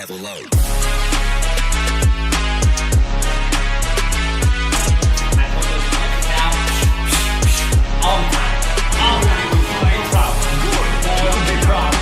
Level low. All the time. All the time. No problem. No big problem.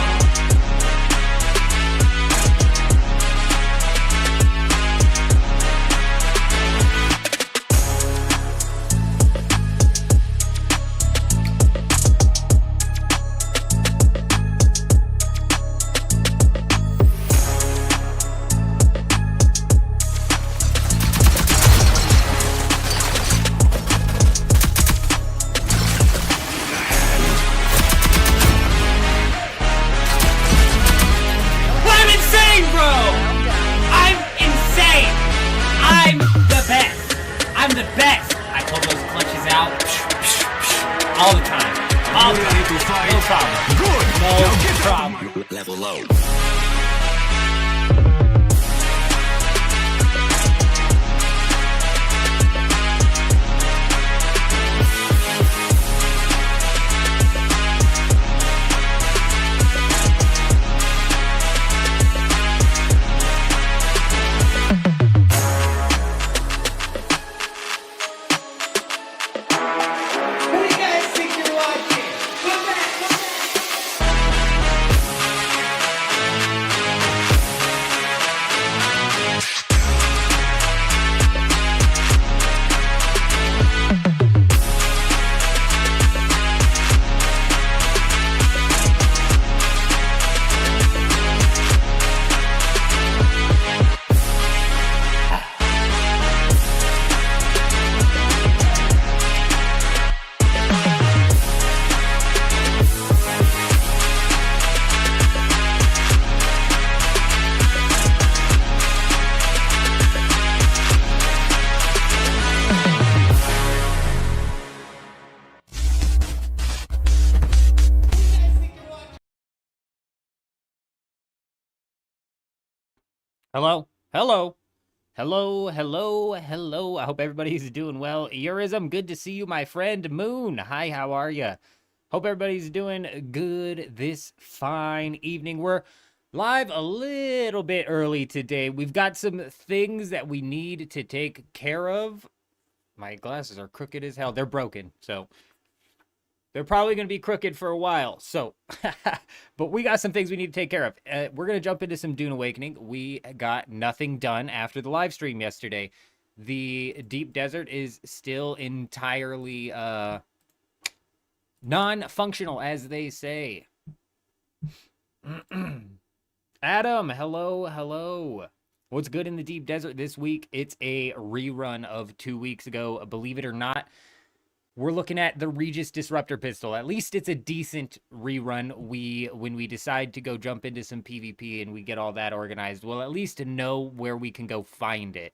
I'm the best. I pull those clutches out all the time. All the time. No problem. Good. No problem. Level low. Hello? Hello? Hello, hello, hello. I hope everybody's doing well. Eurism, good to see you, my friend. Moon, hi, how are you? Hope everybody's doing good this fine evening. We're live a little bit early today. We've got some things that we need to take care of. My glasses are crooked as hell. They're broken, so they're probably going to be crooked for a while. So, but we got some things we need to take care of. We're going to jump into some Dune Awakening. We got nothing done after the live stream yesterday. The deep desert is still entirely non-functional, as they say. Adam, hello, hello. What's good in the deep desert this week? It's a rerun of 2 weeks ago. Believe it or not, we're looking at the Regis Disruptor Pistol. At least it's a decent rerun. When we decide to go jump into some PvP and we get all that organized, we'll at least know where we can go find it.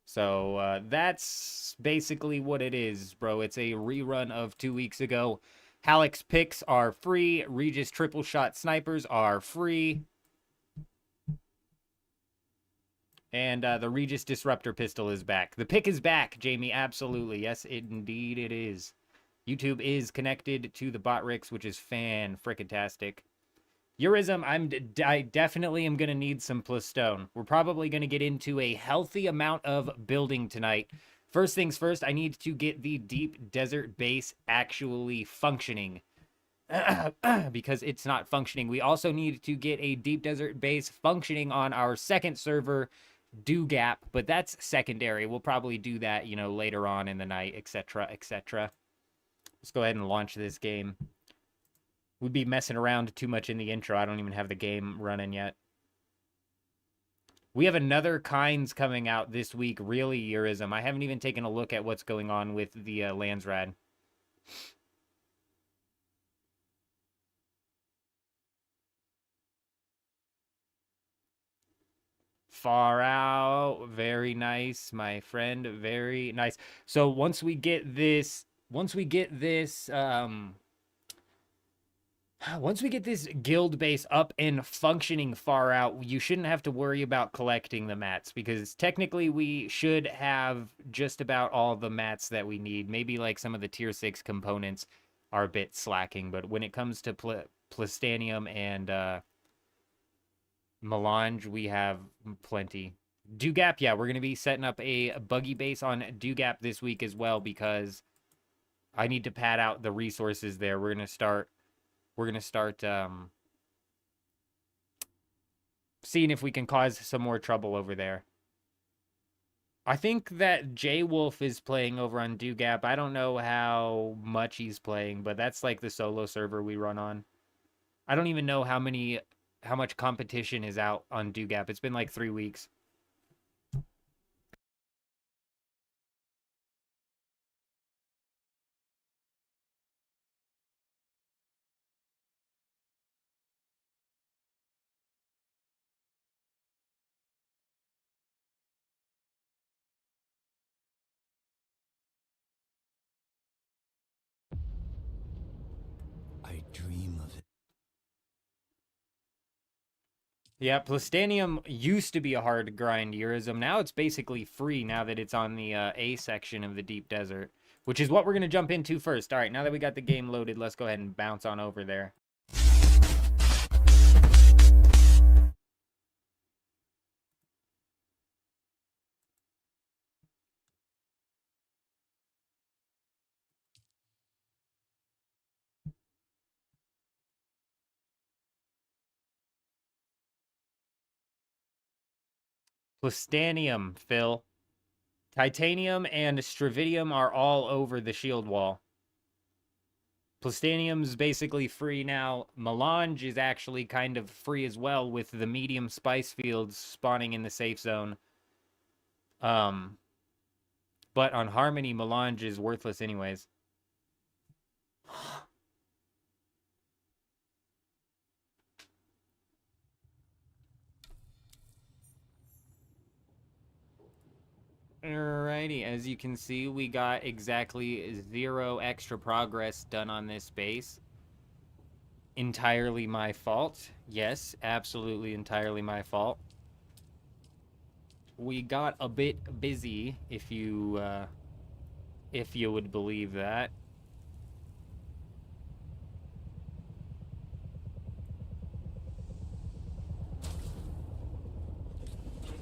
So that's basically what it is, bro. It's a rerun of 2 weeks ago. Halleck's picks are free. Regis triple shot snipers are free. And the Regis Disruptor Pistol is back. The pick is back, Jamie. Absolutely. Yes, indeed it is. YouTube is connected to the bot rigs, which is fan-frickin-tastic. Eurism, I definitely am going to need some Plastone. We're probably going to get into a healthy amount of building tonight. First things first, I need to get the Deep Desert base actually functioning. Because it's not functioning. We also need to get a Deep Desert base functioning on our second server, Dugap, but that's secondary. We'll probably do that, you know, later on in the night, etc., etc. Let's go ahead and launch this game. We'd be messing around too much in the intro. I don't even have the game running yet. We have another Kinds coming out this week, really, Eurism. I haven't even taken a look at what's going on with the Landsrad. Far out. Very nice, my friend. Very nice. So once we get this guild base up and functioning far out, you shouldn't have to worry about collecting the mats, because technically we should have just about all the mats that we need. Maybe like some of the tier 6 components are a bit slacking, but when it comes to Plastanium and Melange, we have plenty. Dewgap, yeah, we're going to be setting up a buggy base on Dewgap this week as well because I need to pad out the resources there. We're going to start seeing if we can cause some more trouble over there. I think that J Wolf is playing over on Dewgap. I don't know how much he's playing, but that's like the solo server we run on. I don't even know how much competition is out on Dewgap. It's been like 3 weeks. I dream of it. Yeah, Plastanium used to be a hard grind Eurism. Now it's basically free now that it's on the A section of the Deep Desert, which is what we're going to jump into first. All right, now that we got the game loaded, let's go ahead and bounce on over there. Plastanium, Phil. Titanium and Stravidium are all over the shield wall. Plastanium's basically free now. Melange is actually kind of free as well with the medium spice fields spawning in the safe zone. But on Harmony, Melange is worthless anyways. Alrighty, as you can see, we got exactly 0 extra progress done on this base. Entirely my fault. Yes, absolutely entirely my fault. We got a bit busy, if you would believe that.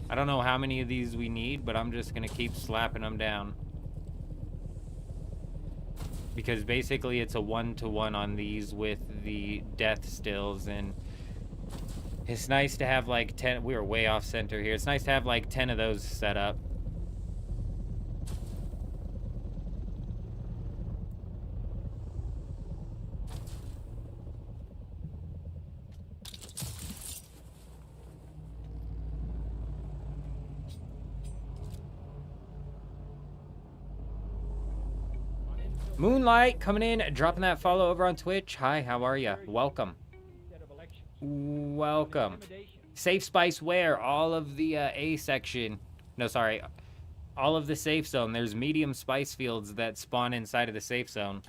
I don't know how many of these we need, but I'm just gonna keep slapping them down. Because basically it's a 1-to-1 on these with the death stills, and it's nice to have like 10, we were way off center here. It's nice to have like 10 of those set up. Moonlight coming in, dropping that follow over on Twitch. Hi, how are you? Welcome. Welcome. Safe Spice where? All of the A section. No, sorry. All of the safe zone. There's medium spice fields that spawn inside of the safe zone.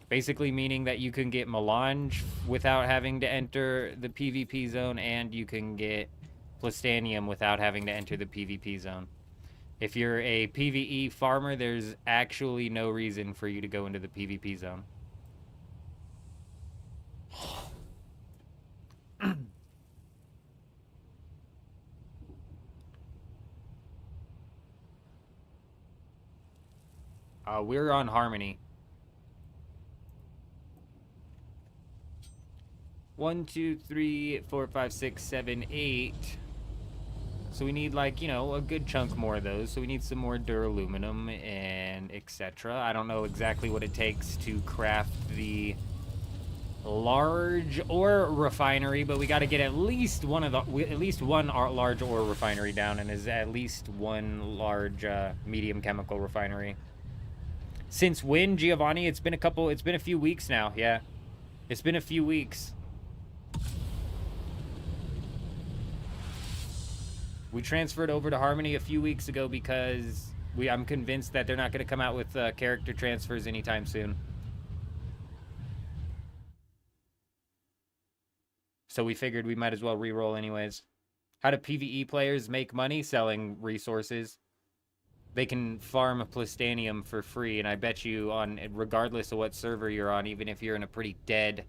Basically meaning that you can get Melange without having to enter the PvP zone, and you can get Plastanium without having to enter the PvP zone. If you're a PvE farmer, there's actually no reason for you to go into the PvP zone. We're on Harmony. 1, 2, 3, 4, 5, 6, 7, 8. So we need, like, you know, a good chunk more of those. So we need some more duraluminum and etc. I don't know exactly what it takes to craft the large ore refinery, but we got to get at least one large ore refinery down, and is at least one large medium chemical refinery. Since when, Giovanni? It's been a few weeks now. Yeah, it's been a few weeks. We transferred over to Harmony a few weeks ago because I'm convinced that they're not going to come out with character transfers anytime soon. So we figured we might as well re-roll anyways. How do PvE players make money? Selling resources. They can farm Plastanium for free, and I bet you, on regardless of what server you're on, even if you're in a pretty dead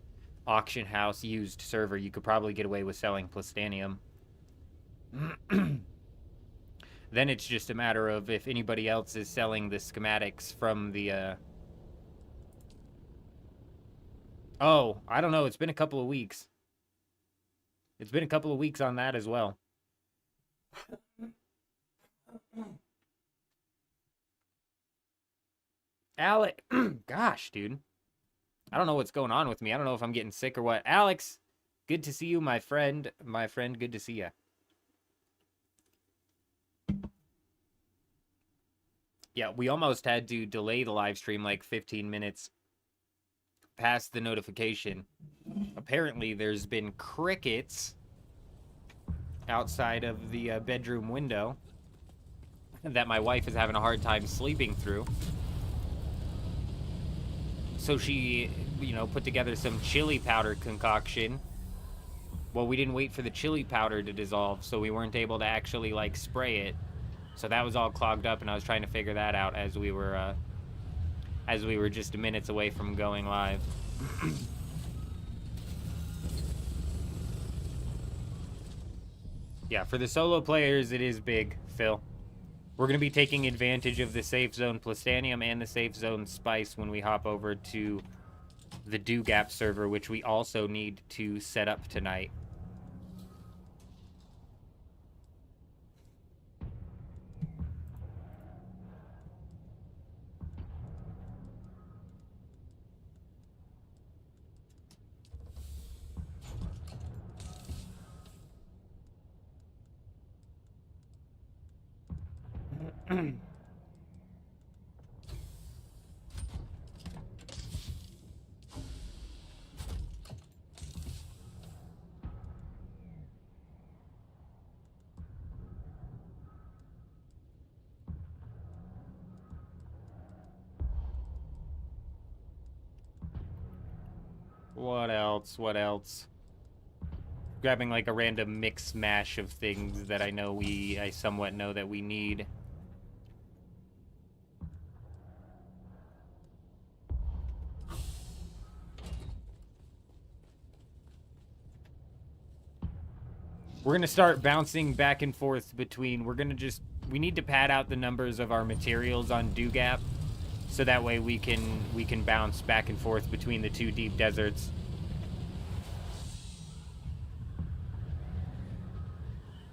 auction house used server, you could probably get away with selling plastanium. Then it's just a matter of if anybody else is selling the schematics from the, Oh, I don't know. It's been a couple of weeks. It's been a couple of weeks on that as well. Alex, gosh, dude. I don't know what's going on with me. I don't know if I'm getting sick or what. Alex, good to see you, my friend. My friend, good to see you. Yeah, we almost had to delay the live stream like 15 minutes past the notification. Apparently, there's been crickets outside of the bedroom window that my wife is having a hard time sleeping through. So she, put together some chili powder concoction. Well, we didn't wait for the chili powder to dissolve, so we weren't able to actually, spray it. So that was all clogged up, and I was trying to figure that out as we were just minutes away from going live. Yeah, for the solo players, it is big, Phil. We're going to be taking advantage of the Safe Zone Plastanium and the Safe Zone Spice when we hop over to the Do-Gap server, which we also need to set up tonight. What else? What else? Grabbing a random mix mash of things that I somewhat know that we need. We're going to start bouncing back and forth between, we need to pad out the numbers of our materials on Do-Gap, so that way we can bounce back and forth between the two deep deserts.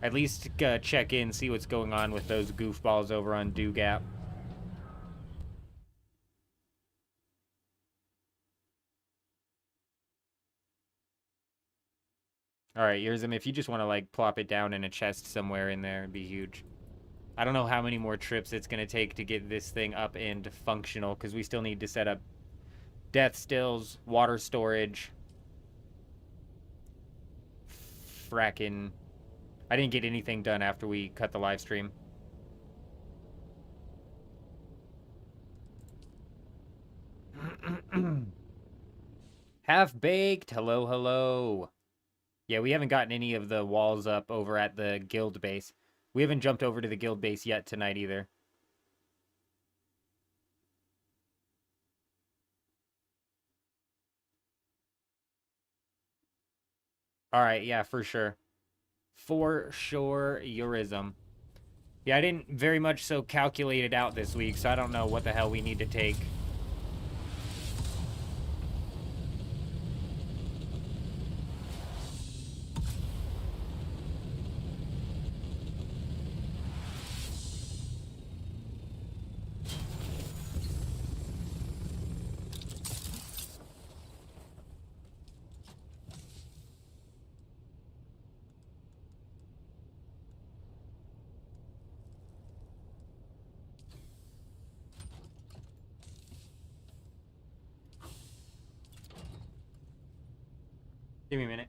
At least check in, see what's going on with those goofballs over on Do-Gap. Alright, Yerzim, if you just want to, plop it down in a chest somewhere in there, it'd be huge. I don't know how many more trips it's going to take to get this thing up and functional, because we still need to set up death stills, water storage. Frackin'. I didn't get anything done after we cut the live stream. Half-baked. Hello, hello. Yeah, we haven't gotten any of the walls up over at the guild base. We haven't jumped over to the guild base yet tonight either. Alright, yeah, for sure. For sure, Eurism. Yeah, I didn't very much so calculate it out this week, so I don't know what the hell we need to take. Give me a minute.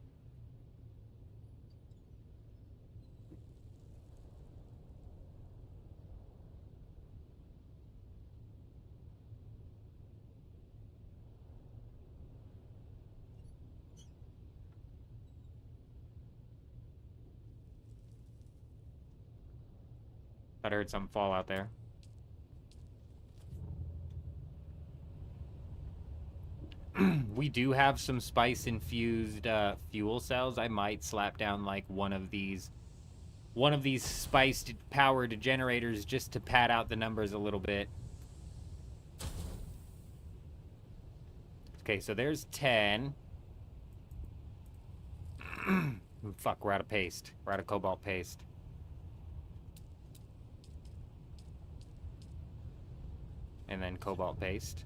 Thought I heard something fall out there. we do have some spice-infused fuel cells. I might slap down like one of these spice-powered generators just to pad out the numbers a little bit. Okay, so there's 10. Fuck, we're out of paste. We're out of cobalt paste. And then cobalt paste.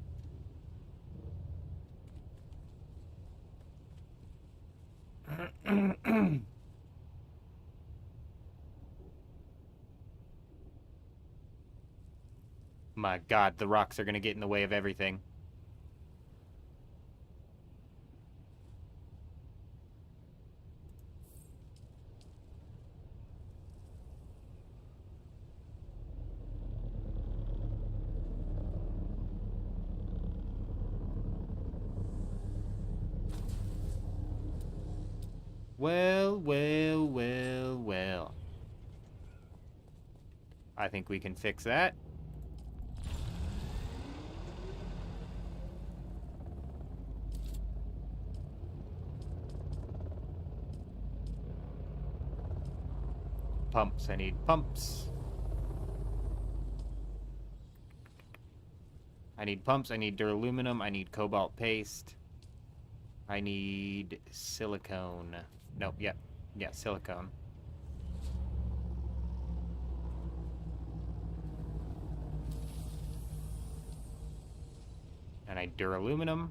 My God, the rocks are gonna get in the way of everything. Well, well, well, well. I think we can fix that. Pumps, I need pumps. I need pumps, I need duraluminum, I need cobalt paste. I need silicone. No, yeah, silicone. And I duraluminum.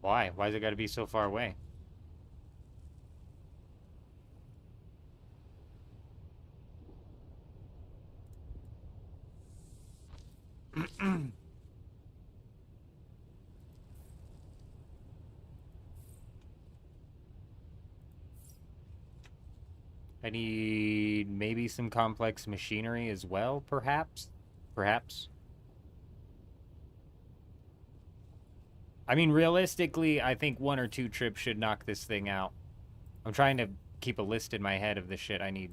Why? Why's it gotta be so far away? I need maybe some complex machinery as well, perhaps? Perhaps. I mean, realistically, I think 1 or 2 trips should knock this thing out. I'm trying to keep a list in my head of the shit I need.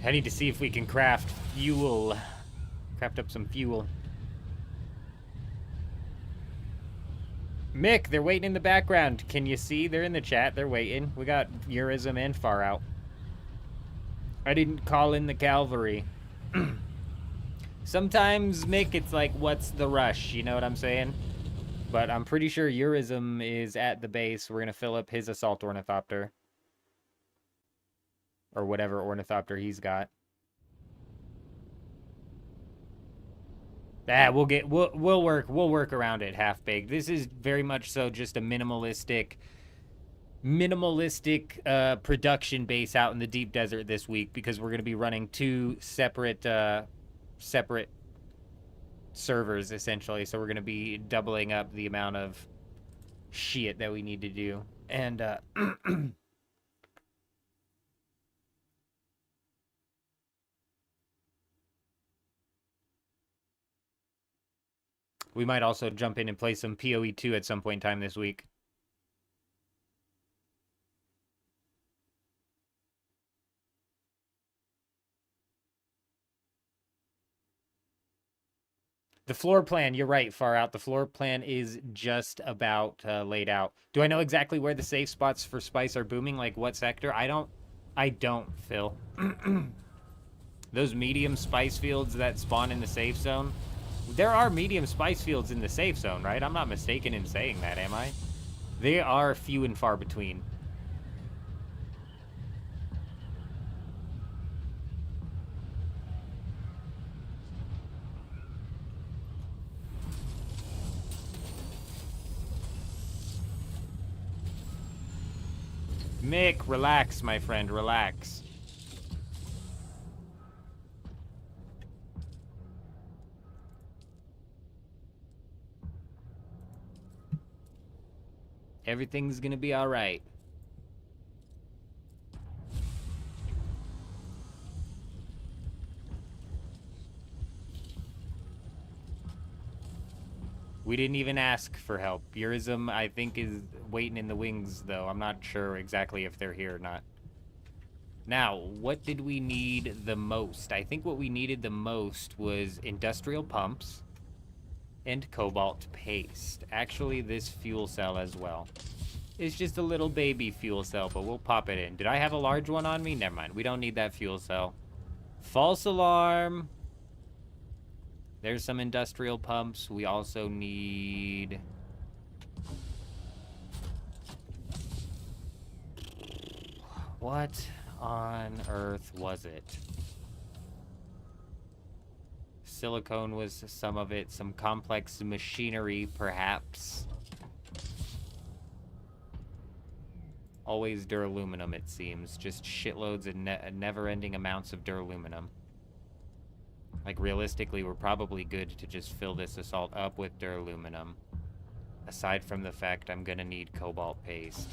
I need to see if we can craft fuel. Craft up some fuel. Mick, they're waiting in the background. Can you see? They're in the chat. They're waiting. We got Urism and Far Out. I didn't call in the cavalry. Sometimes, Mick, it's like, what's the rush? You know what I'm saying? But I'm pretty sure Urism is at the base. We're going to fill up his assault ornithopter. Or whatever ornithopter he's got. We'll work around it, Half-Baked. This is very much so just a minimalistic production base out in the deep desert this week, because we're going to be running 2 separate servers essentially. So we're going to be doubling up the amount of shit that we need to do. And we might also jump in and play some PoE 2 at some point in time this week. The floor plan, you're right, Far Out. The floor plan is just about laid out. Do I know exactly where the safe spots for spice are booming? Like what sector? I don't, Phil. Those medium spice fields that spawn in the safe zone. There are medium spice fields in the safe zone, right? I'm not mistaken in saying that, am I? They are few and far between. Mick, relax, my friend, relax. Everything's gonna be alright. We didn't even ask for help. Burism, I think, is waiting in the wings, though. I'm not sure exactly if they're here or not. Now, what did we need the most? I think what we needed the most was industrial pumps and cobalt paste. Actually, this fuel cell as well. It's just a little baby fuel cell, but we'll pop it in. Did I have a large one on me? Never mind. We don't need that fuel cell. False alarm. There's some industrial pumps. We also need... What on earth was it? Silicone was some of it. Some complex machinery, perhaps. Always duraluminum, it seems. Just shitloads of never-ending amounts of duraluminum. Like, realistically, we're probably good to just fill this assault up with duraluminum. Aside from the fact I'm gonna need cobalt paste.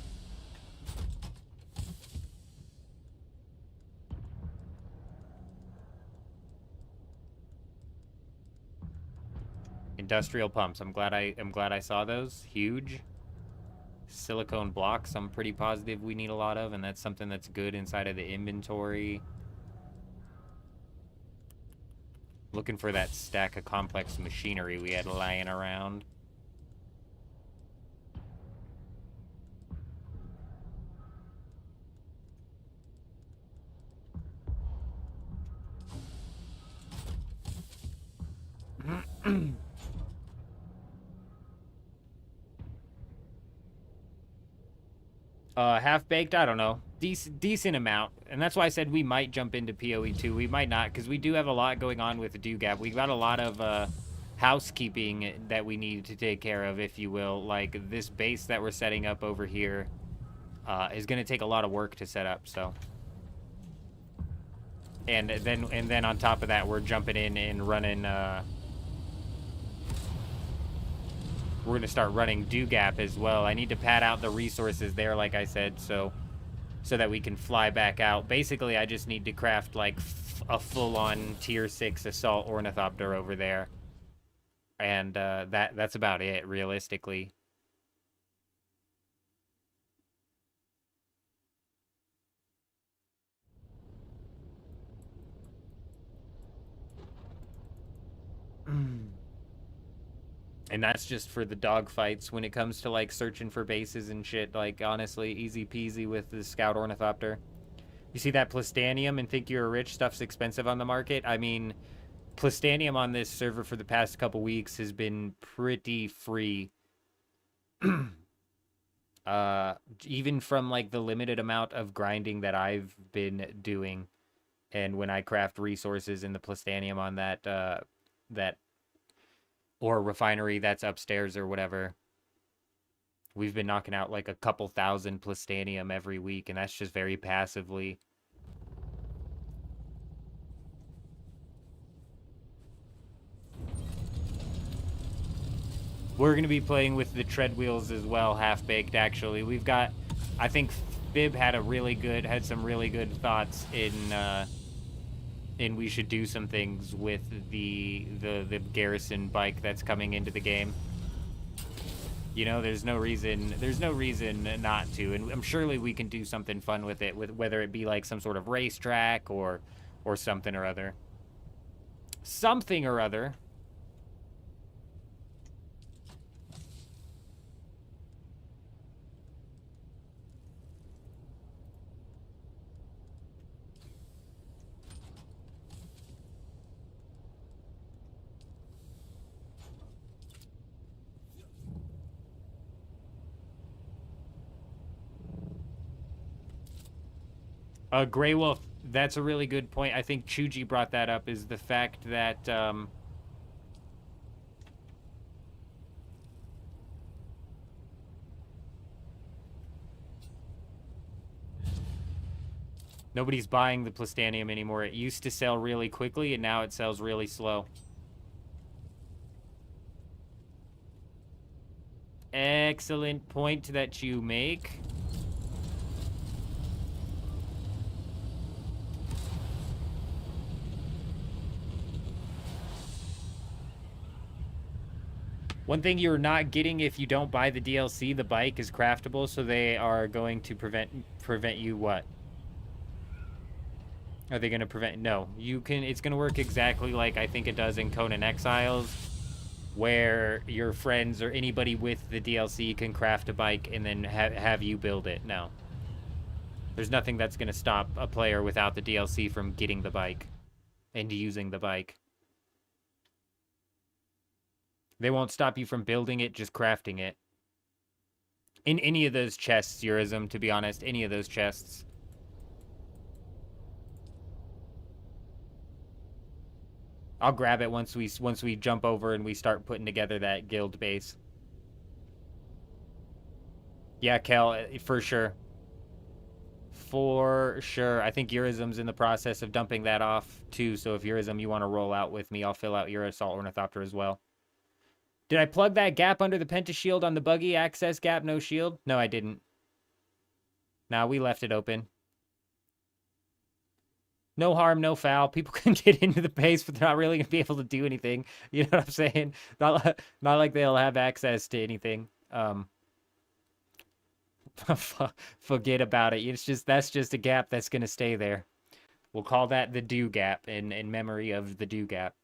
Industrial pumps. I'm glad I saw those. Huge. Silicone blocks, I'm pretty positive we need a lot of, and that's something that's good inside of the inventory. Looking for that stack of complex machinery we had lying around. Half-baked, I don't know. Decent amount. And that's why I said we might jump into PoE 2. We might not, because we do have a lot going on with the Dugap. We've got a lot of housekeeping that we need to take care of, if you will. Like, this base that we're setting up over here is going to take a lot of work to set up, so... And then on top of that, we're jumping in and running... We're going to start running Dugap as well. I need to pad out the resources there, like I said, so that we can fly back out. Basically, I just need to craft, like, a full-on Tier 6 Assault Ornithopter over there. And that's about it, realistically. And that's just for the dogfights. When it comes to, like, searching for bases and shit, like, honestly, easy peasy with the Scout Ornithopter. You see that Plastanium and think you're rich? Stuff's expensive on the market. I mean, Plastanium on this server for the past couple weeks has been pretty free. Even from, like, the limited amount of grinding that I've been doing. And when I craft resources in the Plastanium on that or refinery that's upstairs or whatever, we've been knocking out like a couple thousand Plastanium every week, and that's just very passively. We're going to be playing with the tread wheels as well, half-baked, actually. We've got, I think Bib had some really good thoughts in we should do some things with the garrison bike that's coming into the game. You know, there's no reason not to, and I'm surely we can do something fun with it, with whether it be like some sort of racetrack or something or other. Something or other. Grey Wolf, that's a really good point. I think Chuji brought that up, is the fact that, nobody's buying the Plastanium anymore. It used to sell really quickly, and now it sells really slow. Excellent point that you make. One thing you're not getting if you don't buy the DLC, the bike is craftable, so they are going to prevent you what? Are they going to prevent? No. You can. It's going to work exactly like I think it does in Conan Exiles, where your friends or anybody with the DLC can craft a bike and then have you build it. No. There's nothing that's going to stop a player without the DLC from getting the bike and using the bike. They won't stop you from building it, just crafting it. In any of those chests, Eurism, to be honest, any of those chests. I'll grab it once we jump over and we start putting together that guild base. Yeah, Kel, for sure. For sure. I think Eurism's in the process of dumping that off, too. So if Eurism, you want to roll out with me, I'll fill out your Assault Ornithopter as well. Did I plug that gap under the Pentashield on the buggy? Access gap, no shield? No, I didn't. Nah, we left it open. No harm, no foul. People can get into the base, but they're not really going to be able to do anything. You know what I'm saying? Not like they'll have access to anything. Forget about it. That's just a gap that's going to stay there. We'll call that the Dew Gap in memory of the Dew Gap.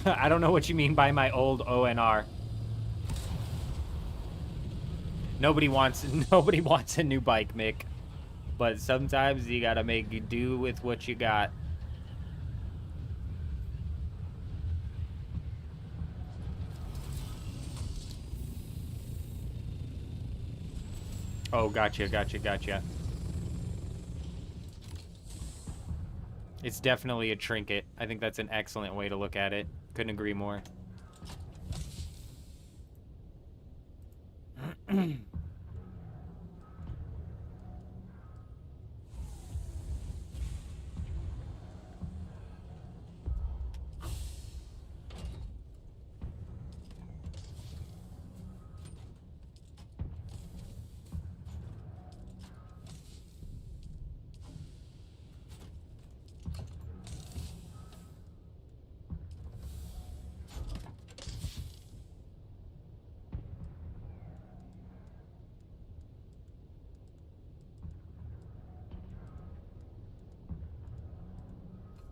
I don't know what you mean by my old ONR. Nobody wants a new bike, Mick. But sometimes you gotta make do with what you got. Oh, gotcha. It's definitely a trinket. I think that's an excellent way to look at it. Couldn't agree more.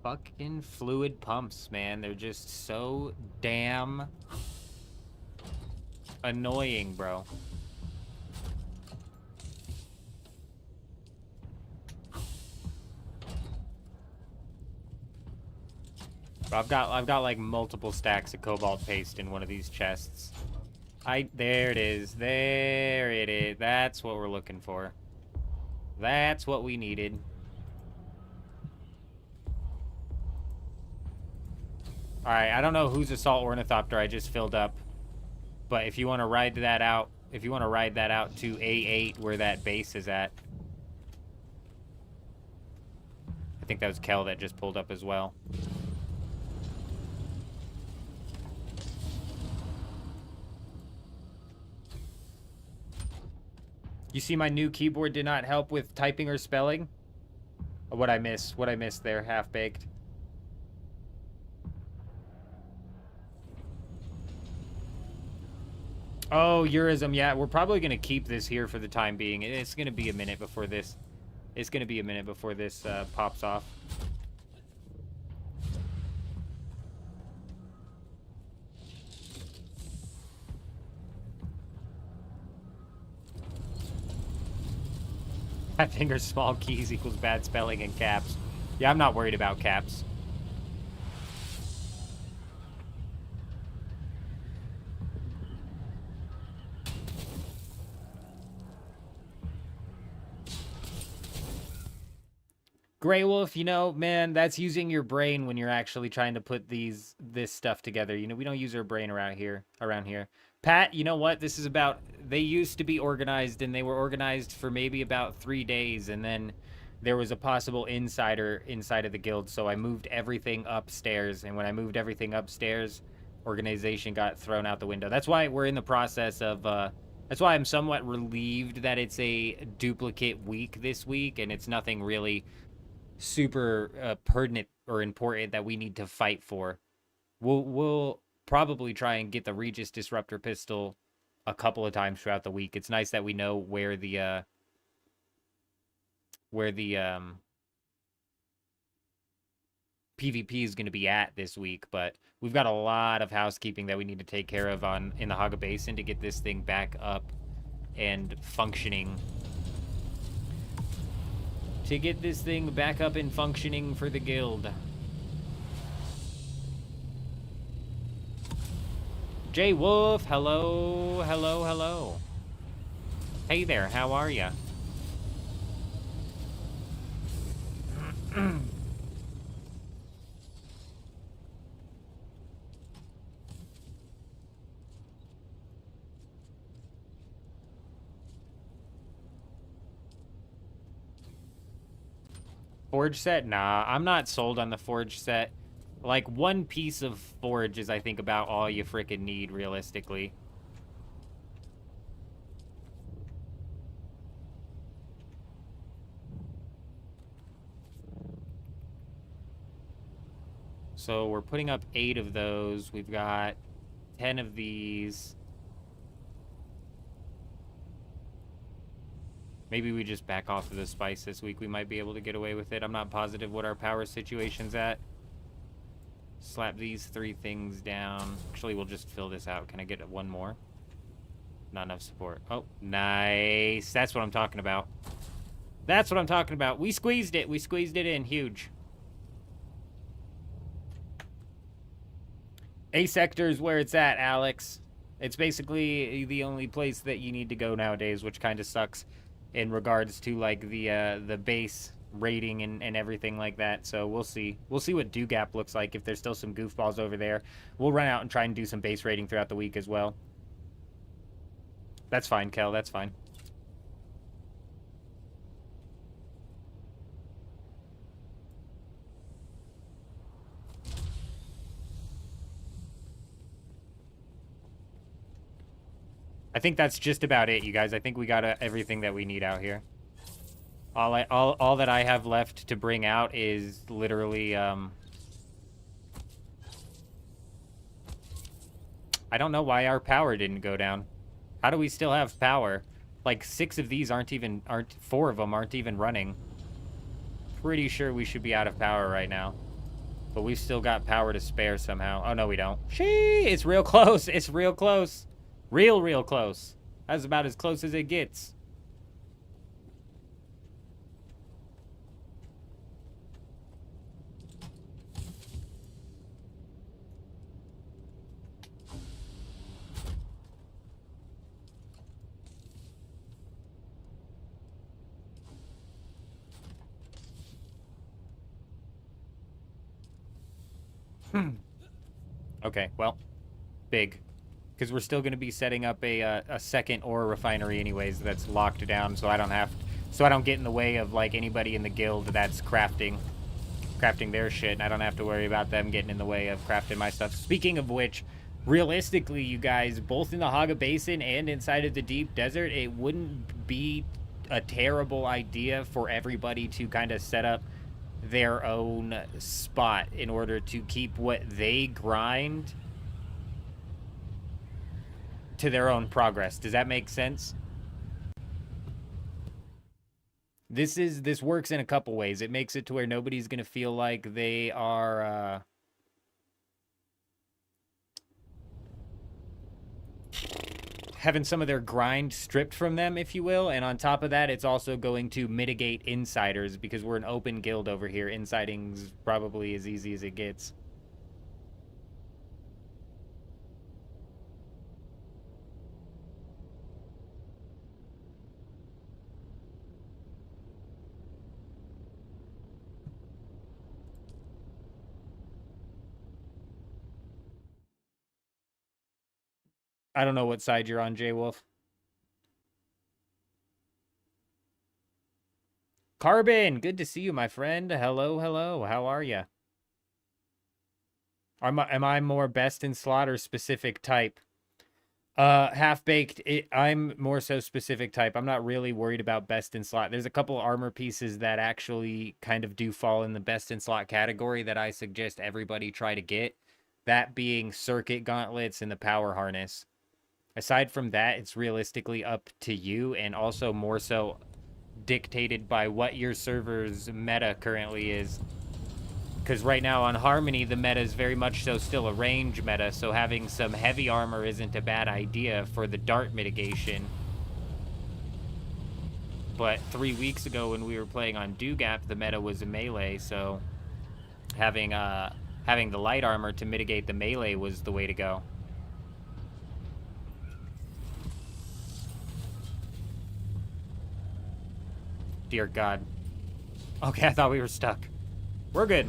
Fucking fluid pumps, man. They're just so damn annoying, bro. I've got like multiple stacks of cobalt paste in one of these chests. There it is. There it is. That's what we're looking for. That's what we needed. Alright, I don't know whose Assault Ornithopter I just filled up. But if you want to ride that out, to A8 where that base is at. I think that was Kel that just pulled up as well. You see my new keyboard did not help with typing or spelling? What I missed there, half-baked. Oh, Eurism, yeah, we're probably going to keep this here for the time being. It's going to be a minute before this. Pops off. Fat finger small keys equals bad spelling in caps. Yeah, I'm not worried about caps. Grey Wolf, you know, man, that's using your brain when you're actually trying to put this stuff together. You know, we don't use our brain around here. Pat, you know what? This is about, they used to be organized, and they were organized for maybe about 3 days, and then there was a possible insider inside of the guild, so I moved everything upstairs, and when I moved everything upstairs, organization got thrown out the window. That's why we're in the process of, that's why I'm somewhat relieved that it's a duplicate week this week, and it's nothing really super pertinent or important that we need to fight for. We'll probably try and get the Regis Disruptor pistol a couple of times throughout the week. It's nice that we know where the PvP is going to be at this week, but we've got a lot of housekeeping that we need to take care of in the Hagga Basin to get this thing back up and functioning. To get this thing back up and functioning for the guild. Jay Wolf, hello, hello, hello. Hey there, how are ya? Forge set? Nah, I'm not sold on the forge set. Like, one piece of forge is, I think, about all you frickin' need, realistically. So we're putting up 8 of those. We've got 10 of these. Maybe we just back off of the spice this week. We might be able to get away with it. I'm not positive what our power situation's at. Slap these 3 things down. Actually, we'll just fill this out. Can I get one more? Not enough support. Oh, nice. That's what I'm talking about. That's what I'm talking about. We squeezed it. We squeezed it in. Huge. A sector is where it's at, Alex. It's basically the only place that you need to go nowadays, which kind of sucks in regards to, like, the base rating and everything like that. So we'll see. We'll see what Dugap looks like. If there's still some goofballs over there, we'll run out and try and do some base rating throughout the week as well. That's fine, Kel. That's fine. I think that's just about it, you guys. I think we got everything that we need out here. All that I have left to bring out is literally, I don't know why our power didn't go down. How do we still have power? Like, 6 of these 4 of them aren't even running. Pretty sure we should be out of power right now. But we've still got power to spare somehow. Oh, no, we don't. Shee! It's real close. It's real close. Real close. That's about as close as it gets. Okay, well, big. Because we're still going to be setting up a second ore refinery anyways that's locked down, so I don't get in the way of, like, anybody in the guild that's crafting their shit, and I don't have to worry about them getting in the way of crafting my stuff. Speaking of which, realistically, you guys, both in the Hagga Basin and inside of the Deep Desert, it wouldn't be a terrible idea for everybody to kind of set up their own spot in order to keep what they grind to their own progress. Does that make sense? This works in a couple ways. It makes it to where nobody's gonna feel like they are having some of their grind stripped from them, if you will. And on top of that, it's also going to mitigate insiders because we're an open guild over here. Insiding's probably as easy as it gets. I don't know what side you're on, J-Wolf. Carbon, good to see you, my friend. Hello, hello. How are you? Am I more best in slot or specific type? Half-baked, I'm more so specific type. I'm not really worried about best in slot. There's a couple armor pieces that actually kind of do fall in the best in slot category that I suggest everybody try to get. That being circuit gauntlets and the power harness. Aside from that, it's realistically up to you, and also more so dictated by what your server's meta currently is. Because right now on Harmony, the meta is very much so still a range meta, so having some heavy armor isn't a bad idea for the dart mitigation. But 3 weeks ago when we were playing on Dugap, the meta was a melee, so having the light armor to mitigate the melee was the way to go. Dear God. Okay, I thought we were stuck. We're good.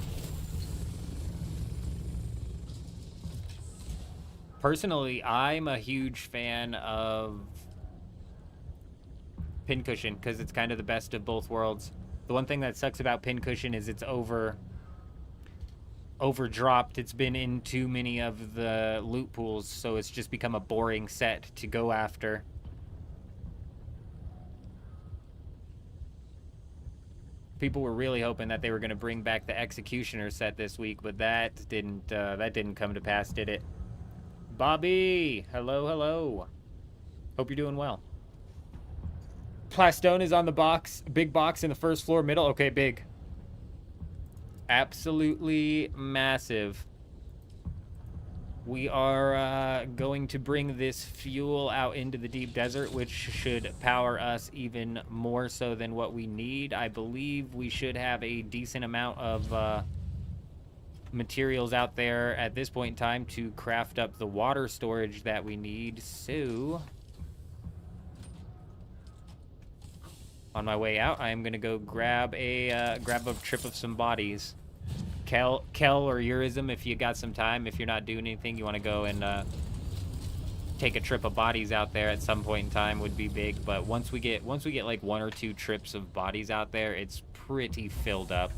Personally, I'm a huge fan of Pincushion because it's kind of the best of both worlds. The one thing that sucks about Pincushion is it's overdropped. It's been in too many of the loot pools, so it's just become a boring set to go after. People were really hoping that they were going to bring back the Executioner set this week, but that didn't come to pass, did it? Bobby! Hello, hello. Hope you're doing well. Plastone is on the box. Big box in the first floor, middle. Okay, big. Absolutely massive. We are going to bring this fuel out into the deep desert, which should power us even more so than what we need. I believe we should have a decent amount of materials out there at this point in time to craft up the water storage that we need. So, on my way out, I am going to go grab a trip of some bodies. Kel or Urism, if you got some time, if you're not doing anything, you want to go and take a trip of bodies out there at some point in time would be big. But once we get like 1 or 2 trips of bodies out there, it's pretty filled up.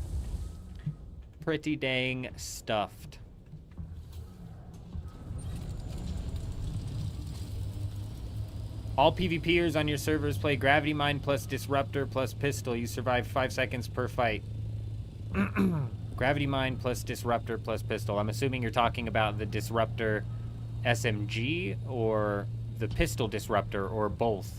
Pretty dang stuffed. All PvPers on your servers play Gravity Mine plus Disruptor plus Pistol. You survive 5 seconds per fight. Gravity Mine plus Disruptor plus Pistol. I'm assuming you're talking about the Disruptor SMG or the Pistol Disruptor or both.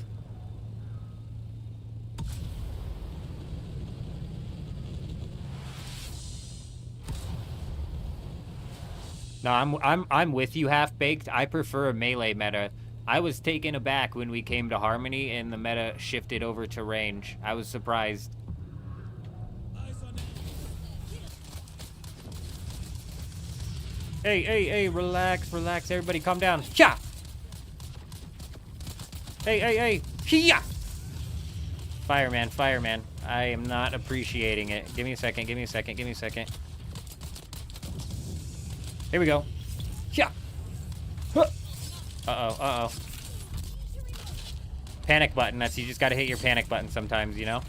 No, I'm with you, Half-Baked. I prefer a melee meta. I was taken aback when we came to Harmony and the meta shifted over to range. I was surprised. Hey, relax, everybody calm down. Cha! Hey, Chia! Fireman. I am not appreciating it. Give me a second. Here we go. Chia! Uh-oh. Panic button. You just gotta hit your panic button sometimes, you know?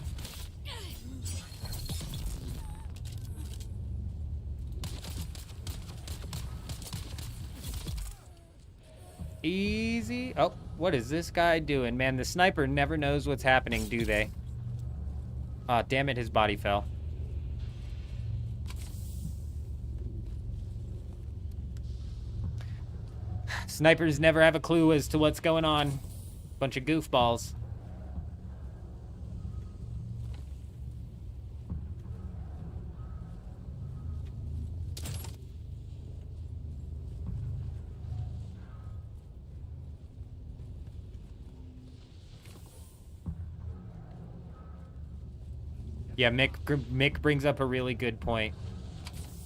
Easy. Oh, what is this guy doing? Man, the sniper never knows what's happening, do they? Aw, damn it, his body fell. Snipers never have a clue as to what's going on. Bunch of goofballs. Yeah, Mick brings up a really good point.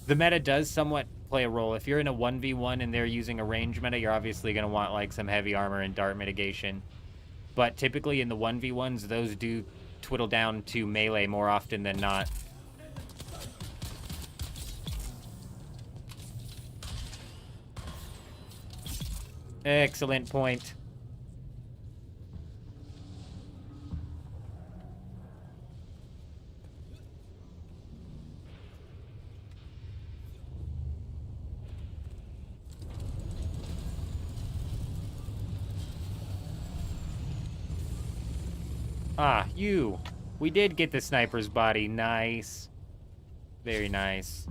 The meta does somewhat play a role. If you're in a 1v1 and they're using a range meta, you're obviously going to want like some heavy armor and dart mitigation. But typically in the 1v1s, those do twiddle down to melee more often than not. Excellent point. Ah, you. We did get the sniper's body. Nice. Very nice.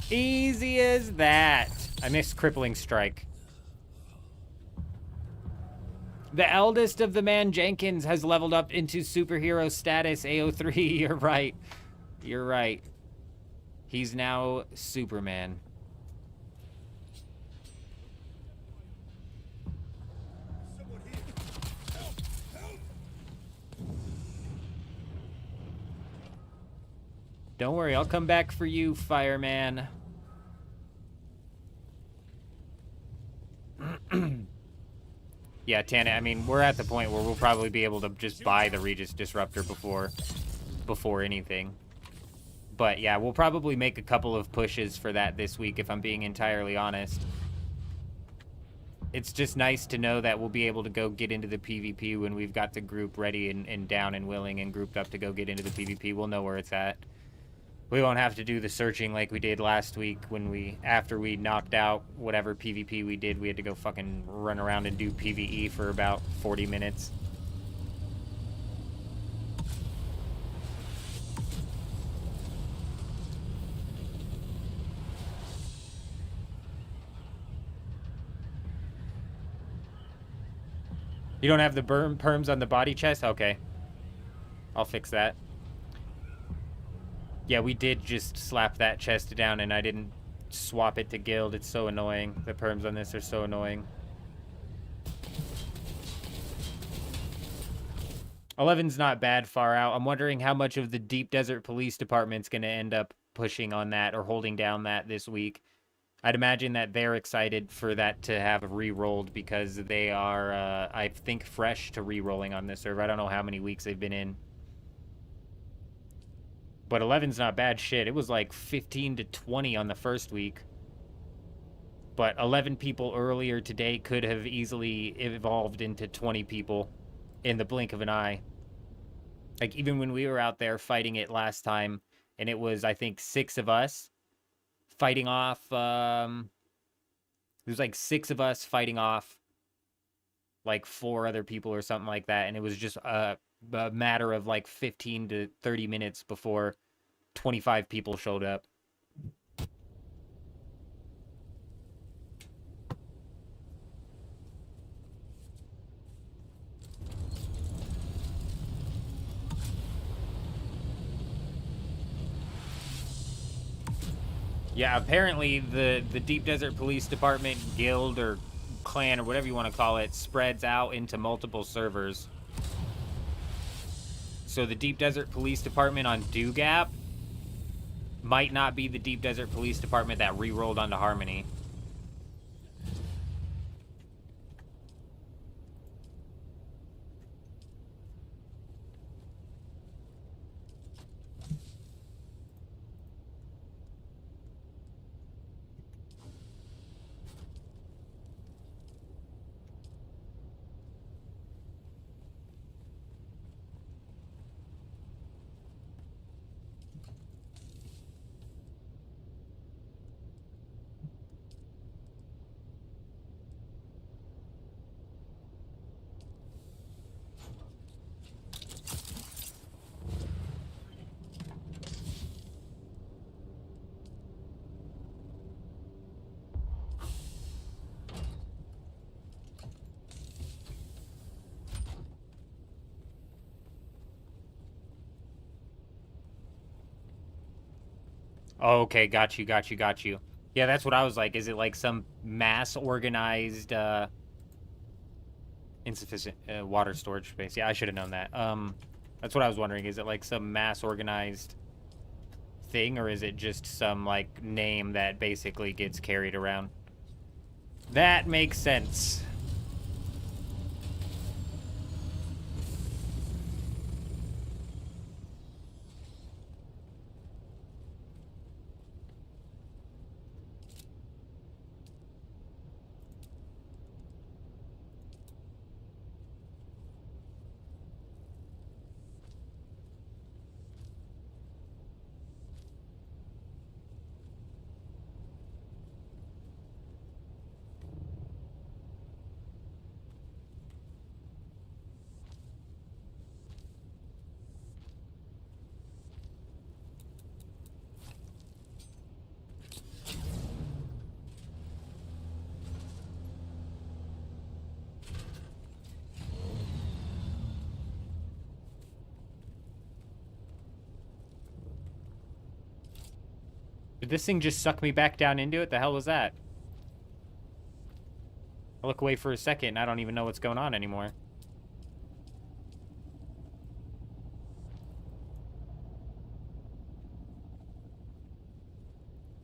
Easy as that. I missed crippling strike. The eldest of the man Jenkins has leveled up into superhero status AO3. You're right. You're right. He's now Superman. Don't worry, I'll come back for you, fireman. Yeah, Tana, I mean, we're at the point where we'll probably be able to just buy the Regis Disruptor before anything. But yeah, we'll probably make a couple of pushes for that this week, if I'm being entirely honest. It's just nice to know that we'll be able to go get into the PvP when we've got the group ready and down and willing and grouped up to go get into the PvP. We'll know where it's at. We won't have to do the searching like we did last week when after we knocked out whatever PvP we did, we had to go fucking run around and do PvE for about 40 minutes. You don't have the perms on the body chest? Okay. I'll fix that. Yeah, we did just slap that chest down and I didn't swap it to guild. It's so annoying. The perms on this are so annoying. 11's not bad far out. I'm wondering how much of the Deep Desert Police Department's going to end up pushing on that or holding down that this week. I'd imagine that they're excited for that to have re-rolled because they are, I think, fresh to re-rolling on this server. I don't know how many weeks they've been in. But 11's not bad shit. It was like 15 to 20 on the first week. But 11 people earlier today could have easily evolved into 20 people in the blink of an eye. Like, even when we were out there fighting it last time, and it was, I think, 6 of us fighting off, there was like 6 of us fighting off like 4 other people or something like that, and it was just a matter of like 15 to 30 minutes before 25 people showed up. Yeah, apparently the Deep Desert Police Department guild or clan or whatever you want to call it spreads out into multiple servers. So the Deep Desert Police Department on Dugap might not be the Deep Desert Police Department that re-rolled onto Harmony. Okay, got you. Yeah, that's what I was like. Is it like some mass organized insufficient water storage space? Yeah, I should have known that. That's what I was wondering. Is it like some mass organized thing, or is it just some like name that basically gets carried around? That makes sense. Did this thing just suck me back down into it? The hell was that? I look away for a second and I don't even know what's going on anymore.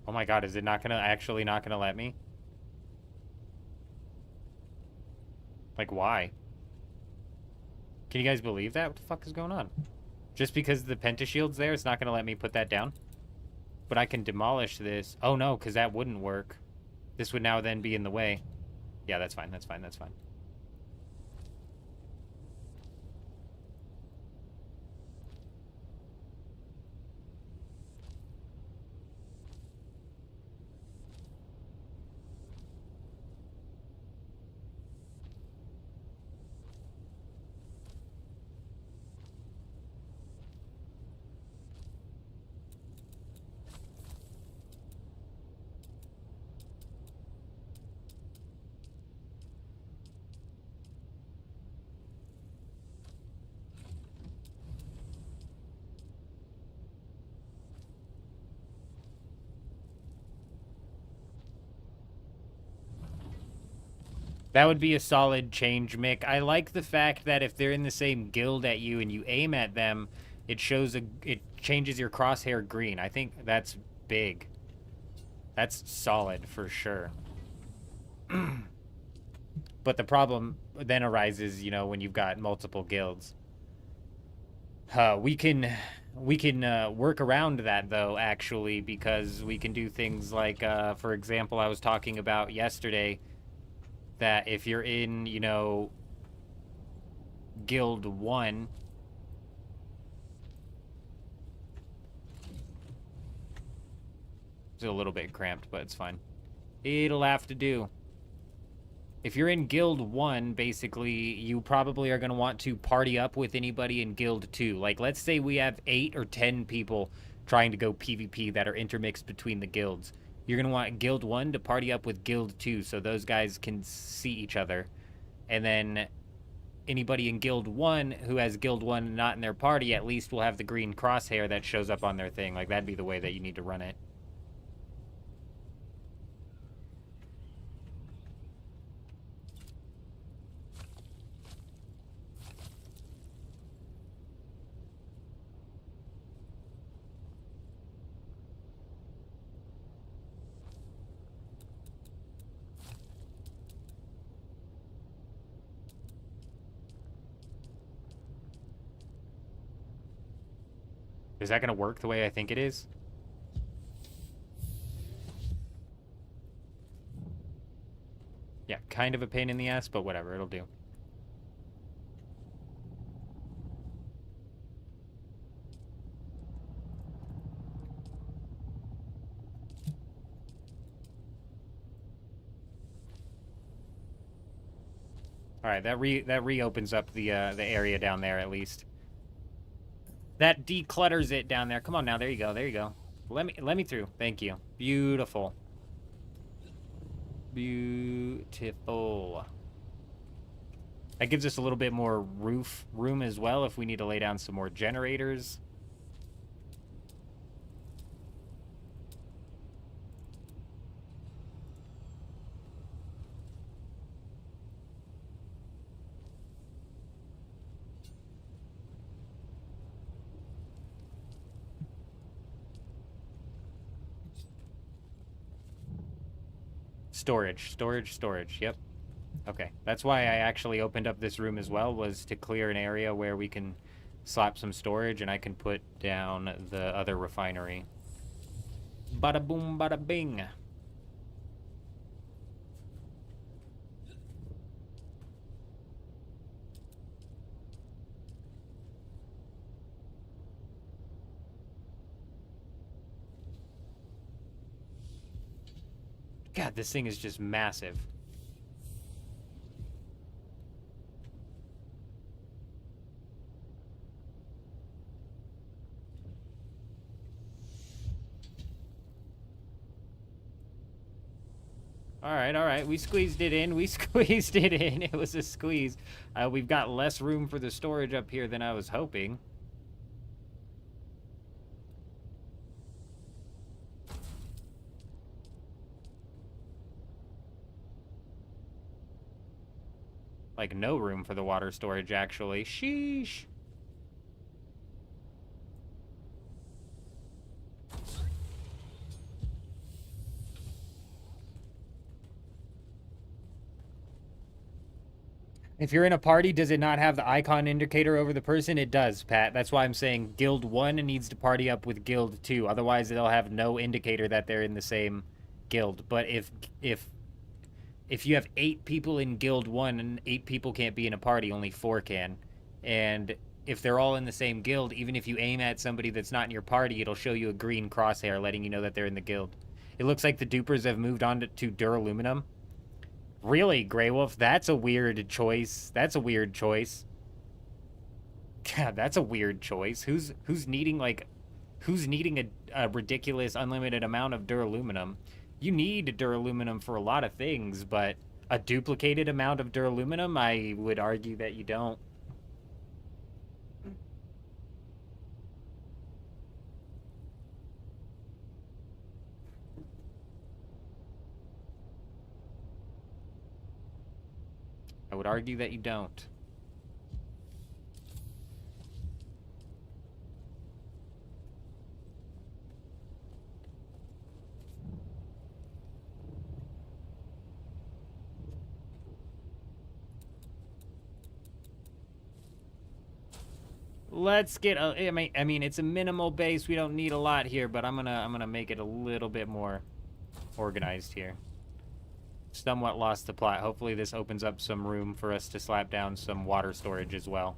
Oh my god, is it not gonna, actually not gonna let me? Like, why? Can you guys believe that? What the fuck is going on? Just because the pentashield's there, it's not gonna let me put that down? But I can demolish this. Oh no, because that wouldn't work. This would now then be in the way. Yeah, that's fine, that's fine, that's fine. That would be a solid change, Mick. I like the fact that if they're in the same guild at you and you aim at them, it changes your crosshair green. I think that's big. That's solid for sure. But the problem then arises, you know, when you've got multiple guilds. We can work around that though, actually, because we can do things like, for example, I was talking about yesterday, that if you're in, you know, Guild 1... It's a little bit cramped, but it's fine. It'll have to do. If you're in Guild 1, basically, you probably are going to want to party up with anybody in Guild 2. Like, let's say we have 8 or 10 people trying to go PvP that are intermixed between the guilds. You're going to want Guild 1 to party up with Guild 2 so those guys can see each other. And then anybody in Guild 1 who has Guild 1 not in their party at least will have the green crosshair that shows up on their thing. Like, that'd be the way that you need to run it. Is that going to work the way I think it is? Yeah, kind of a pain in the ass, but whatever, it'll do. All right, that reopens up the area down there at least. That declutters it down there. Come on now, there you go, there you go. Let me through. Thank you. Beautiful. Beautiful. That gives us a little bit more roof room as well if we need to lay down some more generators. Storage. Yep. Okay. That's why I actually opened up this room as well, was to clear an area where we can slap some storage and I can put down the other refinery. Bada boom, bada bing. God, this thing is just massive. All right. We squeezed it in. We squeezed it in. It was a squeeze. We've got less room for the storage up here than I was hoping. Like, no room for the water storage, actually. Sheesh. If you're in a party, does it not have the icon indicator over the person? It does, Pat. That's why I'm saying Guild 1 needs to party up with Guild 2. Otherwise, they'll have no indicator that they're in the same guild. But if you have 8 people in Guild 1 and 8 people can't be in a party, only 4 can. And if they're all in the same guild, even if you aim at somebody that's not in your party, it'll show you a green crosshair letting you know that they're in the guild. It looks like the dupers have moved on to duraluminum. Really, Grey Wolf? That's a weird choice. That's a weird choice. God, that's a weird choice. Who's needing a ridiculous unlimited amount of duraluminum? You need duraluminum for a lot of things, but a duplicated amount of duraluminum, I would argue that you don't. I would argue that you don't. Let's get I mean it's a minimal base. We don't need a lot here, but I'm gonna make it a little bit more organized here. Somewhat lost the plot. Hopefully this opens up some room for us to slap down some water storage as well.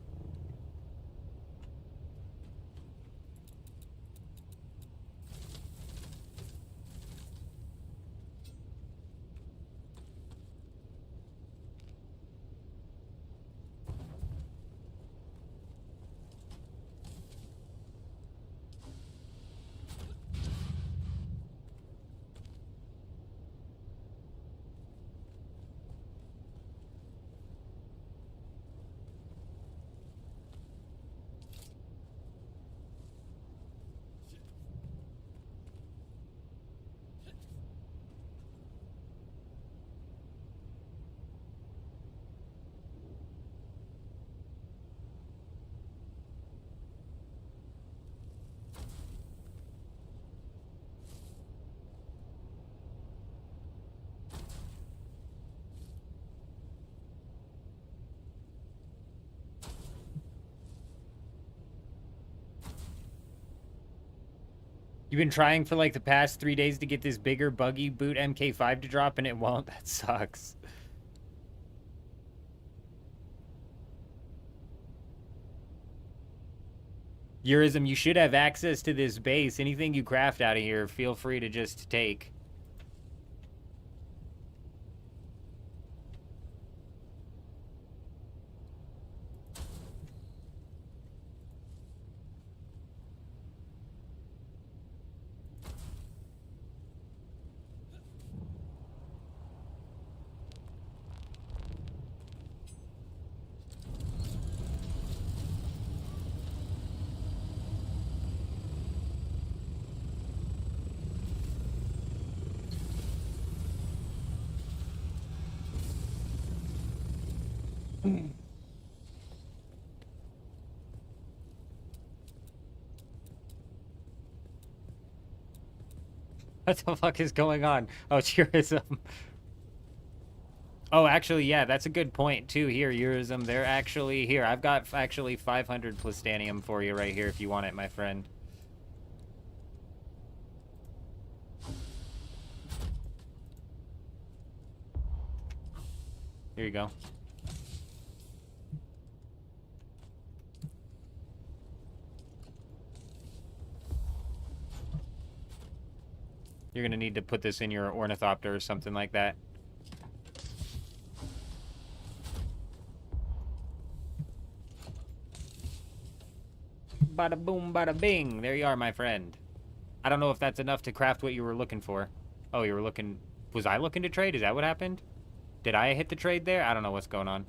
You've been trying for like the past 3 days to get this bigger buggy boot MK5 to drop and it won't? That sucks. Eurism, you should have access to this base. Anything you craft out of here, feel free to just take. What the fuck is going on? Oh, Tourism. Oh, actually, yeah, that's a good point, too. Here, Eurism, they're actually... Here, I've got actually 500 plastanium for you right here if you want it, my friend. Here you go. You're gonna need to put this in your ornithopter or something like that. Bada boom, bada bing. There you are, my friend. I don't know if that's enough to craft what you were looking for. Oh, you were looking... Was I looking to trade? Is that what happened? Did I hit the trade there? I don't know what's going on.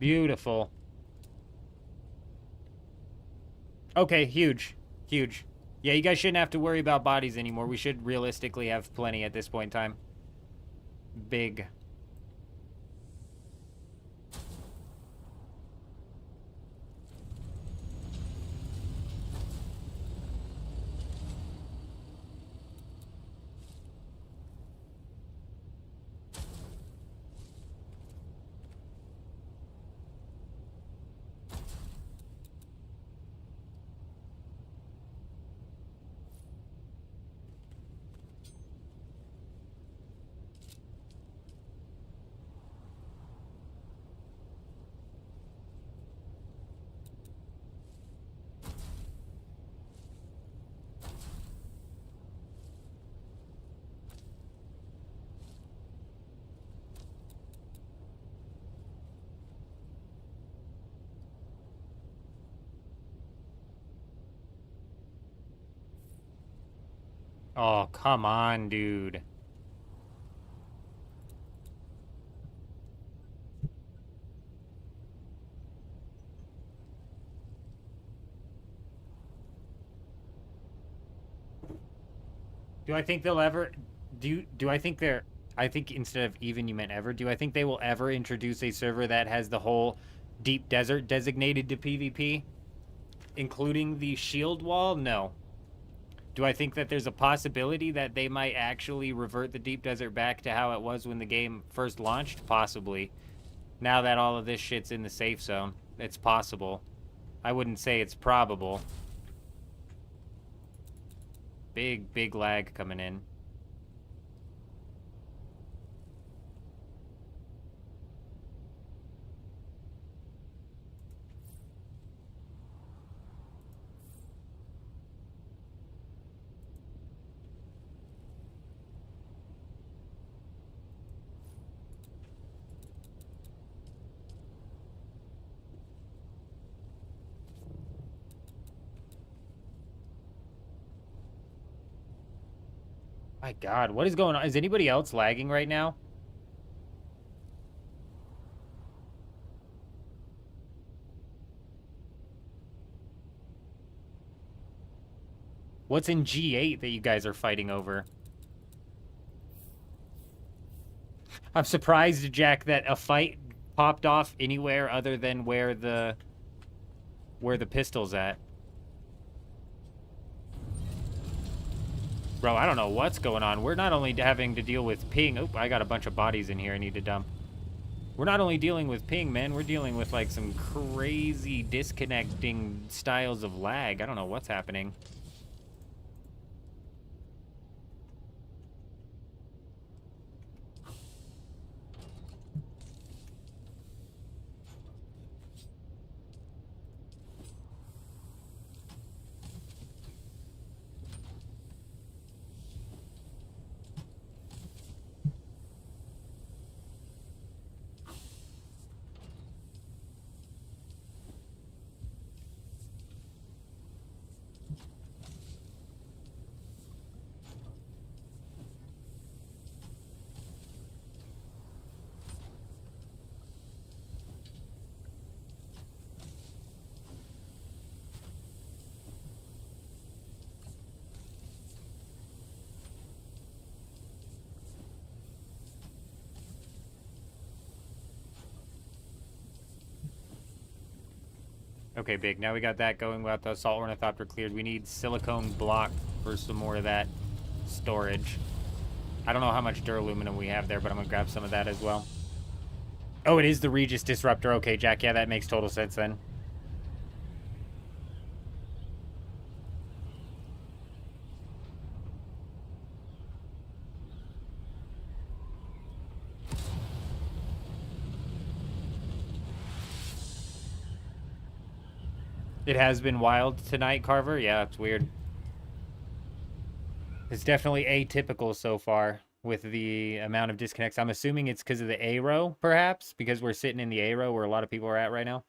Beautiful. Okay, huge. Huge. Yeah, you guys shouldn't have to worry about bodies anymore. We should realistically have plenty at this point in time. Big. Oh, come on, dude. Do I think they'll ever... Do I think they're... I think instead of even, you meant ever. Do I think they will ever introduce a server that has the whole deep desert designated to PvP? Including the shield wall? No. Do I think that there's a possibility that they might actually revert the deep desert back to how it was when the game first launched? Possibly. Now that all of this shit's in the safe zone, it's possible. I wouldn't say it's probable. Big lag coming in. My God, what is going on? Is anybody else lagging right now? What's in G8 that you guys are fighting over? I'm surprised, Jack, that a fight popped off anywhere other than where the pistol's at. Bro, I don't know what's going on. We're not only having to deal with ping. Oop, I got a bunch of bodies in here I need to dump. We're not only dealing with ping, man. We're dealing with, like, some crazy disconnecting styles of lag. I don't know what's happening. Okay, big. Now we got that going without the assault ornithopter cleared. We need silicone block for some more of that storage. I don't know how much duraluminum we have there, but I'm going to grab some of that as well. Oh, it is the Regis Disruptor. Okay, Jack. Yeah, that makes total sense then. It has been wild tonight, Carver. Yeah, it's weird. It's definitely atypical so far with the amount of disconnects. I'm assuming it's because of the A row, perhaps, because we're sitting in the A row where a lot of people are at right now.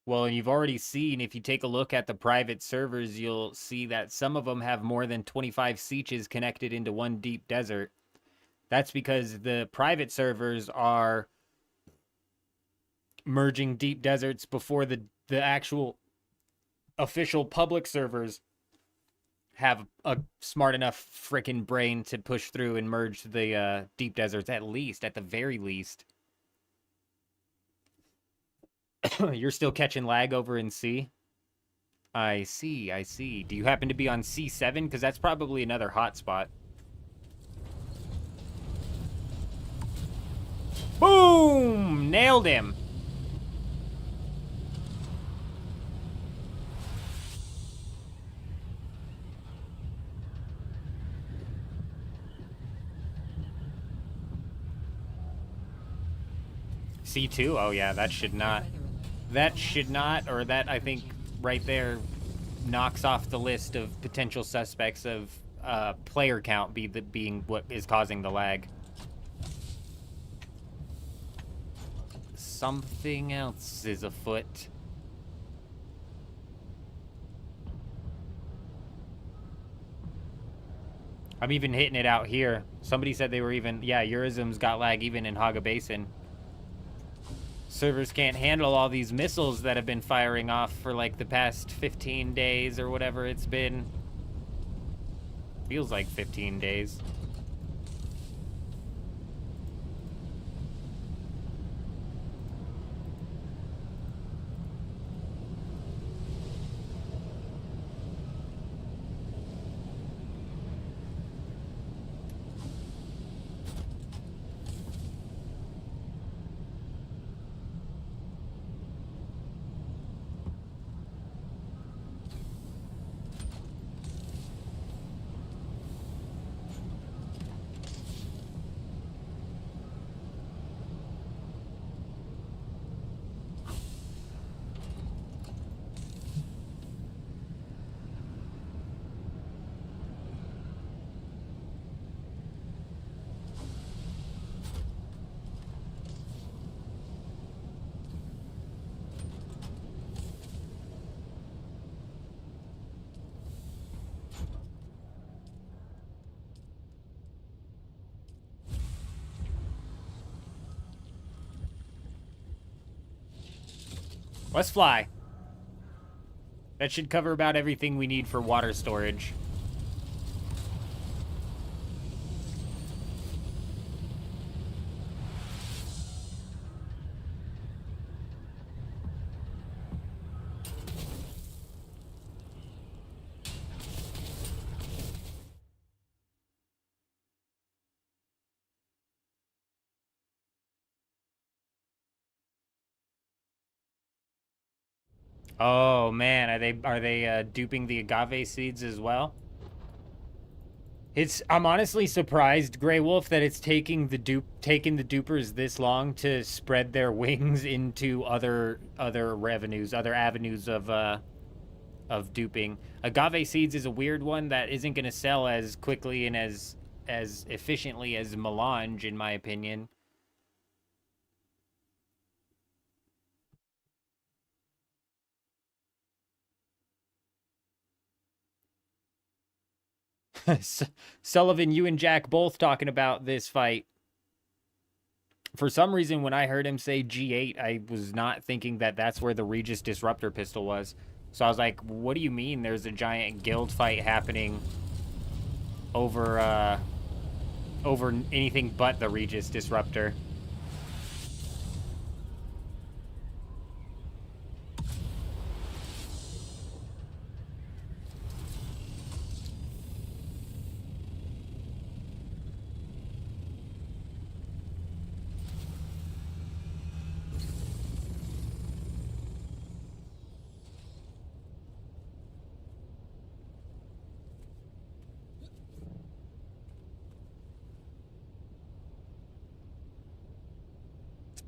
Well, you've already seen, if you take a look at the private servers, you'll see that some of them have more than 25 sieges connected into one deep desert. That's because the private servers are merging deep deserts before the actual official public servers have a smart enough freaking brain to push through and merge the deep deserts, at the very least. You're still catching lag over in C? I see, I see. Do you happen to be on C7? Because that's probably another hotspot. Boom! Nailed him! C2? Oh yeah, that should not. That should not, or that, I think, right there knocks off the list of potential suspects of player count being what is causing the lag. Something else is afoot. I'm even hitting it out here. Somebody said they were even... Yeah, Eurism's got lag even in Hagga Basin. Servers can't handle all these missiles that have been firing off for like the past 15 days or whatever it's been. Feels like 15 days. Let's fly. That should cover about everything we need for water storage. Oh man, are they duping the agave seeds as well? I'm honestly surprised, Grey Wolf, that it's taking the dupers this long to spread their wings into other revenues, other avenues of duping. Agave seeds is a weird one that isn't going to sell as quickly and as efficiently as melange, in my opinion. Sullivan, you and Jack both talking about this fight. For some reason, when I heard him say G8, I was not thinking that that's where the Regis Disruptor pistol was. So I was like, what do you mean there's a giant guild fight happening over, over anything but the Regis Disruptor?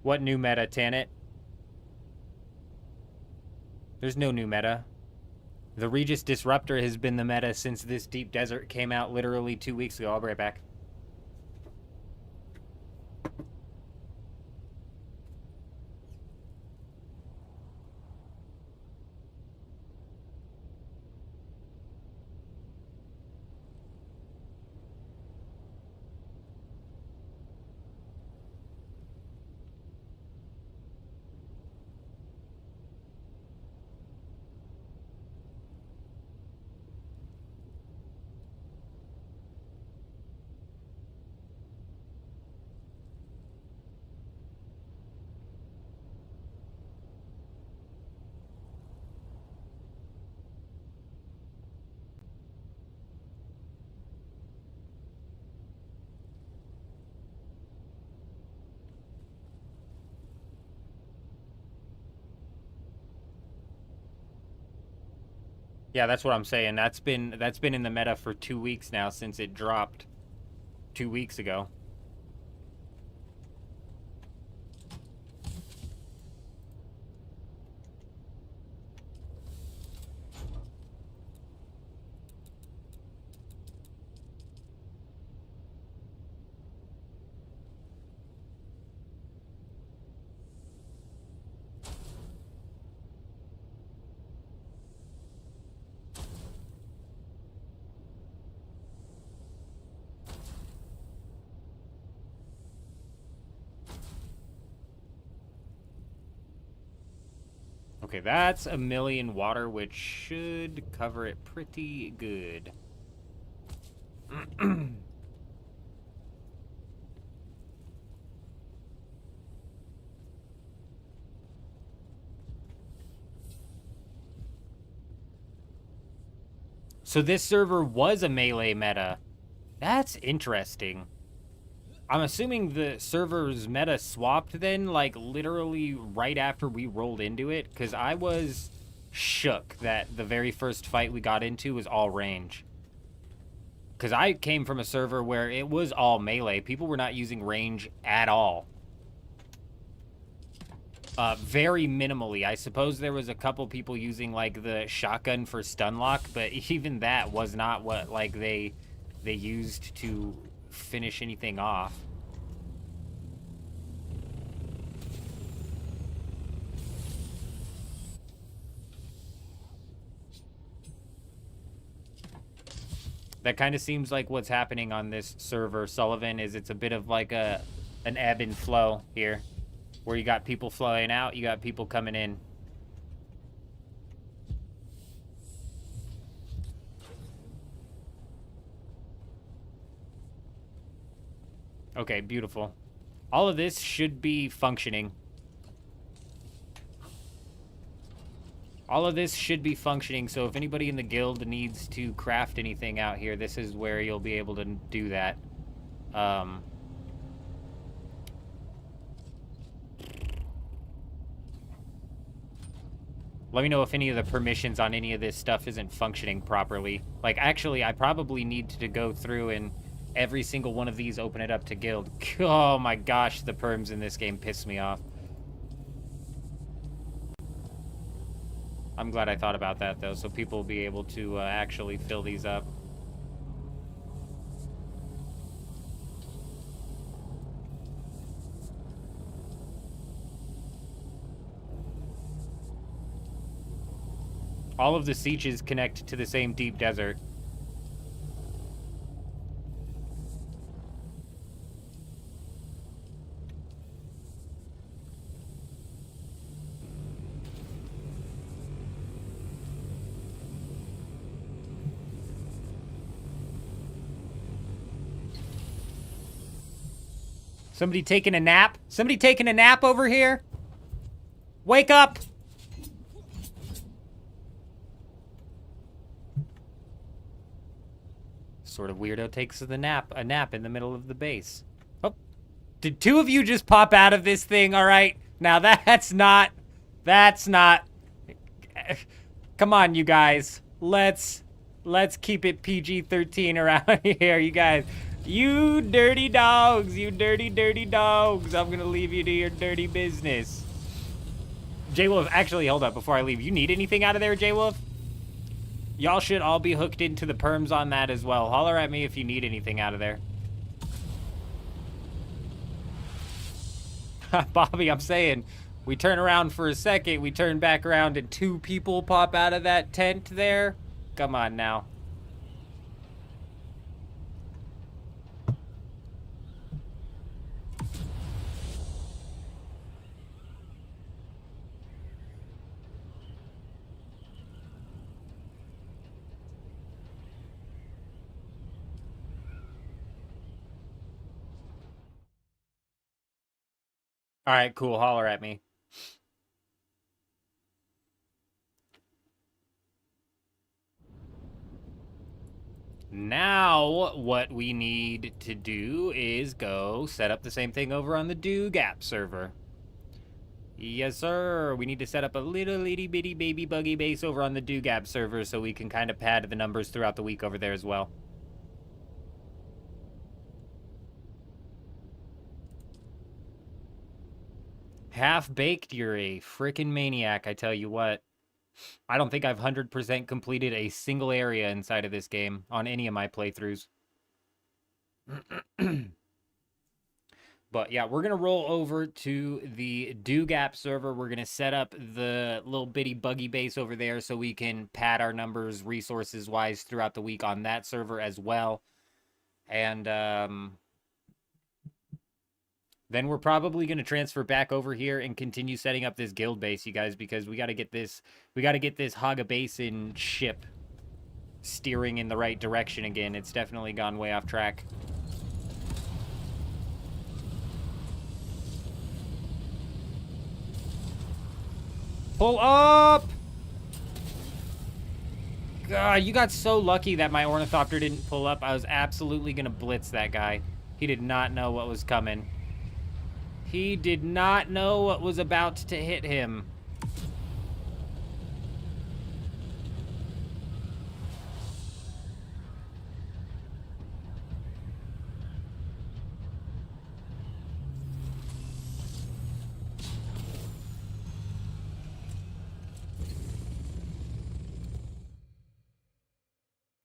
What new meta, Tanit? There's no new meta. The Regis Disruptor has been the meta since this Deep Desert came out literally 2 weeks ago. I'll be right back. Yeah, that's what I'm saying. That's been in the meta for 2 weeks now since it dropped 2 weeks ago. Okay, that's 1,000,000 water, which should cover it pretty good. So this server was a melee meta. That's interesting. I'm assuming the server's meta swapped then, like, literally right after we rolled into it, because I was shook that the very first fight we got into was all range. Because I came from a server where it was all melee. People were not using range at all. Very minimally. I suppose there was a couple people using, like, the shotgun for stun lock, but even that was not what, like, they used to finish anything off. That kind of seems like what's happening on this server, Sullivan, is it's a bit of like an ebb and flow here, where you got people flowing out, you got people coming in. Okay, beautiful. All of this should be functioning. All of this should be functioning, so if anybody in the guild needs to craft anything out here, this is where you'll be able to do that. Let me know if any of the permissions on any of this stuff isn't functioning properly. Like, actually, I probably need to go through and every single one of these open it up to guild. Oh my gosh, the perms in this game piss me off. I'm glad I thought about that, though, so people will be able to actually fill these up. All of the sieges connect to the same deep desert. Somebody taking a nap? Somebody taking a nap over here? Wake up! Sort of weirdo takes a nap in the middle of the base. Oh, did two of you just pop out of this thing? All right, now that's not. Come on, you guys. Let's keep it PG-13 around here, you guys. You dirty dogs, you dirty dogs. I'm gonna leave you to your dirty business. J-Wolf, actually, hold up before I leave. You need anything out of there, J-Wolf? Y'all should all be hooked into the perms on that as well. Holler at me if you need anything out of there. Bobby, I'm saying, we turn around for a second, we turn back around and two people pop out of that tent there. Come on now. All right, cool. Holler at me. Now, what we need to do is go set up the same thing over on the Do Gap server. Yes, sir. We need to set up a little itty bitty baby buggy base over on the Do Gap server so we can kind of pad the numbers throughout the week over there as well. Half-baked, you're a frickin' maniac, I tell you what. I don't think I've 100% completed a single area inside of this game on any of my playthroughs. But yeah, we're going to roll over to the Do Gap server. We're going to set up the little bitty buggy base over there so we can pad our numbers resources-wise throughout the week on that server as well. And then we're probably going to transfer back over here and continue setting up this guild base, you guys, because we got to get this Hagga Basin ship steering in the right direction again. It's definitely gone way off track. Pull up! God, you got so lucky that my ornithopter didn't pull up. I was absolutely going to blitz that guy. He did not know what was coming. He did not know what was about to hit him.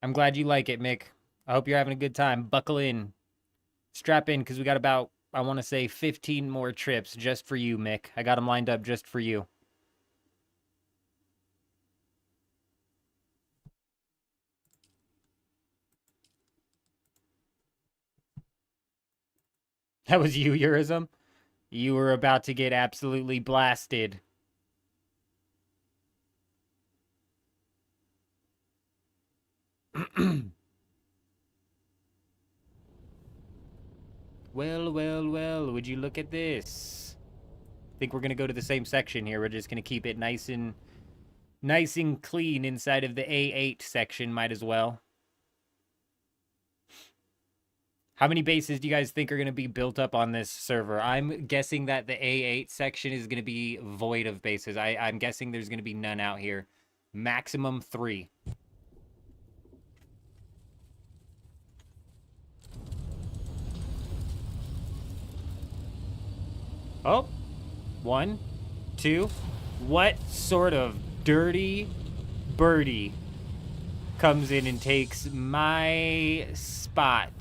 I'm glad you like it, Mick. I hope you're having a good time. Buckle in. Strap in, because we got about, I want to say, 15 more trips just for you, Mick. I got them lined up just for you. That was you, Eurism? You were about to get absolutely blasted. Well, well, well, would you look at this? I think we're going to go to the same section here. We're just going to keep it nice and clean inside of the A8 section, might as well. How many bases do you guys think are going to be built up on this server? I'm guessing that the A8 section is going to be void of bases. I'm guessing there's going to be none out here. Maximum 3. Oh, 1, 2. What sort of dirty birdie comes in and takes my spot?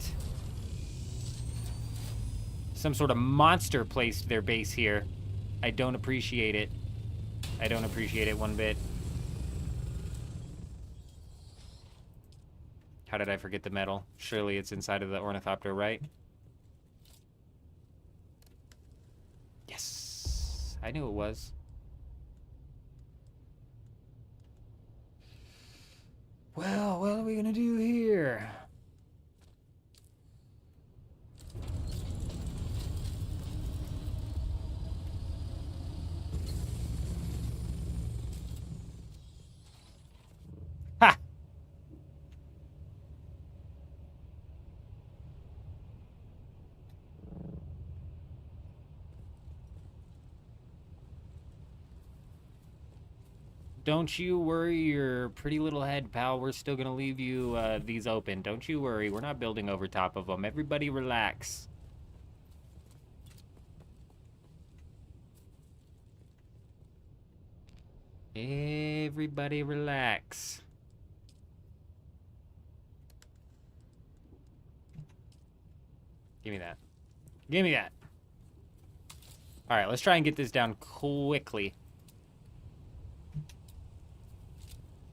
Some sort of monster placed their base here. I don't appreciate it. I don't appreciate it one bit. How did I forget the medal? Surely it's inside of the ornithopter, right? Yes. I knew it was. Well, what are we gonna do here? Don't you worry your pretty little head, pal. We're still gonna leave you these open. Don't you worry. We're not building over top of them. Everybody relax. Everybody relax. Give me that. Give me that. All right, let's try and get this down quickly.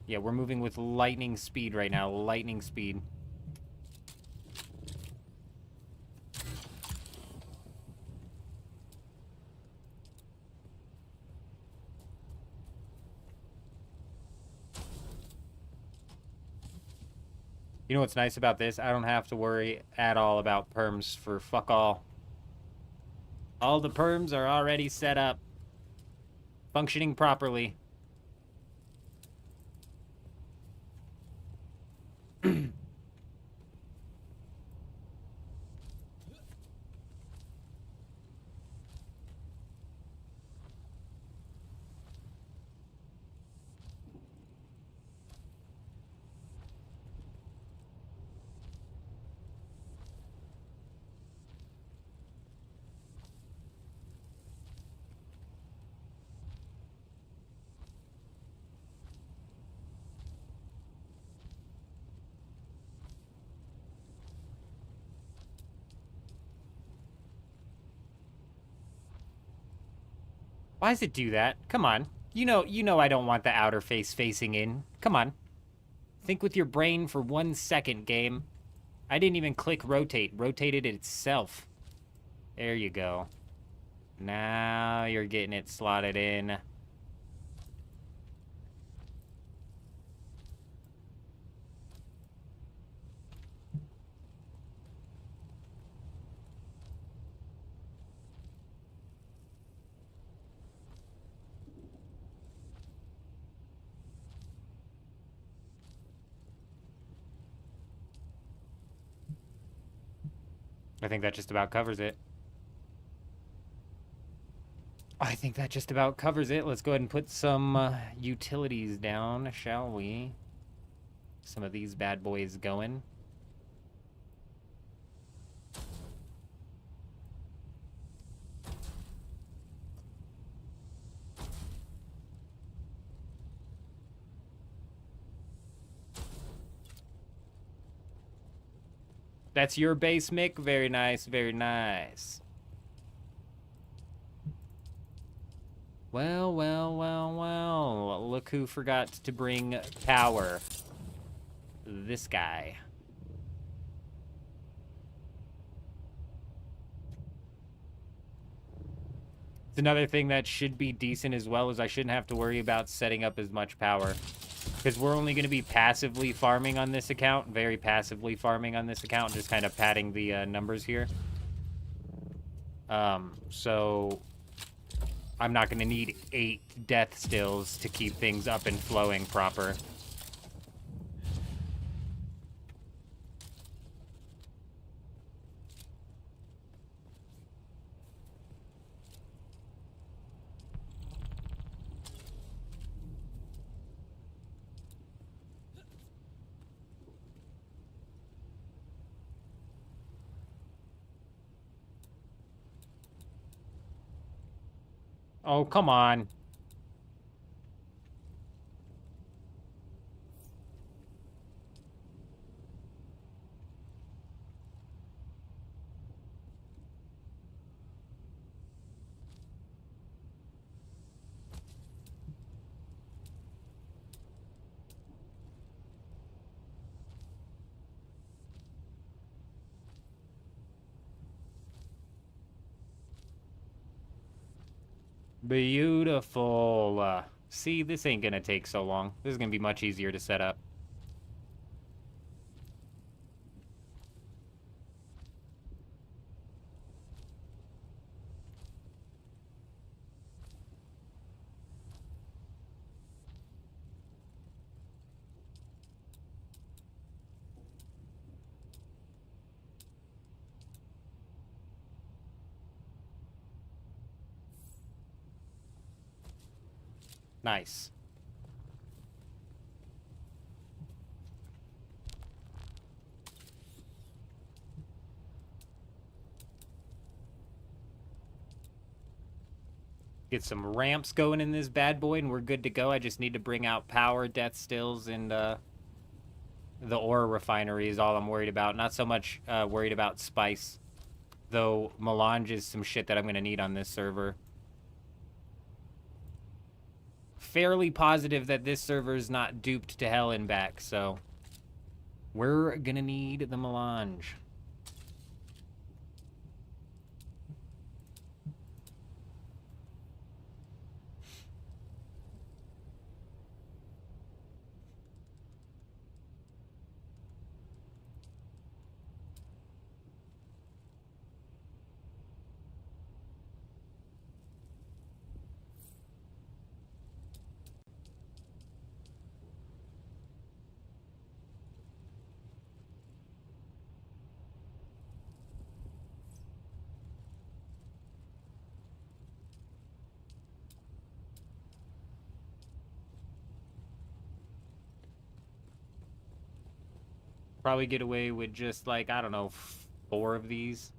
Yeah, we're moving with lightning speed right now. Lightning speed. You know what's nice about this? I don't have to worry at all about perms for fuck all. All the perms are already set up. Functioning properly. Why does it do that? Come on. You know I don't want the outer face facing in. Come on. Think with your brain for 1 second, game. I didn't even click rotate. Rotated it itself. There you go. Now you're getting it slotted in. I think that just about covers it. I think that just about covers it. Let's go ahead and put some utilities down, shall we? Some of these bad boys going. That's your base, Mick? Very nice, very nice. Well, well, well, well. Look who forgot to bring power. This guy. It's another thing that should be decent as well, is I shouldn't have to worry about setting up as much power. Because we're only going to be passively farming on this account. Very passively farming on this account. Just kind of padding the numbers here. So I'm not going to need 8 death stills to keep things up and flowing proper. Oh, come on. Beautiful. See, this ain't gonna take so long. This is gonna be much easier to set up. Nice. Get some ramps going in this bad boy, and we're good to go. I just need to bring out power, death stills, and the ore refinery is all I'm worried about. Not so much worried about spice, though melange is some shit that I'm going to need on this server. Fairly positive that this server is not duped to hell and back, so we're going to need the melange. Probably get away with just, like, I don't know, 4 of these.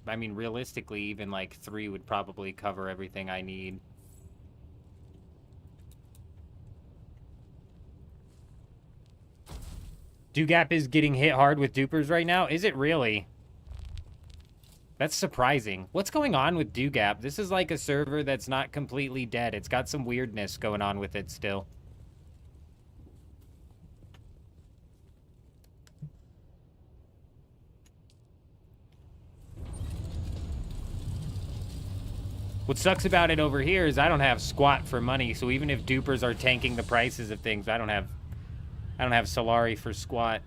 I mean, realistically, even, like, 3 would probably cover everything I need. Dugap is getting hit hard with dupers right now? Is it really? That's surprising. What's going on with Dugap? This is like a server that's not completely dead. It's got some weirdness going on with it still. What sucks about it over here is I don't have squat for money, so even if dupers are tanking the prices of things, I don't have Solari for squat.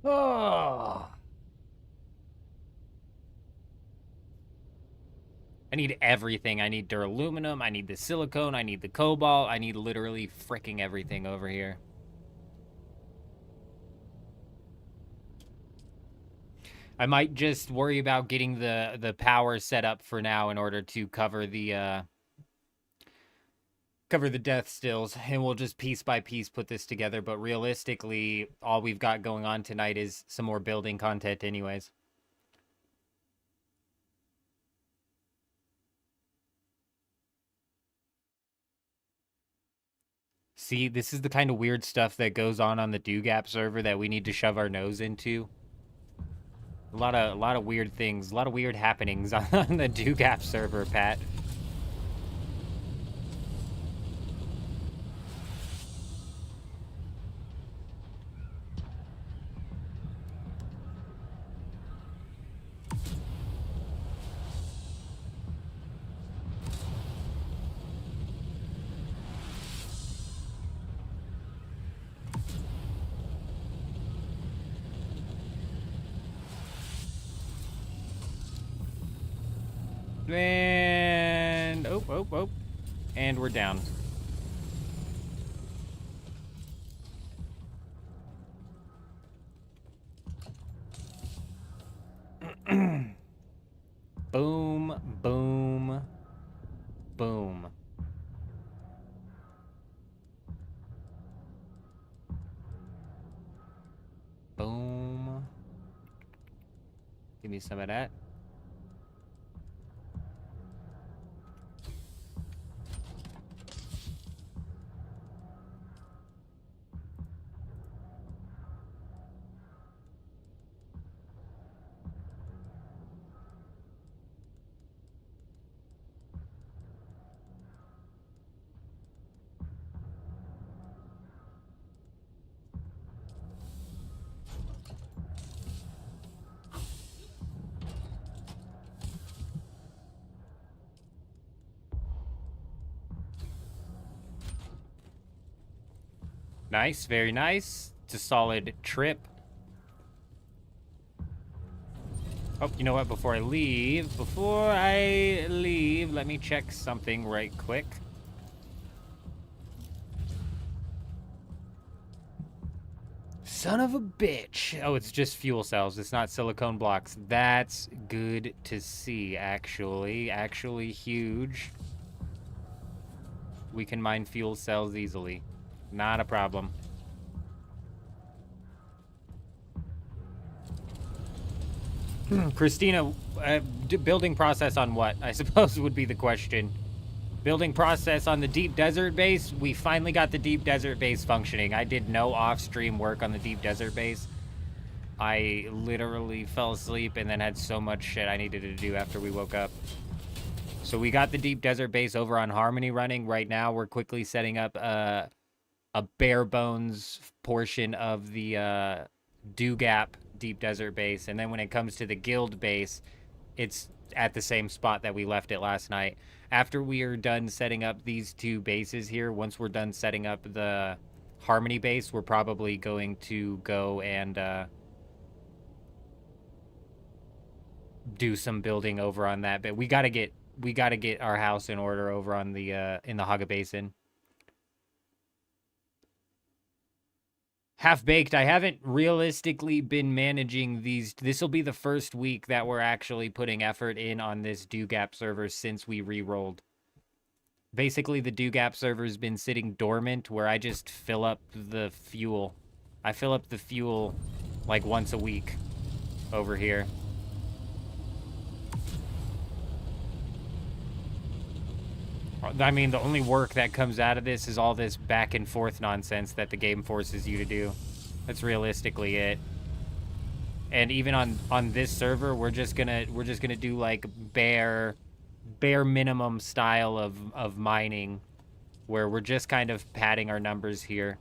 Oh. I need everything. I need duraluminum. I need the silicone. I need the cobalt. I need literally freaking everything over here. I might just worry about getting the power set up for now in order to cover the death stills, and we'll just piece by piece put this together. But realistically, all we've got going on tonight is some more building content anyways. See, this is the kind of weird stuff that goes on the Dugap server that we need to shove our nose into. A lot of weird things, a lot of weird happenings on the Dugap server, Pat. And oh, and we're down. Boom, boom, boom. Boom. Give me some of that. Nice, very nice. It's a solid trip. Oh, you know what? Before I leave, let me check something right quick. Son of a bitch. Oh, it's just fuel cells. It's not silicone blocks. That's good to see, actually. Actually huge. We can mine fuel cells easily. Not a problem. Christina, building process on what? I suppose would be the question. Building process on the deep desert base. We finally got the deep desert base functioning. I did no off-stream work on the deep desert base. I literally fell asleep and then had so much shit I needed to do after we woke up. So we got the deep desert base over on Harmony running. Right now we're quickly setting up a bare bones portion of the Dew Gap deep desert base. And then when it comes to the guild base, it's at the same spot that we left it last night. After we are done setting up these two bases here, once we're done setting up the Harmony base, we're probably going to go and do some building over on that. But we gotta get our house in order over on the in the Hagga Basin. Half-baked. I haven't realistically been managing these. This will be the first week that we're actually putting effort in on this Dew Gap server since we re-rolled. Basically, the Dew Gap server's been sitting dormant where I just fill up the fuel. I fill up the fuel like once a week over here. I mean, the only work that comes out of this is all this back and forth nonsense that the game forces you to do. That's realistically it. And even on this server, we're just gonna do like bare minimum style of mining, where we're just kind of padding our numbers here.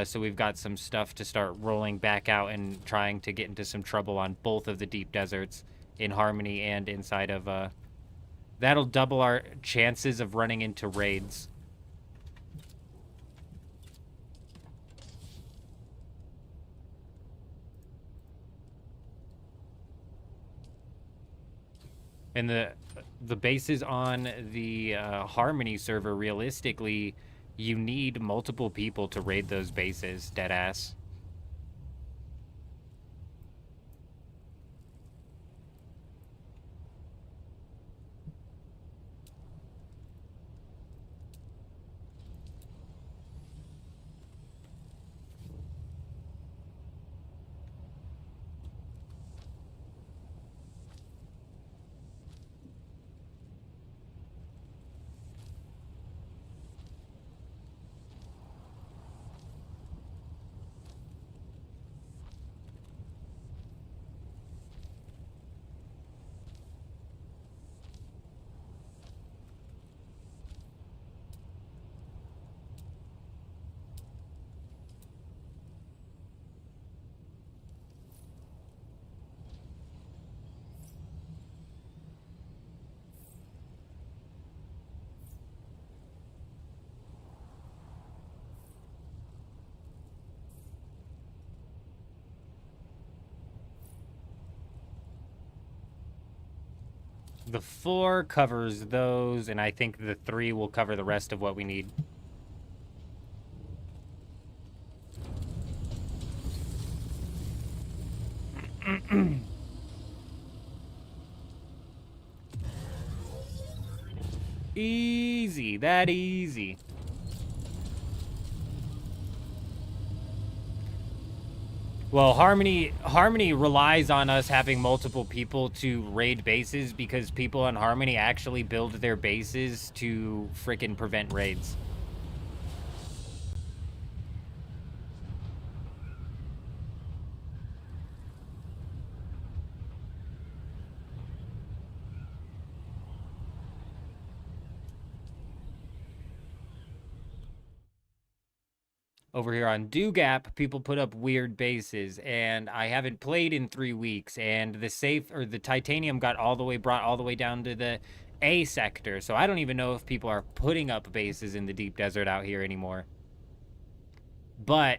So we've got some stuff to start rolling back out and trying to get into some trouble on both of the deep deserts in Harmony and inside of that'll double our chances of running into raids. And the bases on the Harmony server, realistically, you need multiple people to raid those bases, deadass. The 4 covers those, and I think the 3 will cover the rest of what we need. Easy, that easy. Well, Harmony relies on us having multiple people to raid bases because people on Harmony actually build their bases to frickin' prevent raids. Over here on Dew Gap, people put up weird bases, and I haven't played in 3 weeks, and the titanium got brought all the way down to the A sector, so I don't even know if people are putting up bases in the deep desert out here anymore. But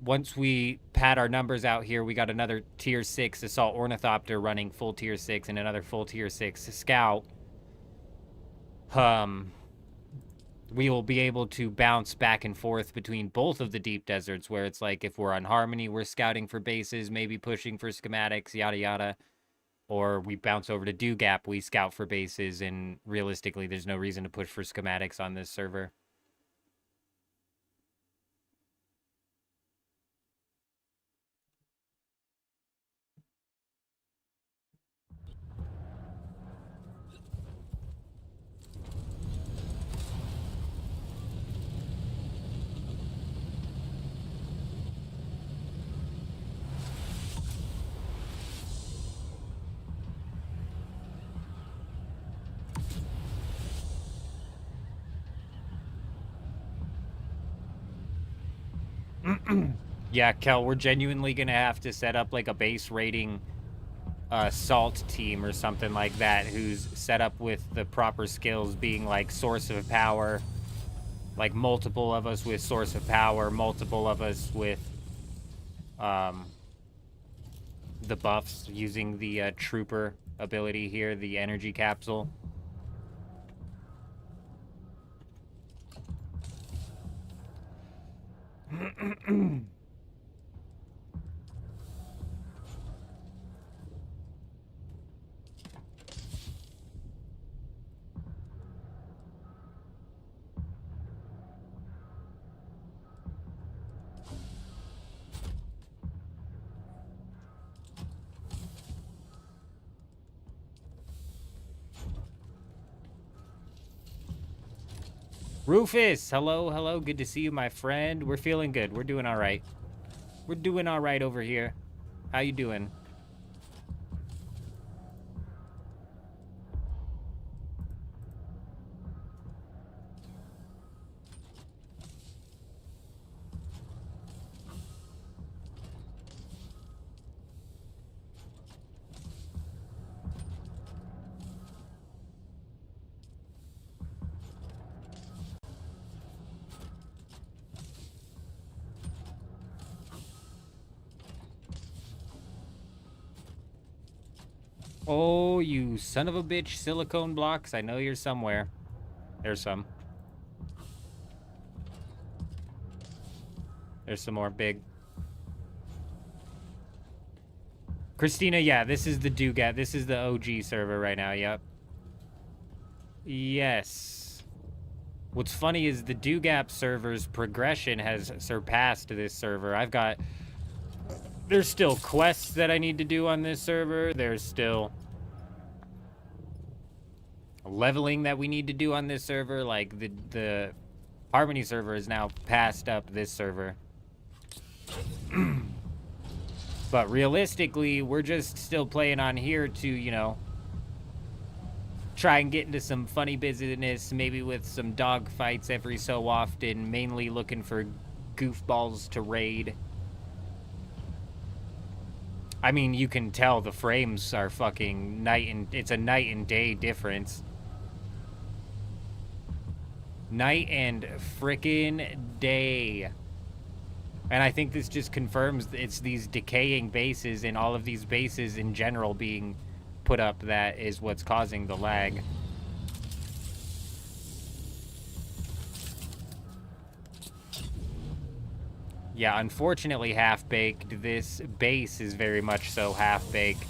once we pad our numbers out here, we got another tier 6 assault ornithopter running full tier 6 and another full tier 6 scout. We will be able to bounce back and forth between both of the deep deserts, where it's like if we're on Harmony, we're scouting for bases, maybe pushing for schematics, yada yada. Or we bounce over to Dew Gap, we scout for bases, and realistically, there's no reason to push for schematics on this server. Yeah, Kel, we're genuinely gonna have to set up like a base rating salt team or something like that, who's set up with the proper skills, being like source of power, like multiple of us with source of power, multiple of us with the buffs, using the trooper ability here, the energy capsule. Rufus, hello, hello. Good to see you, my friend. We're feeling good. We're doing all right. We're doing all right over here. How you doing? Oh, you son of a bitch, silicone blocks. I know you're somewhere. There's some. There's some more big. Christina, yeah, this is the Dugat. This is the OG server right now, yep. Yes. What's funny is the Dugap server's progression has surpassed this server. There's still quests that I need to do on this server. There's still leveling that we need to do on this server. Like, the Harmony server is now passed up this server. But realistically, we're just still playing on here to, you know, try and get into some funny business, maybe with some dog fights every so often, mainly looking for goofballs to raid. I mean, you can tell the frames are fucking it's a night and day difference. Night and frickin' day. And I think this just confirms it's these decaying bases and all of these bases in general being put up that is what's causing the lag. Yeah, unfortunately half-baked. This base is very much so half-baked.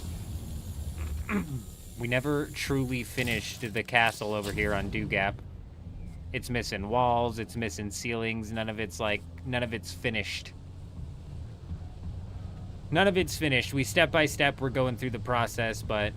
We never truly finished the castle over here on Dewgap. It's missing walls, it's missing ceilings, none of it's finished. None of it's finished. We step by step, we're going through the process, but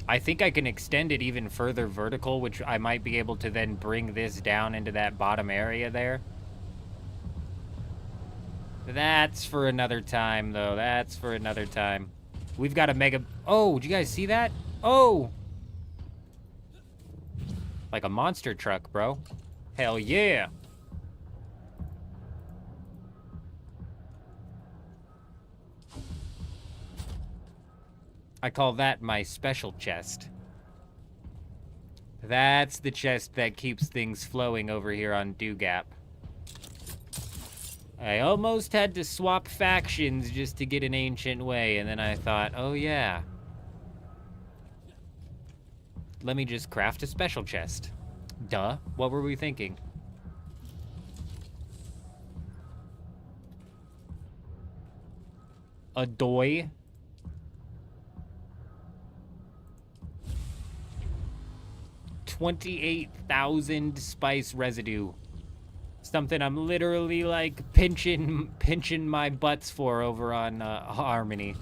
I think I can extend it even further vertical, which I might be able to then bring this down into that bottom area there. That's for another time, though. That's for another time. We've got a mega... Oh, did you guys see that? Oh! Like a monster truck, bro. Hell yeah! I call that my special chest. That's the chest that keeps things flowing over here on Dewgap. I almost had to swap factions just to get an ancient way, and then I thought, oh yeah. Let me just craft a special chest. Duh, what were we thinking? A doy? 28,000 spice residue. Something I'm literally like pinching my butts for over on Harmony.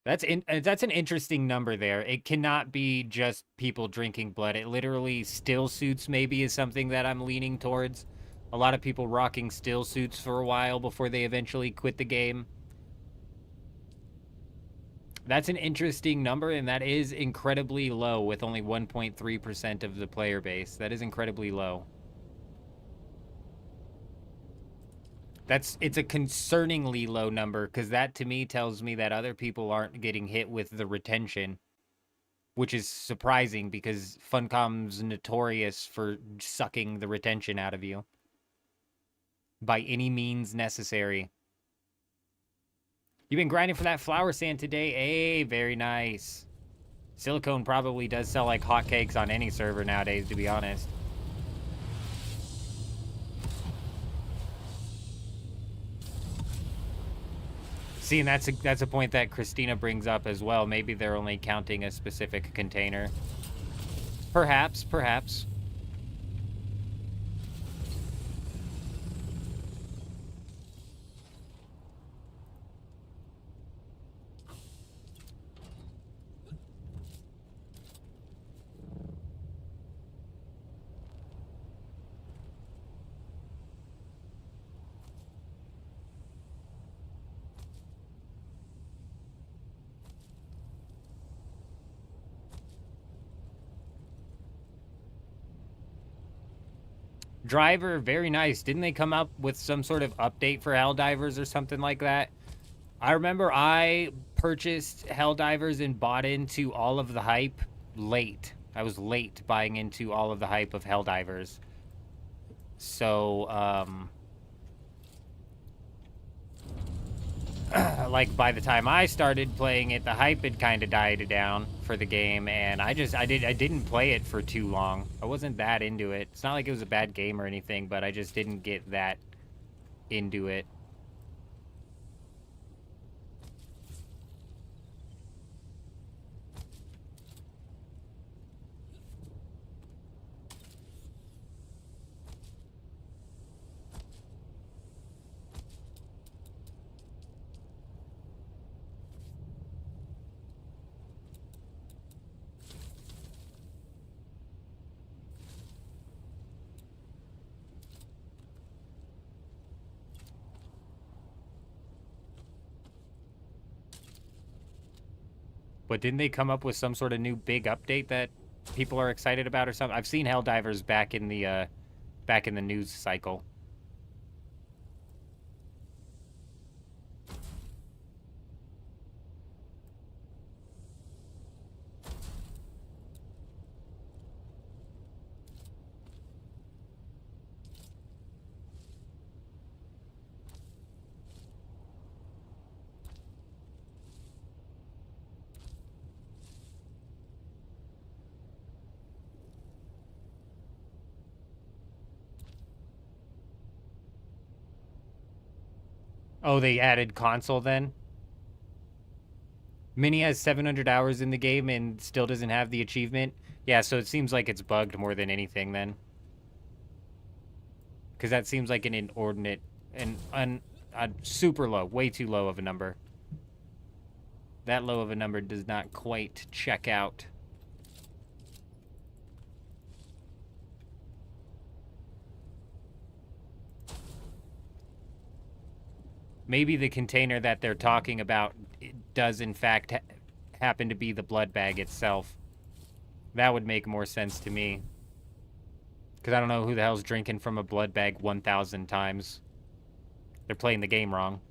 That's an interesting number there. It cannot be just people drinking blood. It literally still suits maybe is something that I'm leaning towards. A lot of people rocking still suits for a while before they eventually quit the game. That's an interesting number, and that is incredibly low with only 1.3% of the player base. That is incredibly low. It's a concerningly low number, because that to me tells me that other people aren't getting hit with the retention, which is surprising because Funcom's notorious for sucking the retention out of you by any means necessary. You've been grinding for that flower sand today? Hey, very nice. Silicone probably does sell like hotcakes on any server nowadays, to be honest. See, and that's a point that Christina brings up as well. Maybe they're only counting a specific container. Perhaps, perhaps. Driver, very nice. Didn't they come up with some sort of update for Helldivers or something like that? I remember I purchased Helldivers and bought into all of the hype late. I was late buying into all of the hype of Helldivers. So, like by the time I started playing it, the hype had kind of died down for the game, and I didn't play it for too long. I wasn't that into it. It's not like it was a bad game or anything, but I just didn't get that into it. But didn't they come up with some sort of new big update that people are excited about or something? I've seen Helldivers back in the news cycle. Oh, they added console then? Mini has 700 hours in the game and still doesn't have the achievement. Yeah, so it seems like it's bugged more than anything then. Because that seems like an inordinate and a super low, way too low of a number. That low of a number does not quite check out. Maybe the container that they're talking about does, in fact, happen to be the blood bag itself. That would make more sense to me. Because I don't know who the hell's drinking from a blood bag 1,000 times. They're playing the game wrong.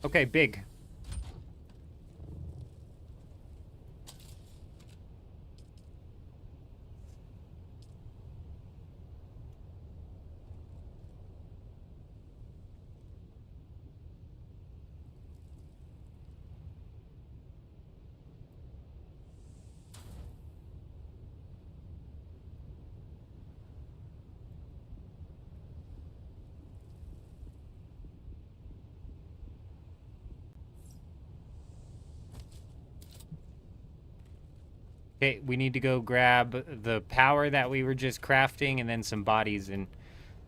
Okay, big. Okay, we need to go grab the power that we were just crafting and then some bodies, and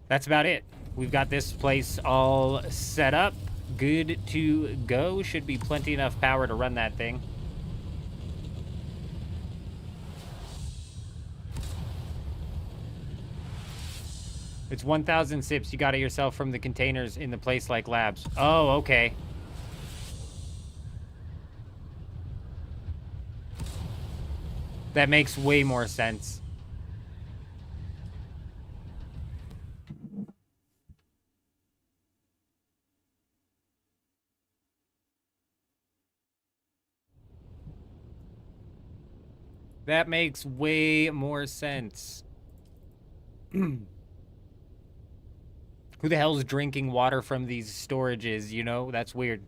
that's about it. We've got this place all set up. Good to go. Should be plenty enough power to run that thing. It's 1,000 sips you got it yourself from the containers in the place like labs. Oh, okay. That makes way more sense. That makes way more sense. Who the hell's drinking water from these storages, you know? That's weird.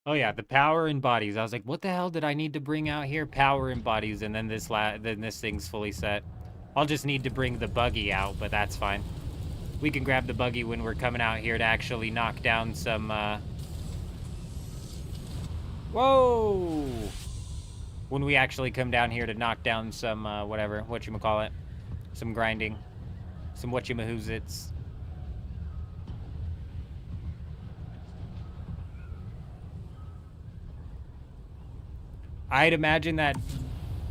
Oh yeah, the power and bodies. I was like, what the hell did I need to bring out here? Power and bodies, and then this thing's fully set. I'll just need to bring the buggy out, but that's fine. We can grab the buggy when we're coming out here to actually knock down some, Whoa! When we actually come down here to knock down some, whatever, whatchamacallit. Some grinding. Some whatchamahoozits. I'd imagine that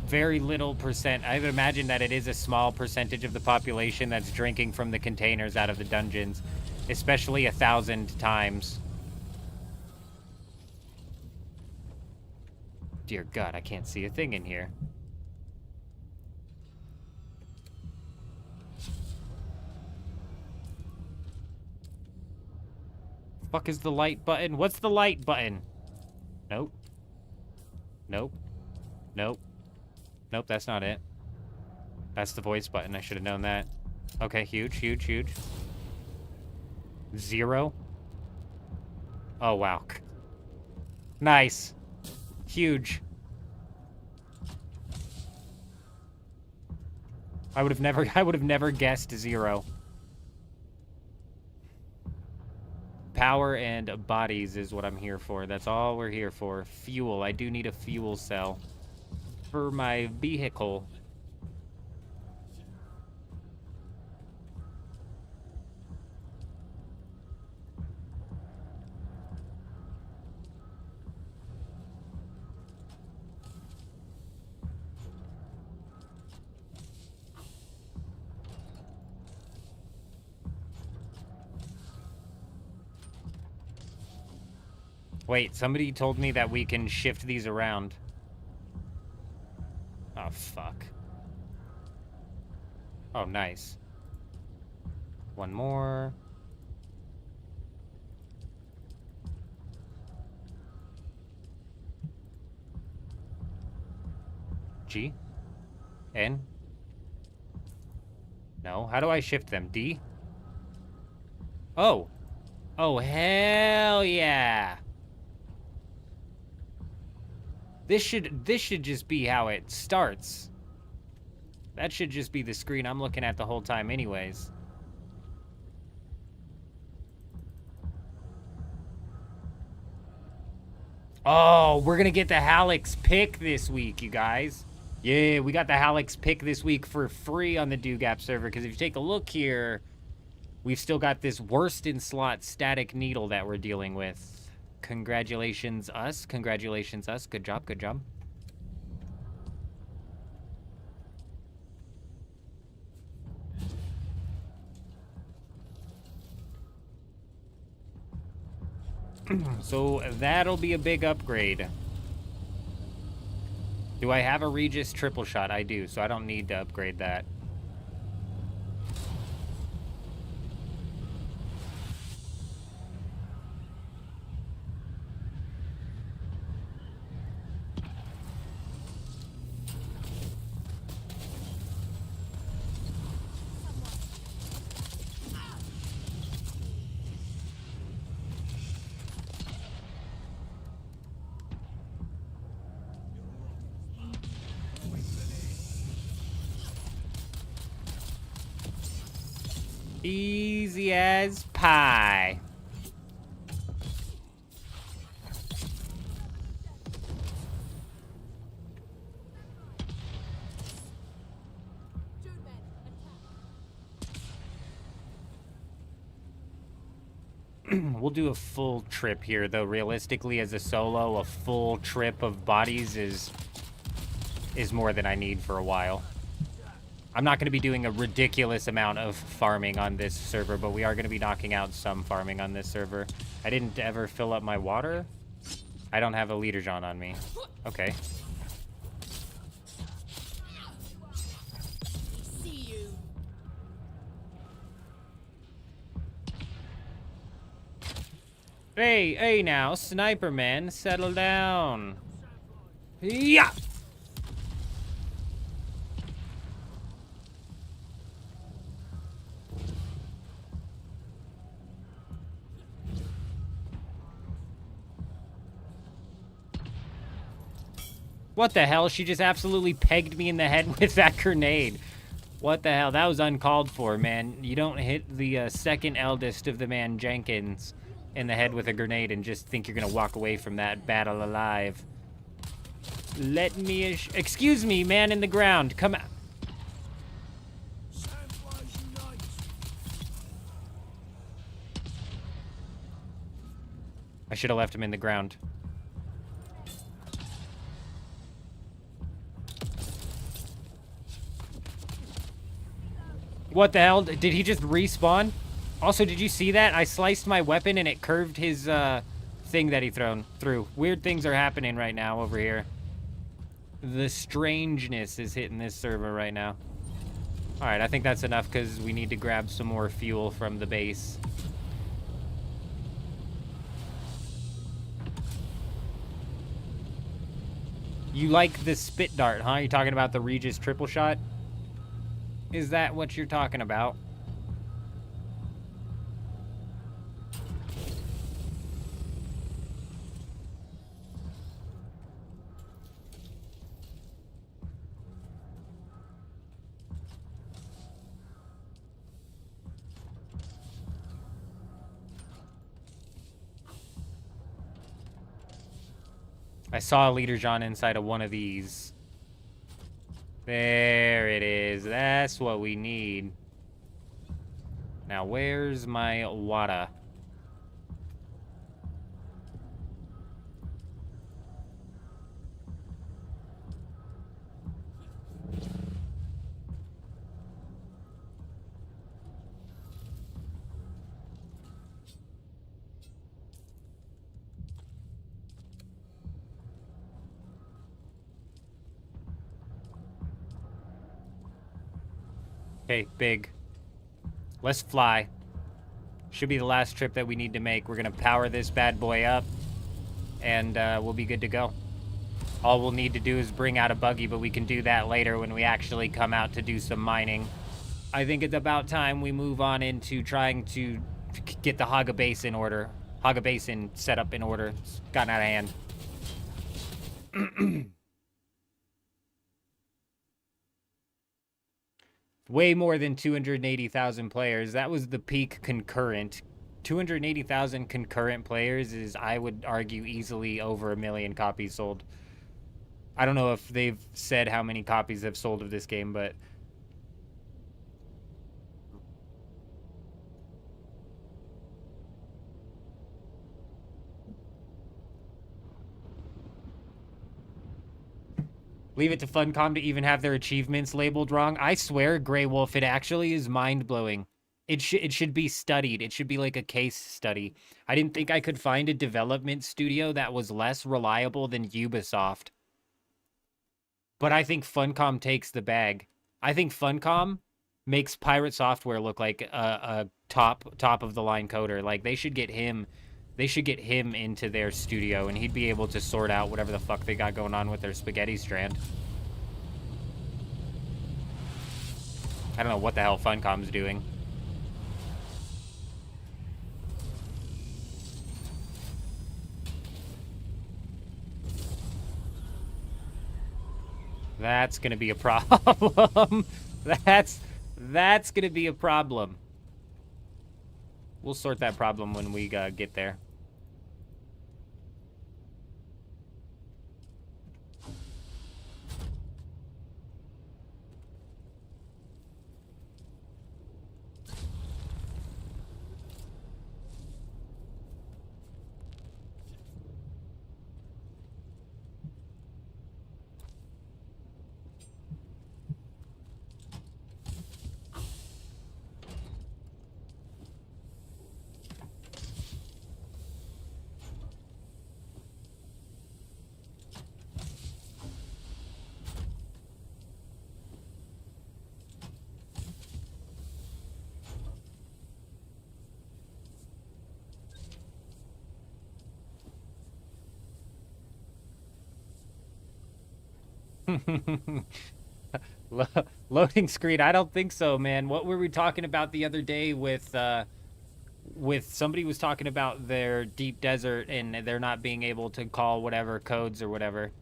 very little percent. I would imagine that it is a small percentage of the population that's drinking from the containers out of the dungeons, especially 1,000 times. Dear God, I can't see a thing in here. Fuck is the light button? What's the light button? Nope. Nope. Nope. Nope, that's not it. That's the voice button. I should have known that. Okay, huge, huge, huge. 0. Oh, wow. Nice. Huge. I would have never guessed 0. Power and bodies is what I'm here for. That's all we're here for. Fuel. I do need a fuel cell for my vehicle. Wait, somebody told me that we can shift these around. Oh, fuck. Oh, nice. One more. G? N? No. How do I shift them? D? Oh. Oh, hell yeah. This should just be how it starts. That should just be the screen I'm looking at the whole time anyways. Oh, we're gonna get the Hallex pick this week, you guys. Yeah, we got the Hallex pick this week for free on the DoGap server, because if you take a look here, we've still got this worst in slot static needle that we're dealing with. Congratulations, us. Congratulations, us. Good job, good job. So that'll be a big upgrade. Do I have a Regis triple shot? I do, so I don't need to upgrade that. Easy as pie. We'll do a full trip here, though. Realistically, as a solo, a full trip of bodies is more than I need for a while. I'm not going to be doing a ridiculous amount of farming on this server, but we are going to be knocking out some farming on this server. I didn't ever fill up my water. I don't have a leader John on me. Okay. Hey now, sniper man, settle down. Yeah. What the hell? She just absolutely pegged me in the head with that grenade. What the hell? That was uncalled for, man. You don't hit the second eldest of the man Jenkins in the head with a grenade and just think you're gonna walk away from that battle alive. Let me... Excuse me, man in the ground. Come out. I should have left him in the ground. What the hell? Did he just respawn? Also, did you see that? I sliced my weapon and it curved his thing that he threw. Weird things are happening right now over here. The strangeness is hitting this server right now. Alright, I think that's enough because we need to grab some more fuel from the base. You like the spit dart, huh? You talking about the Regis triple shot? Is that what you're talking about? I saw a leader John inside of one of these. There it is. That's what we need. Now, where's my water? Okay, big. Let's fly. Should be the last trip that we need to make. We're gonna power this bad boy up, and we'll be good to go. All we'll need to do is bring out a buggy, but we can do that later when we actually come out to do some mining. I think it's about time we move on into trying to get the Hagga Basin order. Hagga Basin set up in order. It's gotten out of hand. Way more than 280,000 players. That was the peak concurrent. 280,000 concurrent players is, I would argue, easily over 1 million copies sold. I don't know if they've said how many copies they've sold of this game, but leave it to Funcom to even have their achievements labeled wrong. I swear, Grey Wolf, it actually is mind-blowing. It should be studied. It should be like a case study. I didn't think I could find a development studio that was less reliable than Ubisoft. But I think Funcom takes the bag. I think Funcom makes Pirate Software look like a top of the line coder. Like they should get him into their studio, and he'd be able to sort out whatever the fuck they got going on with their spaghetti strand. I don't know what the hell Funcom's doing. That's gonna be a problem. That's gonna be a problem. We'll sort that problem when we get there. Loading screen. I don't think so, man. What were we talking about the other day with somebody was talking about their deep desert and they're not being able to call whatever codes or whatever.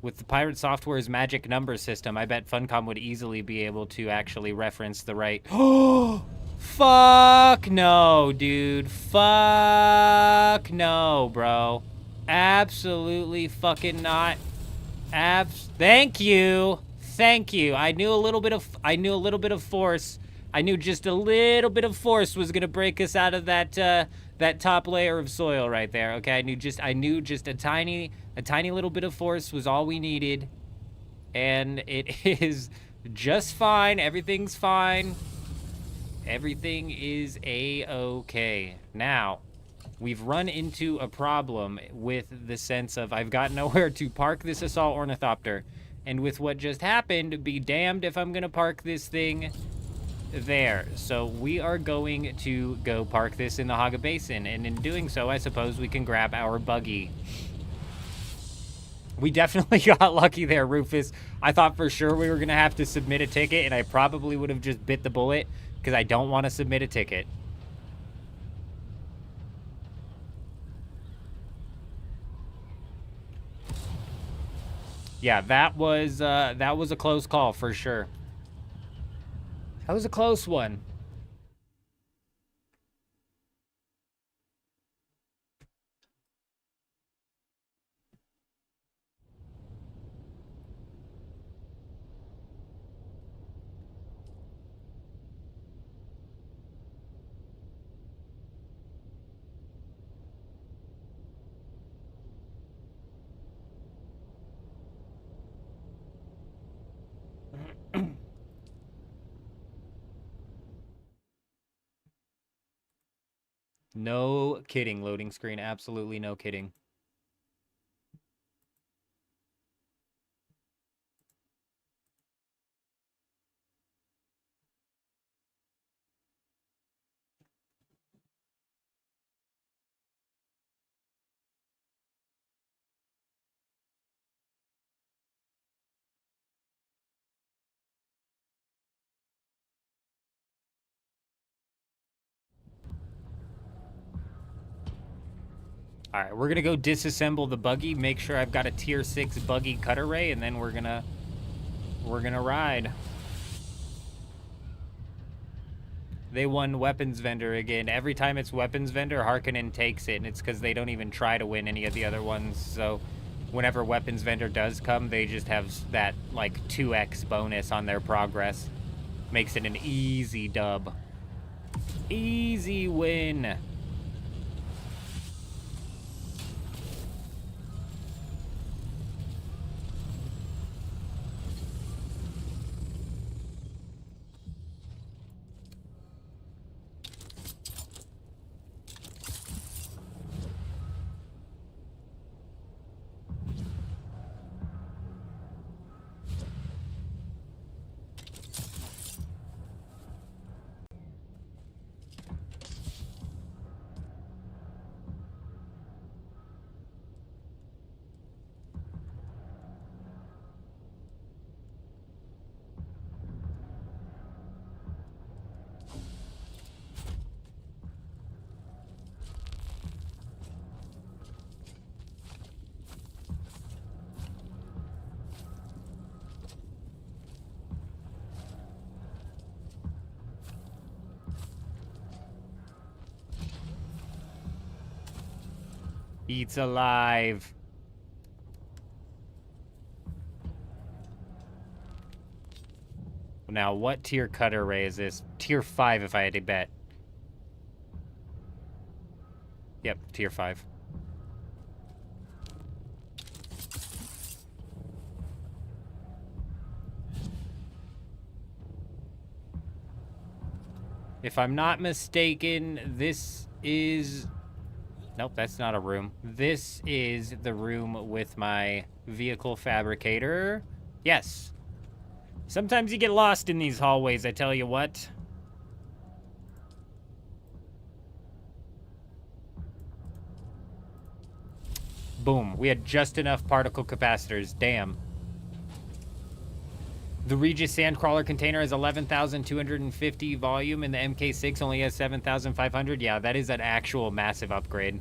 With the Pirate Software's magic number system, I bet Funcom would easily be able to actually reference the right. Oh, fuck no, dude. Fuck no, bro. Absolutely fucking not. Thank you. Thank you. I knew a little bit of force. I knew just a little bit of force was gonna break us out of that that top layer of soil right there. Okay, I knew just a tiny little bit of force was all we needed. And it is just fine. Everything's fine. Everything is a-okay. Now, we've run into a problem with the sense of I've got nowhere to park this assault ornithopter. And with what just happened, be damned if I'm gonna park this thing there. So we are going to go park this in the Hagga Basin. And in doing so, I suppose we can grab our buggy. We definitely got lucky there, Rufus. I thought for sure we were gonna have to submit a ticket, and I probably would have just bit the bullet because I don't want to submit a ticket. Yeah, that was a close call for sure. That was a close one. No kidding, loading screen. Absolutely no kidding. All right, we're gonna go disassemble the buggy, make sure I've got a tier 6 buggy cutter ray, and then we're gonna ride. They won weapons vendor again. Every time it's weapons vendor, Harkonnen takes it, and it's because they don't even try to win any of the other ones. So whenever weapons vendor does come, they just have that like 2x bonus on their progress. Makes it an easy dub. Easy win. Eats alive. Now, what tier cutter ray is this? Tier 5 if I had to bet. Yep, tier 5. If I'm not mistaken, this is... Nope, that's not a room. This is the room with my vehicle fabricator. Yes. Sometimes you get lost in these hallways, I tell you what. Boom. We had just enough particle capacitors. Damn. The Regis Sandcrawler container has 11,250 volume, and the MK6 only has 7,500. Yeah, that is an actual massive upgrade.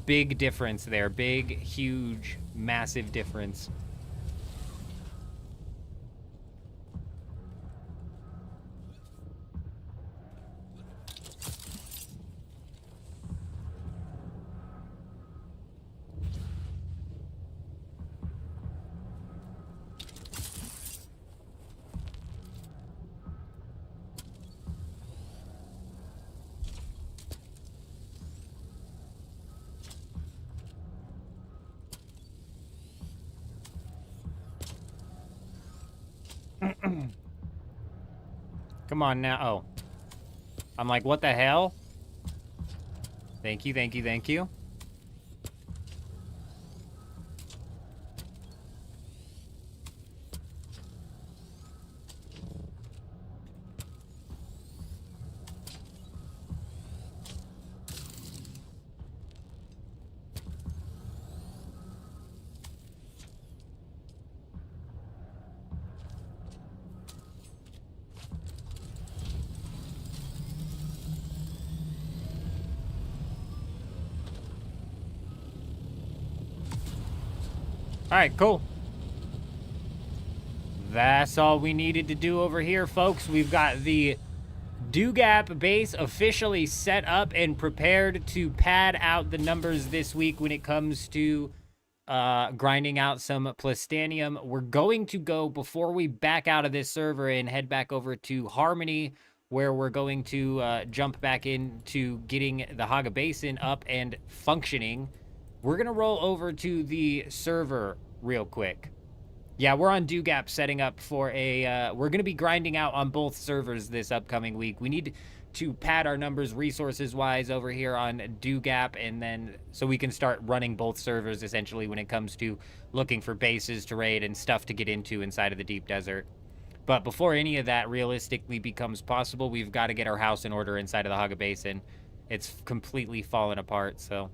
Big difference there. Big, huge, massive difference. Come on now. Oh. I'm like, what the hell? Thank you, thank you, thank you. All right, cool. That's all we needed to do over here, folks. We've got the Dugap base officially set up and prepared to pad out the numbers this week when it comes to grinding out some plastanium. We're going to go, before we back out of this server and head back over to Harmony, where we're going to jump back into getting the Hagga Basin up and functioning. We're going to roll over to the server real quick. Yeah, we're on Dugap setting up for a... we're going to be grinding out on both servers this upcoming week. We need to pad our numbers resources-wise over here on Dugap, and then so we can start running both servers, essentially, when it comes to looking for bases to raid and stuff to get into inside of the deep desert. But before any of that realistically becomes possible, we've got to get our house in order inside of the Hagga Basin. It's completely fallen apart, so...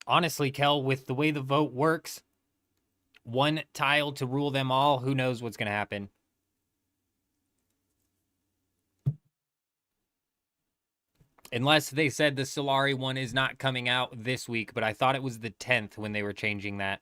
Honestly, Kel, with the way the vote works, one tile to rule them all, who knows what's going to happen. Unless they said the Solari one is not coming out this week, but I thought it was the 10th when they were changing that.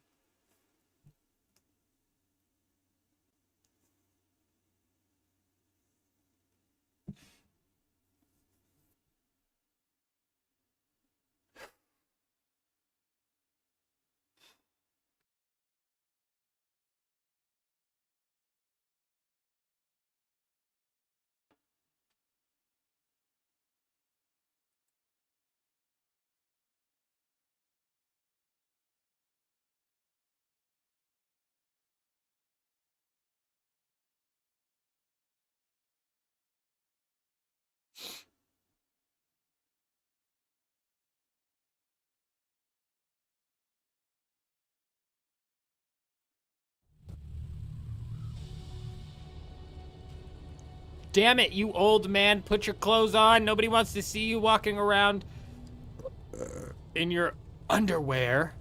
Damn it, you old man. Put your clothes on. Nobody wants to see you walking around in your underwear.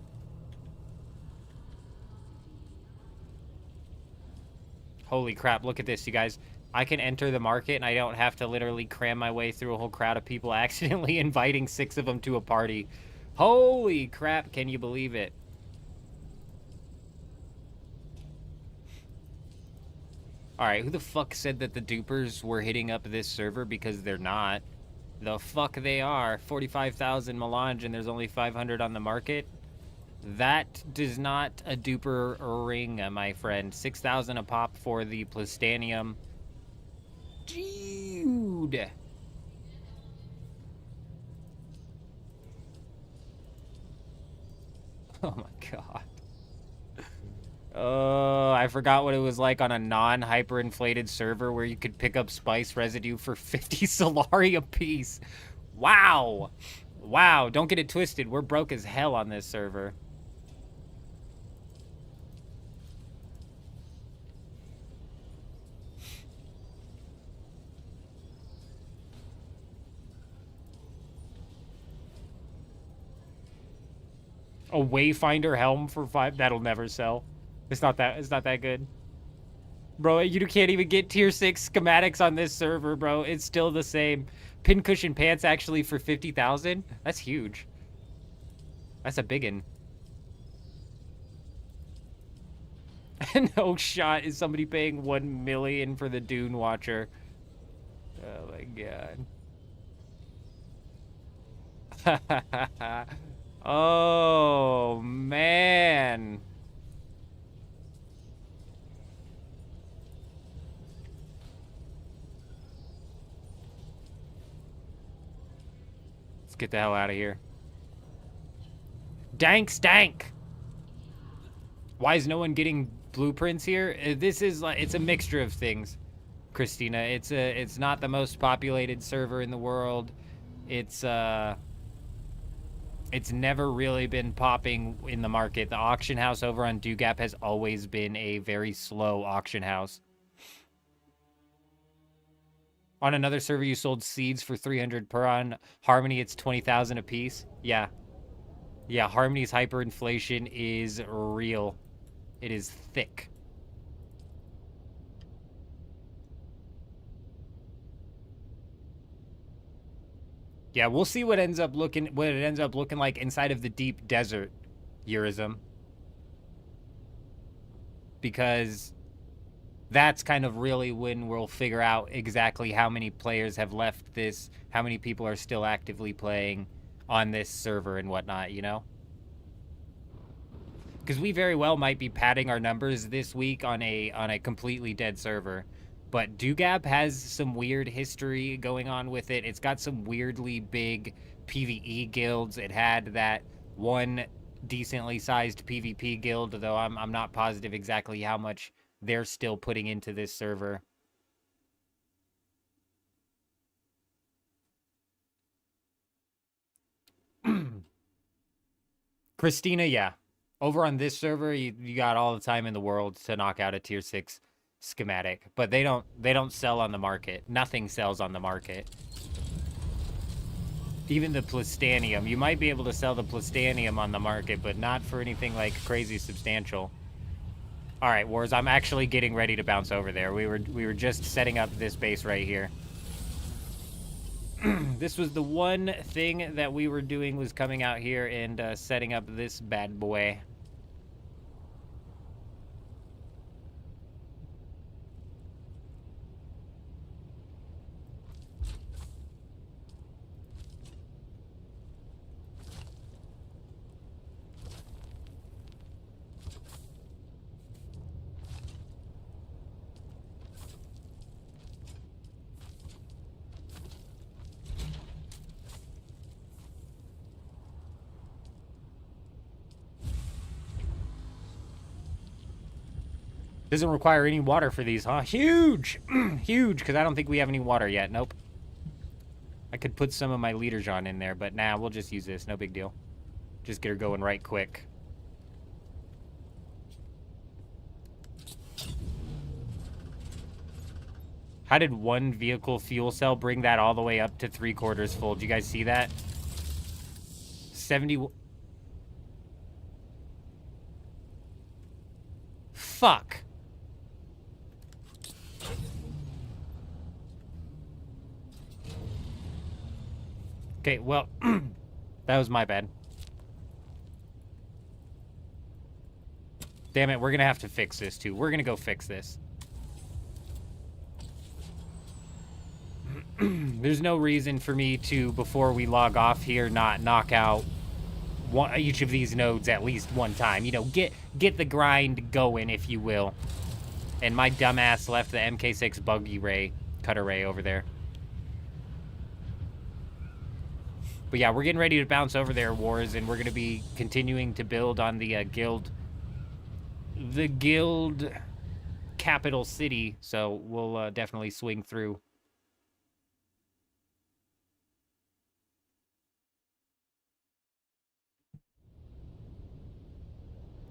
Holy crap, look at this, you guys. I can enter the market and I don't have to literally cram my way through a whole crowd of people accidentally inviting 6 of them to a party. Holy crap, can you believe it? Alright, who the fuck said that the dupers were hitting up this server? Because they're not. The fuck they are. 45,000 melange and there's only 500 on the market? That does not a duper ring, my friend. 6,000 a pop for the Plastanium. Dude. Oh my god. Oh, I forgot what it was like on a non-hyperinflated server where you could pick up spice residue for 50 Solari apiece. Wow. Wow, don't get it twisted. We're broke as hell on this server. A Wayfinder helm for 5? That'll never sell. It's not that good. Bro, you can't even get tier 6 schematics on this server, bro. It's still the same. Pincushion pants actually for 50,000? That's huge. That's a biggin. No shot is somebody paying 1 million for the Dune Watcher. Oh my god. Oh, man. Let's get the hell out of here. Dank stank. Why is no one getting blueprints here? This is like, it's a mixture of things, Christina. It's not the most populated server in the world. It's never really been popping in the market. The auction house over on Dugap has always been a very slow auction house. On another server, you sold seeds for 300 per. On Harmony, it's 20,000 a piece. Yeah. Yeah, Harmony's hyperinflation is real. It is thick. Yeah, we'll see what it ends up looking like inside of the deep desert, Eurism. Because that's kind of really when we'll figure out exactly how many players have left this, how many people are still actively playing on this server and whatnot, you know? Because we very well might be padding our numbers this week on a completely dead server. But Dugap has some weird history going on with it. It's got some weirdly big PvE guilds. It had that one decently sized PvP guild, though I'm not positive exactly how much they're still putting into this server. Christina, yeah. Over on this server, you got all the time in the world to knock out a tier 6 schematic, but they don't sell on the market. Nothing sells on the market. Even the plastanium. You might be able to sell the plastanium on the market, but not for anything like crazy substantial. All right, Wars, I'm actually getting ready to bounce over there. We were just setting up this base right here. This was the one thing that we were doing, was coming out here and setting up this bad boy. Doesn't require any water for these, huh? Huge! Huge, because I don't think we have any water yet. Nope. I could put some of my Leader-Jean in there, but nah, we'll just use this. No big deal. Just get her going right quick. How did one vehicle fuel cell bring that all the way up to 3/4 full? Did you guys see that? 70... Fuck. Okay, well, that was my bad. Damn it, we're gonna have to fix this, too. We're gonna go fix this. There's no reason for me to, before we log off here, not knock out each of these nodes at least one time. You know, get the grind going, if you will. And my dumbass left the MK6 buggy ray, cutter ray over there. But yeah, we're getting ready to bounce over there, Wars, and we're going to be continuing to build on the guild capital city, so we'll definitely swing through.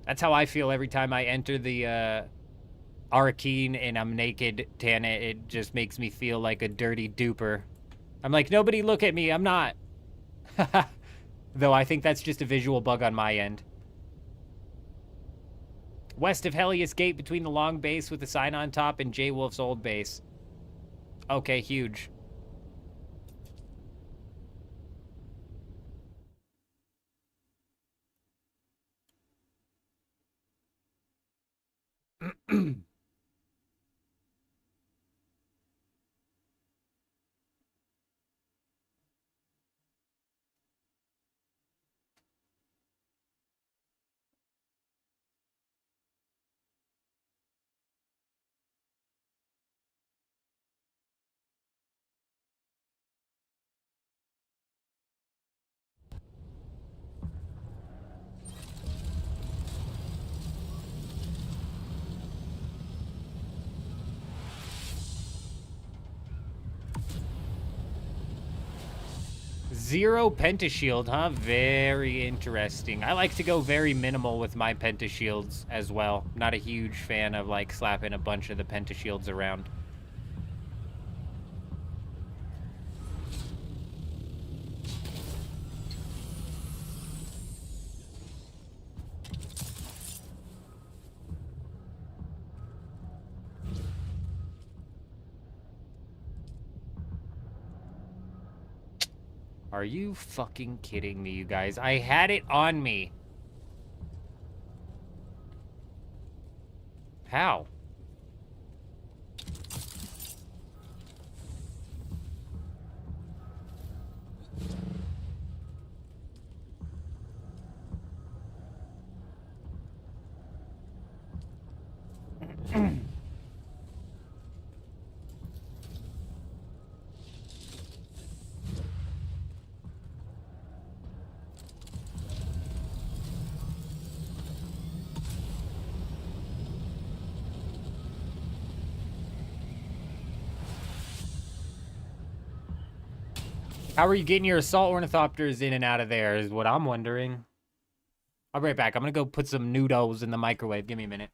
That's how I feel every time I enter the Arcane and I'm naked, Tana. It just makes me feel like a dirty duper. I'm like, nobody look at me, I'm not. Though I think that's just a visual bug on my end. West of Helios Gate, between the long base with the sign on top and J Wolf's old base. Okay, huge. Zero pentashield, huh? Very interesting. I like to go very minimal with my pentashields as well. Not a huge fan of, like, slapping a bunch of the pentashields around. Are you fucking kidding me, you guys? I had it on me. How? How are you getting your assault ornithopters in and out of there is what I'm wondering. I'll be right back. I'm gonna go put some noodles in the microwave. Give me a minute.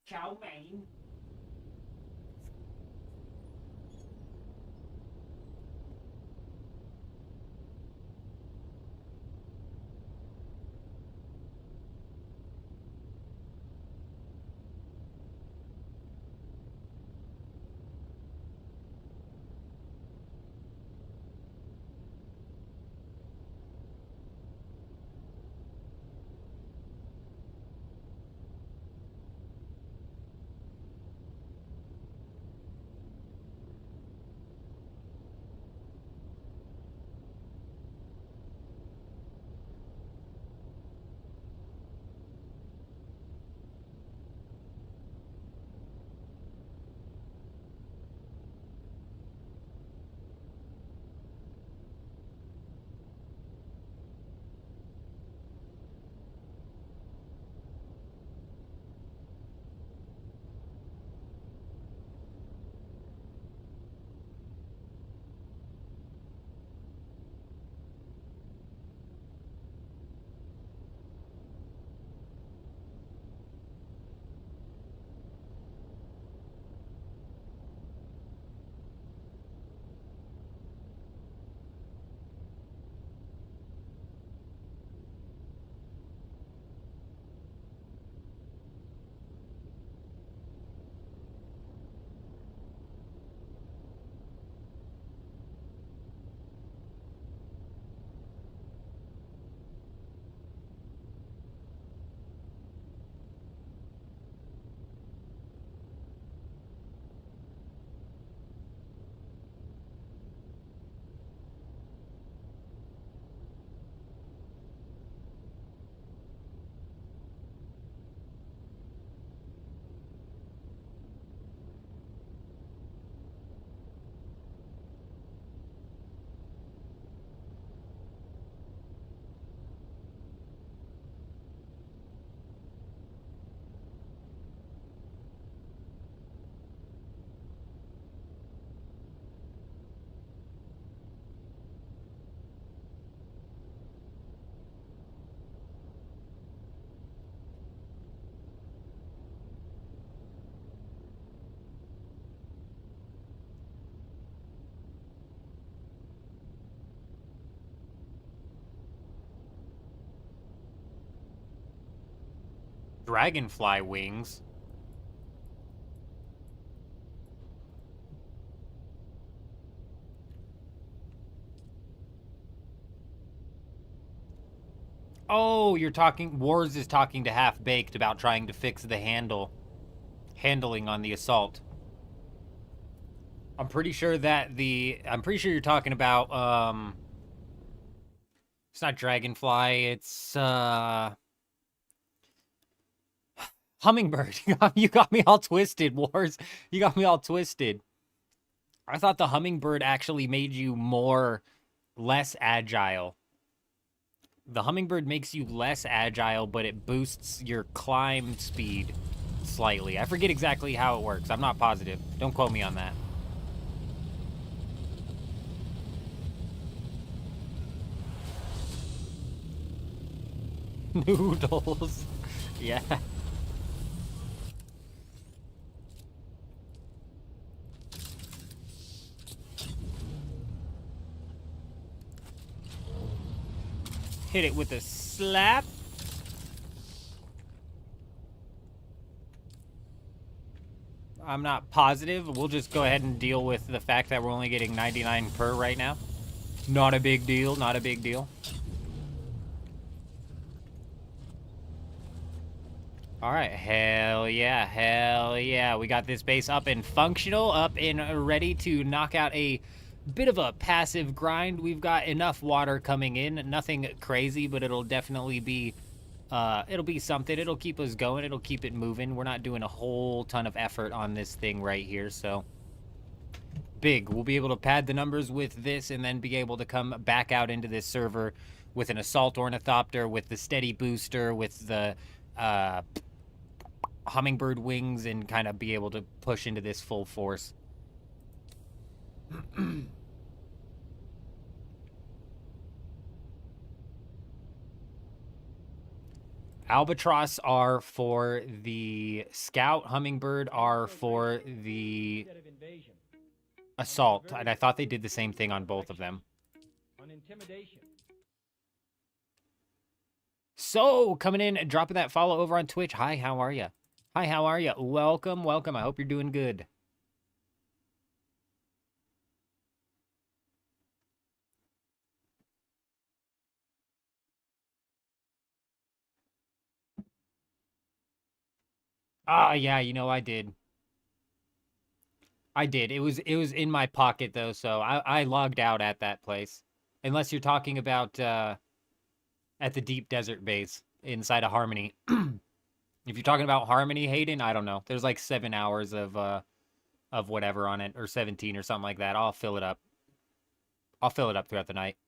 Chow mein. Dragonfly wings. Oh, you're talking... Wars is talking to Half-Baked about trying to fix the handling on the assault. I'm pretty sure that I'm pretty sure you're talking about, it's not Dragonfly, it's, Hummingbird. You got me all twisted, Wars. You got me all twisted. I thought the Hummingbird actually made you less agile. The Hummingbird makes you less agile, but it boosts your climb speed slightly. I forget exactly how it works. I'm not positive. Don't quote me on that. Noodles. Yeah. Hit it with a slap. I'm not positive. We'll just go ahead and deal with the fact that we're only getting 99 per right now. Not a big deal. Not a big deal. All right. Hell yeah. Hell yeah. We got this base up and functional, up and ready to knock out a bit of a passive grind. We've got enough water coming in. Nothing crazy, but it'll definitely be it'll be something. It'll keep us going. It'll keep it moving. We're not doing a whole ton of effort on this thing right here, so big. We'll be able to pad the numbers with this and then be able to come back out into this server with an assault ornithopter, with the steady booster, with the hummingbird wings, and kind of be able to push into this full force. Albatross are for the scout, hummingbird are for the assault, and I thought they did the same thing on both of them. So, coming in, dropping that follow over on Twitch. Hi, how are you? Hi, how are you? Welcome, welcome. I hope you're doing good. Ah, yeah, you know, I did. I did. It was in my pocket, though, so I logged out at that place. Unless you're talking about at the Deep Desert base inside of Harmony. If you're talking about Harmony, Hayden, I don't know. There's like 7 hours of whatever on it, or 17 or something like that. I'll fill it up. I'll fill it up throughout the night.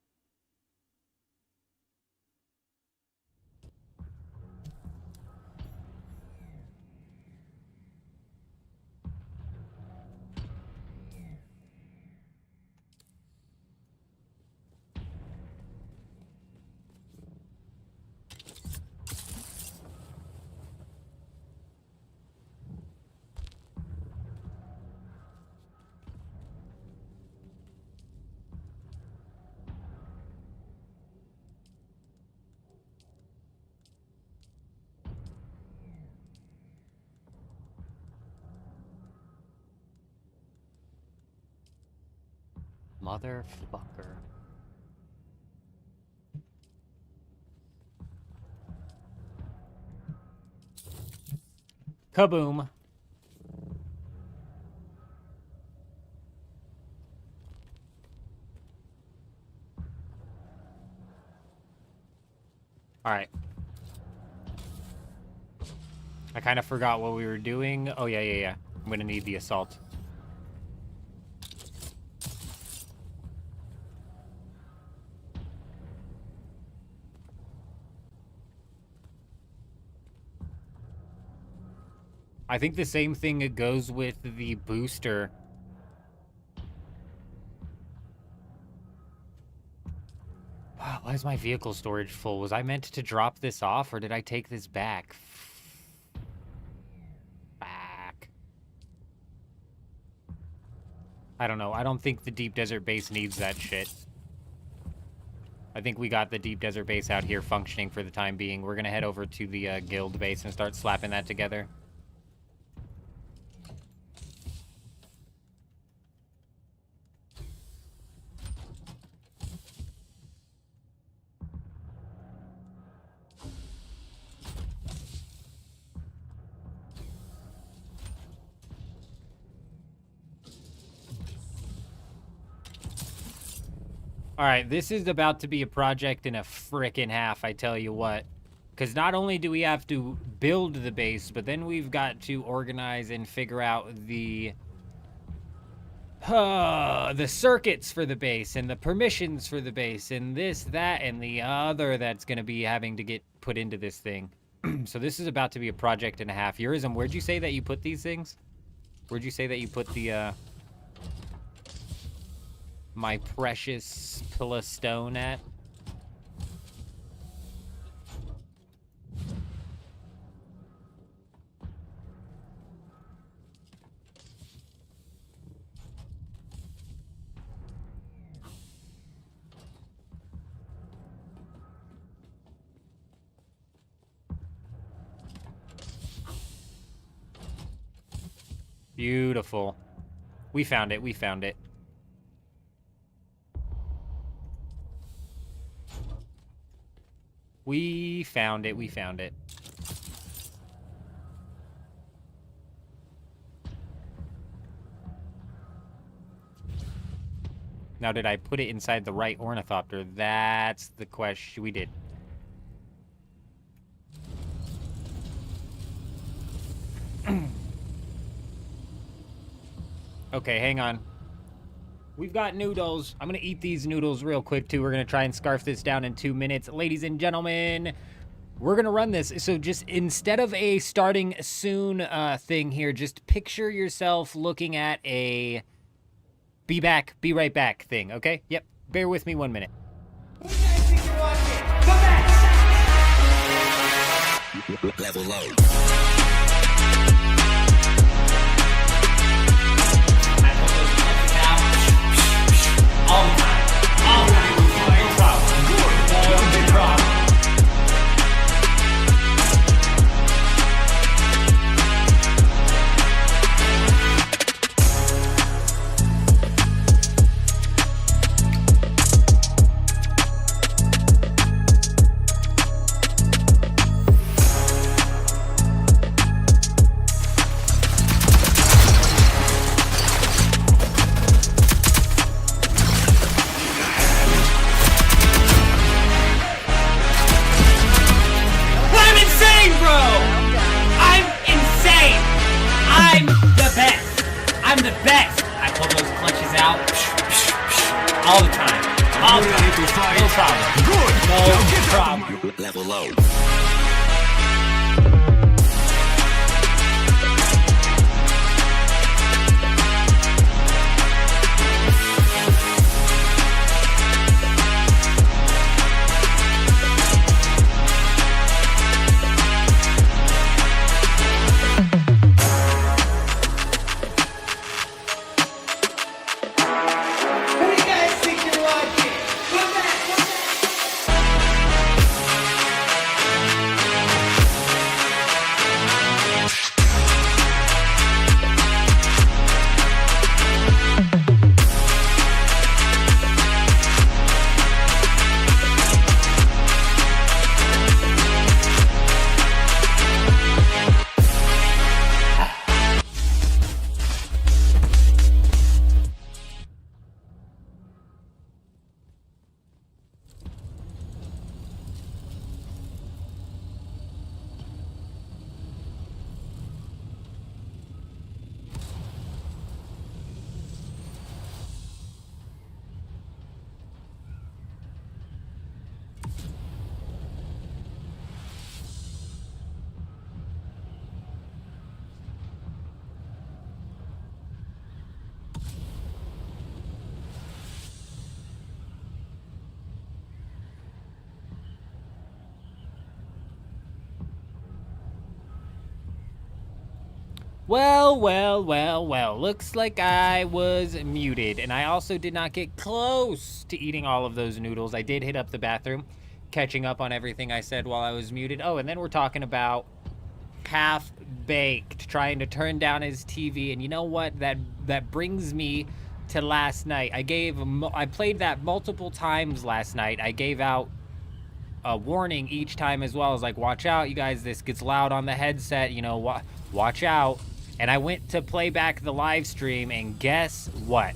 Motherfucker. Kaboom. All right. I kind of forgot what we were doing. Oh, yeah. I'm going to need the assault. I think the same thing goes with the booster. Why is my vehicle storage full? Was I meant to drop this off, or did I take this back? Back. I don't know. I don't think the Deep Desert base needs that shit. I think we got the deep desert base out here functioning for the time being. We're gonna head over to the guild base and start slapping that together. All right, this is about to be a project and a frickin' half, I tell you what. Because not only do we have to build the base, but then we've got to organize and figure out the circuits for the base and the permissions for the base and this, that, and the other that's going to be having to get put into this thing. So this is about to be a project and a half. Yurizm, where'd you say that you put these things? Where'd you say that you put the, my precious pillar stone at? Beautiful. We found it. We found it. We found it. We found it. Now, did I put it inside the right ornithopter? That's the question. We did. Okay, hang on. We've got noodles. I'm going to eat these noodles real quick, too. We're going to try and scarf this down in 2 minutes. Ladies and gentlemen, we're going to run this. So just instead of a starting soon thing here, just picture yourself looking at a be right back thing, okay? Yep. Bear with me 1 minute. Level low. All the time. All the time. No problem. No big problem. All the time. All the time. No problem. Good. No problem. Level low. Well. Looks like I was muted, and I also did not get close to eating all of those noodles. I did hit up the bathroom, catching up on everything I said while I was muted. Oh, and then we're talking about half-baked, trying to turn down his TV, and you know what? That brings me to last night. I played that multiple times last night. I gave out a warning each time as well. I was like, watch out, you guys, this gets loud on the headset, you know, watch out. And I went to play back the live stream, and guess what?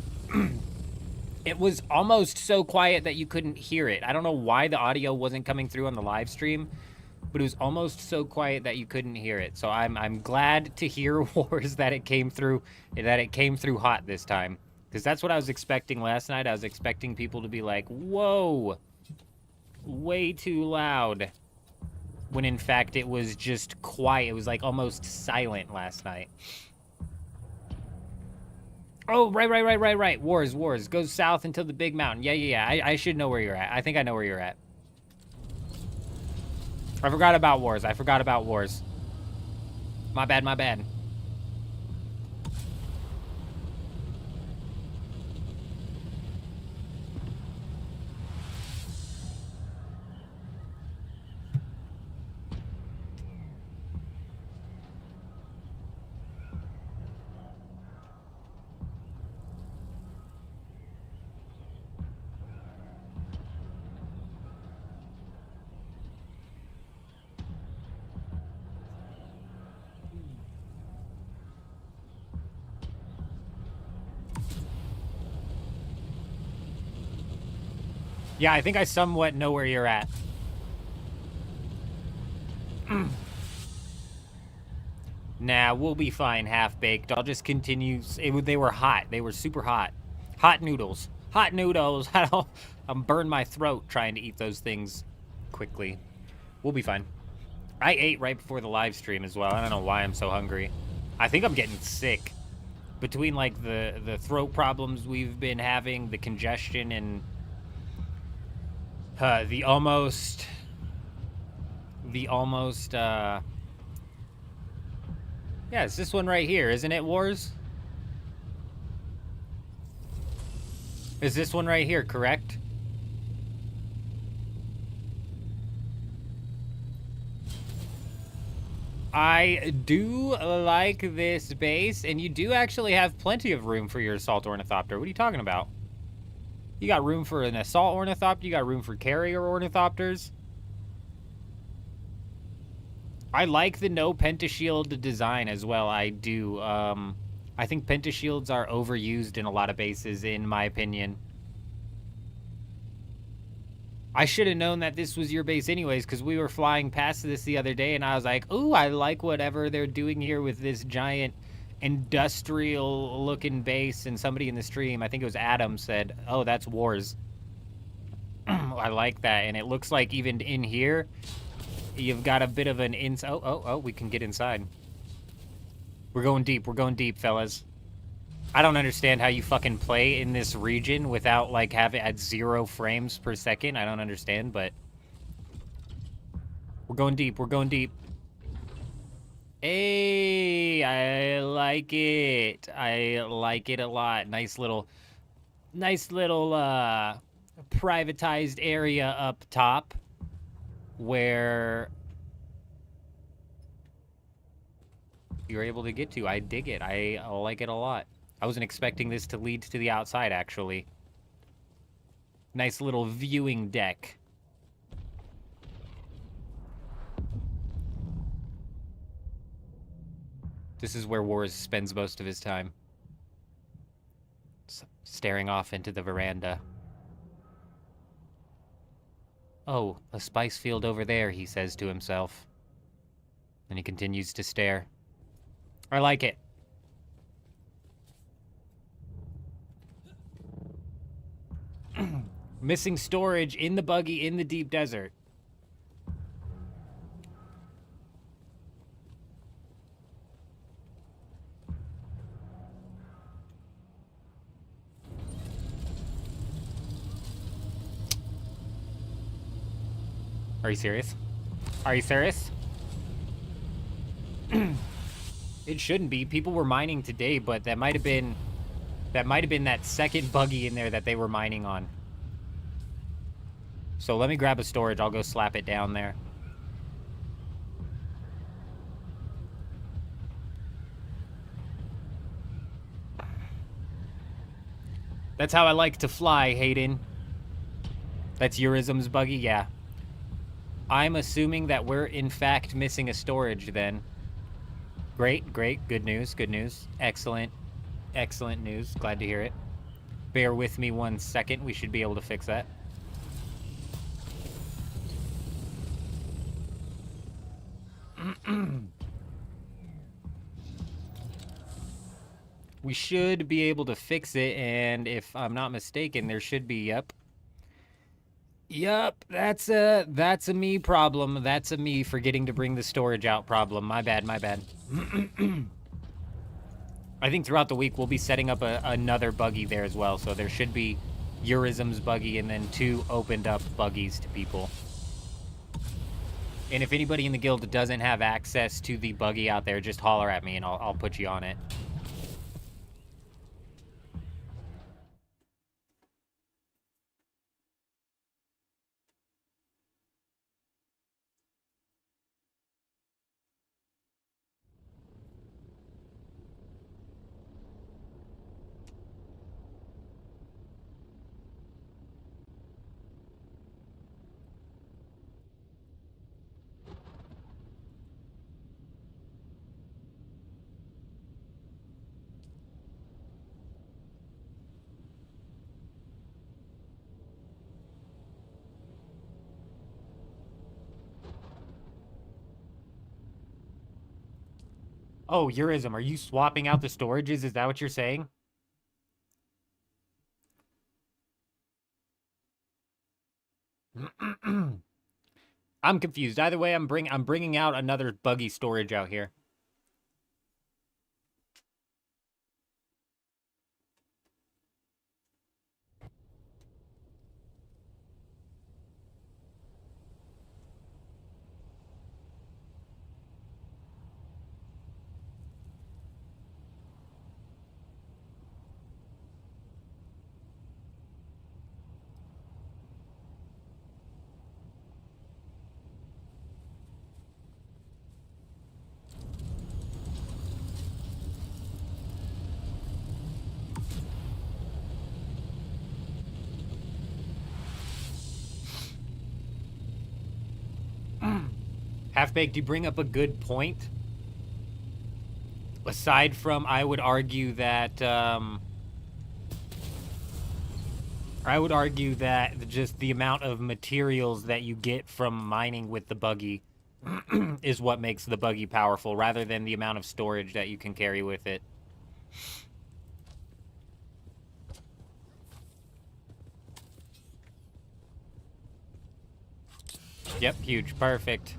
It was almost so quiet that you couldn't hear it. I don't know why the audio wasn't coming through on the live stream, but it was almost so quiet that you couldn't hear it. So I'm glad to hear Wars that it came through hot this time, because that's what I was expecting last night. I was expecting people to be like, whoa, way too loud, when in fact it was just quiet. It was like almost silent last night. Oh, right. Wars. Goes south until the big mountain. Yeah. I should know where you're at. I think I know where you're at. I forgot about Wars. My bad. Yeah, I think I somewhat know where you're at. Nah, we'll be fine, half-baked. I'll just continue. They were hot. They were super hot. Hot noodles. I'm burn my throat trying to eat those things quickly. We'll be fine. I ate right before the live stream as well. I don't know why I'm so hungry. I think I'm getting sick. Between, like, the throat problems we've been having, the congestion, and the almost, yeah, it's this one right here, isn't it, Wars? Is this one right here, correct? I do like this base, and you do actually have plenty of room for your assault ornithopter. What are you talking about? You got room for an assault ornithopter, you got room for carrier ornithopters. I like the no pentashield design as well, I do. I think pentashields are overused in a lot of bases, in my opinion. I should have known that this was your base anyways, because we were flying past this the other day, and I was like, ooh, I like whatever they're doing here with this giant industrial-looking base. And somebody in the stream, I think it was Adam, said, oh, that's Wars. I like that, and it looks like even in here, you've got a bit of an oh, we can get inside. We're going deep, fellas. I don't understand how you fucking play in this region without, like, having at 0 frames per second. I don't understand, but we're going deep. Hey, I like it. I like it a lot. Nice little privatized area up top where you're able to get to. I dig it. I like it a lot. I wasn't expecting this to lead to the outside, actually. Nice little viewing deck. This is where Wars spends most of his time. Staring off into the veranda. Oh, a spice field over there, he says to himself. And he continues to stare. I like it. Missing storage in the buggy in the deep desert. Are you serious? Are you serious? It shouldn't be. People were mining today, but that might have been that second buggy in there that they were mining on. So let me grab a storage. I'll go slap it down there. That's how I like to fly, Hayden. That's Eurism's buggy? Yeah. I'm assuming that we're, in fact, missing a storage, then. Great, great. Good news, good news. Excellent, excellent news. Glad to hear it. Bear with me 1 second. We should be able to fix that. We should be able to fix it, and if I'm not mistaken, there should be, Yup, that's a me problem. That's a me forgetting to bring the storage out problem. My bad, my bad. I think throughout the week we'll be setting up another buggy there as well, so there should be Eurism's buggy and then 2 opened up buggies to people. And if anybody in the guild doesn't have access to the buggy out there, just holler at me and I'll put you on it. Oh, Eurism, are you swapping out the storages? Is that what you're saying? I'm confused. Either way, I'm bringing out another buggy storage out here. Half-Baked, you bring up a good point. Aside from, I would argue that just the amount of materials that you get from mining with the buggy is what makes the buggy powerful, rather than the amount of storage that you can carry with it. Yep, huge. Perfect.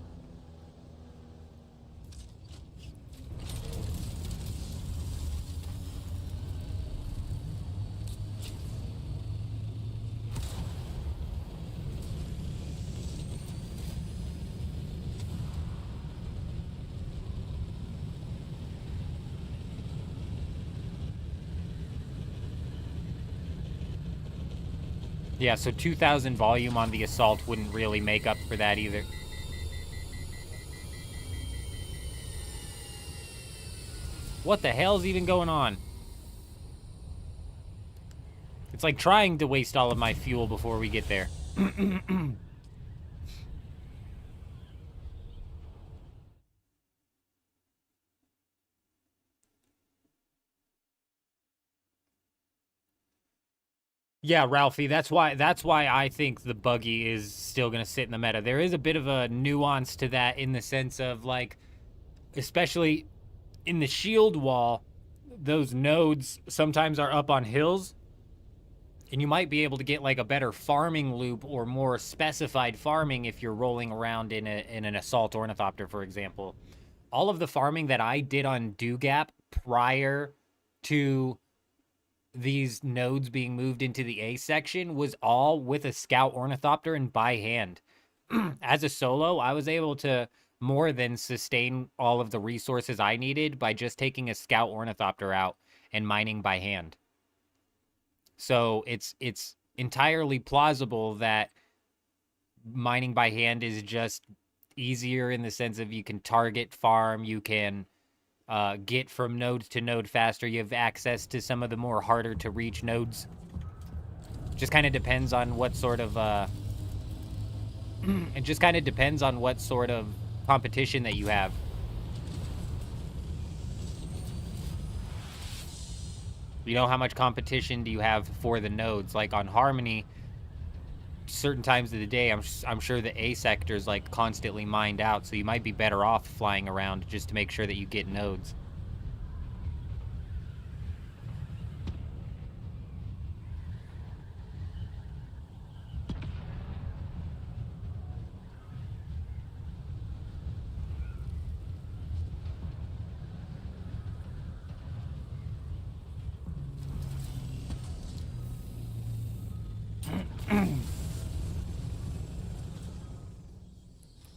Yeah, so 2,000 volume on the Assault wouldn't really make up for that either. What the hell's even going on? It's like trying to waste all of my fuel before we get there. Yeah, Ralphie, that's why I think the buggy is still going to sit in the meta. There is a bit of a nuance to that in the sense of, like, especially in the shield wall, those nodes sometimes are up on hills, and you might be able to get, like, a better farming loop or more specified farming if you're rolling around in an Assault Ornithopter, for example. All of the farming that I did on Dewgap prior to these nodes being moved into the A section was all with a Scout Ornithopter and by hand. As a solo, I was able to more than sustain all of the resources I needed by just taking a scout ornithopter out and mining by hand. So it's entirely plausible that mining by hand is just easier in the sense of you can target farm, you can get from node to node faster, you have access to some of the more harder to reach nodes. Just kind of depends on what sort of it just kind of depends on what sort of competition that you have. You know, how much competition do you have for the nodes? Like on Harmony, certain times of the day, I'm sure the A sector is like constantly mined out, so you might be better off flying around just to make sure that you get nodes.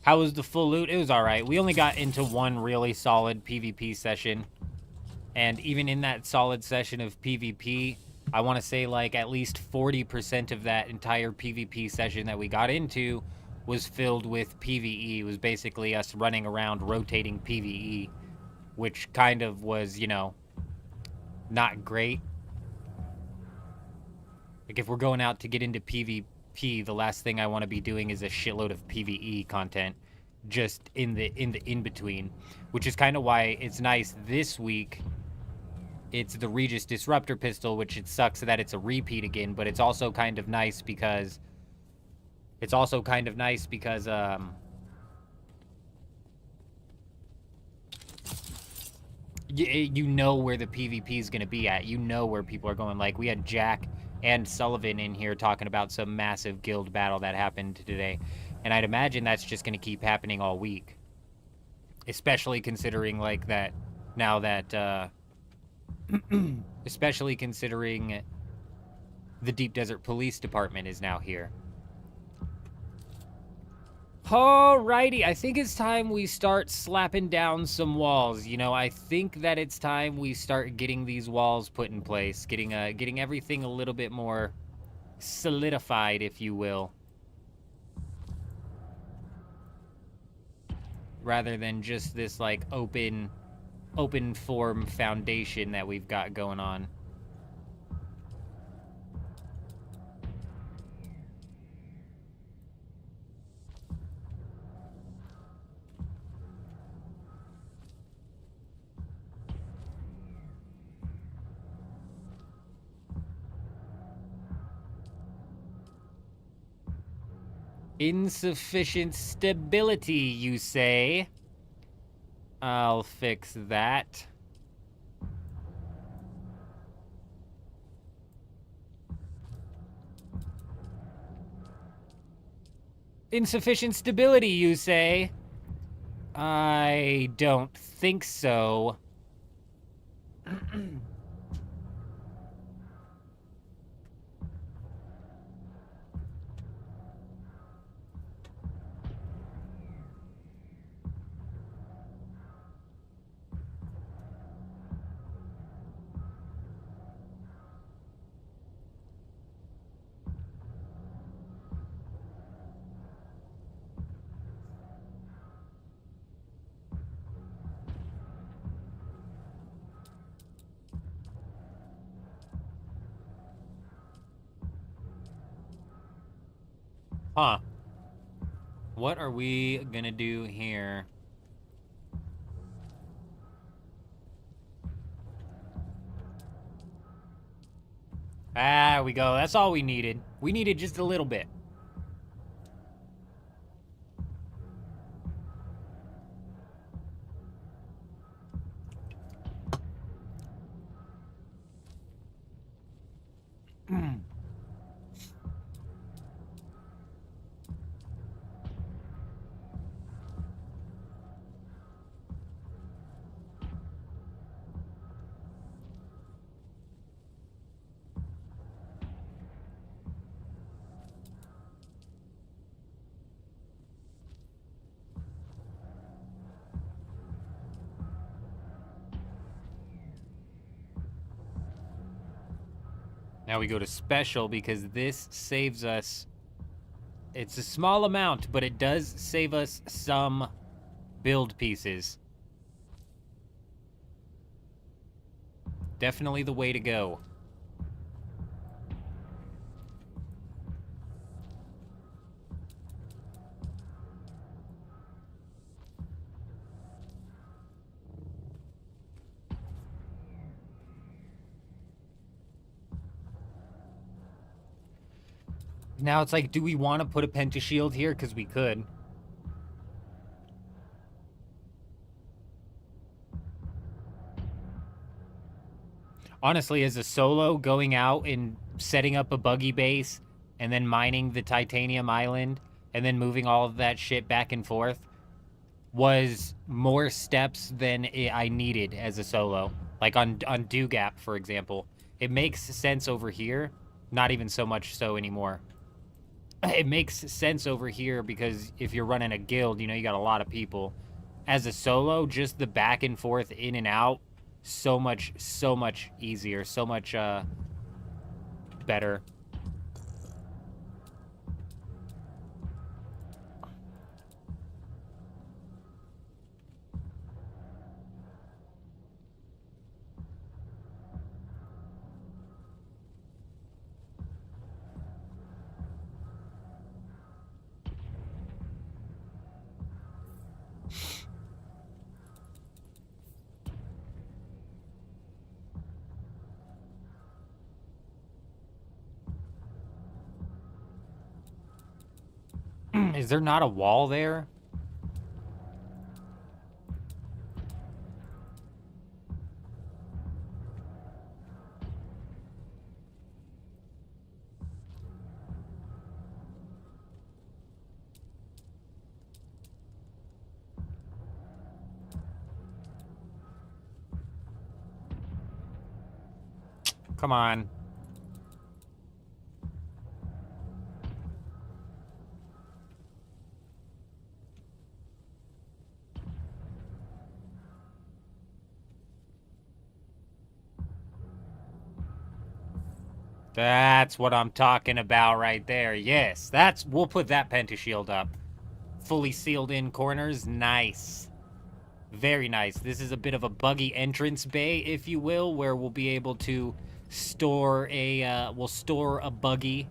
How was the full loot? It was alright. We only got into one really solid PvP session. And even in that solid session of PvP, I want to say like at least 40% of that entire PvP session that we got into was filled with PvE. It was basically us running around rotating PvE, which kind of was, you know, not great. Like if we're going out to get into PvP, the last thing I want to be doing is a shitload of PvE content just in the in-between, which is kind of why it's nice this week. It's the Regis Disruptor pistol, which it sucks that it's a repeat again, but it's also kind of nice because you know where the PvP is going to be at. You know where people are going. Like, we had Jack and Sullivan in here talking about some massive guild battle that happened today. And I'd imagine that's just going to keep happening all week. Especially considering, like, that... Now that, especially considering the Deep Desert Police Department is now here. Alrighty, I think it's time we start slapping down some walls. You know, I think that it's time we start getting these walls put in place, getting everything a little bit more solidified, if you will, rather than just this like open form foundation that we've got going on. Insufficient stability, you say? I'll fix that. Insufficient stability, you say? I don't think so. Huh. What are we gonna do here? Ah, we go. That's all we needed. We needed just a little bit. Now we go to special because this saves us. It's a small amount, but it does save us some build pieces. Definitely the way to go. Now it's like, do we want to put a pentashield here? Because we could. Honestly, as a solo, going out and setting up a buggy base and then mining the titanium island and then moving all of that shit back and forth was more steps than I needed as a solo. Like on Dugap, for example. It makes sense over here. Not even so much so anymore. It makes sense over here because if you're running a guild, you know, you got a lot of people. As a solo, just the back and forth, in and out, so much easier, so much better. Is there not a wall there? Come on. That's what I'm talking about right there. Yes, we'll put that pentashield up. Fully sealed in corners. Nice. Very nice. This is a bit of a buggy entrance bay, if you will, where we'll be able to store we'll store a buggy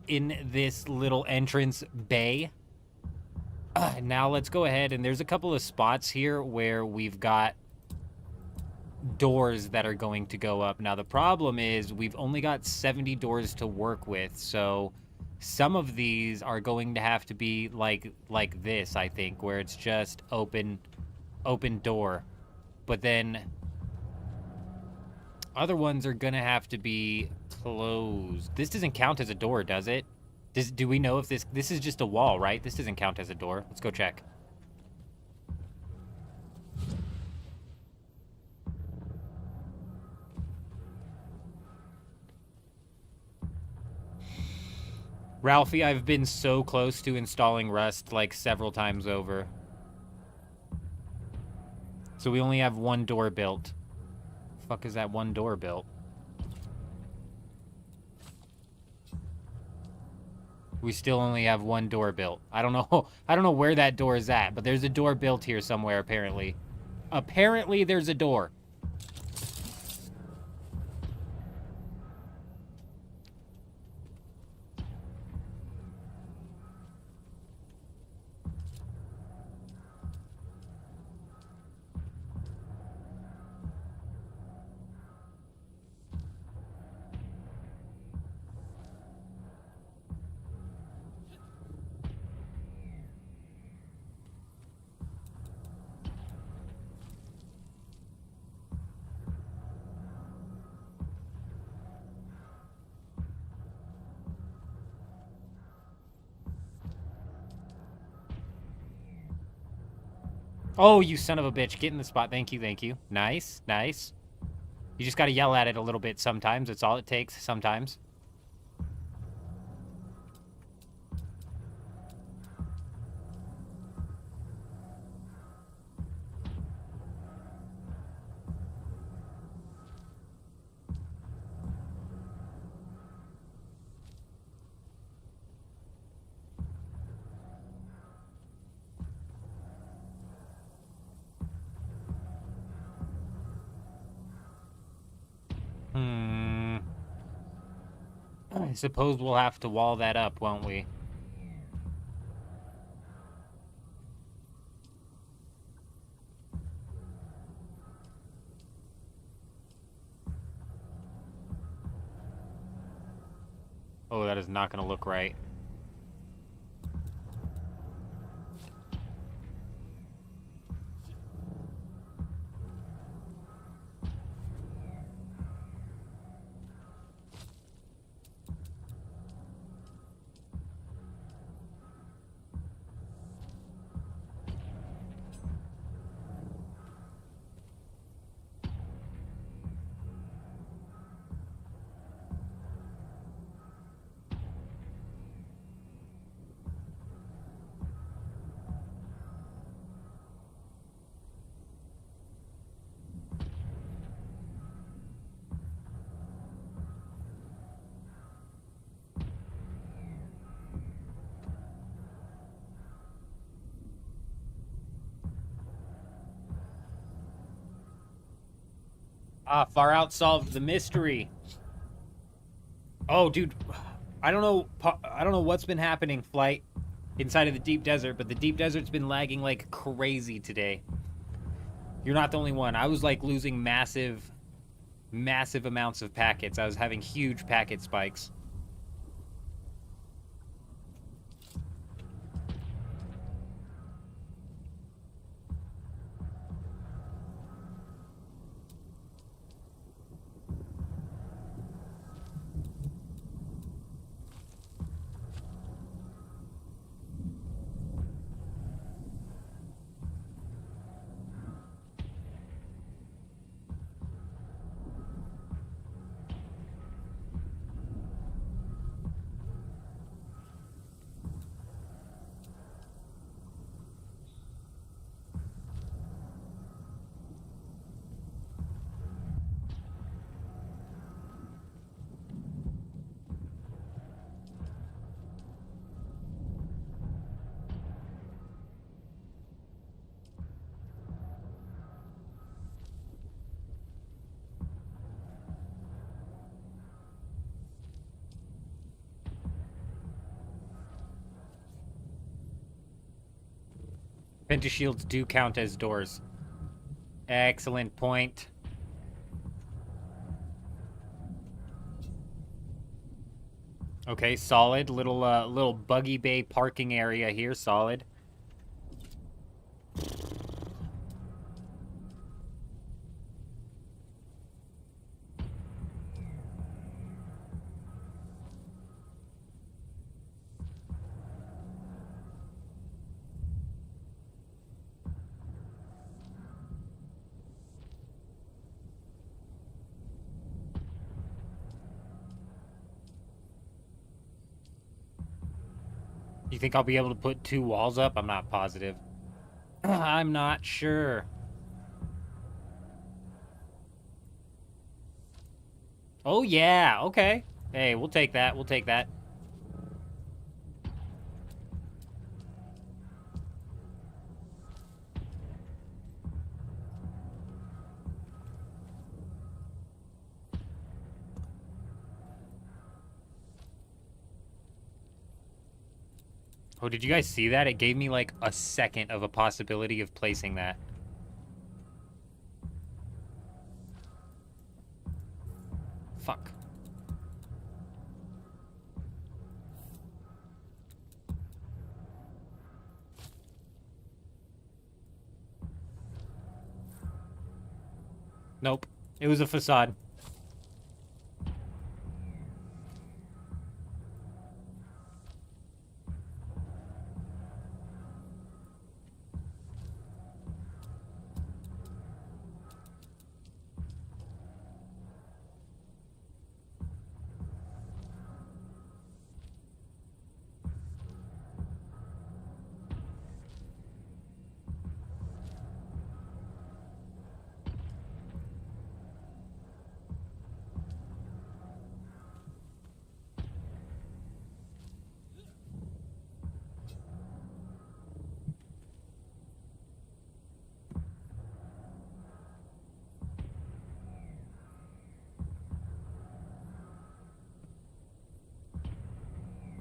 in this little entrance bay. Now let's go ahead, and there's a couple of spots here where we've got doors that are going to go up. Now the problem is we've only got 70 doors to work with, so some of these are going to have to be like this, I think, where it's just open door. But then other ones are gonna have to be closed. This doesn't count as a door, does it? Do we know if this is just a wall, right? This doesn't count as a door. Let's go check. Ralphie, I've been so close to installing Rust like several times over. So we only have one door built. Fuck is that one door built? We still only have one door built. I don't know where that door is at, but there's a door built here somewhere apparently. Apparently there's a door. Oh, you son of a bitch. Get in the spot. Thank you, thank you. Nice, nice. You just gotta yell at it a little bit sometimes. That's all it takes sometimes. I suppose we'll have to wall that up, won't we? Oh, that is not going to look right. Ah, Far Out solved the mystery. Oh, dude, I don't know what's been happening, Flight, inside of the deep desert, but the deep desert's been lagging like crazy today. You're not the only one. I was like losing massive amounts of packets. I was having huge packet spikes. Pentashields do count as doors. Excellent point. Okay, solid. Little buggy bay parking area here, solid. You think I'll be able to put 2 walls up? I'm not positive. I'm not sure. Oh, yeah. Okay. Hey, we'll take that. We'll take that. Oh, did you guys see that? It gave me like a second of a possibility of placing that. Fuck. Nope. It was a facade.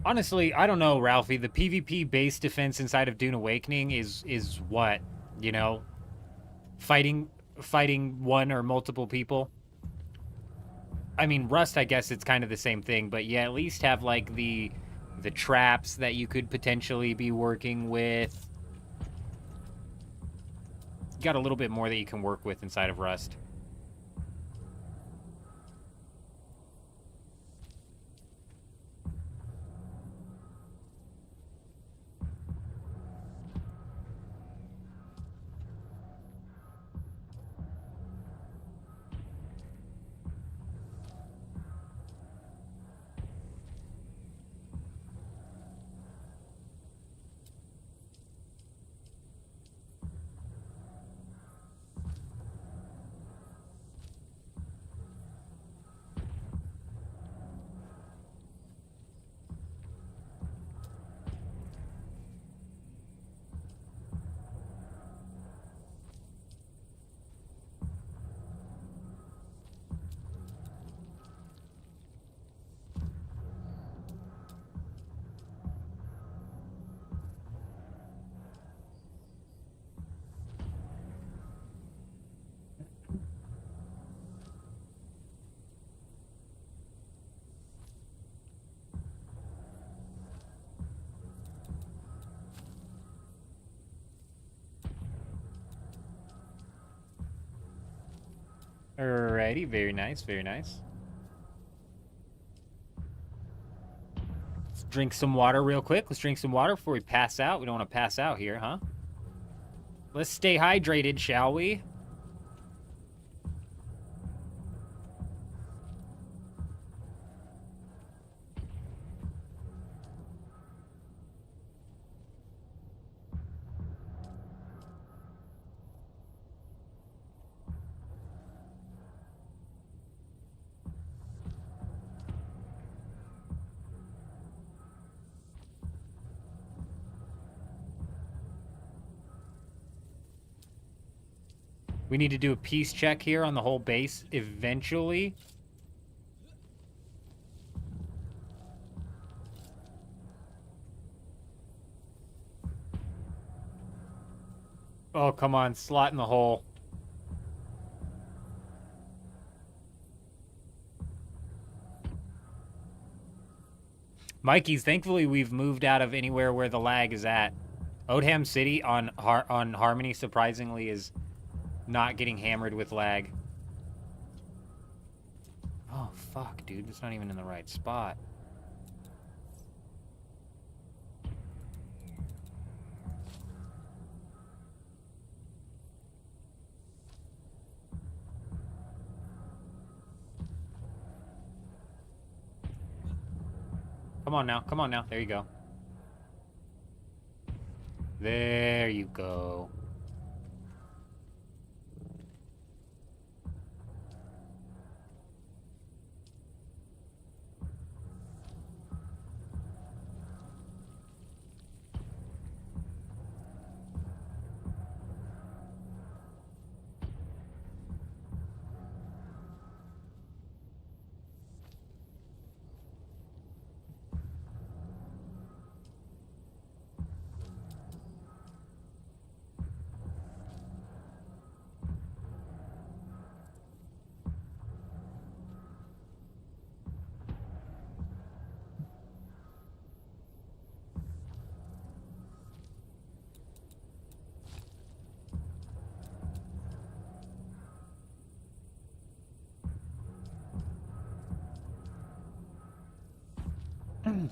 Honestly, I don't know, Ralphie. The PvP base defense inside of Dune Awakening is what, you know, fighting one or multiple people. I mean, Rust, I guess it's kind of the same thing, but you at least have like the traps that you could potentially be working with. You got a little bit more that you can work with inside of Rust. Alrighty, very nice, very nice. Let's drink some water real quick. Let's drink some water before we pass out. We don't want to pass out here, huh? Let's stay hydrated, shall we? We need to do a peace check here on the whole base eventually. Oh, come on. Slot in the hole. Mikey's, thankfully we've moved out of anywhere where the lag is at. Oldham City on Harmony, surprisingly, is not getting hammered with lag. Oh, fuck, dude. It's not even in the right spot. Come on now. Come on now. There you go. There you go.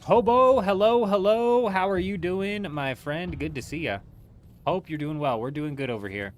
Hobo, hello, hello. How are you doing, my friend? Good to see ya. Hope you're doing well. We're doing good over here.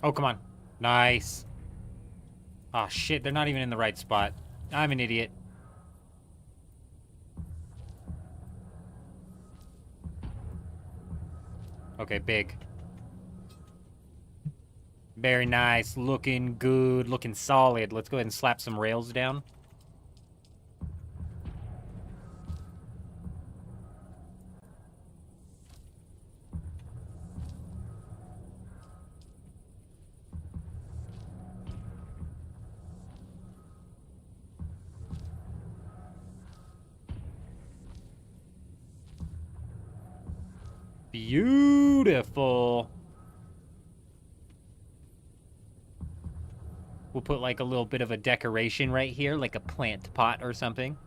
Oh, come on. Nice. Oh, shit. They're not even in the right spot. I'm an idiot. Okay, big. Very nice. Looking good. Looking solid. Let's go ahead and slap some rails down. Beautiful. We'll put like a little bit of a decoration right here, like a plant pot or something.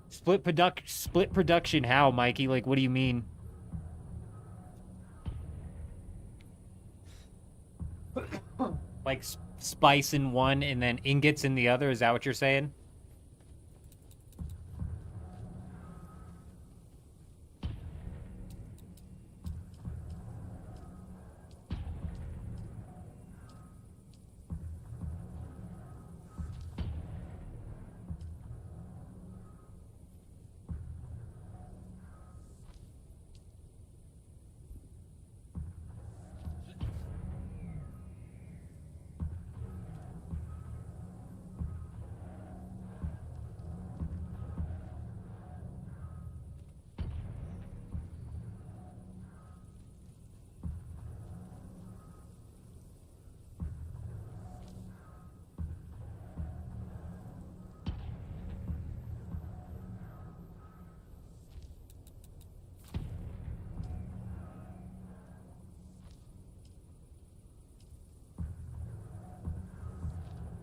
Split production how, Mikey? Like, what do you mean? Like spice in one and then ingots in the other? Is that what you're saying?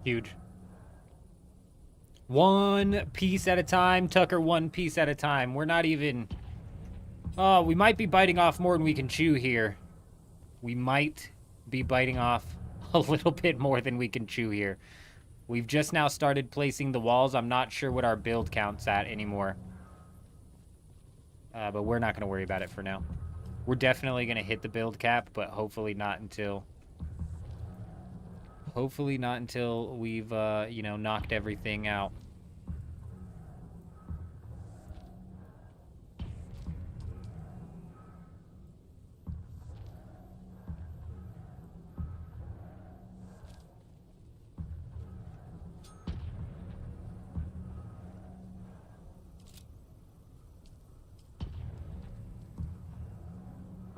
Huge. One piece at a time, Tucker, one piece at a time. We're not even... Oh, we might be biting off more than we can chew here. We might be biting off a little bit more than we can chew here. We've just now started placing the walls. I'm not sure what our build count's at anymore. But we're not going to worry about it for now. We're definitely going to hit the build cap, but hopefully not until... Hopefully not until we've, you know, knocked everything out.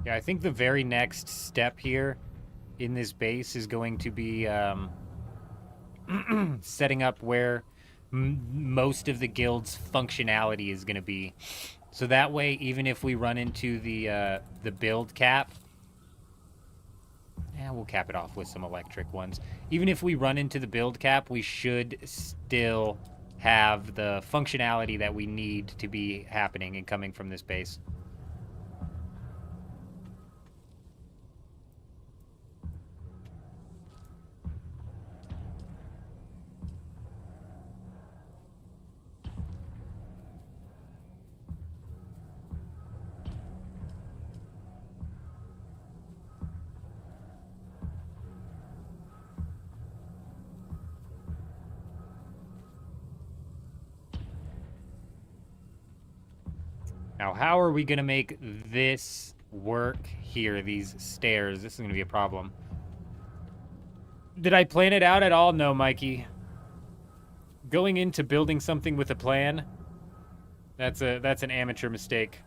Yeah, I think the very next step here in this base is going to be setting up where most of the guild's functionality is going to be. So that way, even if we run into the build cap, we'll cap it off with some electric ones. Even if we run into the build cap, we should still have the functionality that we need to be happening and coming from this base. Now, how are we going to make this work here, these stairs? This is going to be a problem. Did I plan it out at all? No, Mikey. Going into building something with a plan, that's an amateur mistake.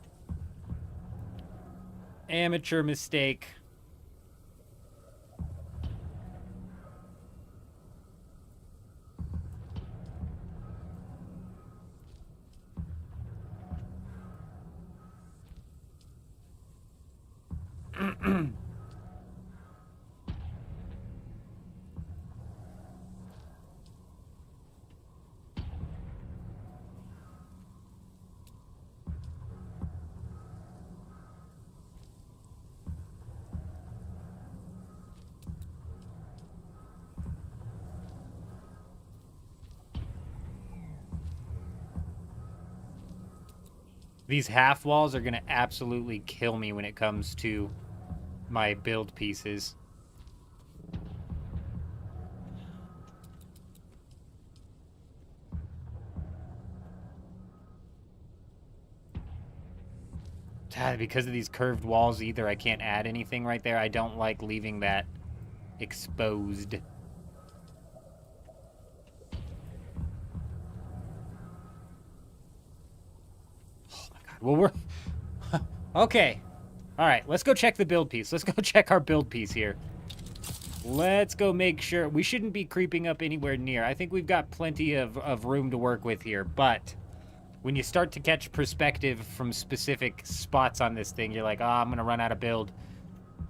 Amateur mistake. These half walls are going to absolutely kill me when it comes to my build pieces. Because of these curved walls, either I can't add anything right there. I don't like leaving that exposed. Oh my god. Well, we're... Okay. Alright, let's go check the build piece. Let's go check our build piece here. Let's go make sure... We shouldn't be creeping up anywhere near. I think we've got plenty of room to work with here, but... When you start to catch perspective from specific spots on this thing, you're like, oh, I'm going to run out of build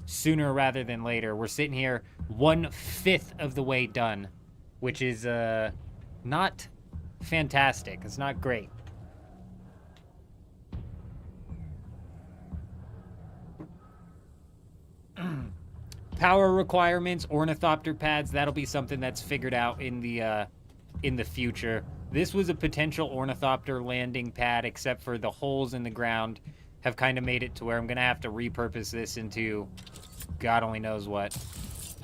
sooner rather than later. We're sitting here 1/5 of the way done, which is not fantastic. It's not great. Power requirements, ornithopter pads, that'll be something that's figured out in the future. This was a potential ornithopter landing pad, except for the holes in the ground have kind of made it to where I'm going to have to repurpose this into God only knows what.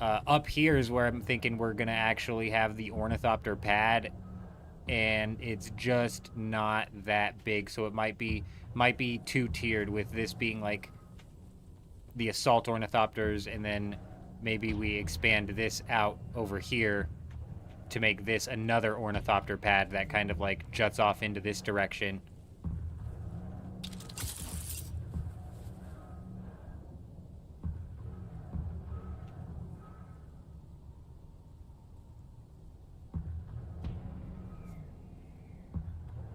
Up here is where I'm thinking we're going to actually have the ornithopter pad, and it's just not that big, so it might be two-tiered, with this being like the assault ornithopters, and then maybe we expand this out over here to make this another ornithopter pad that kind of like juts off into this direction.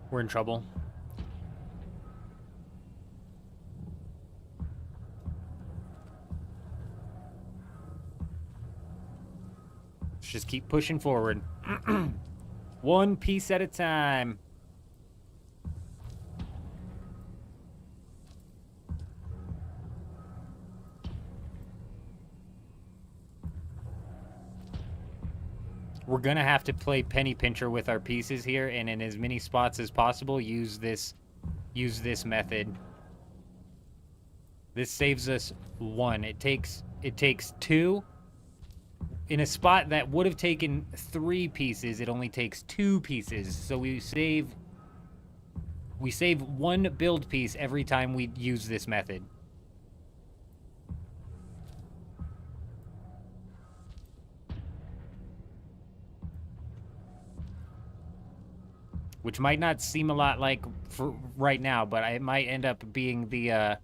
We're in trouble. Just keep pushing forward. One piece at a time. We're gonna have to play penny pincher with our pieces here, and in as many spots as possible use this method. This saves us 1. It takes 2. In a spot that would have taken 3 pieces, it only takes 2 pieces. So we save 1 build piece every time we use this method. Which might not seem a lot like for right now, but it might end up being the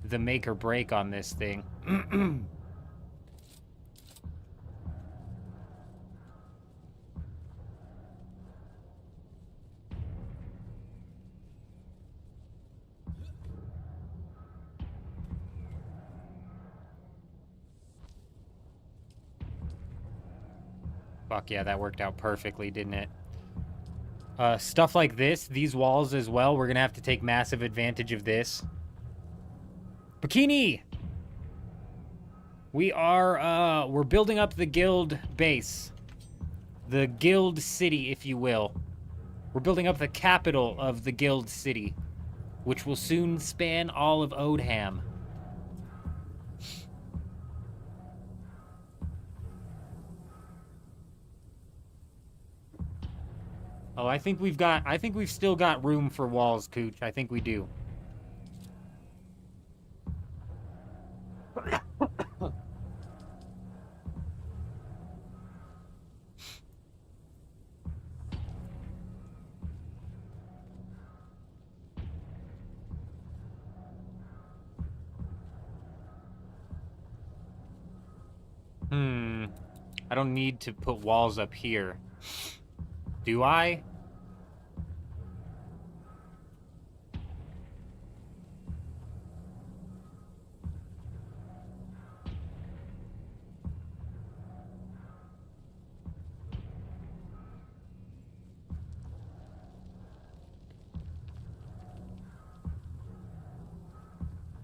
make or break on this thing. Fuck yeah, that worked out perfectly, didn't it? Stuff like this, these walls as well, we're gonna have to take massive advantage of this. Bikini! We're building up the guild base. The guild city, if you will. We're building up the capital of the guild city, which will soon span all of Odham. Oh, I think we've still got room for walls, Cooch. I think we do. I don't need to put walls up here. Do I?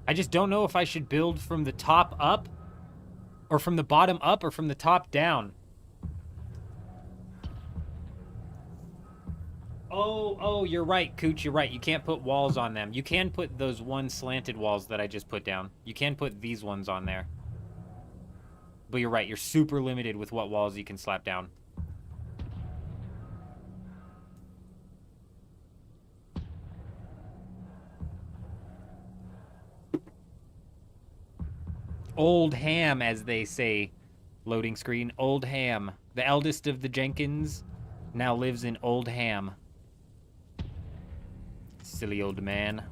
I just don't know if I should build from the top up, or from the bottom up, or from the top down. Oh, you're right, Cooch, you're right. You can't put walls on them. You can put those one slanted walls that I just put down. You can put these ones on there. But you're right, you're super limited with what walls you can slap down. Old Ham, as they say. Loading screen. Old Ham. The eldest of the Jenkins now lives in Old Ham. Silly old man.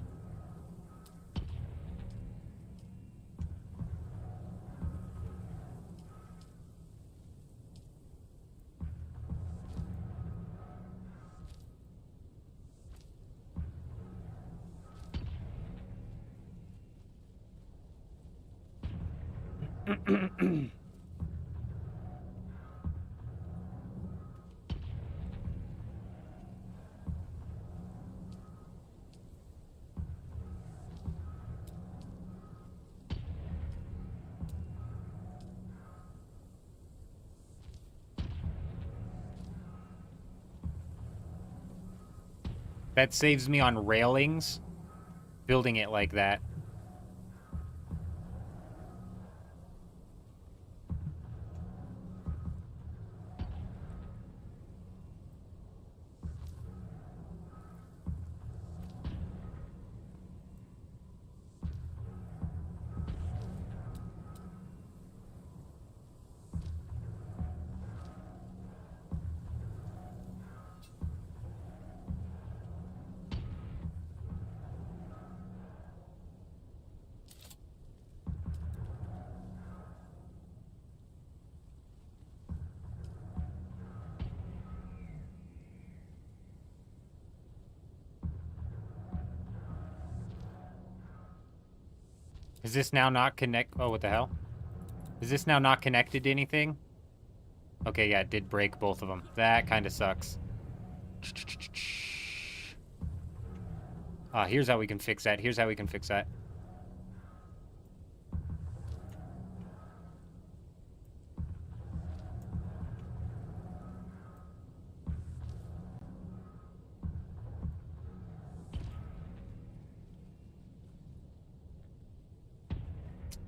That saves me on railings, building it like that. Is this now not connect? Oh, what the hell? Is this now not connected to anything? Okay, yeah, it did break both of them. That kind of sucks. Ah, here's how we can fix that. Here's how we can fix that.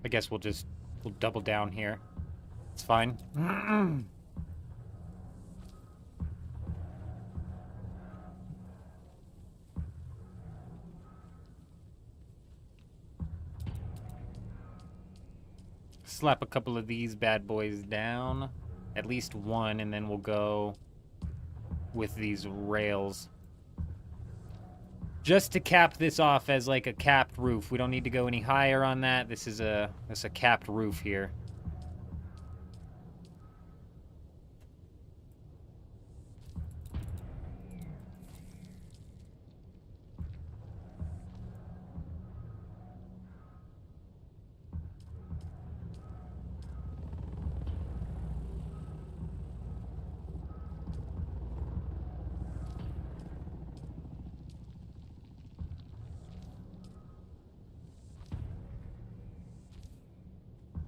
I guess we'll double down here. It's fine. Slap a couple of these bad boys down. At least one, and then we'll go with these rails. Just to cap this off as like a capped roof. We don't need to go any higher on that. This is a capped roof here.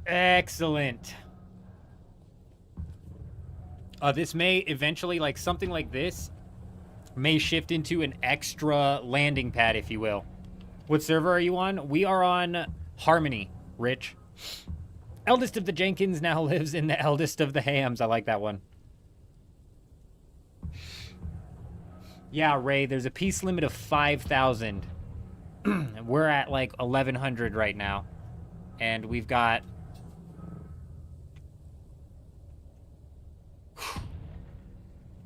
Excellent. This may eventually, like something like this, may shift into an extra landing pad, if you will. What server are you on? We are on Harmony, Rich. Eldest of the Jenkins now lives in the eldest of the Hams. I like that one. Yeah, Ray, there's a piece limit of 5,000. We're at like 1,100 right now. And we've got...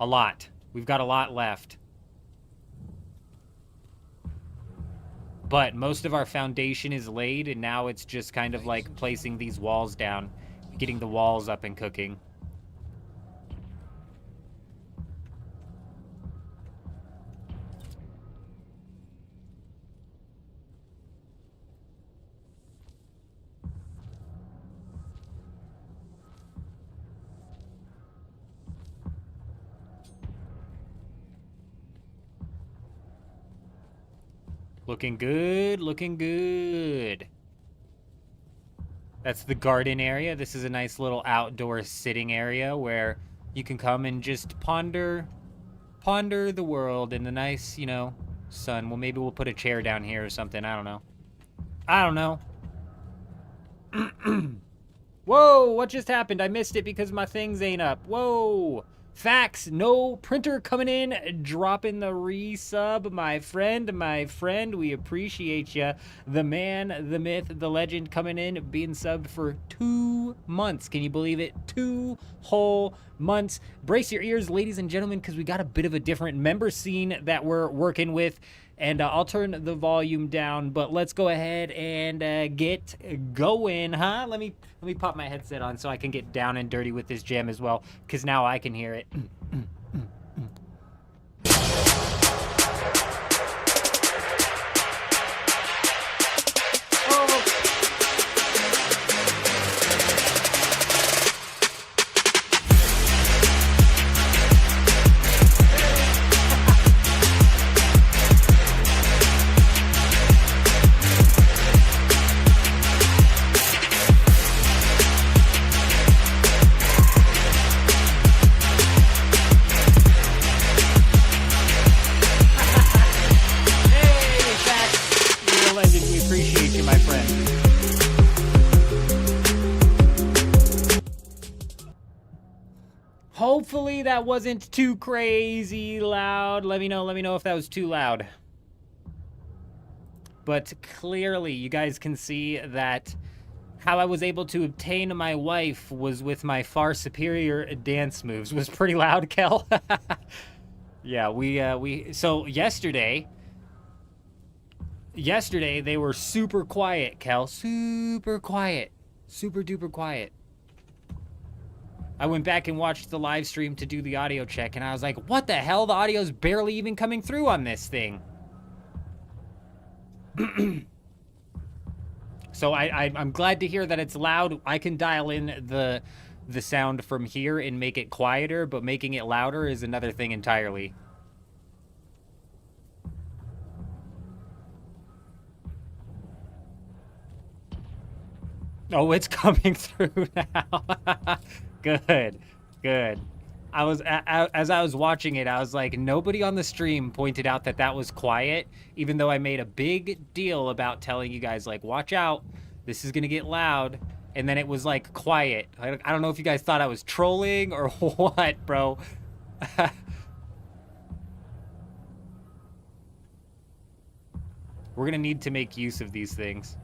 a lot. We've got a lot left. But most of our foundation is laid, and now it's just kind of like placing these walls down, getting the walls up and cooking. Looking good, looking good. That's the garden area. This is a nice little outdoor sitting area where you can come and just ponder ponder the world in the nice, you know, sun. Well, maybe we'll put a chair down here or something. I don't know. I don't know. Whoa, what just happened? I missed it because my things ain't up. Whoa. Facts, no printer coming in, dropping the resub, my friend, we appreciate ya. The man, the myth, the legend coming in, being subbed for 2 months. Can you believe it? 2 whole months. Brace your ears, ladies and gentlemen, because we got a bit of a different member scene that we're working with. And I'll turn the volume down, but let's go ahead and get going, huh? Let me pop my headset on so I can get down and dirty with this gem as well, because now I can hear it. Hopefully that wasn't too crazy loud. Let me know if that was too loud. But clearly you guys can see that how I was able to obtain my wife was with my far superior dance moves. Was pretty loud, Kel. Yeah, so yesterday they were super quiet, Kel. Super quiet. Super duper quiet. I went back and watched the live stream to do the audio check, and I was like, what the hell? The audio's barely even coming through on this thing. So I'm glad to hear that it's loud. I can dial in the sound from here and make it quieter, but making it louder is another thing entirely. Oh, it's coming through now. Good. As I was watching it, I was like, nobody on the stream pointed out that that was quiet, even though I made a big deal about telling you guys, like, watch out, this is gonna get loud, and then it was like quiet. I don't know if you guys thought I was trolling or what, bro. We're gonna need to make use of these things.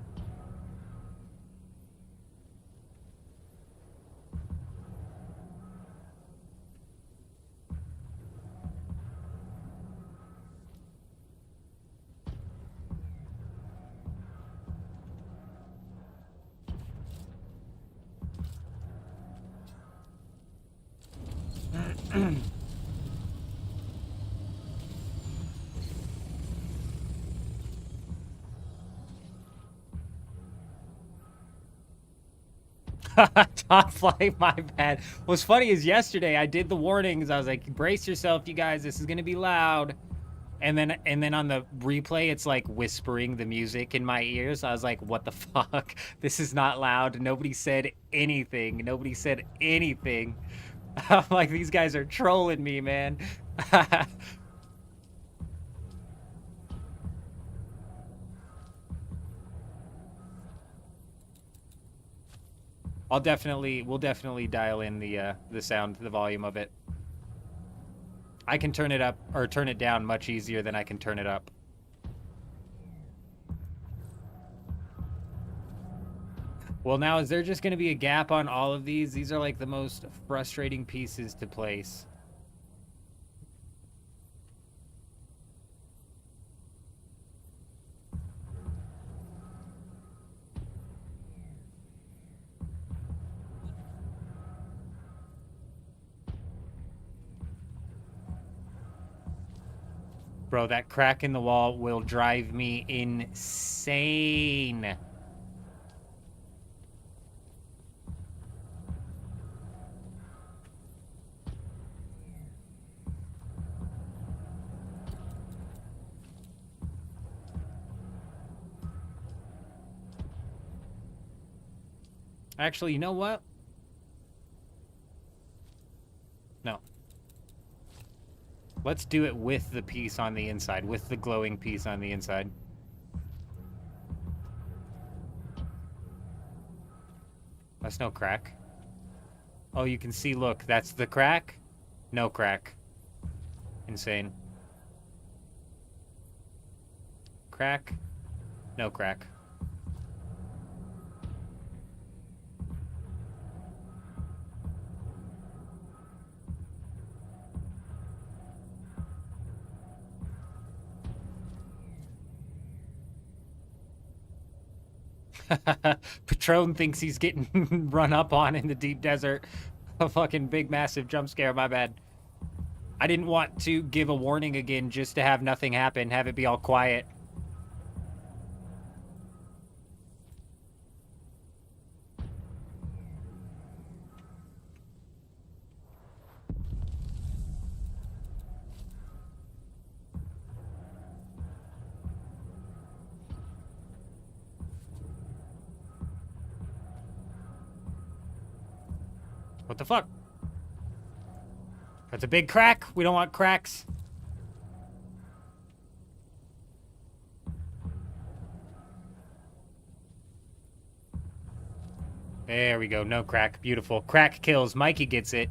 Top flight, my bad. What's funny is yesterday I did the warnings. I was like, brace yourself, you guys, this is gonna be loud. And then on the replay, it's like whispering the music in my ears. I was like, what the fuck? This is not loud. Nobody said anything. Nobody said anything. I'm like, these guys are trolling me, man. We'll definitely dial in the sound, the volume of it. I can turn it up or turn it down much easier than I can turn it up. Well, now, is there just going to be a gap on all of these? These are like the most frustrating pieces to place. Bro, that crack in the wall will drive me insane. Actually, you know what? No. Let's do it with the piece on the inside, with the glowing piece on the inside. That's no crack. Oh, you can see, look, that's the crack. No crack. Insane. Crack. No crack. Patron thinks he's getting run up on in the deep desert. A fucking big, massive jump scare, my bad. I didn't want to give a warning again just to have nothing happen, have it be all quiet. What the fuck? That's a big crack. We don't want cracks. There we go. No crack. Beautiful. Crack kills. Mikey gets it.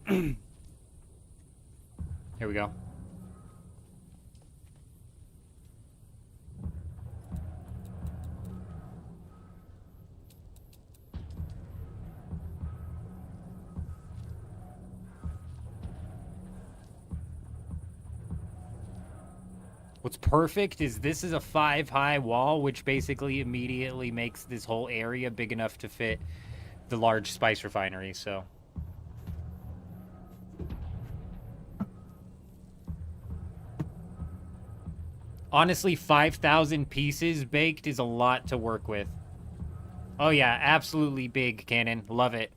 Here we go. What's perfect is this is a 5-high wall, which basically immediately makes this whole area big enough to fit the large spice refinery, so. Honestly, 5,000 pieces baked is a lot to work with. Oh yeah, absolutely big cannon. Love it.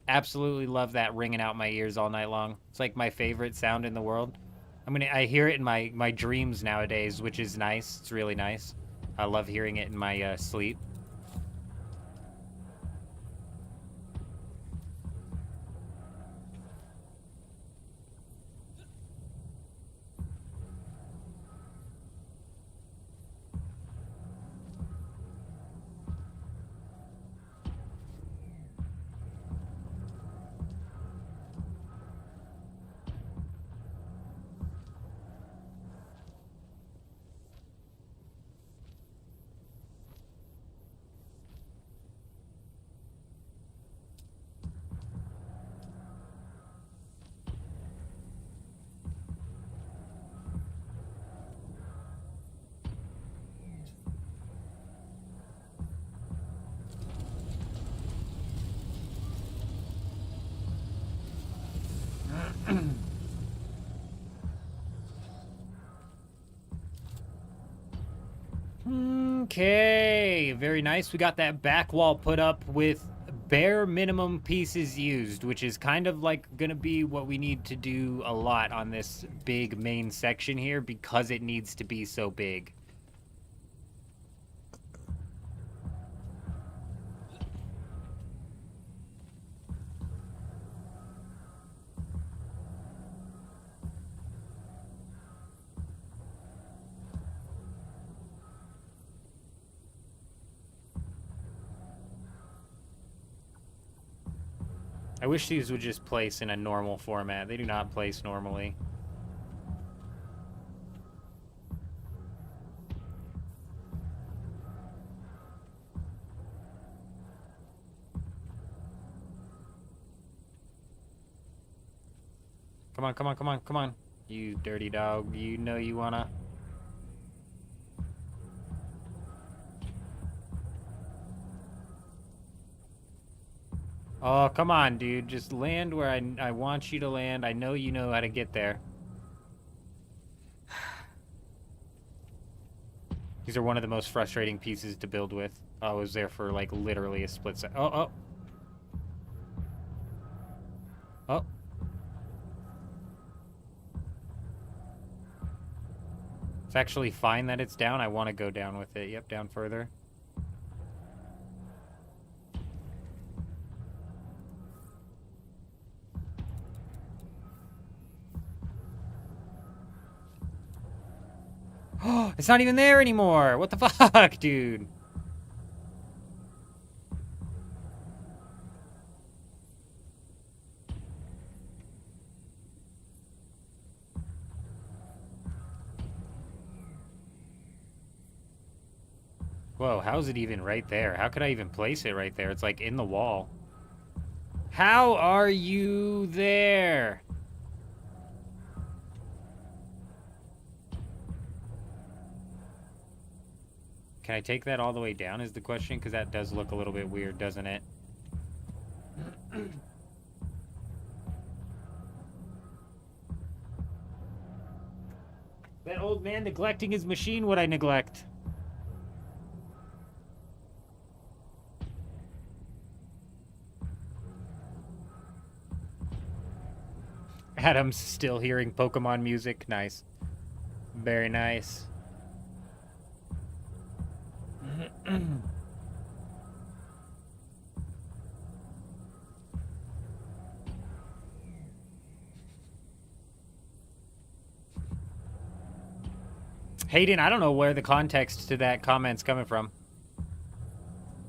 Absolutely love that ringing out my ears all night long. It's like my favorite sound in the world. I hear it in my dreams nowadays, which is nice. It's really nice. I love hearing it in my sleep. Okay, very nice. We got that back wall put up with bare minimum pieces used, which is kind of like gonna be what we need to do a lot on this big main section here because it needs to be so big. I wish these would just place in a normal format. They do not place normally. Come on, come on, come on, come on. You dirty dog. You know you wanna... Oh, come on, dude. Just land where I want you to land. I know you know how to get there. These are one of the most frustrating pieces to build with. I was there for, like, literally a split second. Oh, oh. Oh. It's actually fine that it's down. I want to go down with it. Yep, down further. It's not even there anymore. What the fuck, dude? Whoa, how's it even right there? How could I even place it right there? It's like in the wall. How are you there? Can I take that all the way down is the question? Because that does look a little bit weird, doesn't it? That old man neglecting his machine, would I neglect? Adam's still hearing Pokemon music. Nice. Very nice. Hayden, I don't know where the context to that comment's coming from.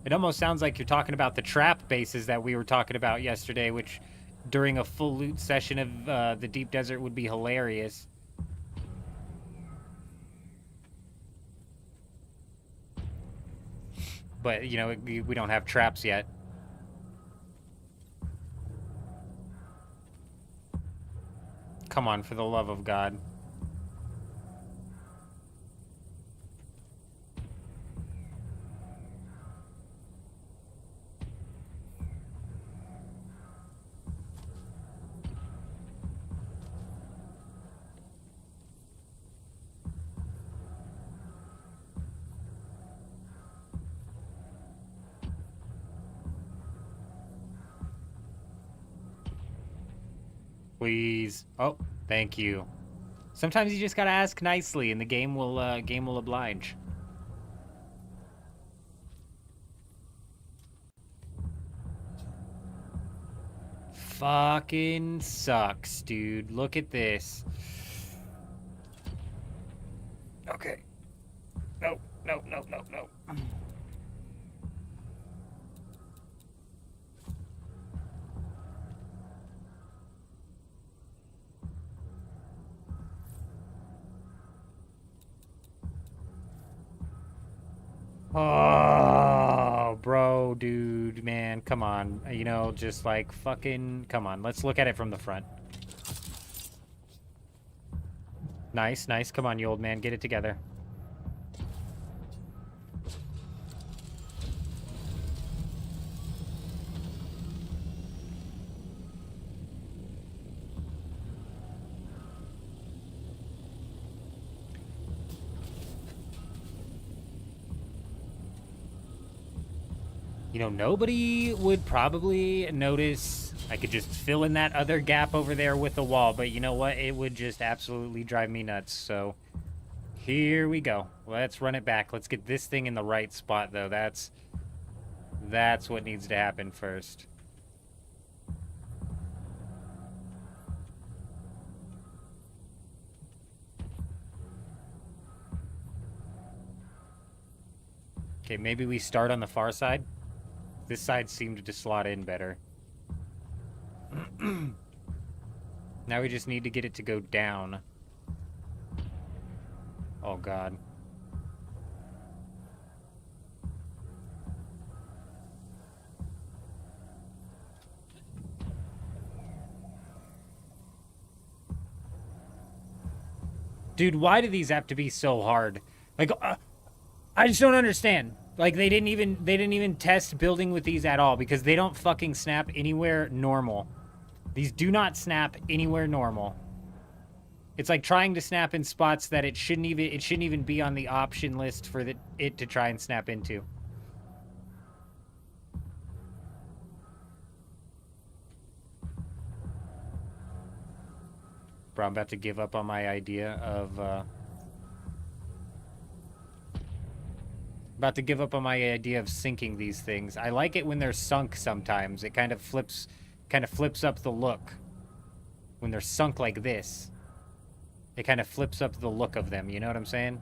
It almost sounds like you're talking about the trap bases that we were talking about yesterday, which during a full loot session of the Deep Desert would be hilarious. But, you know, we don't have traps yet. Come on, for the love of God. Please. Oh, thank you. Sometimes you just gotta ask nicely, and the game will oblige. Fucking sucks, dude. Look at this. Okay. No, no, no, no, no. Oh, bro, dude, man, come on. You know, just like fucking, come on. Let's look at it from the front. Nice, nice. Come on, you old man, get it together. You know, nobody would probably notice. I could just fill in that other gap over there with the wall, but you know what? It would just absolutely drive me nuts. So here we go. Let's run it back. Let's get this thing in the right spot, though. That's what needs to happen first. Okay, maybe we start on the far side. This side seemed to slot in better. Now we just need to get it to go down. Oh, God. Dude, why do these have to be so hard? Like, I just don't understand. Like, they didn't even test building with these at all because they don't fucking snap anywhere normal. These do not snap anywhere normal. It's like trying to snap in spots that it shouldn't even be on the option list for it to try and snap into. Bro, I'm about to give up on my idea of sinking these things. I like it when they're sunk sometimes. It kind of flips up the look. When they're sunk like this, it kind of flips up the look of them, you know what I'm saying?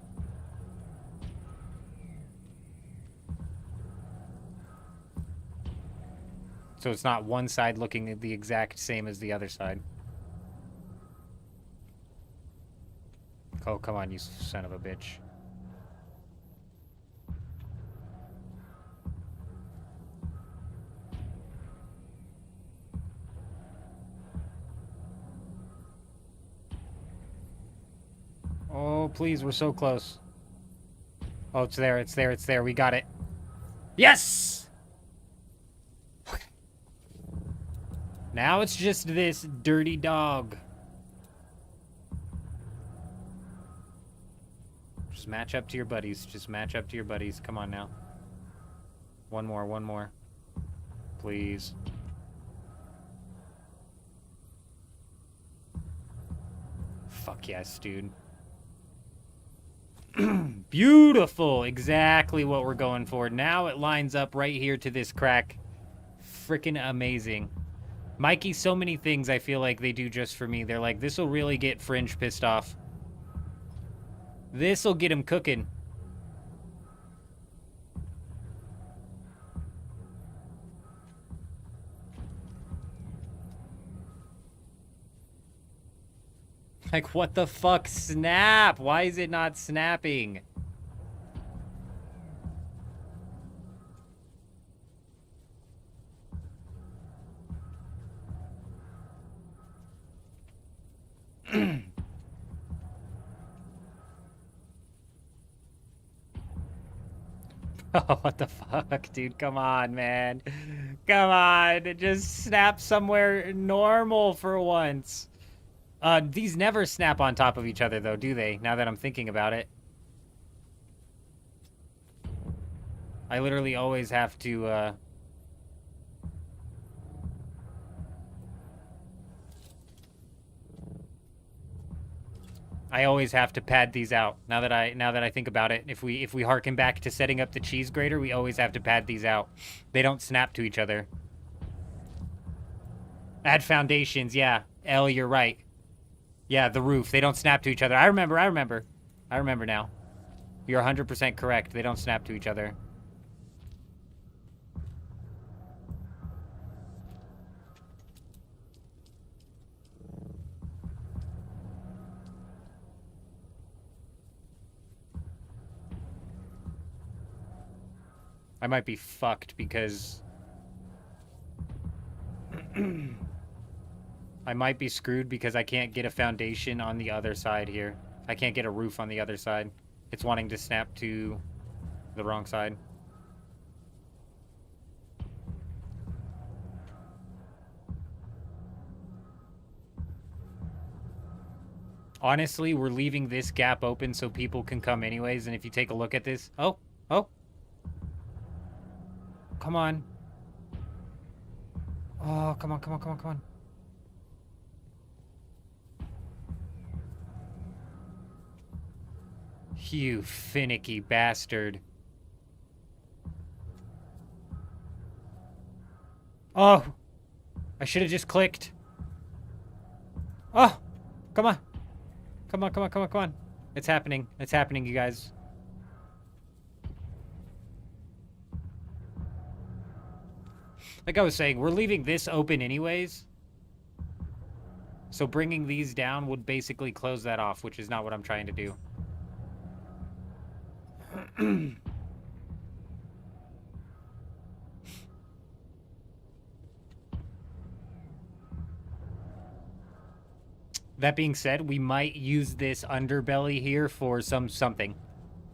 So it's not one side looking the exact same as the other side. Oh, come on, you son of a bitch. Oh, please, we're so close. Oh, it's there, it's there, it's there. We got it. Yes! Okay. Now it's just this dirty dog. Just match up to your buddies. Just match up to your buddies. Come on now. One more, one more. Please. Fuck yes, dude. Beautiful. Exactly what we're going for. Now it lines up right here to this crack. Freaking amazing. Mikey, so many things I feel like they do just for me. They're like, this will really get Fringe pissed off. This will get him cooking. Like, what the fuck? Snap! Why is it not snapping? Oh, what the fuck, dude? Come on, man. Come on. Just snap somewhere normal for once. These never snap on top of each other, though, do they? Now that I'm thinking about it. I literally always have to, I always have to pad these out. Now that I think about it, if we harken back to setting up the cheese grater, we always have to pad these out. They don't snap to each other. Add foundations, yeah. L, you're right. Yeah, the roof. They don't snap to each other. I remember now. You're 100% correct. They don't snap to each other. I might be fucked because... I might be screwed because I can't get a foundation on the other side here. I can't get a roof on the other side. It's wanting to snap to the wrong side. Honestly, we're leaving this gap open so people can come anyways, and if you take a look at this... Oh! Come on. Oh, come on. You finicky bastard. Oh! I should have just clicked. Oh! Come on. Come on. It's happening, you guys. Like I was saying, we're leaving this open anyways. So bringing these down would basically close that off, which is not what I'm trying to do. That being said, we might use this underbelly here for something.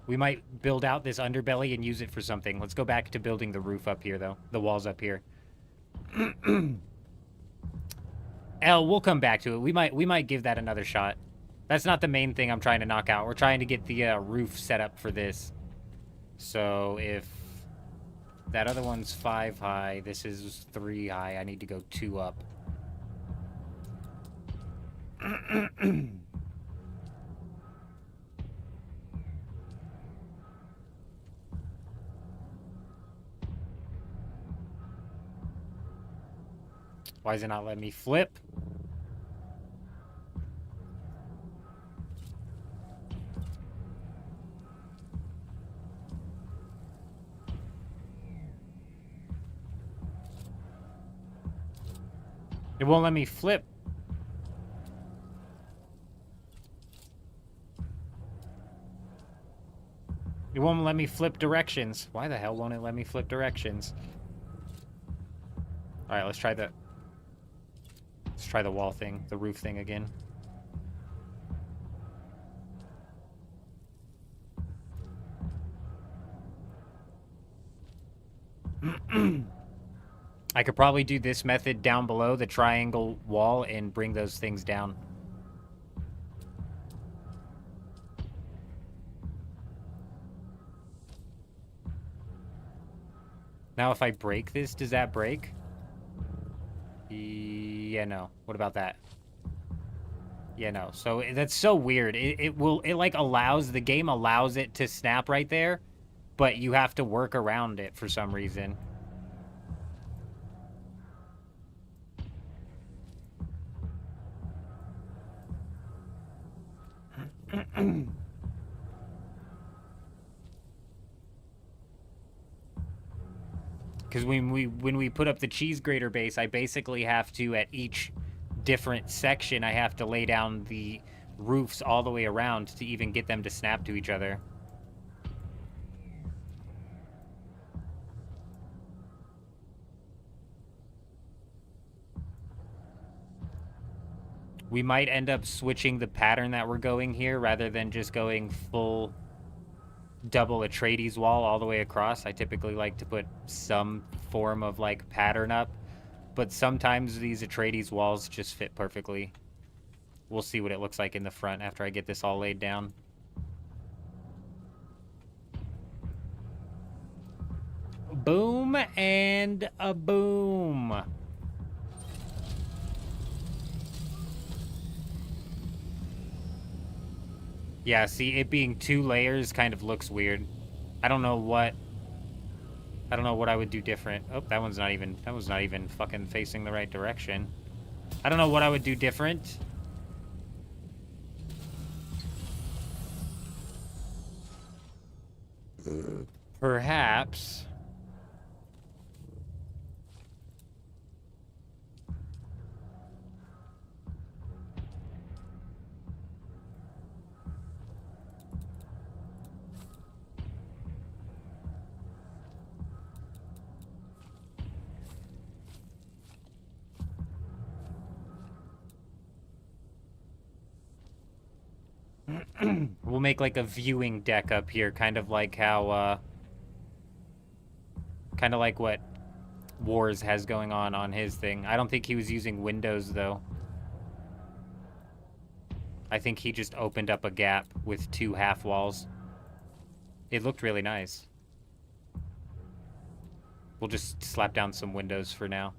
We might build out this underbelly and use it for something. Let's go back to building the roof up here, though. The walls up here. L, we'll come back to it. We might give that another shot. That's not the main thing I'm trying to knock out. We're trying to get the roof set up for this. So if that other one's 5 high, this is 3 high. I need to go 2 up. Why is it not letting me flip? won't let me flip. It won't let me flip directions. Why the hell won't it let me flip directions? Alright, let's try the wall thing, the roof thing again. I could probably do this method down below the triangle wall and bring those things down. Now if I break this, does that break? Yeah, no. What about that? Yeah, no. So that's so weird. It like allows, the game allows it to snap right there, but you have to work around it for some reason. Because when we put up the cheese grater base, I basically have to, at each different section, I have to lay down the roofs all the way around to even get them to snap to each other. We might end up switching the pattern that we're going here rather than just going full double Atreides wall all the way across. I typically like to put some form of like pattern up, but sometimes these Atreides walls just fit perfectly. We'll see what it looks like in the front after I get this all laid down. Boom and a boom. Yeah, see, it being 2 layers kind of looks weird. I don't know what I would do different. Oh, that one's not even fucking facing the right direction. I don't know what I would do different. Perhaps. We'll make like a viewing deck up here, kind of like how, kind of like what Wars has going on his thing. I don't think he was using windows, though. I think he just opened up a gap with 2 half walls. It looked really nice. We'll just slap down some windows for now.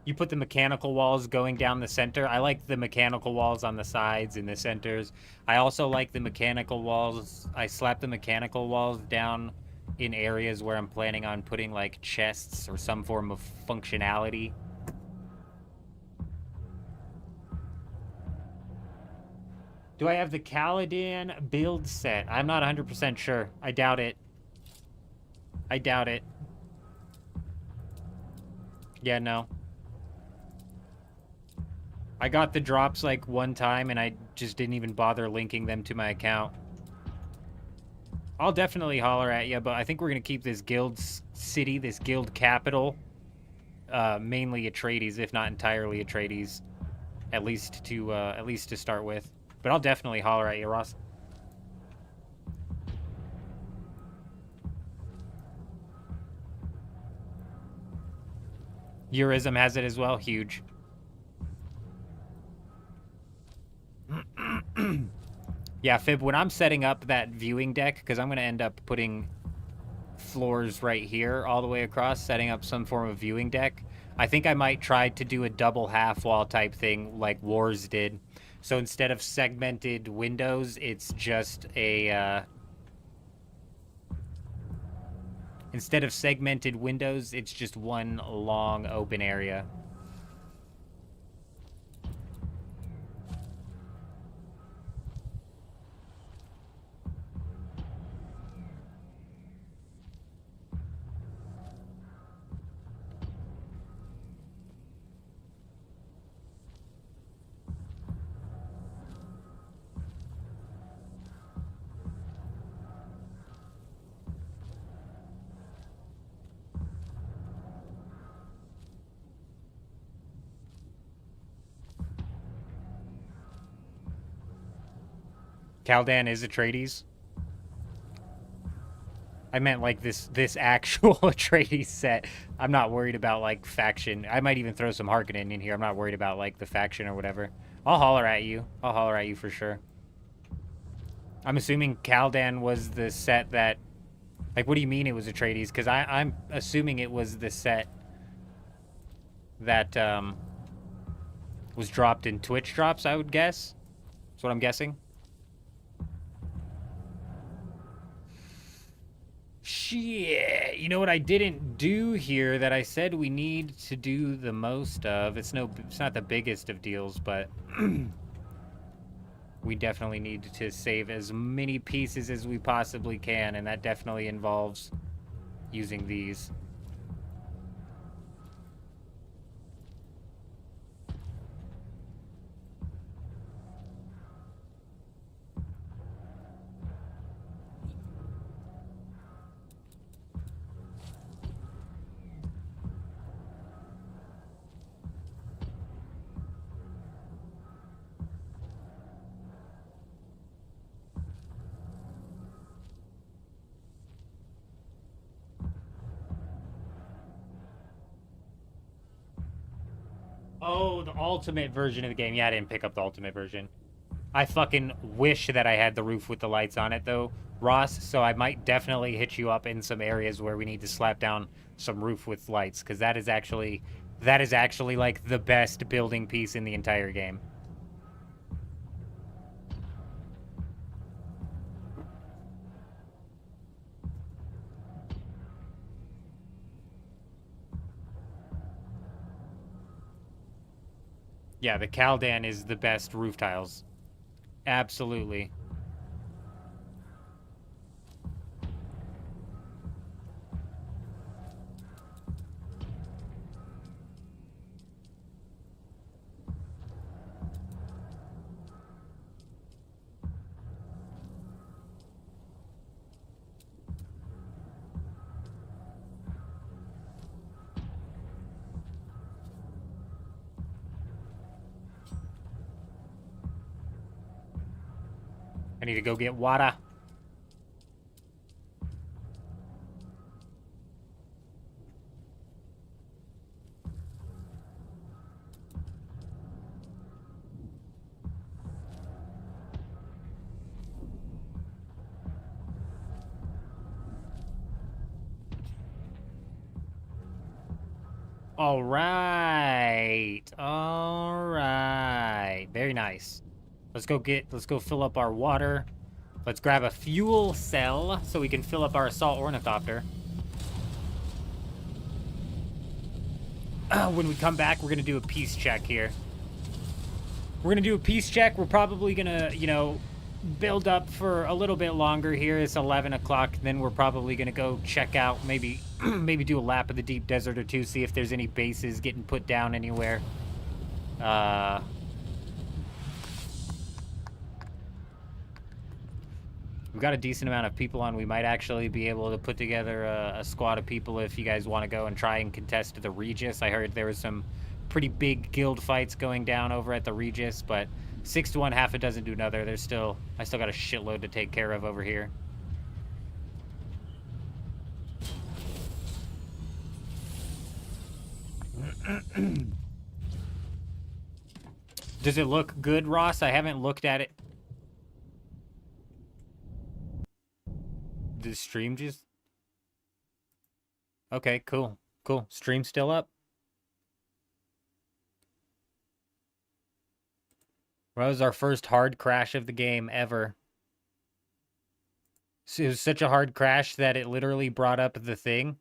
You put the mechanical walls going down the center. I like the mechanical walls on the sides and the centers. I also like the mechanical walls. I slap the mechanical walls down in areas where I'm planning on putting like chests or some form of functionality. Do I have the Caladan build set? I'm not 100% sure. I doubt it. I doubt it. Yeah, no. I got the drops like one time and I just didn't even bother linking them to my account. I'll definitely holler at you, but I think we're going to keep this guild city, this guild capital, mainly Atreides, if not entirely Atreides, at least to start with. But I'll definitely holler at you, Ross. Eurism has it as well. Huge. Yeah, Fib, when I'm setting up that viewing deck, because I'm going to end up putting floors right here all the way across, setting up some form of viewing deck, I think I might try to do a double half wall type thing like Wars did. So instead of segmented windows, it's just a... instead of segmented windows, it's just one long open area. Kaldan is Atreides. I meant like this actual Atreides set. I'm not worried about like faction. I might even throw some Harkonnen in here. I'm not worried about like the faction or whatever. I'll holler at you. I'll holler at you for sure. I'm assuming Kaldan was the set that... Like, what do you mean it was Atreides? Because I'm assuming it was the set that was dropped in Twitch drops, I would guess. That's what I'm guessing. Shit. You know what I didn't do here that I said we need to do the most of? It's not the biggest of deals, but... we definitely need to save as many pieces as we possibly can, and that definitely involves using these. Oh, the ultimate version of the game. Yeah, I didn't pick up the ultimate version. I fucking wish that I had the roof with the lights on it, though, Ross, so I might definitely hit you up in some areas where we need to slap down some roof with lights, because that is actually, like, the best building piece in the entire game. Yeah, the Kaldan is the best roof tiles. Absolutely. I need to go get water. All right. All right. Very nice. Let's go fill up our water. Let's grab a fuel cell so we can fill up our assault ornithopter. When we come back, we're going to do a peace check here. We're going to do a peace check. We're probably going to, you know, build up for a little bit longer here. It's 11 o'clock. Then we're probably going to go check out, maybe do a lap of the deep desert or two, see if there's any bases getting put down anywhere. We've got a decent amount of people on. We might actually be able to put together a squad of people if you guys want to go and try and contest the Regis. I heard there was some pretty big guild fights going down over at the Regis, but 6 to 1, half a dozen to another. I still got a shitload to take care of over here. Does it look good, Ross? I haven't looked at it. The stream just... Okay, cool. Cool. Stream still up? Well, that was our first hard crash of the game ever. It was such a hard crash that it literally brought up the thing.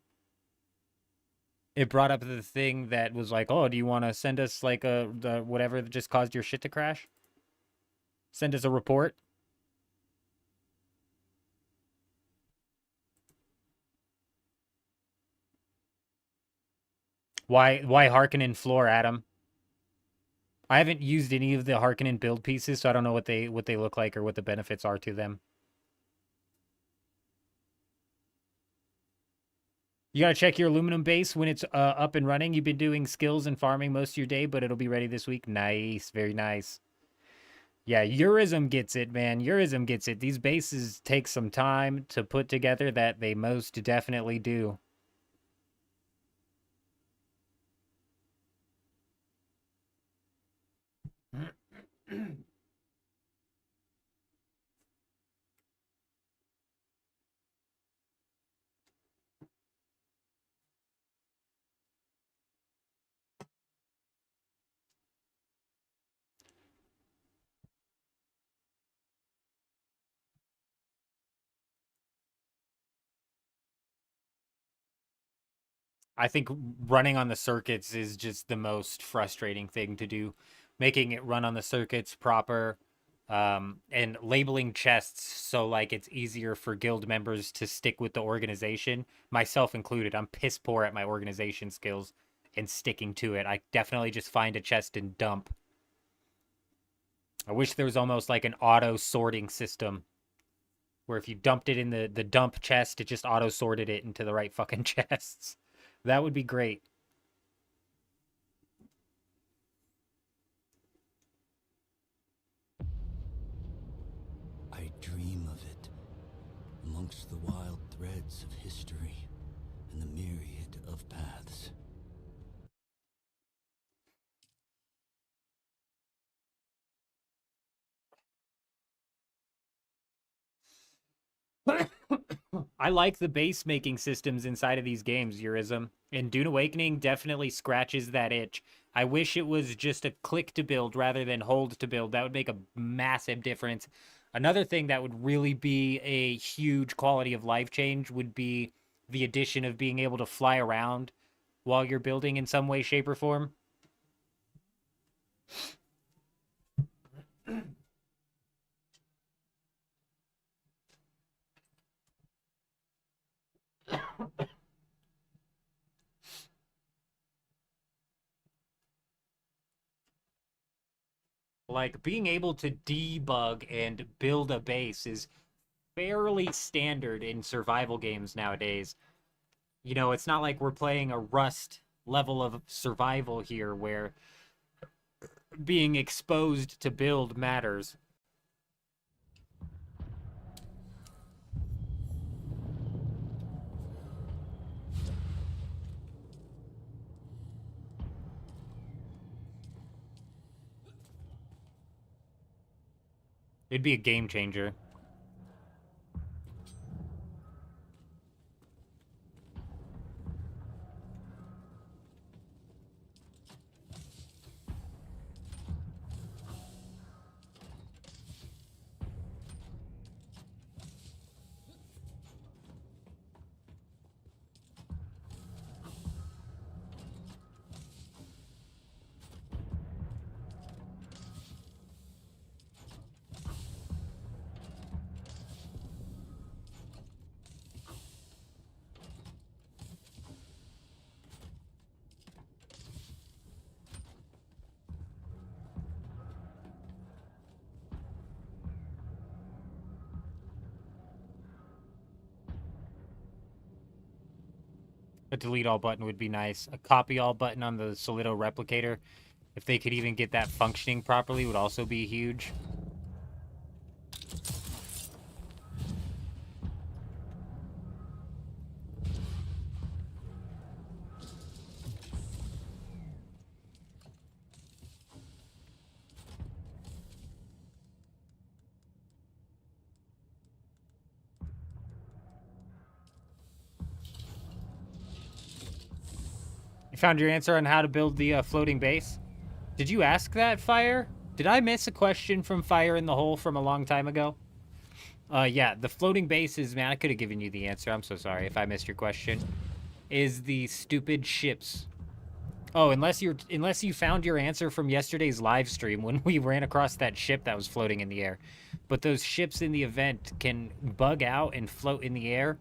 It brought up the thing that was like, oh, do you want to send us like the whatever that just caused your shit to crash? Send us a report. Why Harkonnen floor, Adam? I haven't used any of the Harkonnen build pieces, so I don't know what they look like or what the benefits are to them. You gotta check your aluminum base when it's up and running. You've been doing skills and farming most of your day, but it'll be ready this week. Nice, very nice. Yeah, Eurism gets it, man. Eurism gets it. These bases take some time to put together, that they most definitely do. I think running on the circuits is just the most frustrating thing to do. Making it run on the circuits proper, and labeling chests so like it's easier for guild members to stick with the organization, myself included. I'm piss poor at my organization skills and sticking to it. I definitely just find a chest and dump. I wish there was almost like an auto sorting system where if you dumped it in the dump chest, it just auto sorted it into the right fucking chests. That would be great. I dream of it, amongst the wild threads of history and the myriad of paths. I like the base making systems inside of these games, Eurism. And Dune Awakening definitely scratches that itch. I wish it was just a click to build rather than hold to build. That would make a massive difference. Another thing that would really be a huge quality of life change would be the addition of being able to fly around while you're building in some way, shape, or form. Like being able to debug and build a base is fairly standard in survival games nowadays. You know, it's not like we're playing a Rust level of survival here where being exposed to build matters. It'd be a game changer. A delete all button would be nice. A copy all button on the Solido replicator, if they could even get that functioning properly, would also be huge. You found your answer on how to build the floating base? Did you ask that, Fire? Did I miss a question from Fire in the Hole from a long time ago? Yeah, the floating bases, man, I could have given you the answer. I'm so sorry if I missed your question. Is the stupid ships. Oh, unless you found your answer from yesterday's live stream when we ran across that ship that was floating in the air. But those ships in the event can bug out and float in the air,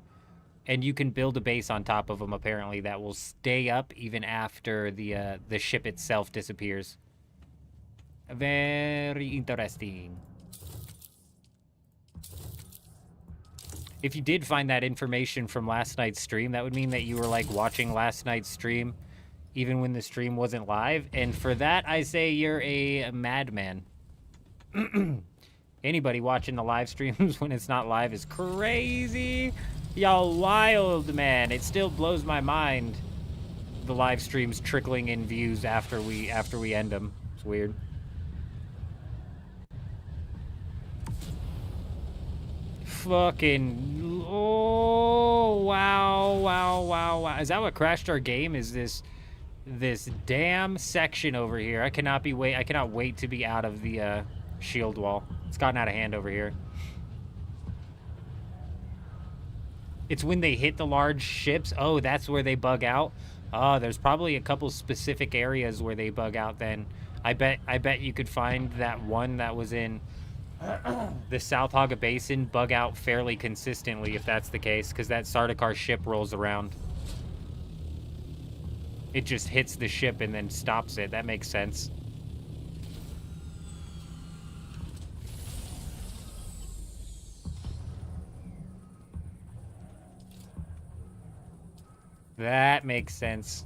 and you can build a base on top of them apparently that will stay up even after the ship itself disappears. Very interesting. If you did find that information from last night's stream, that would mean that you were like watching last night's stream even when the stream wasn't live, and for that I say you're a madman. Anybody watching the live streams when it's not live is crazy. Y'all wild, man. It still blows my mind. The live streams trickling in views after we end them. It's weird. Fucking, oh, wow. Is that what crashed our game? Is this damn section over here? I cannot wait to be out of the shield wall. It's gotten out of hand over here. It's when they hit the large ships. Oh, that's where they bug out. Oh, there's probably a couple specific areas where they bug out then. I bet you could find that one that was in the South Hagga Basin bug out fairly consistently if that's the case, because that Sardaukar ship rolls around. It just hits the ship and then stops it. That makes sense. That makes sense.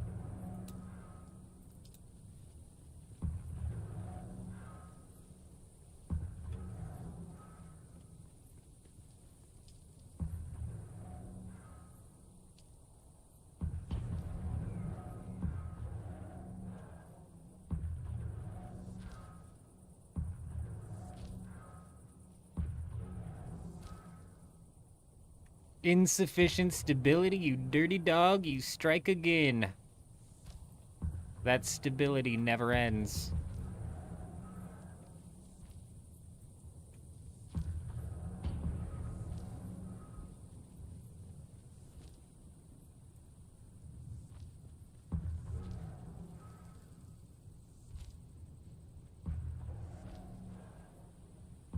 Insufficient stability, you dirty dog, you strike again. That stability never ends.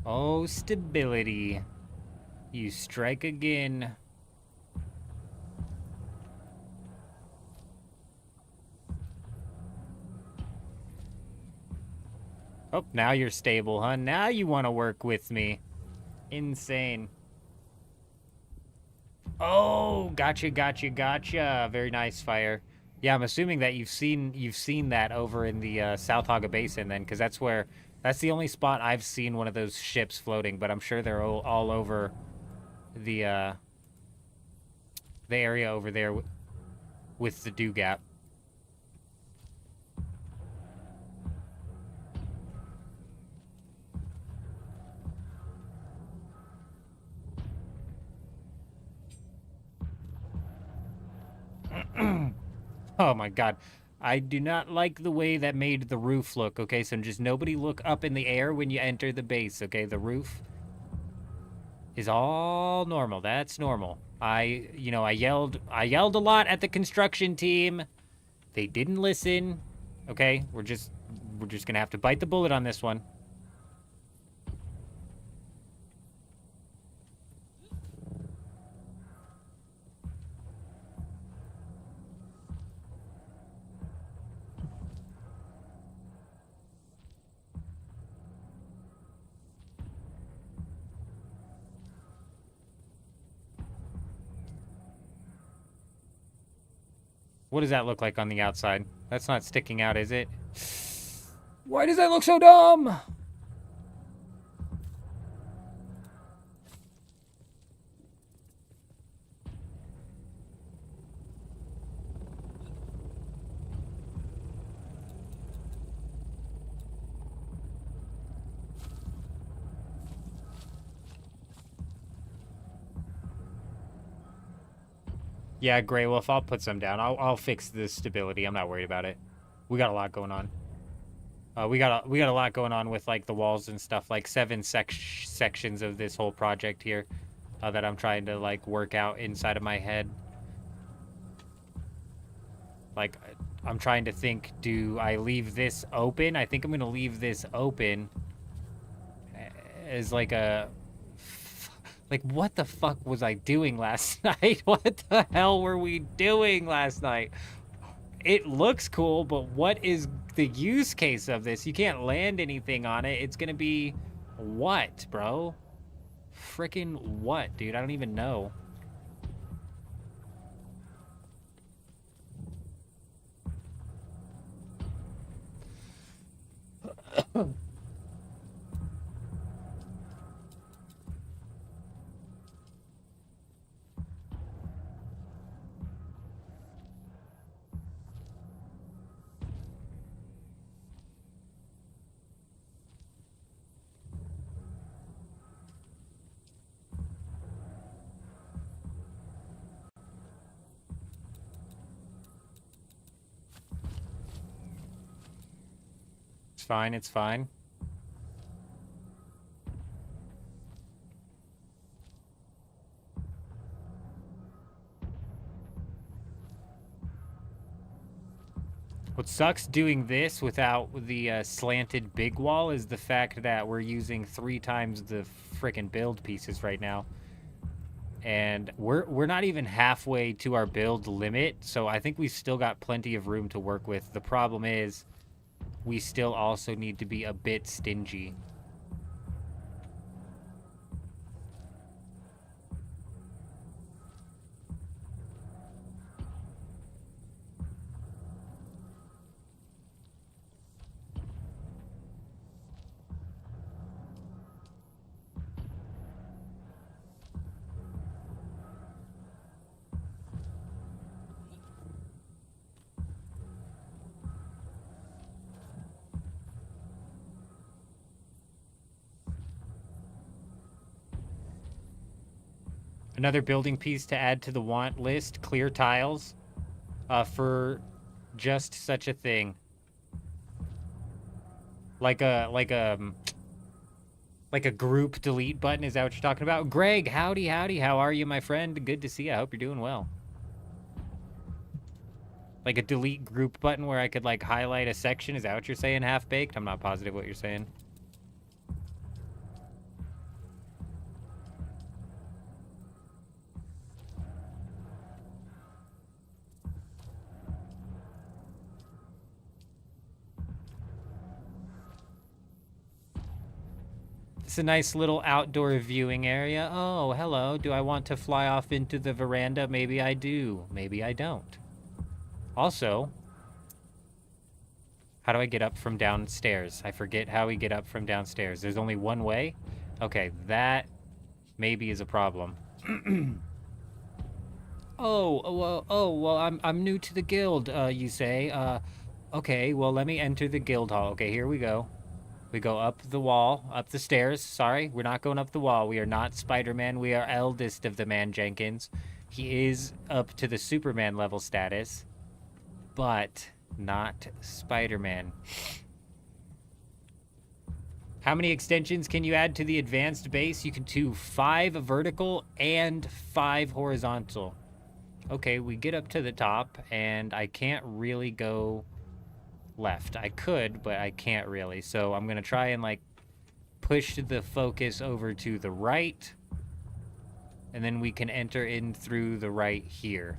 Oh, stability. You strike again. Oh, now you're stable, huh? Now you want to work with me. Insane. Oh, gotcha. Very nice, Fire. Yeah, I'm assuming that you've seen that over in the South Hagga Basin then, because that's the only spot I've seen one of those ships floating, but I'm sure they're all over the area over there with the dew gap. Oh my god. I do not like the way that made the roof look, okay? So just nobody look up in the air when you enter the base, okay? The roof is all normal. That's normal. I yelled a lot at the construction team. They didn't listen. Okay? We're just gonna have to bite the bullet on this one. What does that look like on the outside? That's not sticking out, is it? Why does that look so dumb? Yeah, Grey Wolf, I'll put some down. I'll fix the stability. I'm not worried about it. We got a lot going on. We got a lot going on with like the walls and stuff. Like 7 sections of this whole project here that I'm trying to like work out inside of my head. Like I'm trying to think, do I leave this open? I think I'm gonna leave this open as like a. Like, what the fuck was I doing last night? What the hell were we doing last night? It looks cool, but what is the use case of this? You can't land anything on it. It's gonna be what, bro? Frickin' what, dude? I don't even know. fine, it's fine. What sucks doing this without the slanted big wall is the fact that we're using 3 times the frickin' build pieces right now. And we're not even halfway to our build limit, so I think we still got plenty of room to work with. The problem is we still also need to be a bit stingy. Another building piece to add to the want list, clear tiles, for just such a thing. Like a group delete button, is that what you're talking about? Greg, howdy, how are you, my friend? Good to see you, I hope you're doing well. Like a delete group button where I could like highlight a section, is that what you're saying, Half-Baked? I'm not positive what you're saying. It's a nice little outdoor viewing area. Oh, hello. Do I want to fly off into the veranda? Maybe I do. Maybe I don't. Also, how do I get up from downstairs? I forget how we get up from downstairs. There's only one way? Okay, that maybe is a problem. Well, I'm new to the guild, you say. Okay, well, let me enter the guild hall. Okay, here we go. We go up the wall, up the stairs. Sorry, we're not going up the wall. We are not Spider-Man. We are eldest of the man Jenkins. He is up to the Superman level status, but not Spider-Man. How many extensions can you add to the advanced base? You can do 5 vertical and 5 horizontal. Okay, we get up to the top, and I can't really go left. I could, but I can't really. So I'm gonna try and like push the focus over to the right, and then we can enter in through the right here.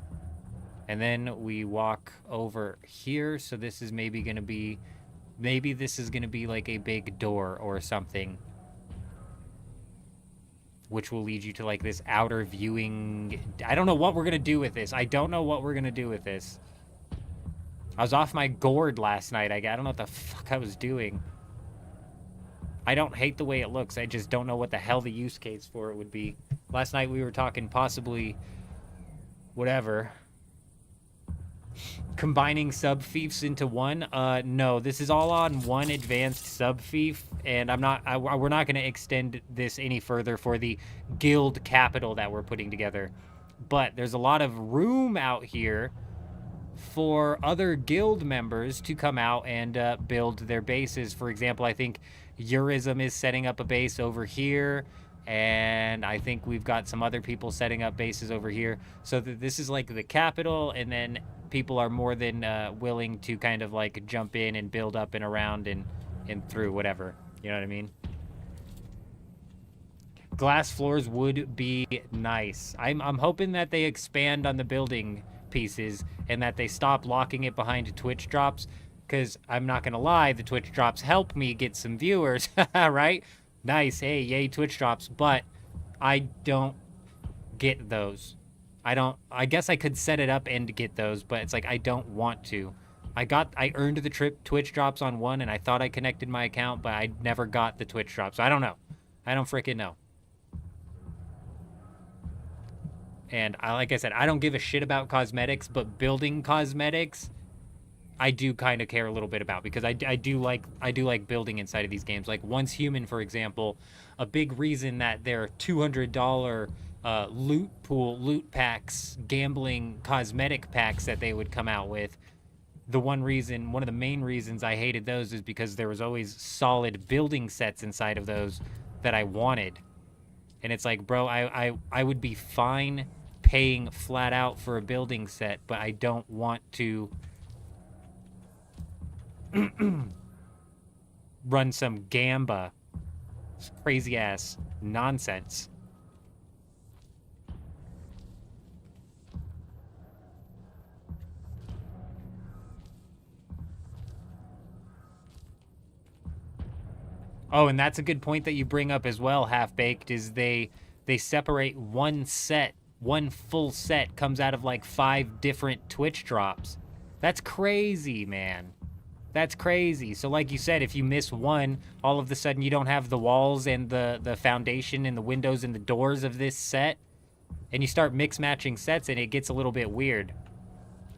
And then we walk over here. So this is maybe gonna be, maybe this is gonna be like a big door or something, which will lead you to like this outer viewing. I don't know what we're gonna do with this. I don't know what we're gonna do with this. I was off my gourd last night. I don't know what the fuck I was doing. I don't hate the way it looks. I just don't know what the hell the use case for it would be. Last night we were talking possibly whatever. Combining sub-fiefs into one. No, this is all on one advanced sub-fief, and we're not going to extend this any further for the guild capital that we're putting together. But there's a lot of room out here for other guild members to come out and build their bases. For example, I think Eurism is setting up a base over here, and I think we've got some other people setting up bases over here. So this is like the capital, and then people are more than willing to kind of like jump in and build up and around and through whatever. You know what I mean? Glass floors would be nice. I'm hoping that they expand on the building pieces and that they stop locking it behind Twitch drops, because I'm not gonna lie, the Twitch drops help me get some viewers. Right? Nice. Hey, yay Twitch drops. But I don't get those. I guess I could set it up and get those, but it's like I don't want to. I earned the Twitch drops on one, and I thought I connected my account, but I never got the Twitch drops. So I don't know. I don't freaking know. And like I said, I don't give a shit about cosmetics, but building cosmetics, I do kind of care a little bit about, because I do like building inside of these games. Like Once Human, for example, a big reason that their $200 loot packs, gambling cosmetic packs that they would come out with, one of the main reasons I hated those is because there was always solid building sets inside of those that I wanted. And it's like, bro, I would be fine paying flat out for a building set, but I don't want to run some Gamba. Crazy ass nonsense. Oh, and that's a good point that you bring up as well, Half-Baked, is they separate one set, one full set comes out of like 5 different Twitch drops. That's crazy, man. That's crazy. So like you said, if you miss one, all of a sudden you don't have the walls and the foundation and the windows and the doors of this set, and you start mix-matching sets and it gets a little bit weird.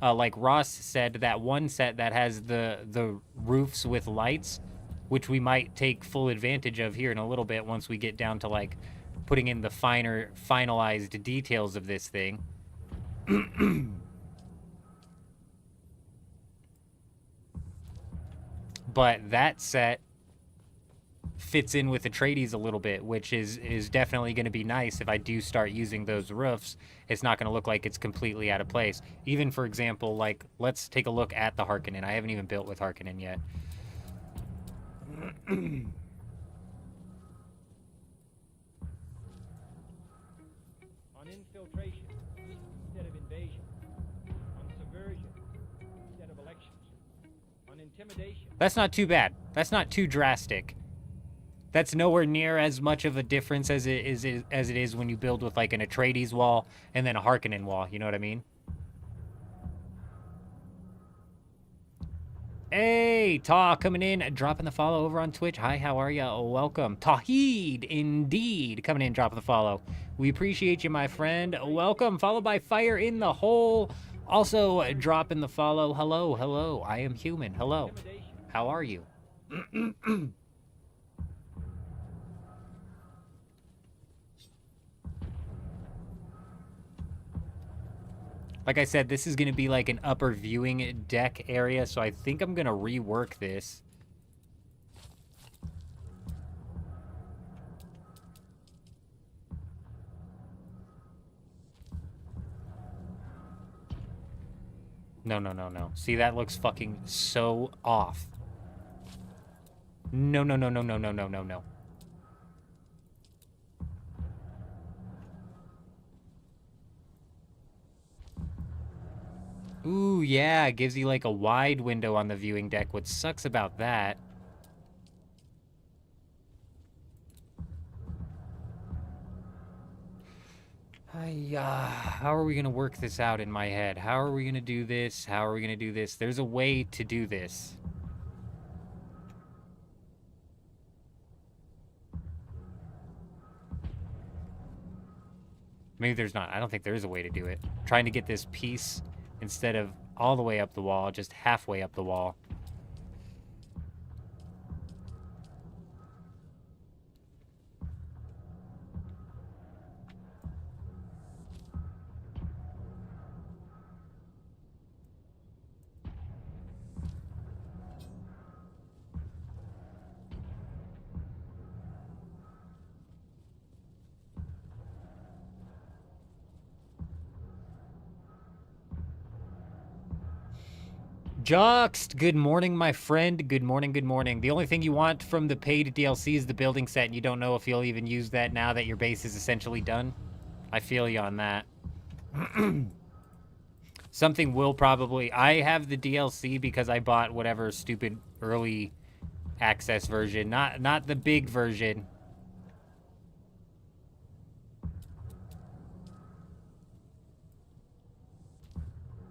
Like Ross said, that one set that has the roofs with lights, which we might take full advantage of here in a little bit once we get down to like putting in the finalized details of this thing. But that set fits in with Atreides a little bit, which is definitely going to be nice if I do start using those roofs. It's not going to look like it's completely out of place. Even, for example, like, let's take a look at the Harkonnen. I haven't even built with Harkonnen yet. On infiltration instead of invasion. On subversion instead of elections. On intimidation. That's not too bad. That's not too drastic. That's nowhere near as much of a difference as it is when you build with like an Atreides wall and then a Harkonnen wall. You know what I mean? Hey, Taw coming in, dropping the follow over on Twitch. Hi, how are ya? Welcome. Tawheed, indeed, coming in, dropping the follow. We appreciate you, my friend. Welcome, followed by Fire in the Hole. Also, dropping the follow. Hello, hello, I am human. Hello. How are you? Like I said, this is going to be like an upper viewing deck area, so I think I'm going to rework this. No, no, no, no. See, that looks fucking so off. No, no, no, no, no, no, no, no, no. Ooh, yeah, it gives you like a wide window on the viewing deck. What sucks about that... how are we going to work this out in my head? How are we going to do this? How are we going to do this? There's a way to do this. Maybe there's not. I don't think there is a way to do it. Trying to get this piece... instead of all the way up the wall, just halfway up the wall. Juxed, good morning, my friend. Good morning, good morning. The only thing you want from the paid DLC is the building set, and you don't know if you'll even use that now that your base is essentially done. I feel you on that. Something will probably... I have the DLC because I bought whatever stupid early access version, not the big version.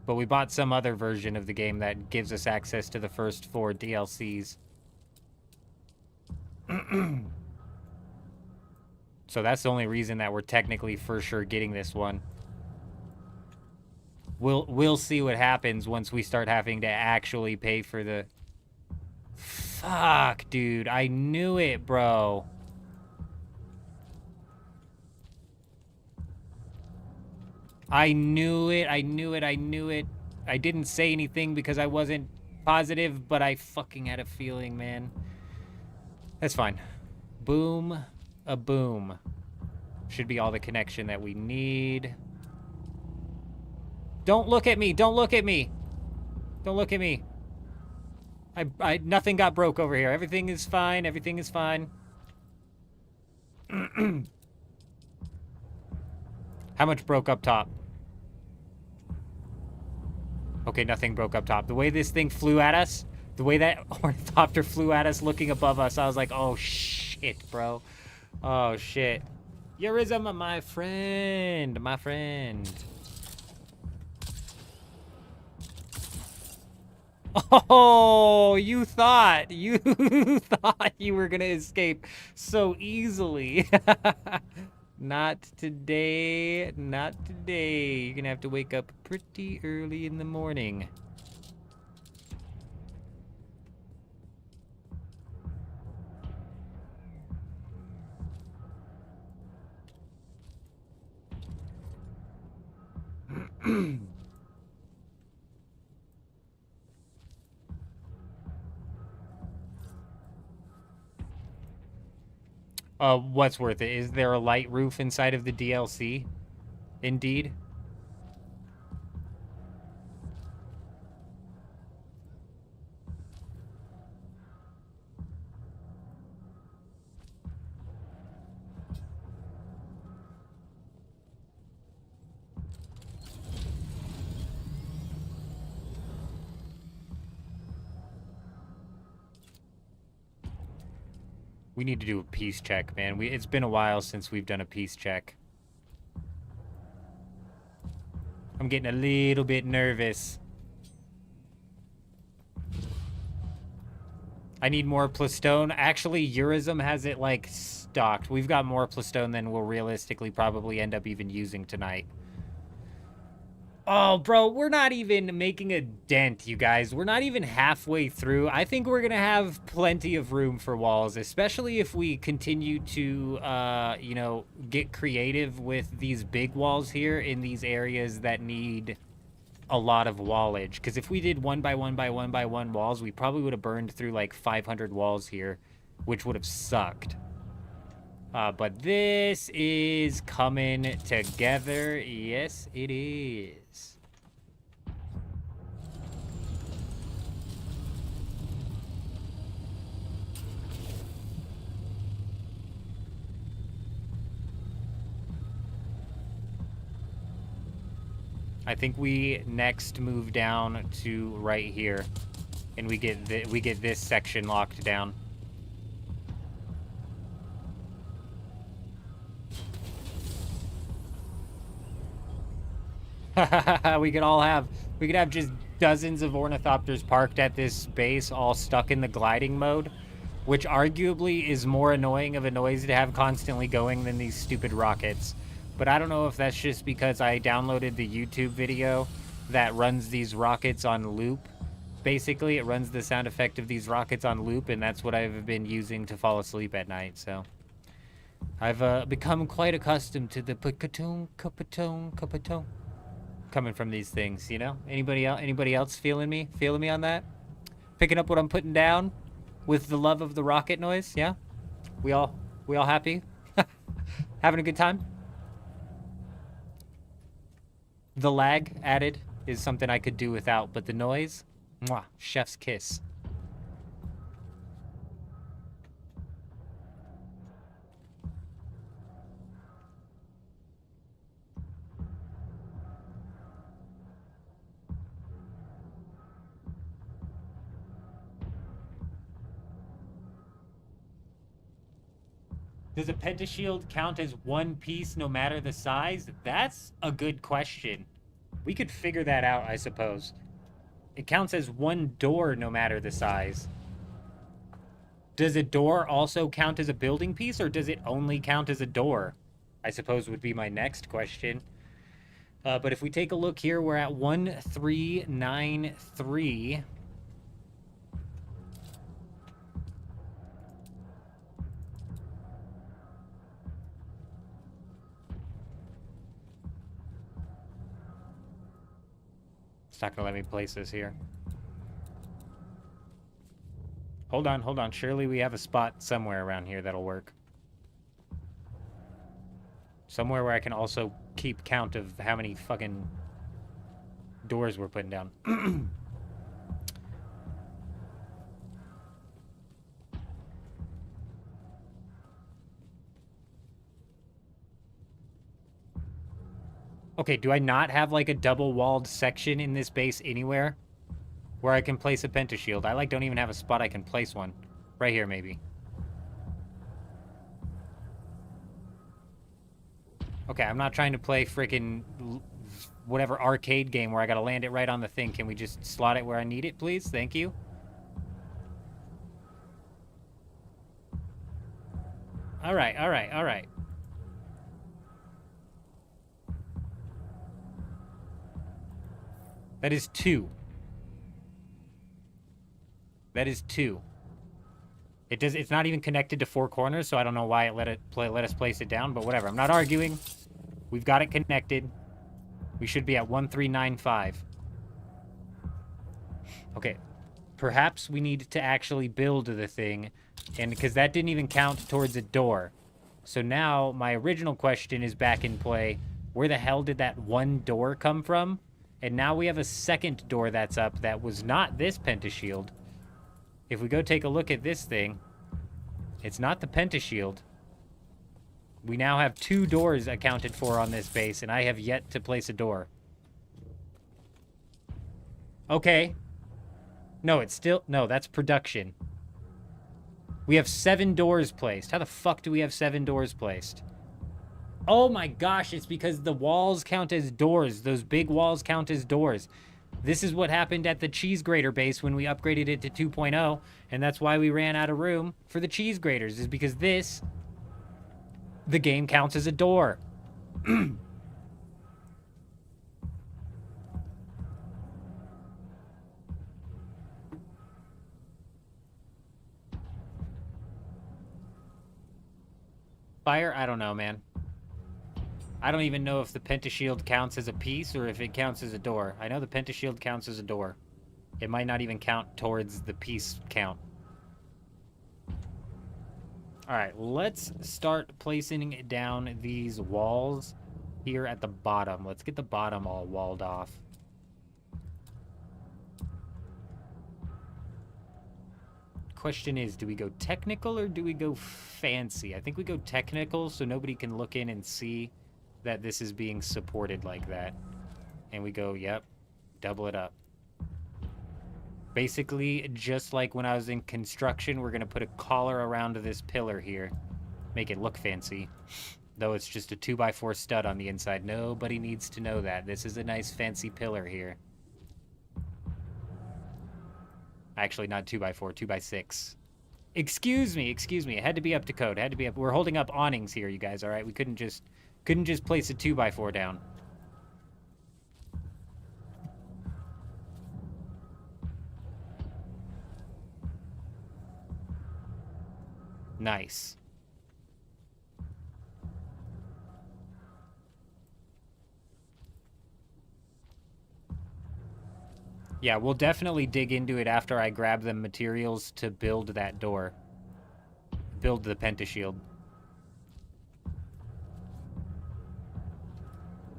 But we bought some other version of the game that gives us access to the first 4 DLCs. So that's the only reason that we're technically for sure getting this one. We'll see what happens once we start having to actually pay for the... Fuck, dude. I knew it, bro. I knew it. I knew it. I knew it. I didn't say anything because I wasn't positive, but I fucking had a feeling, man. That's fine. Boom, a boom. Should be all the connection that we need. Don't look at me. Don't look at me. Don't look at me. Nothing got broke over here. Everything is fine. Everything is fine. How much broke up top? Okay, nothing broke up top. The way this thing flew at us, the way that ornithopter flew at us looking above us, I was like, oh shit, bro. Oh shit. Eurism, my friend. My friend. Oh, you thought you were gonna escape so easily. Not today, not today. You're gonna have to wake up pretty early in the morning. What's worth it? Is there a light roof inside of the DLC? Indeed. We need to do a peace check, man. It's been a while since we've done a peace check. I'm getting a little bit nervous. I need more plastone. Actually, Eurism has it, like, stocked. We've got more plastone than we'll realistically probably end up even using tonight. Oh, bro, we're not even making a dent, you guys. We're not even halfway through. I think we're going to have plenty of room for walls, especially if we continue to, you know, get creative with these big walls here in these areas that need a lot of wallage. Because if we did 1 by 1 by 1 by 1 walls, we probably would have burned through like 500 walls here, which would have sucked. But this is coming together. Yes, it is. I think we next move down to right here, and we get this section locked down. we could have just dozens of ornithopters parked at this base, all stuck in the gliding mode, which arguably is more annoying of a noise to have constantly going than these stupid rockets. But I don't know if that's just because I downloaded the YouTube video that runs these rockets on loop. Basically, it runs the sound effect of these rockets on loop, and that's what I've been using to fall asleep at night, so I've become quite accustomed to the picatone, capatone, capatone coming from these things, you know? Anybody else feeling me on that? Picking up what I'm putting down with the love of the rocket noise, yeah? We all happy? Having a good time? The lag added is something I could do without, but the noise, mwah, chef's kiss. Does a pentashield count as one piece no matter the size? That's a good question. We could figure that out, I suppose. It counts as one door no matter the size. Does a door also count as a building piece, or does it only count as a door? I suppose would be my next question. But if we take a look here, we're at 1393. It's not gonna let me place this here. Hold on, hold on. Surely we have a spot somewhere around here that'll work. Somewhere where I can also keep count of how many fucking doors we're putting down. Okay, do I not have like a double-walled section in this base anywhere where I can place a pentashield? I like don't even have a spot I can place one. Right here, maybe. Okay, I'm not trying to play freaking whatever arcade game where I gotta land it right on the thing. Can we just slot it where I need it, please? Thank you. All right, all right, all right. That is 2. That is 2. It's not even connected to 4 corners, so I don't know why it let us place it down, but whatever. I'm not arguing. We've got it connected. We should be at 1395. Okay. Perhaps we need to actually build the thing, and because that didn't even count towards a door. So now my original question is back in play. Where the hell did that one door come from? And now we have a second door that's up that was not this pentashield. If we go take a look at this thing, it's not the pentashield. We now have 2 doors accounted for on this base, and I have yet to place a door. Okay. No, it's still... No, that's production. We have 7 doors placed. How the fuck do we have 7 doors placed? Oh my gosh, it's because the walls count as doors. Those big walls count as doors. This is what happened at the cheese grater base when we upgraded it to 2.0, and that's why we ran out of room for the cheese graters, is because this, the game counts as a door. Fire? I don't know, man. I don't even know if the pentashield counts as a piece or if it counts as a door. I know the pentashield counts as a door. It might not even count towards the piece count. Alright, let's start placing down these walls here at the bottom. Let's get the bottom all walled off. Question is, do we go technical or do we go fancy? I think we go technical so nobody can look in and see that this is being supported like that. And we go, yep, double it up. Basically, just like when I was in construction, we're going to put a collar around this pillar here. Make it look fancy. Though it's just a 2x4 stud on the inside. Nobody needs to know that. This is a nice fancy pillar here. Actually, not 2x4, 2x6. Excuse me. It had to be up to code. It had to be up. We're holding up awnings here, you guys, all right? We couldn't just place a 2x4 down. Nice. Yeah, we'll definitely dig into it after I grab the materials to build that door. Build the pentashield.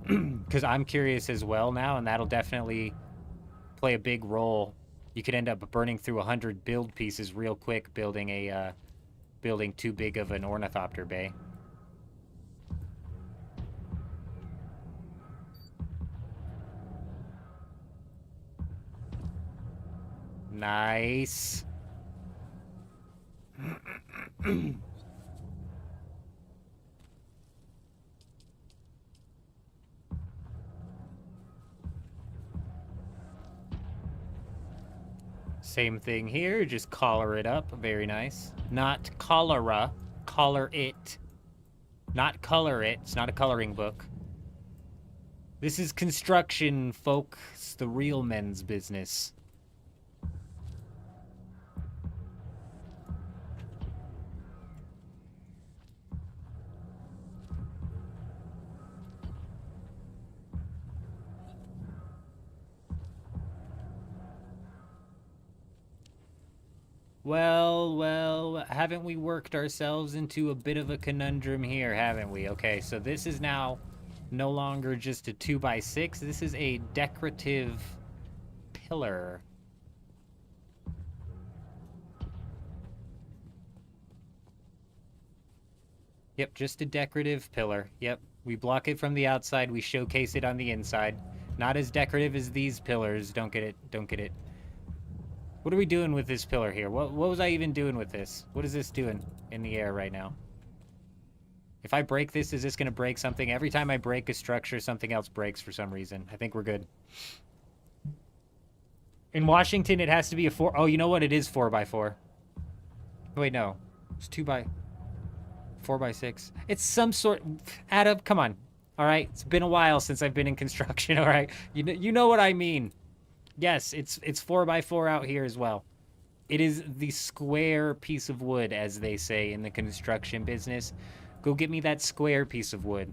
Because I'm curious as well now, and that'll definitely play a big role. You could end up burning through 100 build pieces real quick building a building too big of an ornithopter bay. Nice. Same thing here, just collar it up. Very nice. Not cholera, collar it. Not color it. It's not a coloring book. This is construction, folks. It's the real men's business. Well, haven't we worked ourselves into a bit of a conundrum here, haven't we? Okay, so this is now no longer just a 2x6. This is a decorative pillar. Yep, just a decorative pillar. Yep, we block it from the outside. We showcase it on the inside. Not as decorative as these pillars. Don't get it. Don't get it. What are we doing with this pillar here? What was I even doing with this? What is this doing in the air right now? If I break this, is this going to break something? Every time I break a structure, something else breaks for some reason. I think we're good. In Washington, it has to be a 4... Oh, you know what? It is 4x4. Wait, no. It's 4x6. It's some sort... Adam, come on. All right? It's been a while since I've been in construction, all right? You know what I mean. Yes, it's 4x4 out here as well. It is the square piece of wood, as they say in the construction business. Go get me that square piece of wood.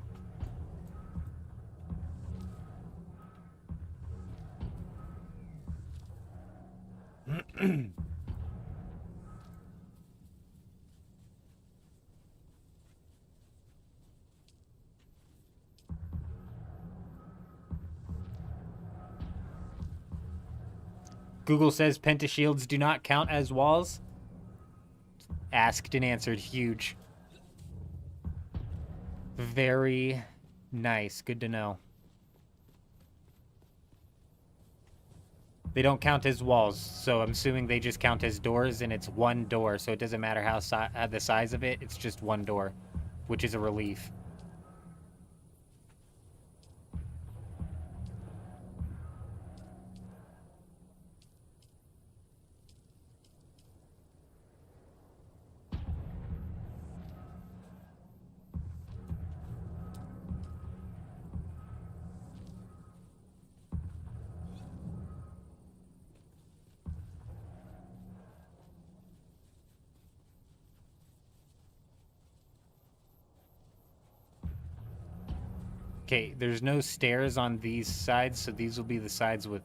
Google says pentashields do not count as walls. Asked and answered. Huge. Very nice. Good to know. They don't count as walls, so I'm assuming they just count as doors, and it's one door, so it doesn't matter how the size of it, it's just one door, which is a relief. Okay, there's no stairs on these sides, so these will be the sides with...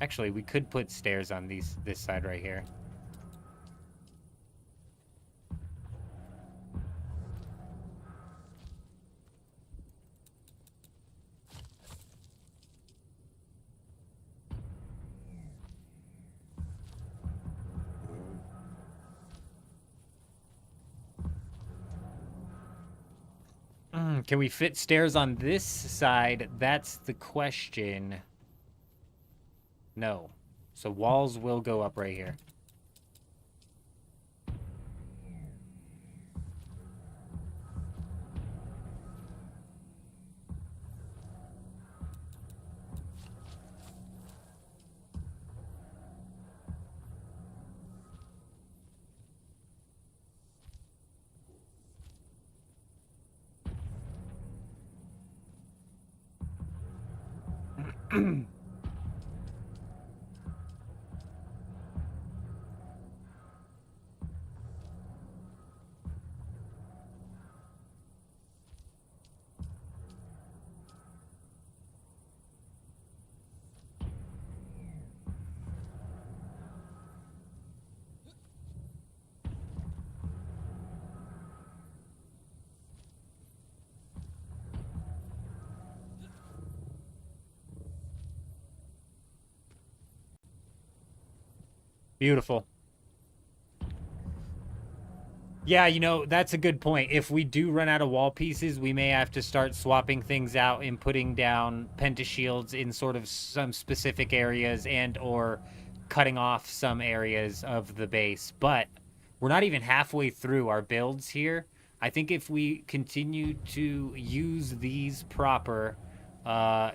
Actually, we could put stairs on this side right here. Can we fit stairs on this side? That's the question. No. So walls will go up right here. Beautiful. Yeah, you know, that's a good point. If we do run out of wall pieces, we may have to start swapping things out and putting down pentashields in sort of some specific areas and or cutting off some areas of the base. But we're not even halfway through our builds here. I think if we continue to use these proper,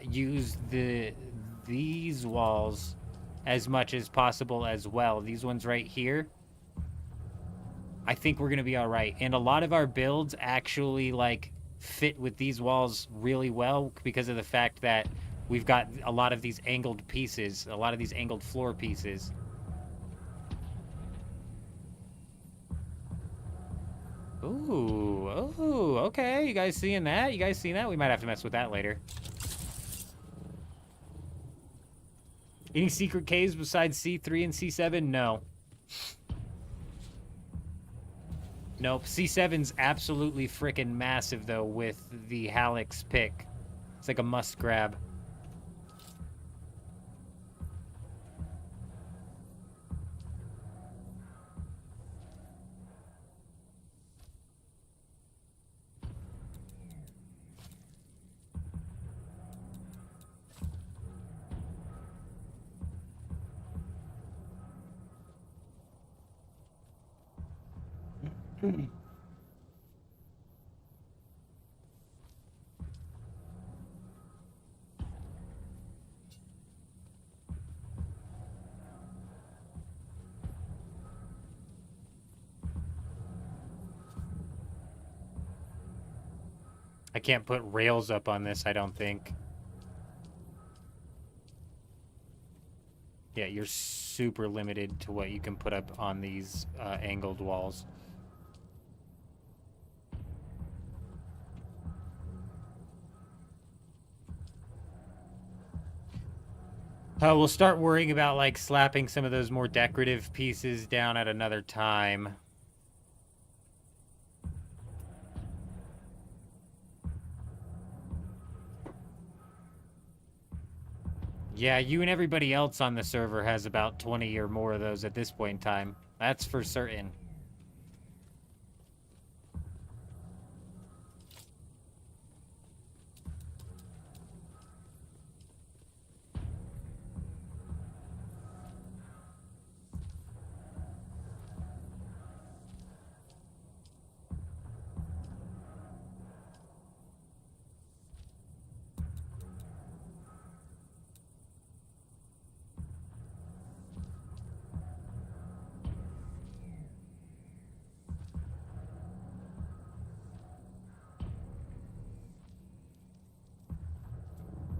use these walls as much as possible as well. These ones right here, I think we're going to be all right. And a lot of our builds actually, like, fit with these walls really well because of the fact that we've got a lot of these angled pieces, a lot of these angled floor pieces. Ooh, okay. You guys seeing that? You guys seeing that? We might have to mess with that later. Any secret caves besides C3 and C7? No. Nope. C7's absolutely freaking massive, though, with the Halix pick. It's like a must grab. I can't put rails up on this, I don't think. Yeah, you're super limited to what you can put up on these angled walls. We'll start worrying about, like, slapping some of those more decorative pieces down at another time. Yeah, you and everybody else on the server has about 20 or more of those at this point in time. That's for certain.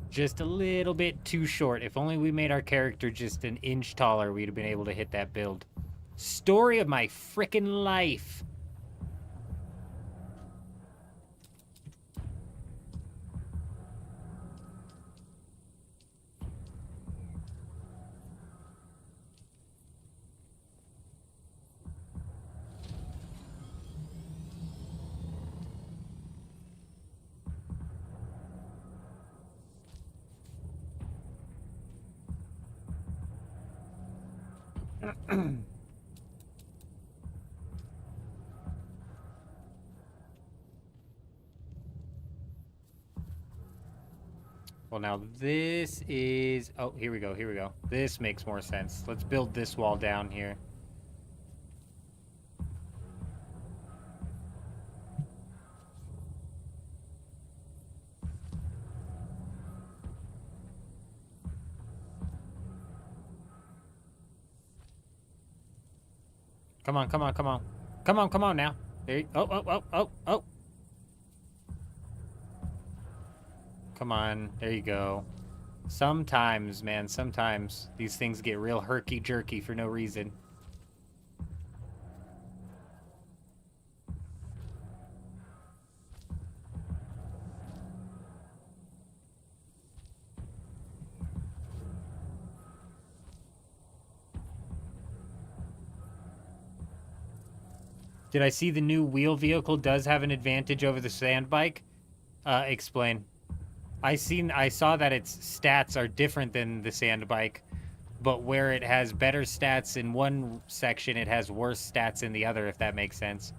Just a little bit too short. If only we made our character just an inch taller, we'd have been able to hit that build. Story of my frickin' life. Well, now this is... Oh, here we go, here we go. This makes more sense. Let's build this wall down here. Come on, come on, come on. Come on, come on now. There you... Oh, oh, oh, oh, oh. Come on, there you go. Sometimes, man, sometimes these things get real herky-jerky for no reason. Did I see the new wheel vehicle does have an advantage over the sand bike? Explain. I saw that its stats are different than the sand bike, but where it has better stats in one section, it has worse stats in the other, if that makes sense.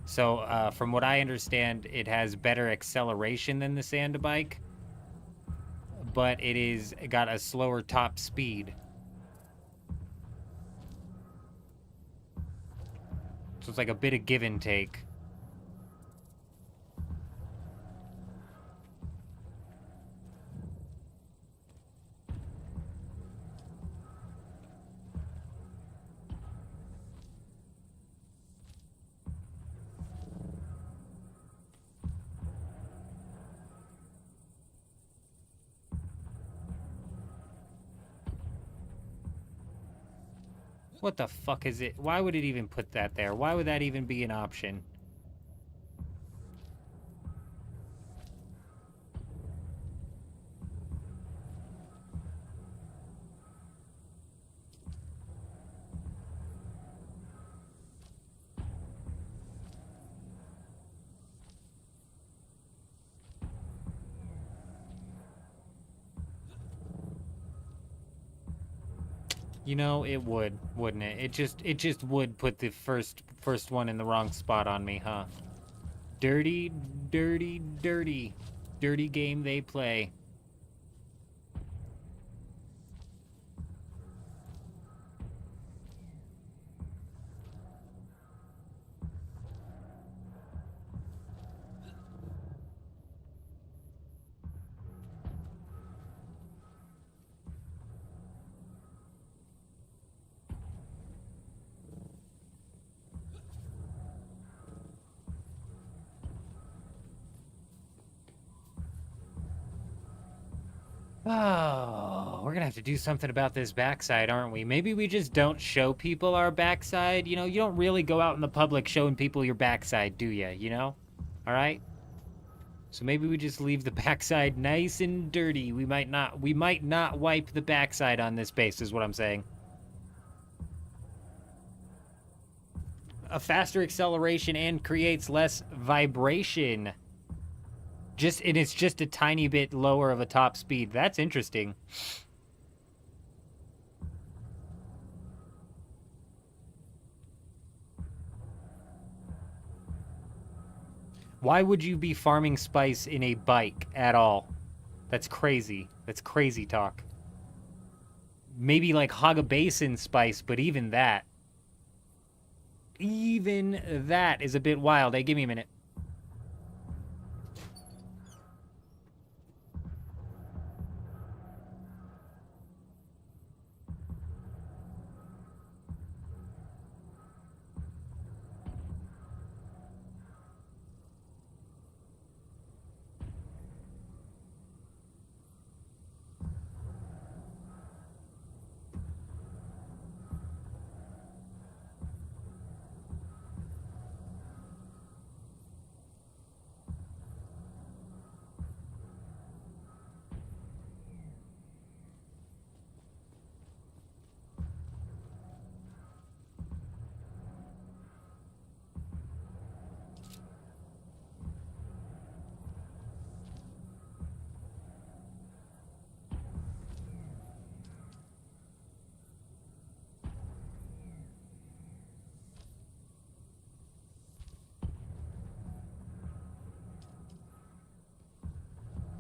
So, from what I understand, it has better acceleration than the sand bike, but it is got a slower top speed. So it's like a bit of give and take. What the fuck is it? Why would it even put that there? Why would that even be an option? You know, it would, wouldn't it? It just would put the first one in the wrong spot on me, huh? Dirty, dirty, dirty. Dirty game they play. Oh, we're gonna have to do something about this backside, aren't we? Maybe we just don't show people our backside. You know, you don't really go out in the public showing people your backside, do you? You know? All right? So maybe we just leave the backside nice and dirty. We might not wipe the backside on this base, is what I'm saying. A faster acceleration and creates less vibration. It's just a tiny bit lower of a top speed. That's interesting. Why would you be farming spice in a bike at all? That's crazy. That's crazy talk. Maybe like Hagga Basin spice, but even that is a bit wild. Hey, give me a minute.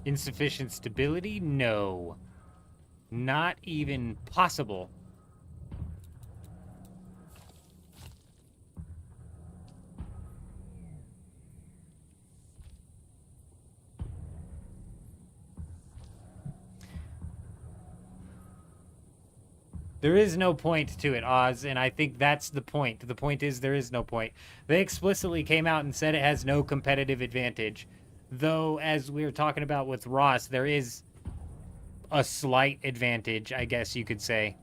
Insufficient stability? No. Not even possible. There is no point to it, Oz, and I think that's the point. The point is there is no point. They explicitly came out and said it has no competitive advantage. Though, as we were talking about with Ross, there is a slight advantage, I guess you could say.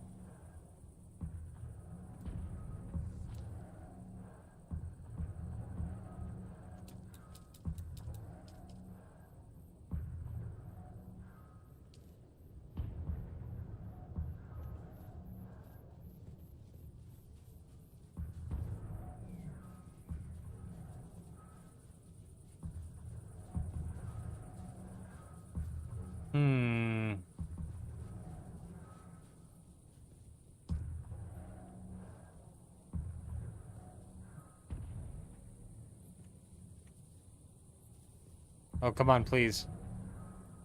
Oh, come on, please.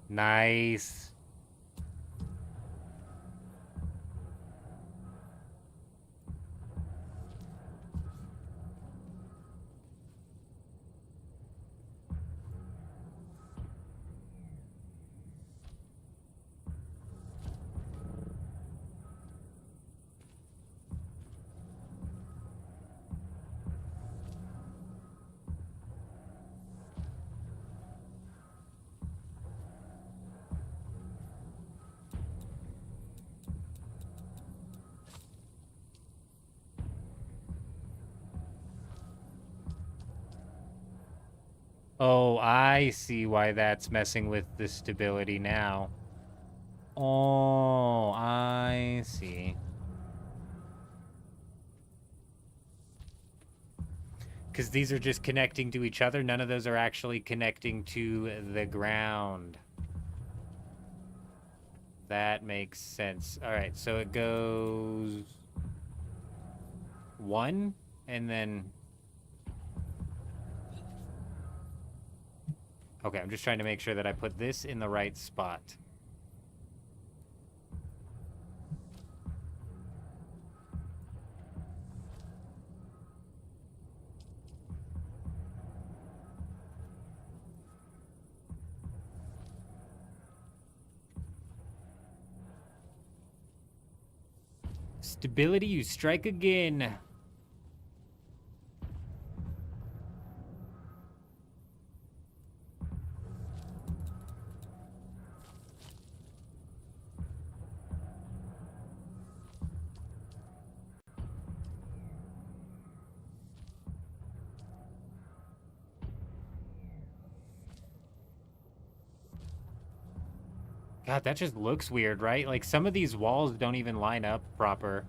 Nice. Oh, I see why that's messing with the stability now. Oh, I see. Because these are just connecting to each other. None of those are actually connecting to the ground. That makes sense. All right, so it goes 1, and then... Okay, I'm just trying to make sure that I put this in the right spot. Stability, you strike again. God, that just looks weird, right? Like, some of these walls don't even line up proper.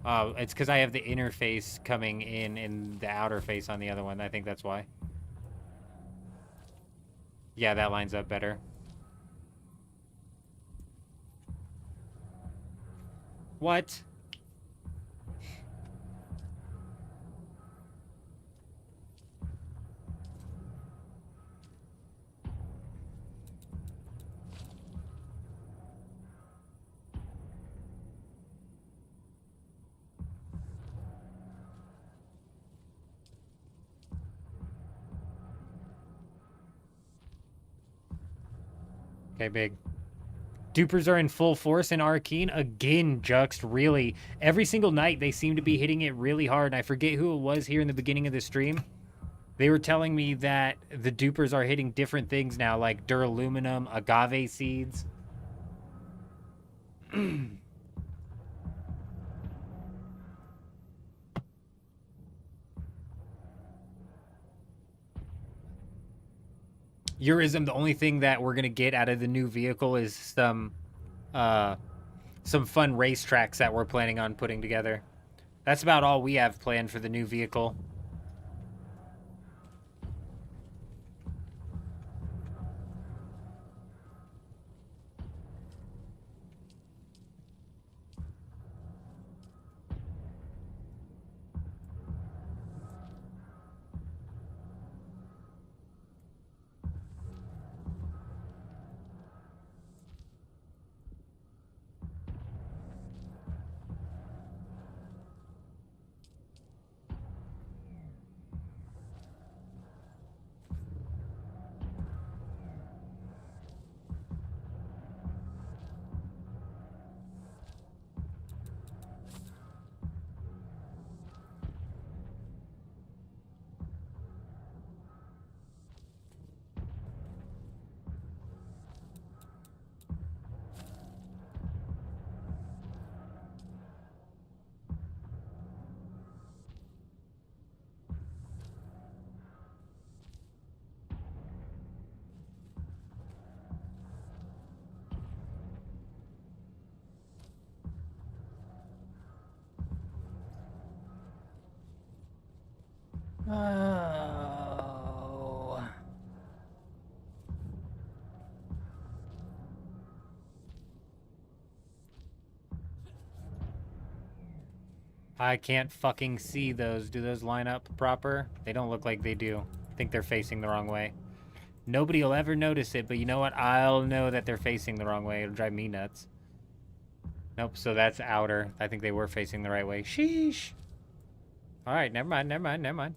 Oh, it's because I have the inner face coming in and the outer face on the other one. I think that's why. Yeah, that lines up better. What? Okay, big. Dupers are in full force in Arcane. Again, Juxt, really. Every single night, they seem to be hitting it really hard. And I forget who it was here in the beginning of the stream. They were telling me that the dupers are hitting different things now, like duraluminum, agave seeds. Eurism, the only thing that we're going to get out of the new vehicle is some fun racetracks that we're planning on putting together. That's about all we have planned for the new vehicle. Oh. I can't fucking see those. Do those line up proper? They don't look like they do. I think they're facing the wrong way. Nobody will ever notice it, but you know what? I'll know that they're facing the wrong way. It'll drive me nuts. Nope, so that's outer. I think they were facing the right way. Sheesh. Alright, never mind, never mind, never mind.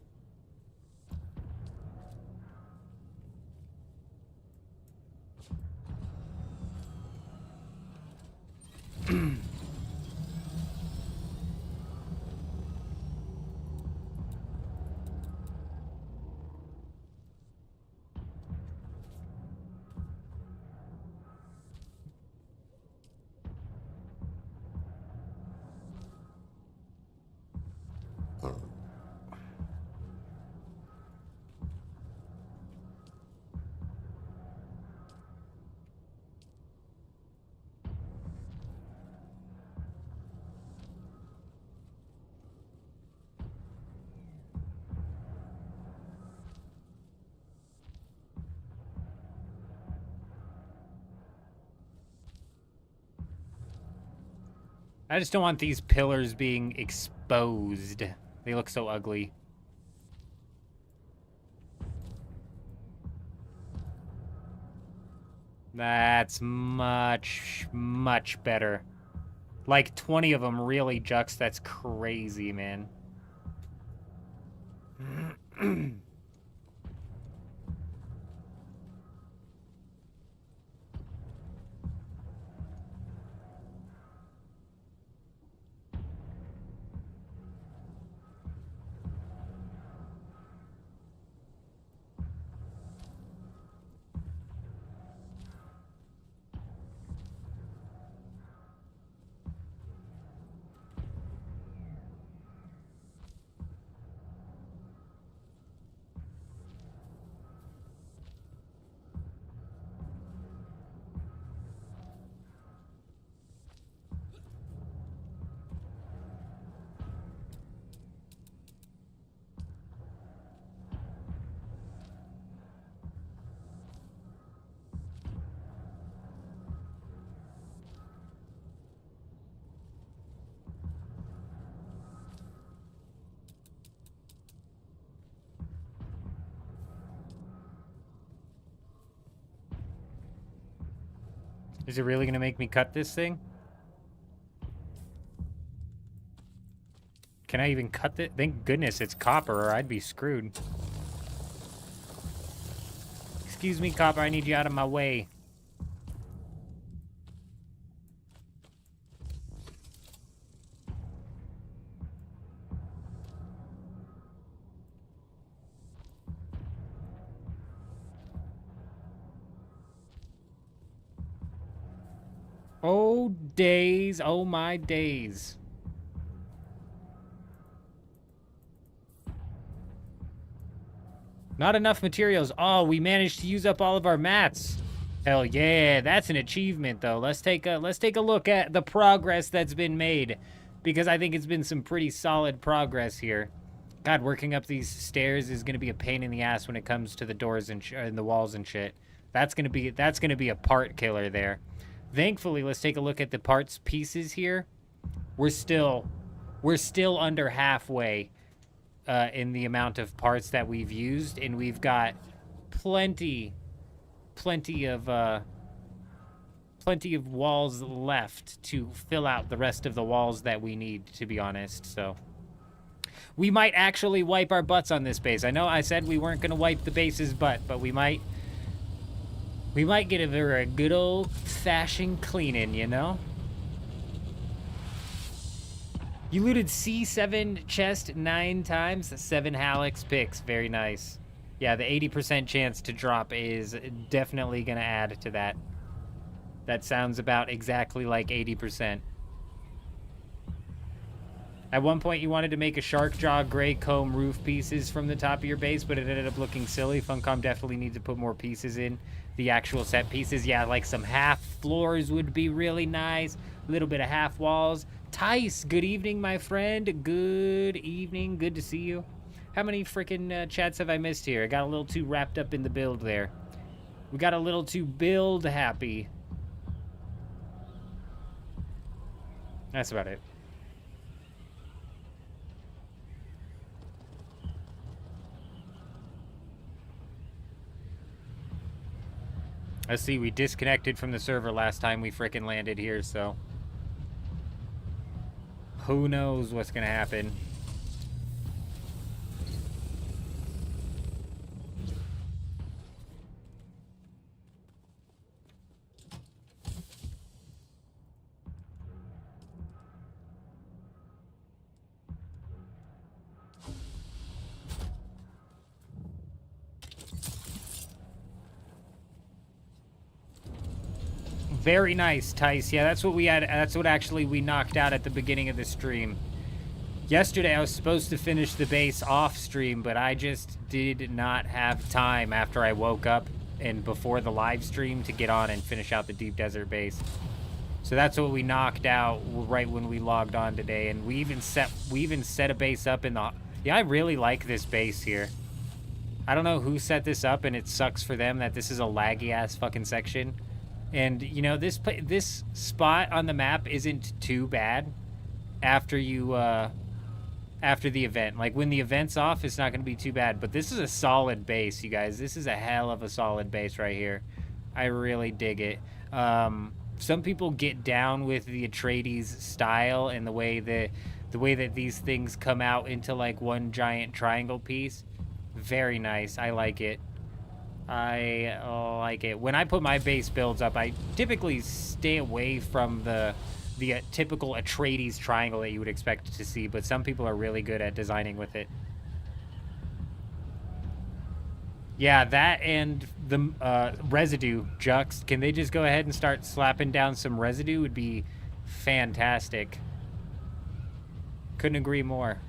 I just don't want these pillars being exposed. They look so ugly. That's much, much better. Like 20 of them really jux. That's crazy, man. Is it really gonna make me cut this thing? Can I even cut it? Thank goodness it's copper or I'd be screwed. Excuse me, copper, I need you out of my way. Oh, days. Oh, my days. Not enough materials. Oh, we managed to use up all of our mats. Hell yeah, that's an achievement, though. Let's take a look at the progress that's been made, because I think it's been some pretty solid progress here. God, working up these stairs is gonna be a pain in the ass when it comes to the doors and the walls and shit. That's gonna be a part killer there. Thankfully, let's take a look at the parts pieces here. We're still under halfway in the amount of parts that we've used, and we've got plenty of walls left to fill out the rest of the walls that we need, to be honest. So we might actually wipe our butts on this base. I know I said we weren't gonna wipe the base's butt, but we might get a good old-fashioned cleaning, you know? You looted C7 chest 9 times, 7 Hallex picks. Very nice. Yeah, the 80% chance to drop is definitely going to add to that. That sounds about exactly like 80%. At one point, you wanted to make a shark jaw gray comb roof pieces from the top of your base, but it ended up looking silly. Funcom definitely needs to put more pieces in. The actual set pieces, yeah, like some half floors would be really nice. A little bit of half walls. Tice, good evening, my friend. Good evening. Good to see you. How many freaking chats have I missed here? I got a little too wrapped up in the build there. We got a little too build happy. That's about it. Let's see, we disconnected from the server last time we frickin' landed here, so who knows what's gonna happen. Very nice, Tice. Yeah, that's what we had. That's what actually we knocked out at the beginning of the stream. Yesterday, I was supposed to finish the base off stream, but I just did not have time after I woke up and before the live stream to get on and finish out the Deep Desert base. So that's what we knocked out right when we logged on today, and we even set a base up in the. Yeah, I really like this base here. I don't know who set this up, and it sucks for them that this is a laggy ass fucking section. And, you know, this spot on the map isn't too bad after you, after the event. Like, when the event's off, it's not going to be too bad. But this is a solid base, you guys. This is a hell of a solid base right here. I really dig it. Some people get down with the Atreides style and the way that these things come out into, like, one giant triangle piece. Very nice. I like it. I like it. When I put my base builds up, I typically stay away from the typical Atreides triangle that you would expect to see, but some people are really good at designing with it. Yeah, that and the residue, Jux. Can they just go ahead and start slapping down some residue? Would be fantastic. Couldn't agree more.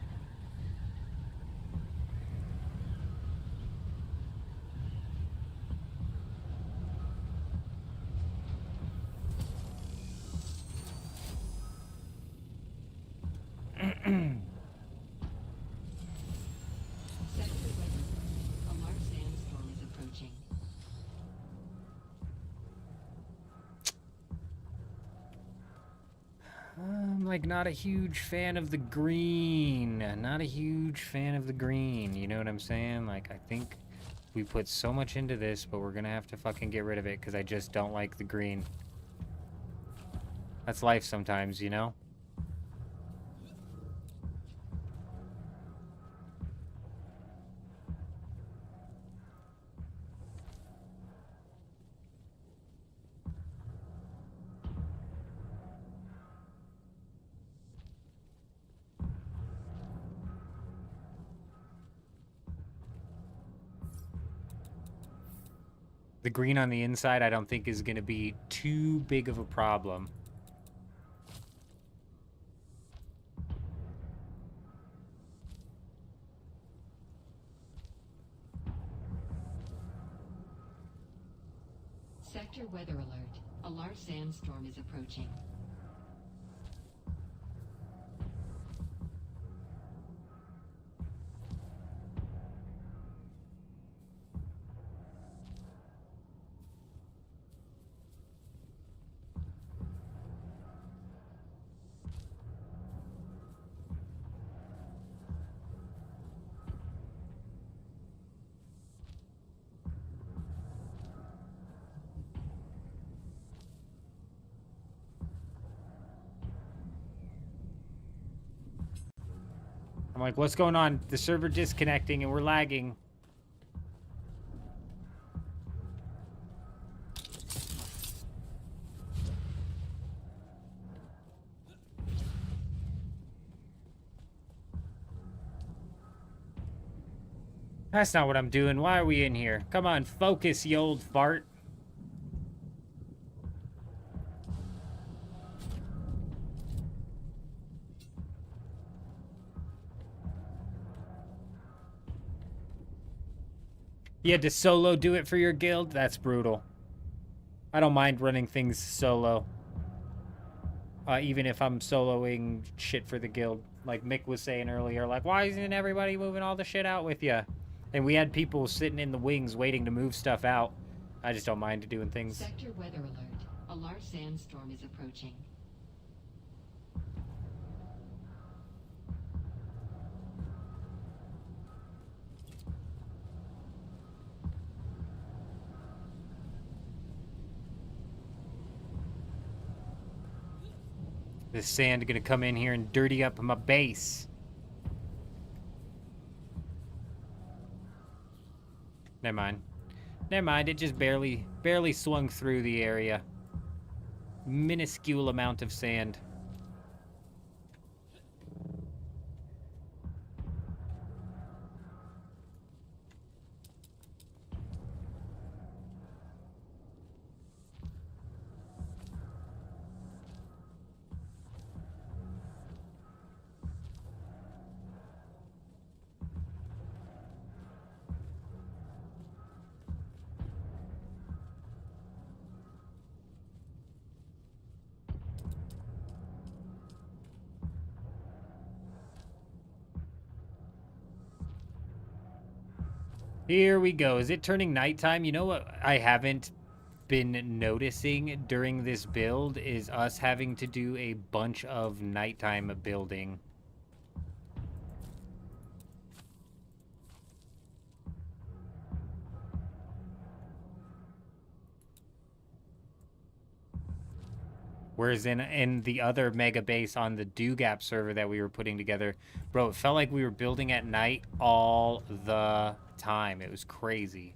I'm like not a huge fan of the green. Not a huge fan of the green. You know what I'm saying? Like, I think we put so much into this, but we're gonna have to fucking get rid of it because I just don't like the green. That's life sometimes, you know? The green on the inside, I don't think is going to be too big of a problem. Sector weather alert. A large sandstorm is approaching. I'm like, what's going on? The server disconnecting and we're lagging. That's not what I'm doing. Why are we in here? Come on, focus, you old fart. You had to solo do it for your guild? That's brutal. I don't mind running things solo. Even if I'm soloing shit for the guild. Like Mick was saying earlier, like, why isn't everybody moving all the shit out with you? And we had people sitting in the wings waiting to move stuff out. I just don't mind doing things. Sector weather alert. A large sandstorm is approaching. This sand gonna come in here and dirty up my base. Never mind. Never mind, it just barely swung through the area. Minuscule amount of sand. Here we go. Is it turning nighttime? You know what I haven't been noticing during this build is us having to do a bunch of nighttime building. Whereas in the other mega base on the Dugap server that we were putting together, bro, it felt like we were building at night all the time. It was crazy.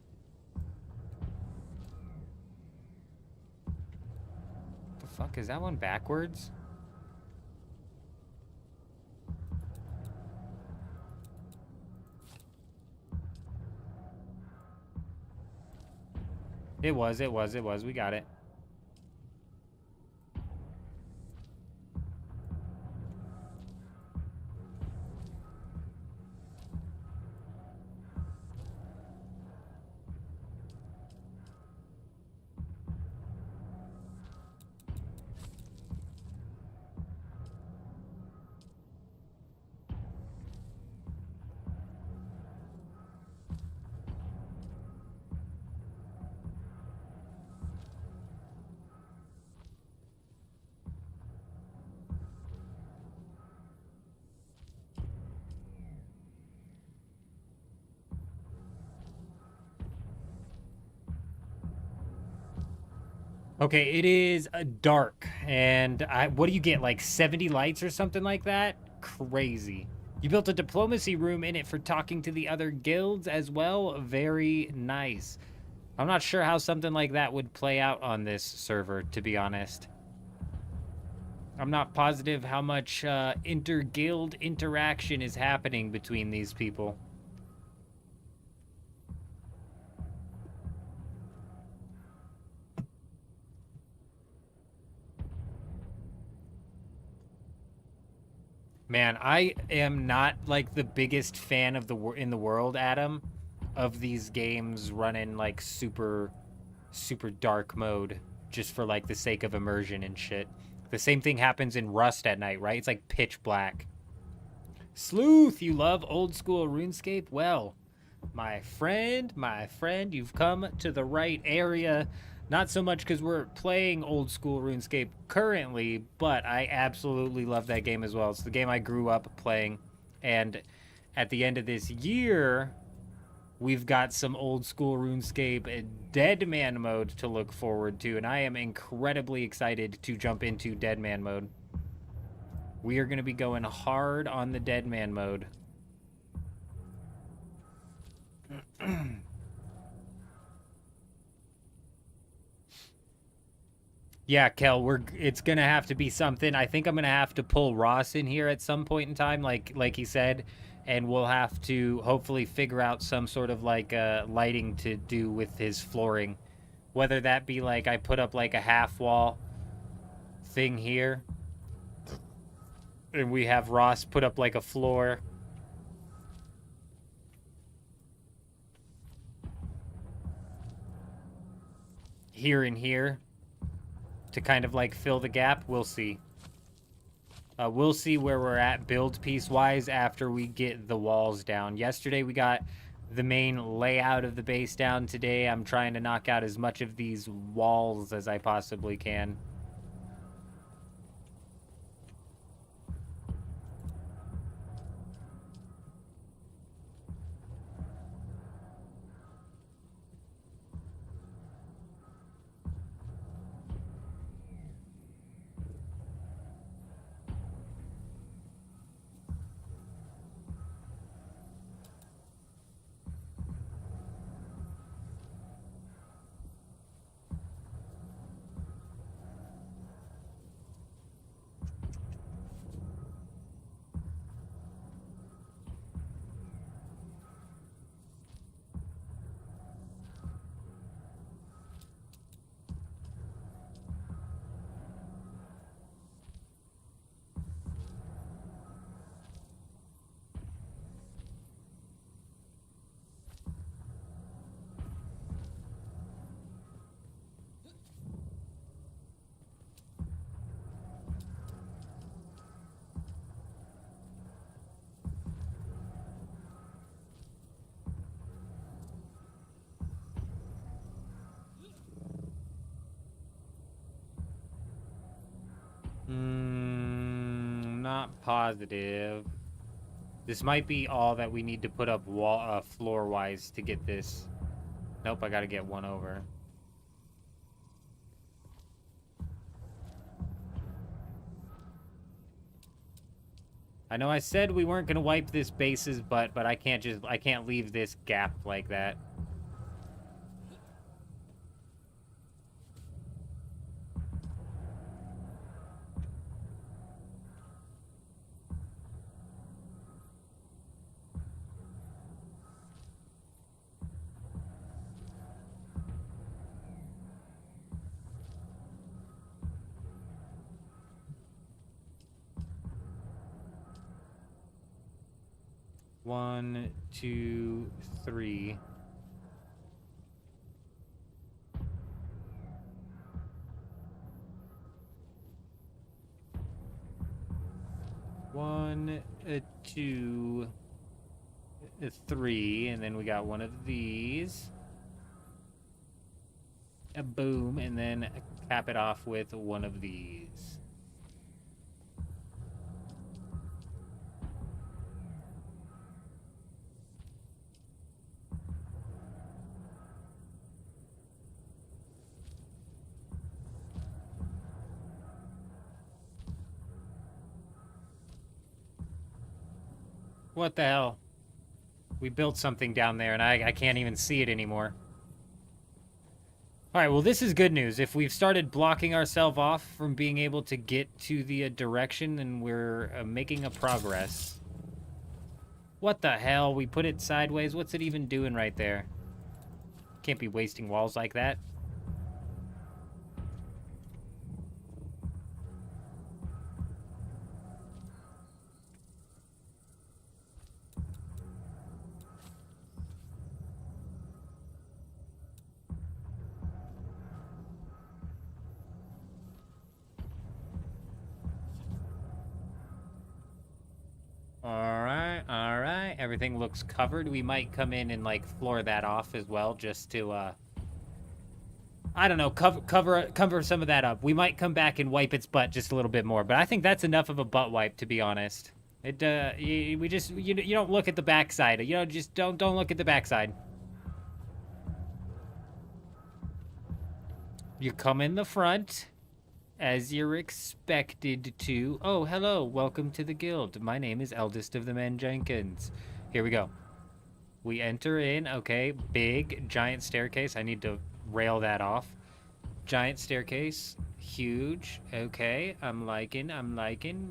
What the fuck? Is that one backwards? It was. We got it. Okay, it is dark, and what do you get, like 70 lights or something like that? Crazy. You built a diplomacy room in it for talking to the other guilds as well? Very nice. I'm not sure how something like that would play out on this server, to be honest. I'm not positive how much inter-guild interaction is happening between these people. Man, I am not like the biggest fan of in the world, Adam, of these games running like super dark mode just for like the sake of immersion and shit. The same thing happens in Rust at night, right? It's like pitch black. Sleuth, you love old school RuneScape? Well, my friend, you've come to the right area. Not so much because we're playing old school RuneScape currently, but I absolutely love that game as well. It's the game I grew up playing. And at the end of this year, we've got some old school RuneScape Deadman mode to look forward to. And I am incredibly excited to jump into Deadman mode. We are going to be going hard on the Deadman mode. Yeah, Kel, it's gonna have to be something. I think I'm gonna have to pull Ross in here at some point in time, like he said, and we'll have to hopefully figure out some sort of like lighting to do with his flooring, whether that be like I put up like a half wall thing here, and we have Ross put up like a floor. Here and here. To kind of like fill the gap. We'll see. We'll see where we're at build piece wise after we get the walls down. Yesterday we got the main layout of the base down. Today I'm trying to knock out as much of these walls as I possibly can. Not positive. This might be all that we need to put up wall floor-wise to get this. Nope, I gotta get one over. I know I said we weren't gonna wipe this base's butt, but I can't leave this gap like that. One, two, three. One, two, three, and then we got one of these. A boom, and then cap it off with one of these. What the hell? We built something down there, and I can't even see it anymore. Alright, well, this is good news. If we've started blocking ourselves off from being able to get to the direction, then we're making a progress. What the hell? We put it sideways? What's it even doing right there? Can't be wasting walls like that. Alright. Everything looks covered. We might come in and, like, floor that off as well, just to, I don't know, cover some of that up. We might come back and wipe its butt just a little bit more, but I think that's enough of a butt wipe, to be honest. You don't look at the backside. You know, just don't look at the backside. You come in the front, as you're expected to. Oh, hello. Welcome to the guild. My name is Eldest of the Men Jenkins. Here we go. We enter in. Okay, big, giant staircase. I need to rail that off. Giant staircase. Huge. Okay, I'm liking.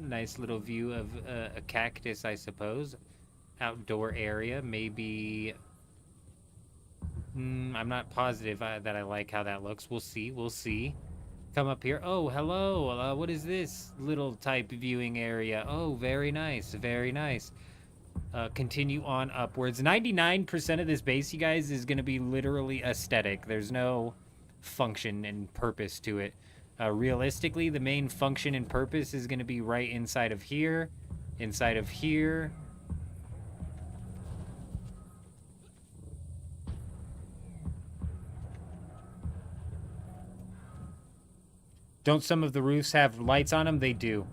Nice little view of a cactus, I suppose. Outdoor area. Maybe... I'm not positive that I like how that looks. We'll see. Come up here. Oh, hello. What is this little type viewing area? Oh, very nice. Continue on upwards. 99% of this base, you guys, is going to be literally aesthetic. There's no function and purpose to it. Realistically, the main function and purpose is going to be right inside of here. Don't some of the roofs have lights on them? They do.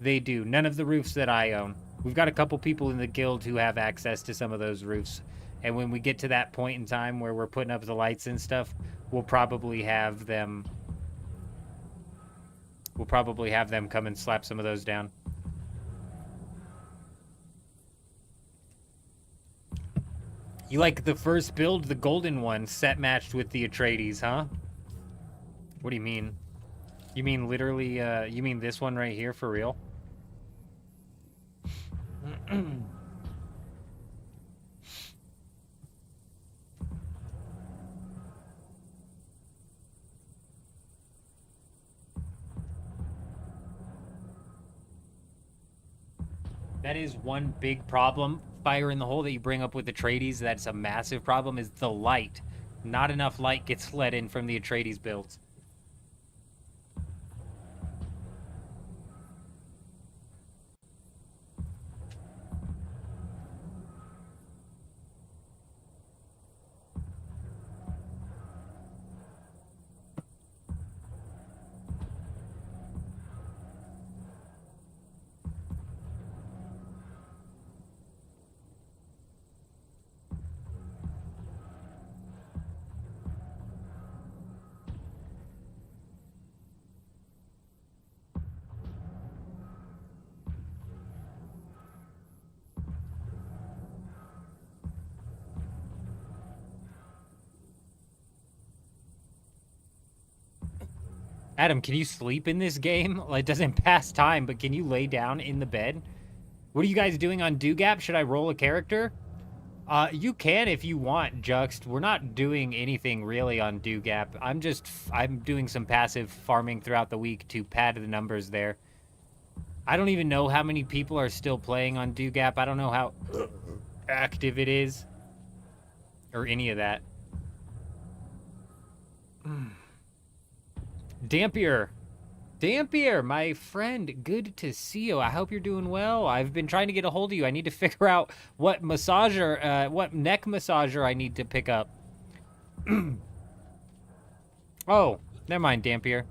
None of the roofs that I own. We've got a couple people in the guild who have access to some of those roofs. And when we get to that point in time where we're putting up the lights and stuff, we'll probably have them come and slap some of those down. You like the first build, the golden one, set matched with the Atreides, huh? What do you mean? You mean literally, you mean this one right here, for real? That is one big problem, fire in the hole, that you bring up with the Atreides. That's a massive problem, is the light. Not enough light gets let in from the Atreides builds. Adam, can you sleep in this game? Like, it doesn't pass time, but can you lay down in the bed? What are you guys doing on Dugap? Should I roll a character? You can if you want, Juxt. We're not doing anything really on Dugap. I'm doing some passive farming throughout the week to pad the numbers there. I don't even know how many people are still playing on Dugap. I don't know how active it is. Or any of that. Dampier. Dampier, my friend, good to see you. I hope you're doing well. I've been trying to get a hold of you. I need to figure out what massager, what neck massager I need to pick up. Oh, never mind, Dampier.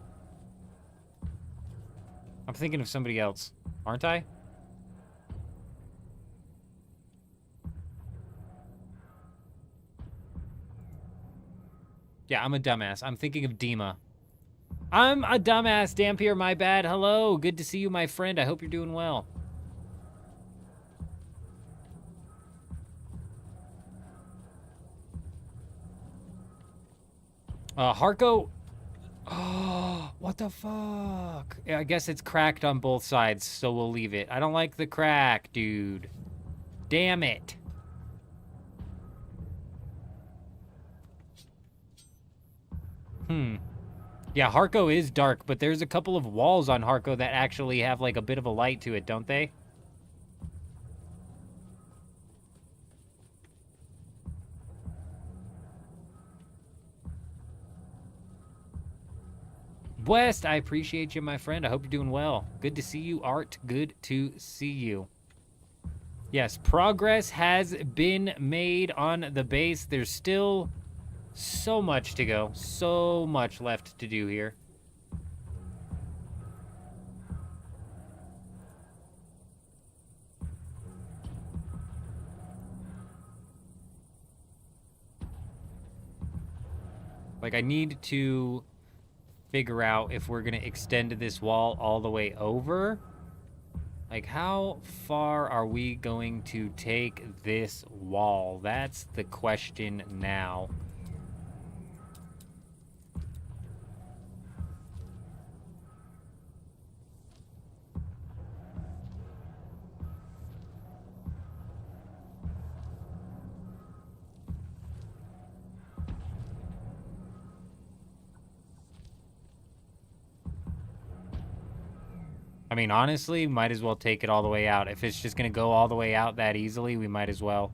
I'm thinking of somebody else, aren't I? Yeah, I'm a dumbass. I'm thinking of Dima. I'm a dumbass, Dampier, my bad. Hello, good to see you, my friend. I hope you're doing well. Harko... Oh, what the fuck? Yeah, I guess it's cracked on both sides, so we'll leave it. I don't like the crack, dude. Damn it. Yeah, Harko is dark, but there's a couple of walls on Harko that actually have, like, a bit of a light to it, don't they? West, I appreciate you, my friend. I hope you're doing well. Good to see you, Art. Good to see you. Yes, progress has been made on the base. There's still so much to go. So much left to do here. Like, I need to figure out if we're going to extend this wall all the way over. Like, how far are we going to take this wall? That's the question now. I mean, honestly, might as well take it all the way out. If it's just going to go all the way out that easily, we might as well.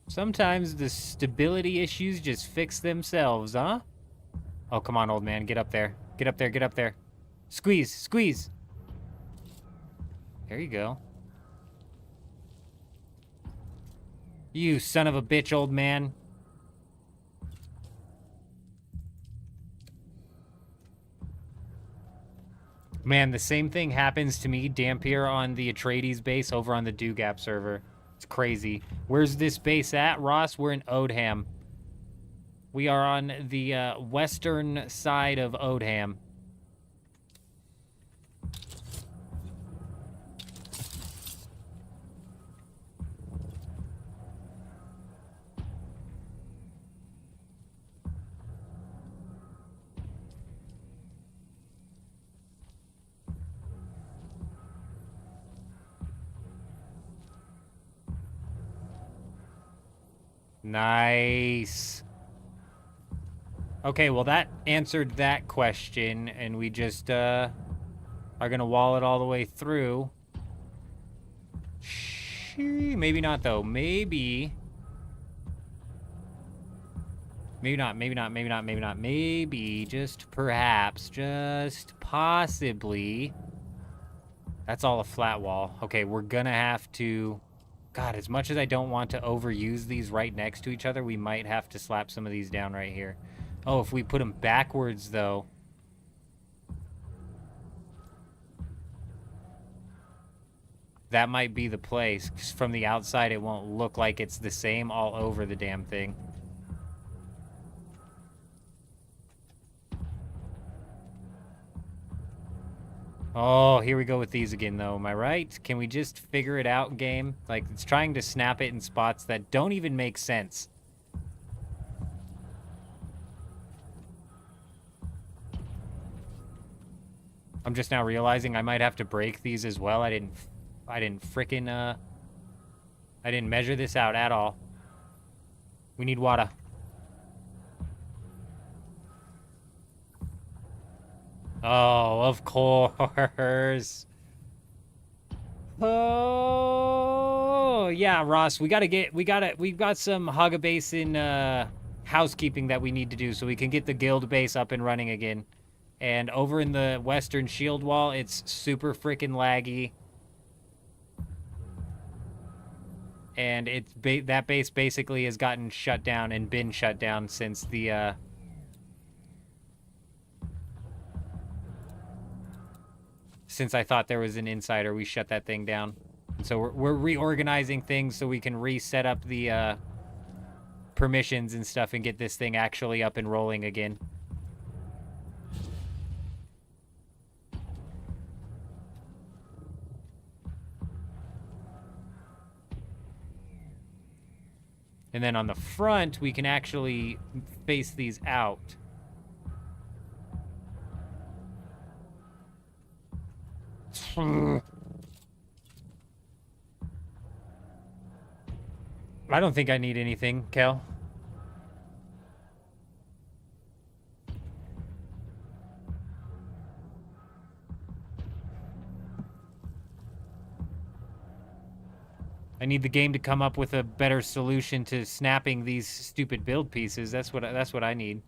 Sometimes the stability issues just fix themselves, huh? Oh, come on, old man. Get up there. Get up there, get up there. Squeeze, squeeze. There you go. You son of a bitch, old man. Man, the same thing happens to me, Dampier, on the Atreides base over on the Dugap server. It's crazy. Where's this base at, Ross? We're in Odham. We are on the western side of Odham. Nice. Okay, well, that answered that question, and we just are going to wall it all the way through. Maybe not, though. Maybe not, maybe not, maybe not, maybe not. Maybe, just perhaps, just possibly. That's all a flat wall. Okay, we're going to have to... God, as much as I don't want to overuse these right next to each other, we might have to slap some of these down right here. Oh, if we put them backwards, though. That might be the place. 'Cause from the outside, it won't look like it's the same all over the damn thing. Oh, here we go with these again, though. Am I right? Can we just figure it out, game? Like, it's trying to snap it in spots that don't even make sense. I'm just now realizing I might have to break these as well. I didn't frickin', I didn't measure this out at all. We need water. Oh, of course. Oh, yeah, Ross, we've got some Hagga Basin, housekeeping that we need to do so we can get the guild base up and running again. And over in the western shield wall, it's super freaking laggy. And that base basically has gotten shut down and been shut down since the, since I thought there was an insider. We shut that thing down. And so we're reorganizing things so we can reset up the, permissions and stuff and get this thing actually up and rolling again. And then on the front, we can actually face these out. I don't think I need anything, Kel. I need the game to come up with a better solution to snapping these stupid build pieces. That's what I need.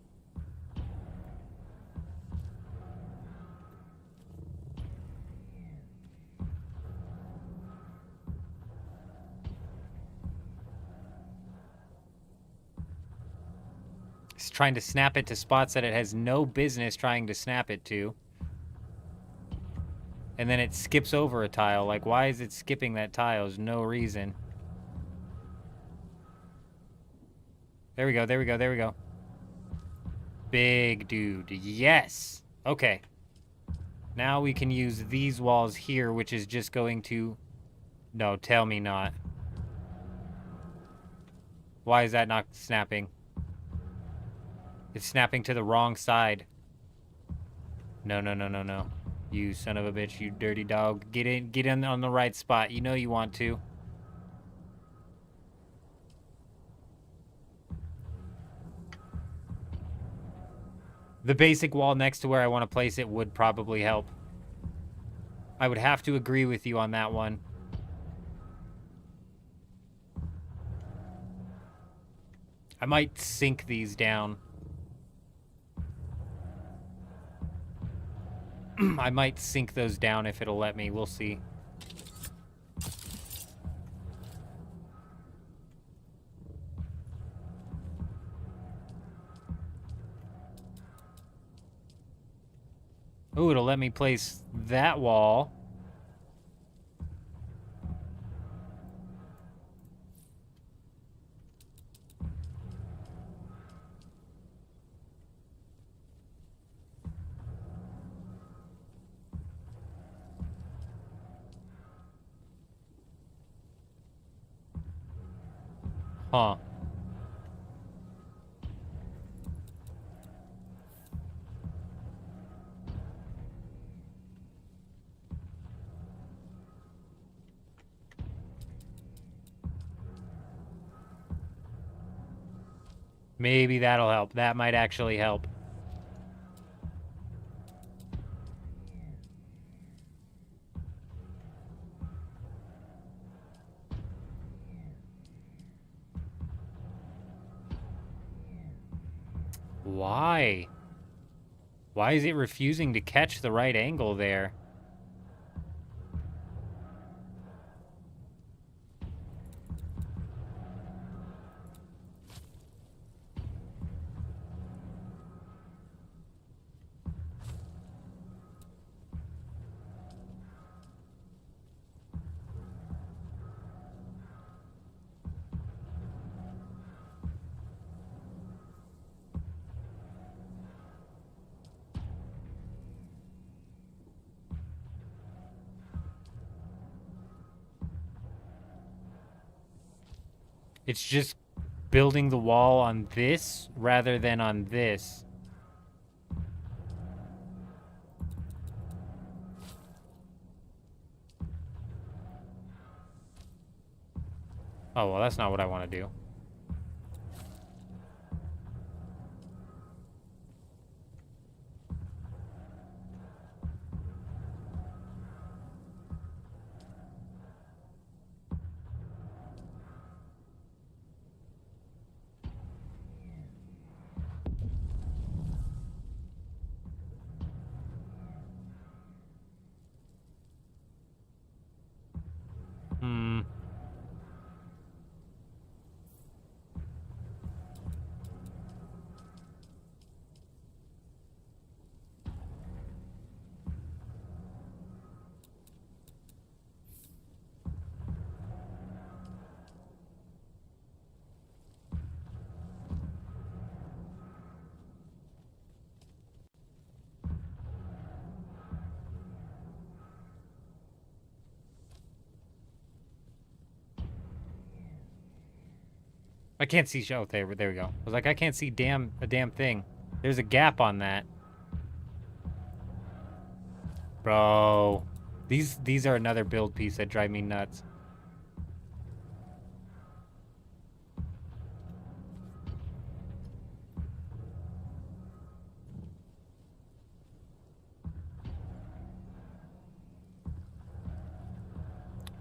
It's trying to snap it to spots that it has no business trying to snap it to. And then it skips over a tile. Like, why is it skipping that tile? There's no reason. There we go, there we go, there we go. Big dude. Yes! Okay. Now we can use these walls here, which is just going to... No, tell me not. Why is that not snapping? It's snapping to the wrong side. No, no, no, no, no. You son of a bitch, you dirty dog. Get in on the right spot. You know you want to. The basic wall next to where I want to place it would probably help. I would have to agree with you on that one. I might sink these down. I might sink those down if it'll let me. We'll see. Ooh, it'll let me place that wall. Huh. Maybe that'll help. That might actually help. Why? Why is it refusing to catch the right angle there? It's just building the wall on this rather than on this. Oh, well, that's not what I want to do. Hmm. I can't see. Oh, there we go. I was like, I can't see a damn thing. There's a gap on that. Bro. These are another build piece that drive me nuts.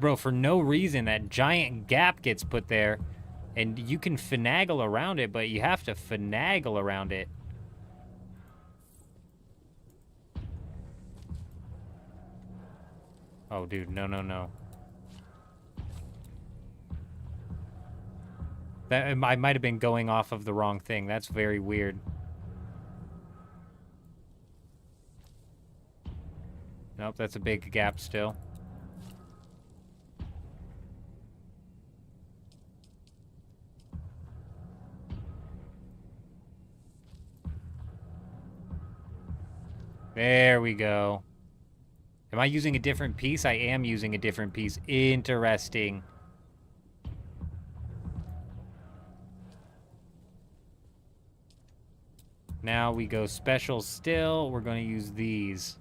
Bro, for no reason, that giant gap gets put there, and you can finagle around it, but you have to finagle around it. Oh, dude, no, no, no. That I might have been going off of the wrong thing. That's very weird. Nope, that's a big gap still. There we go. Am I using a different piece? I am using a different piece. Interesting. Now we go special still. We're going to use these.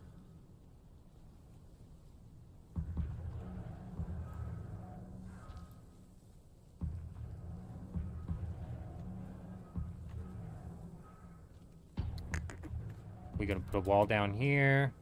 We're going to put a wall down here.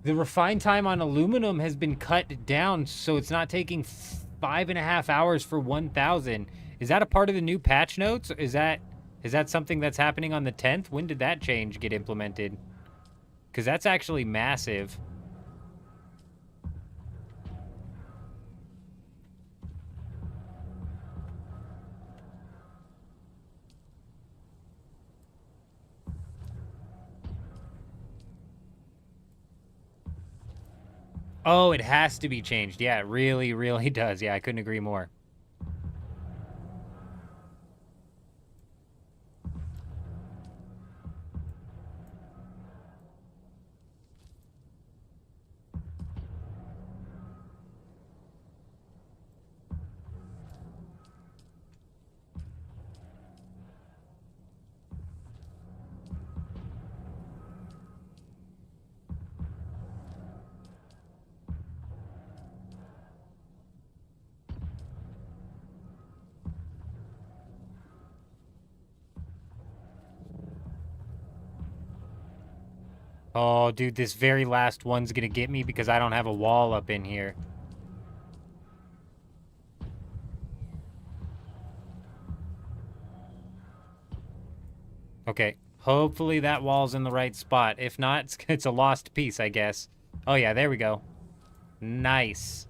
The refine time on aluminum has been cut down, so it's not taking 5.5 hours for 1,000. Is that a part of the new patch notes? Is that something that's happening on the 10th? When did that change get implemented? Because that's actually massive. Oh, it has to be changed. Yeah, it really, really does. Yeah, I couldn't agree more. Oh, dude, this very last one's gonna get me because I don't have a wall up in here. Okay, hopefully that wall's in the right spot. If not, it's a lost piece, I guess. Oh yeah, there we go. Nice.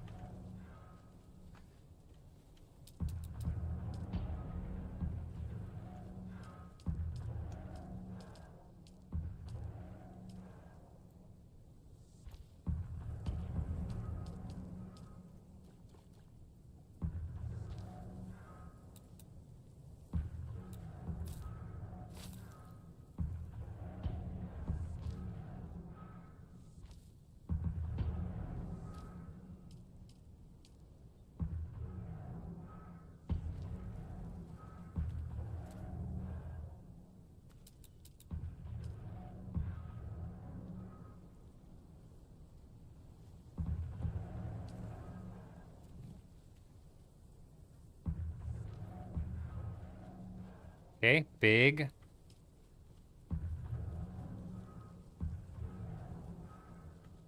Okay, big.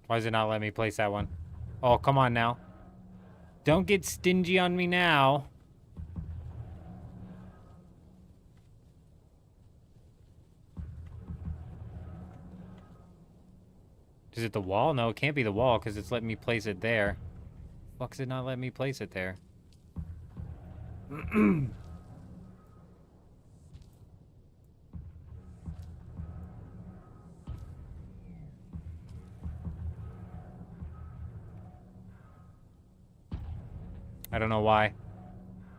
Why does it not let me place that one? Oh, come on now. Don't get stingy on me now. Is it the wall? No, it can't be the wall because it's letting me place it there. Fuck's it not letting me place it there? I don't know why.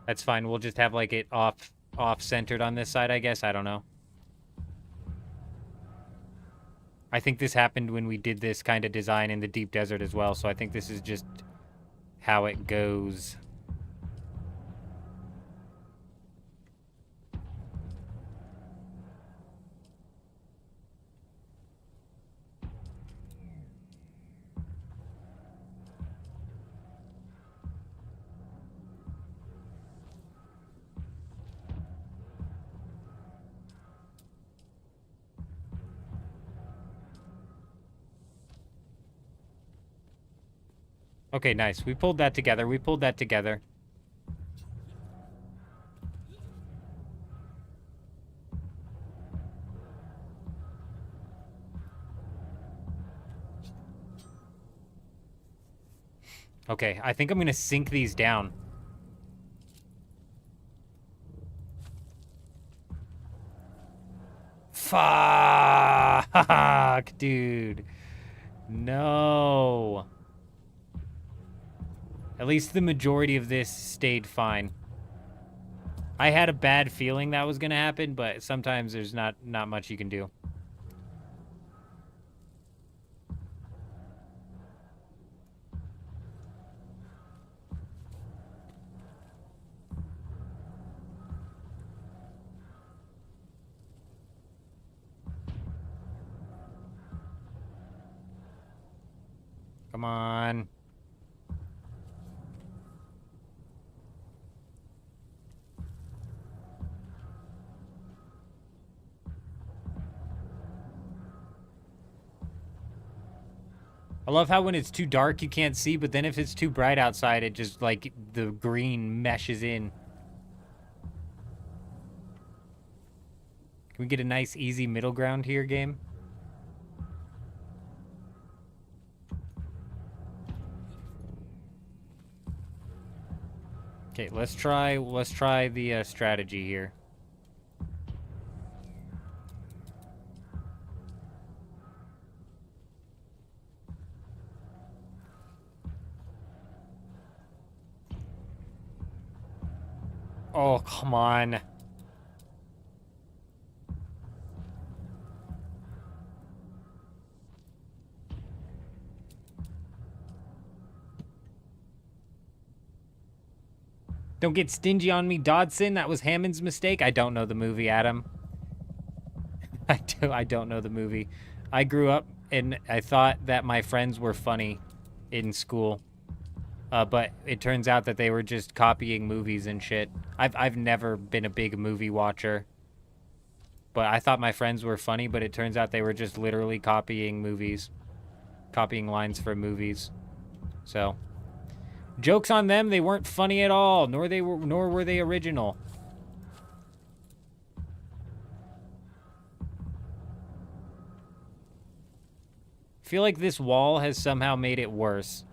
That's fine. We'll just have like it off-centered on this side, I guess. I don't know. I think this happened when we did this kind of design in the deep desert as well, so I think this is just how it goes. Okay, nice. We pulled that together. We pulled that together. Okay, I think I'm gonna sink these down. Fuck, dude. No. At least the majority of this stayed fine. I had a bad feeling that was gonna happen, but sometimes there's not much you can do. Come on. I love how when it's too dark you can't see, but then if it's too bright outside, it just, like, the green meshes in. Can we get a nice, easy middle ground here, game? Okay, let's try the strategy here. Oh, come on. Don't get stingy on me, Dodson. That was Hammond's mistake. I don't know the movie, Adam. I don't know the movie. I grew up and I thought that my friends were funny in school. But it turns out that they were just copying movies and shit. I've never been a big movie watcher. But I thought my friends were funny, but it turns out they were just literally copying movies. Copying lines from movies. So, joke's on them, they weren't funny at all, nor were they original. I feel like this wall has somehow made it worse.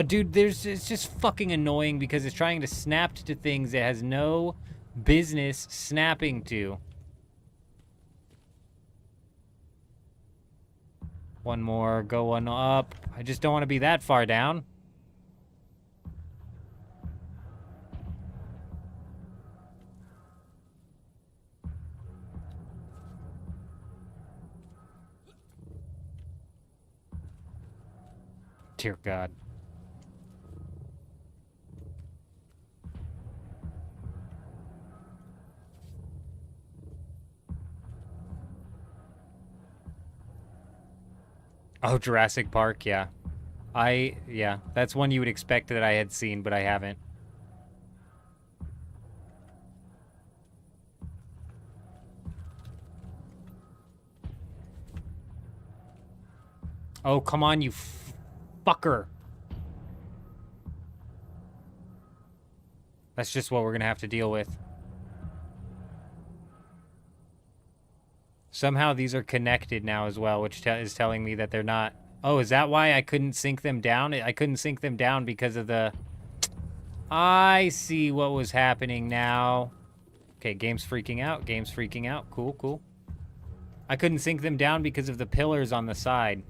Dude, it's just fucking annoying because it's trying to snap to things it has no business snapping to. One more, go one up. I just don't want to be that far down. Dear God. Oh, Jurassic Park, yeah. Yeah, that's one you would expect that I had seen, but I haven't. Oh, come on, you fucker. That's just what we're gonna have to deal with. Somehow these are connected now as well, which is telling me that they're not. Oh, is that why I couldn't sink them down? I couldn't sink them down because of the... I see what was happening now. Okay, game's freaking out. Game's freaking out. Cool, cool. I couldn't sink them down because of the pillars on the side.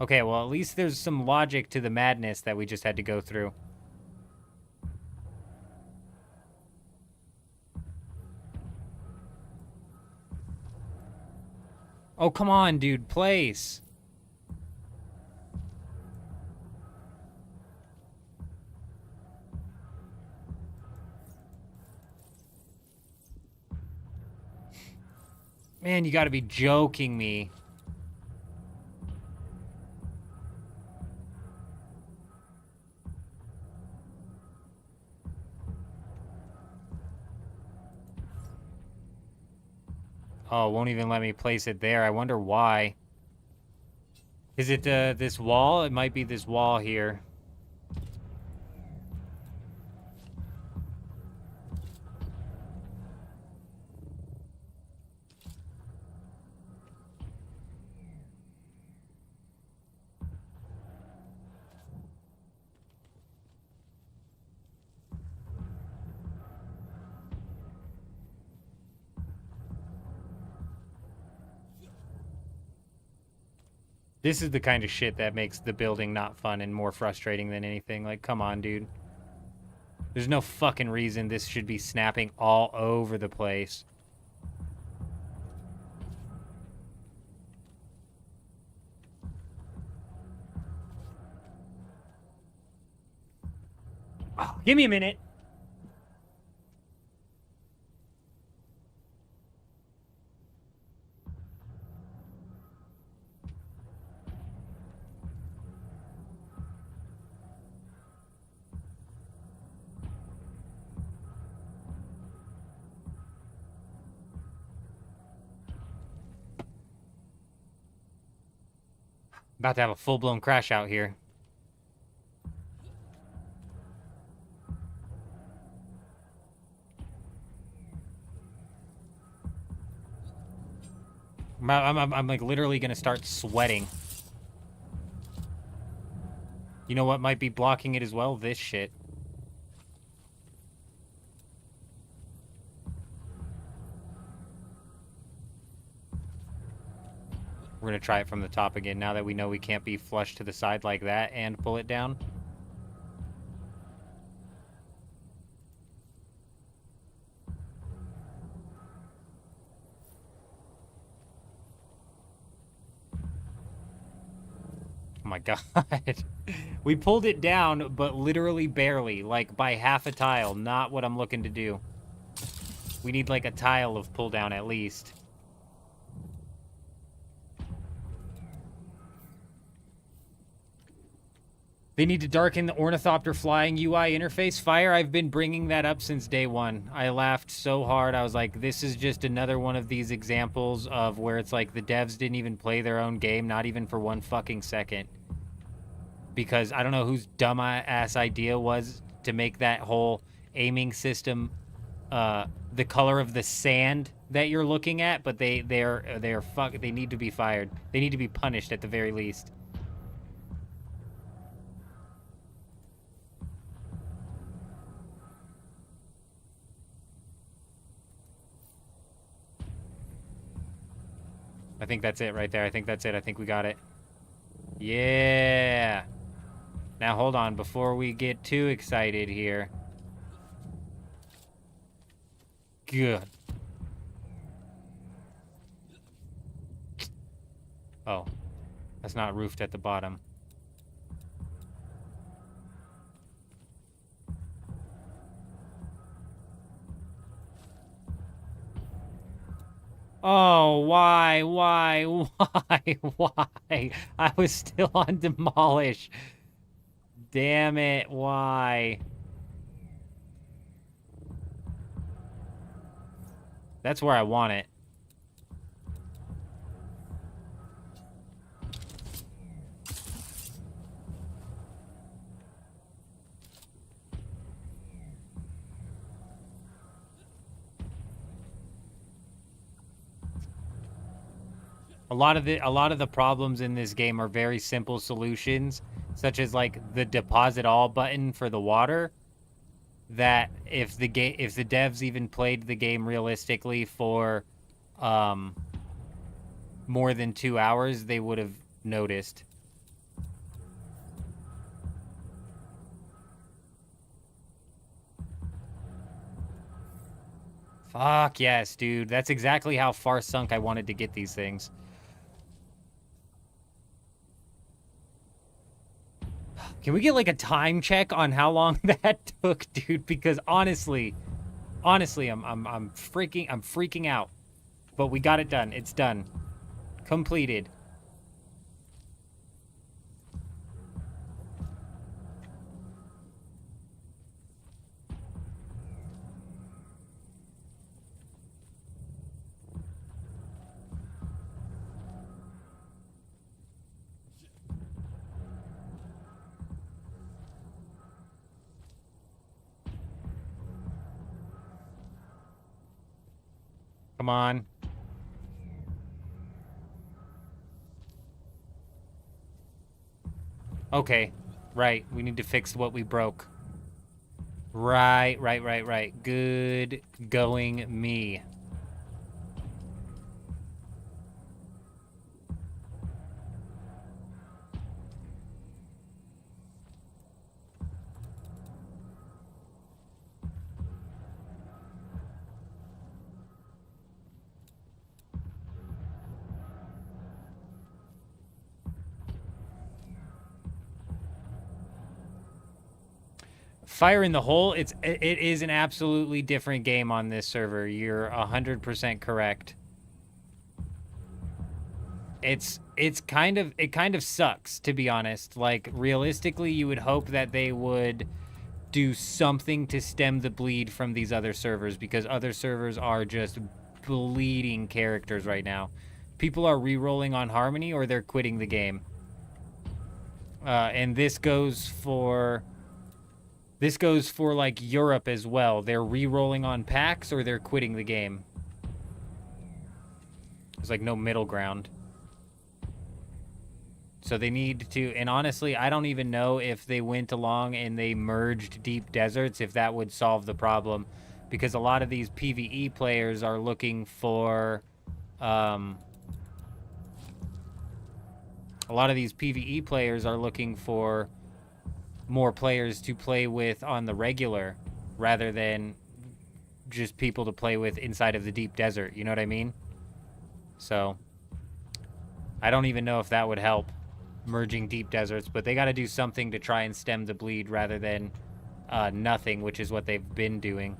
Okay, well, at least there's some logic to the madness that we just had to go through. Oh, come on, dude. Place. Man, you gotta be joking me. Oh, won't even let me place it there. I wonder why. Is it this wall? It might be this wall here. This is the kind of shit that makes the building not fun and more frustrating than anything. Like, come on, dude. There's no fucking reason this should be snapping all over the place. Oh, give me a minute. About to have a full-blown crash out here. I'm like literally gonna start sweating. You know what might be blocking it as well? This shit. We're gonna try it from the top again now that we know we can't be flush to the side like that and pull it down. Oh my god. We pulled it down, but literally barely, like by half a tile. Not what I'm looking to do. We need like a tile of pull down at least. They need to darken the Ornithopter flying UI interface. Fire, I've been bringing that up since day one. I laughed so hard. I was like, this is just another one of these examples of where it's like the devs didn't even play their own game, not even for 1 fucking second. Because I don't know whose dumb-ass idea was to make that whole aiming system the color of the sand that you're looking at, but they need to be fired. They need to be punished at the very least. I think that's it right there. I think that's it. I think we got it. Yeah. Now, hold on. Before we get too excited here. Good. Oh. That's not roofed at the bottom. Oh, why? Why? I was still on demolish. Damn it, why? That's where I want it. A lot of the problems in this game are very simple solutions, such as like the deposit all button for the water. That if the devs even played the game realistically for more than 2 hours, they would have noticed. Fuck yes, dude. That's exactly how far sunk I wanted to get these things. Can we get like a time check on how long that took, dude? Because honestly, I'm freaking out. But we got it done. It's done. Completed. Come on. Okay. Right. We need to fix what we broke. Right. Good going me. Fire in the Hole, it is an absolutely different game on this server. You're 100% correct. It kind of sucks, to be honest. Like, realistically, you would hope that they would do something to stem the bleed from these other servers, because other servers are just bleeding characters right now. People are re-rolling on Harmony or they're quitting the game. And this goes for like Europe as well. They're re-rolling on PAX or they're quitting the game. There's like no middle ground. So they need to, and honestly, I don't even know if they went along and they merged Deep Deserts, if that would solve the problem. Because a lot of these PvE players are looking for, more players to play with on the regular rather than just people to play with inside of the deep desert. You know what I mean? So I don't even know if that would help, merging deep deserts, but they got to do something to try and stem the bleed rather than nothing, which is what they've been doing.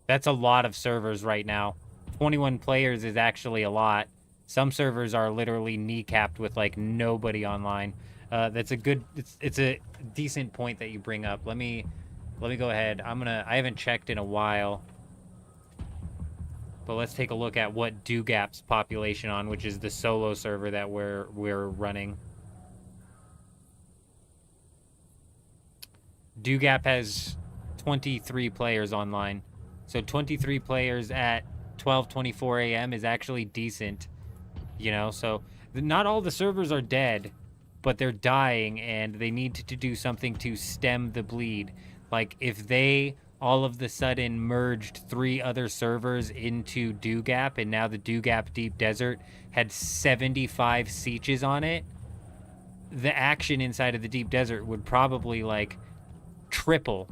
That's a lot of servers right now. 21 players is actually a lot. Some servers are literally kneecapped with like nobody online. That's a good. It's a decent point that you bring up. Let me go ahead. I haven't checked in a while, but let's take a look at what Dugap's population on, which is the solo server that we're running. Dugap has 23 players online. So 23 players at 12:24 a.m. is actually decent, you know? So not all the servers are dead, but they're dying, and they need to do something to stem the bleed. Like, if they all of the sudden merged 3 other servers into Dugap, and now the Dugap Deep Desert had 75 sieges on it, the action inside of the Deep Desert would probably, like, triple.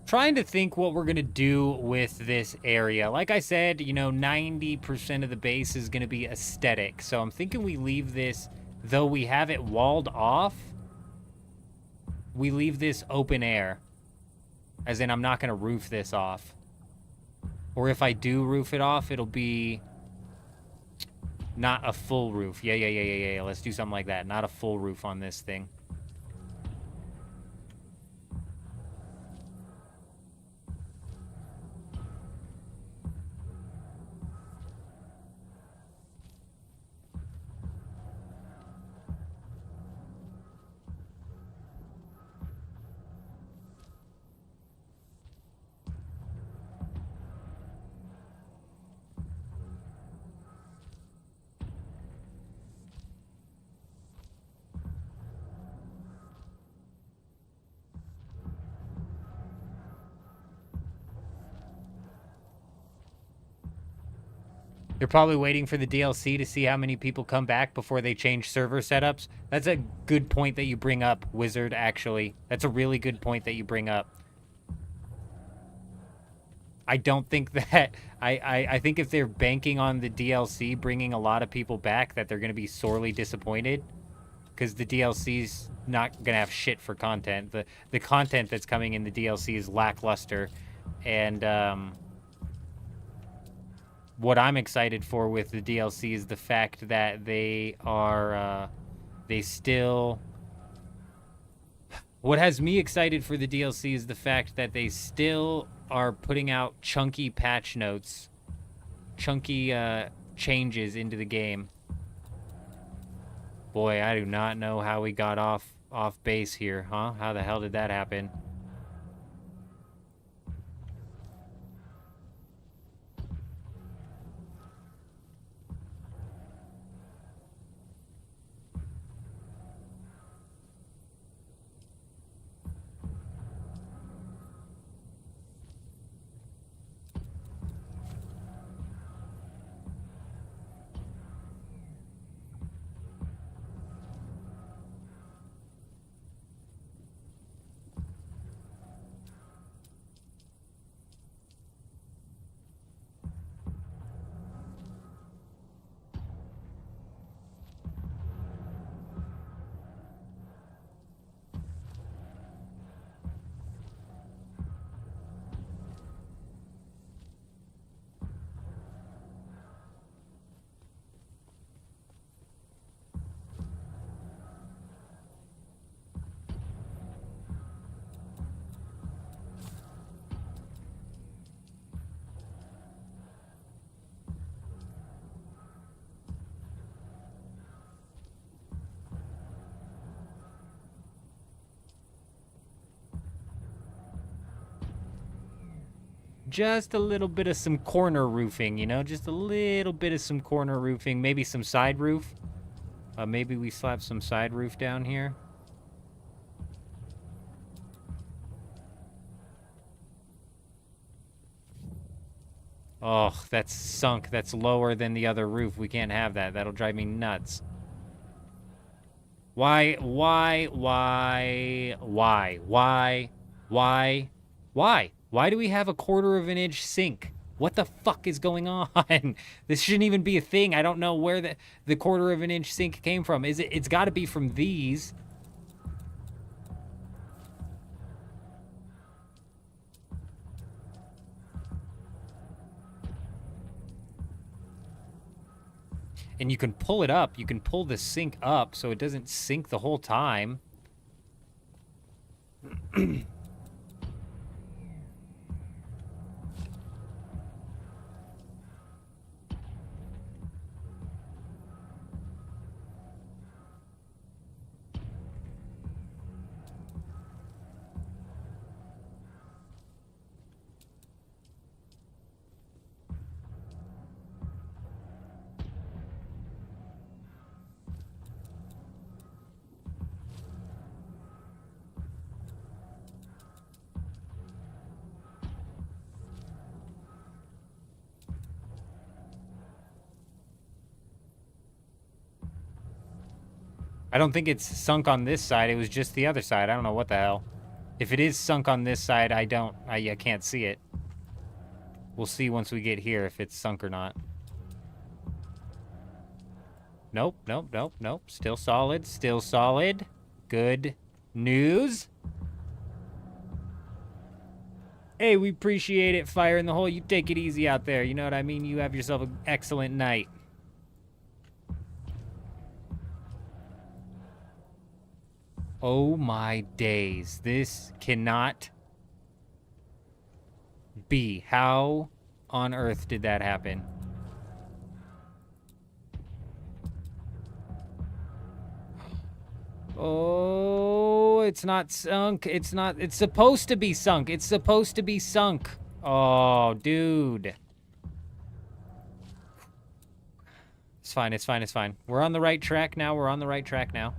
Trying to think what we're going to do with this area. Like I said, you know, 90% of the base is going to be aesthetic. So I'm thinking we leave this, though we have it walled off, we leave this open air. As in, I'm not going to roof this off. Or if I do roof it off, it'll be not a full roof. Yeah. Let's do something like that. Not a full roof on this thing. You're probably waiting for the DLC to see how many people come back before they change server setups. That's a good point that you bring up, Wizard, actually. That's a really good point that you bring up. I don't think that... I think if they're banking on the DLC bringing a lot of people back, that they're going to be sorely disappointed. Because the DLC's not going to have shit for content. The content that's coming in the DLC is lackluster. And... what I'm excited for with the DLC is the fact that they are, they still... What has me excited for the DLC is the fact that they still are putting out chunky patch notes, chunky changes into the game. Boy, I do not know how we got off base here, huh? How the hell did that happen? Just a little bit of some corner roofing, you know? Just a little bit of some corner roofing. Maybe some side roof. Maybe we slap some side roof down here. Oh, that's sunk. That's lower than the other roof. We can't have that. That'll drive me nuts. Why? Why do we have a 1/4 of an inch sink? What the fuck is going on? This shouldn't even be a thing. I don't know where the 1/4 of an inch sink came from. It's got to be from these. And you can pull it up. You can pull the sink up so it doesn't sink the whole time. I don't think it's sunk on this side. It was just the other side. I don't know what the hell. If it is sunk on this side, I can't see it. We'll see once we get here if it's sunk or not. Nope, nope, nope, nope. Still solid, still solid. Good news. Hey, we appreciate it, Fire in the Hole. You take it easy out there. You know what I mean? You have yourself an excellent night. Oh my days. This cannot be. How on earth did that happen? Oh, it's not sunk. It's not. It's supposed to be sunk. It's supposed to be sunk. Oh, dude. It's fine. It's fine. It's fine. We're on the right track now. We're on the right track now.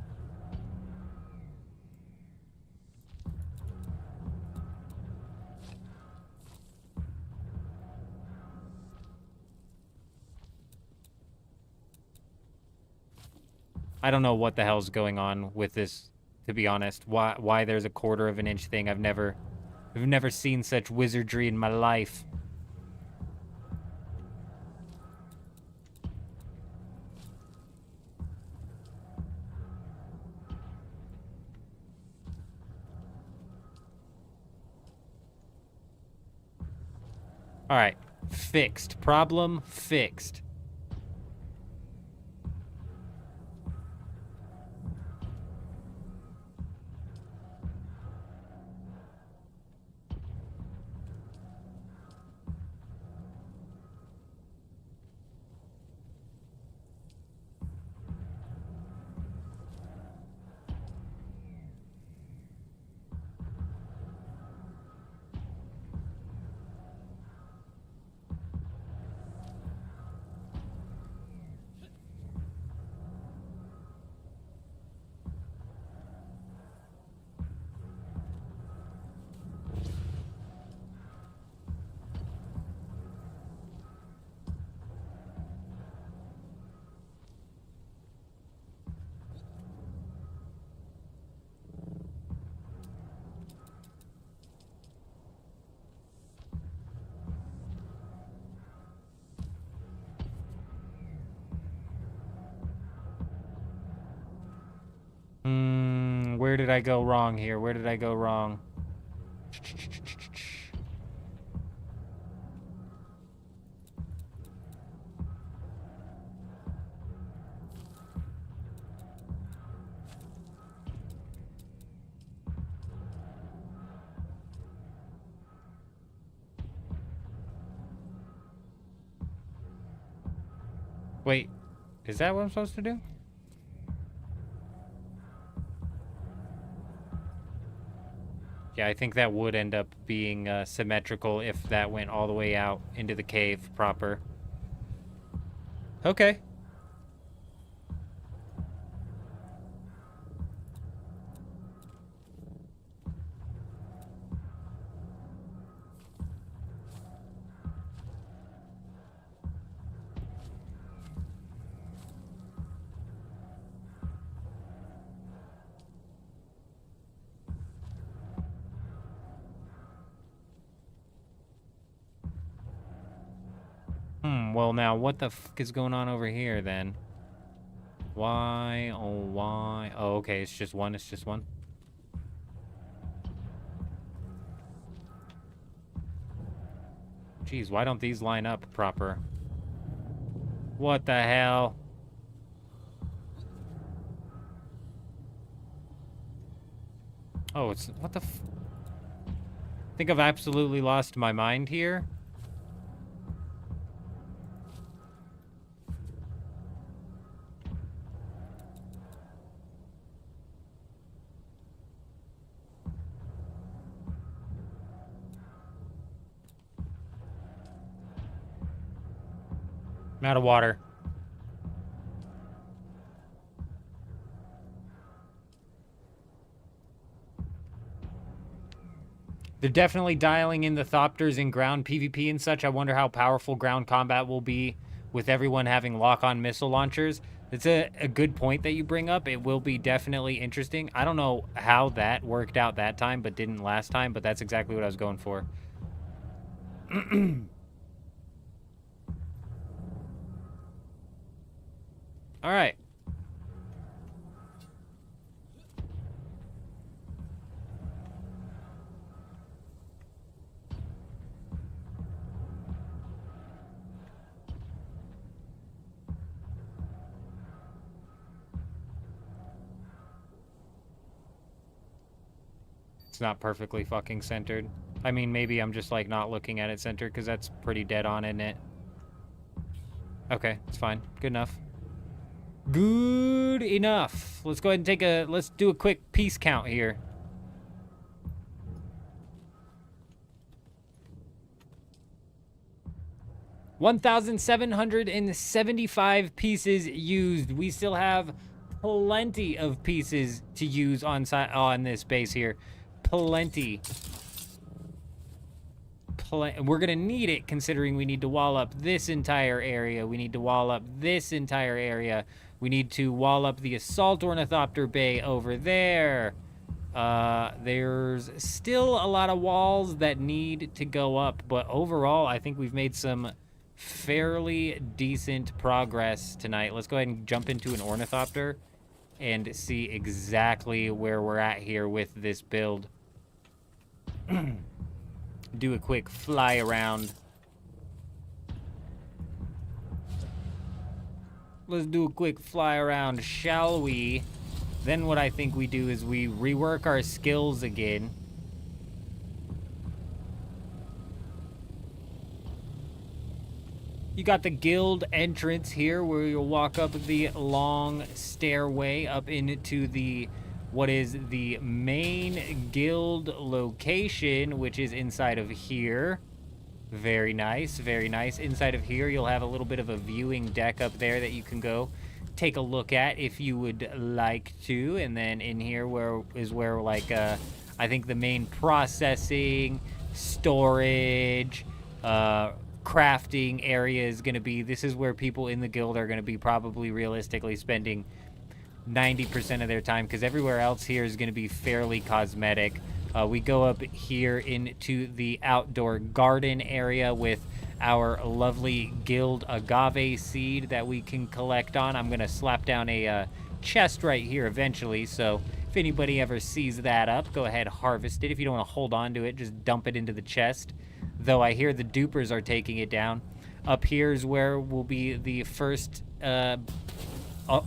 I don't know what the hell's going on with this, to be honest. Why there's a 1/4 of an inch thing. I've never seen such wizardry in my life. All right, fixed. Problem fixed. Where did I go wrong here? Where did I go wrong? Wait, is that what I'm supposed to do? Yeah, I think that would end up being symmetrical if that went all the way out into the cave proper. Okay. Well, now, what the f is going on over here, then? Why? Oh, why? Oh, okay, it's just one. It's just one. Jeez, why don't these line up proper? What the hell? Oh, it's... What the f... I think I've absolutely lost my mind here. I'm out of water. They're definitely dialing in the Thopters in ground PvP and such. I wonder how powerful ground combat will be with everyone having lock-on missile launchers. It's a good point that you bring up. It will be definitely interesting. I don't know how that worked out that time, but didn't last time, but that's exactly what I was going for. All right. It's not perfectly fucking centered. I mean, maybe I'm just, like, not looking at it centered, because that's pretty dead on, isn't it? Okay, it's fine. Good enough. Good enough. Let's go ahead and let's do a quick piece count here. $1,775 pieces used. We still have plenty of pieces to use on this base here. Plenty. We're gonna need it, considering we need to wall up this entire area. We need to wall up this entire area. We need to wall up the assault ornithopter bay over there. There's still a lot of walls that need to go up, but overall, I think we've made some fairly decent progress tonight. Let's go ahead and jump into an ornithopter and see exactly where we're at here with this build. Do a quick fly around. Let's do a quick fly around, shall we? Then what I think we do is we rework our skills again. You got the guild entrance here where you'll walk up the long stairway up into the what is the main guild location, which is inside of here. Very nice, very nice. Inside of here, you'll have a little bit of a viewing deck up there that you can go take a look at if you would like to. And then in here where like I think the main processing, storage, crafting area is going to be. This is where people in the guild are going to be probably realistically spending 90% of their time, because everywhere else here is going to be fairly cosmetic. We go up here into the outdoor garden area with our lovely guild agave seed that we can collect on. I'm going to slap down a chest right here eventually, so if anybody ever sees that up, go ahead, harvest it. If you don't want to hold on to it, just dump it into the chest. Though I hear the dupers are taking it down. Up here is where will be the first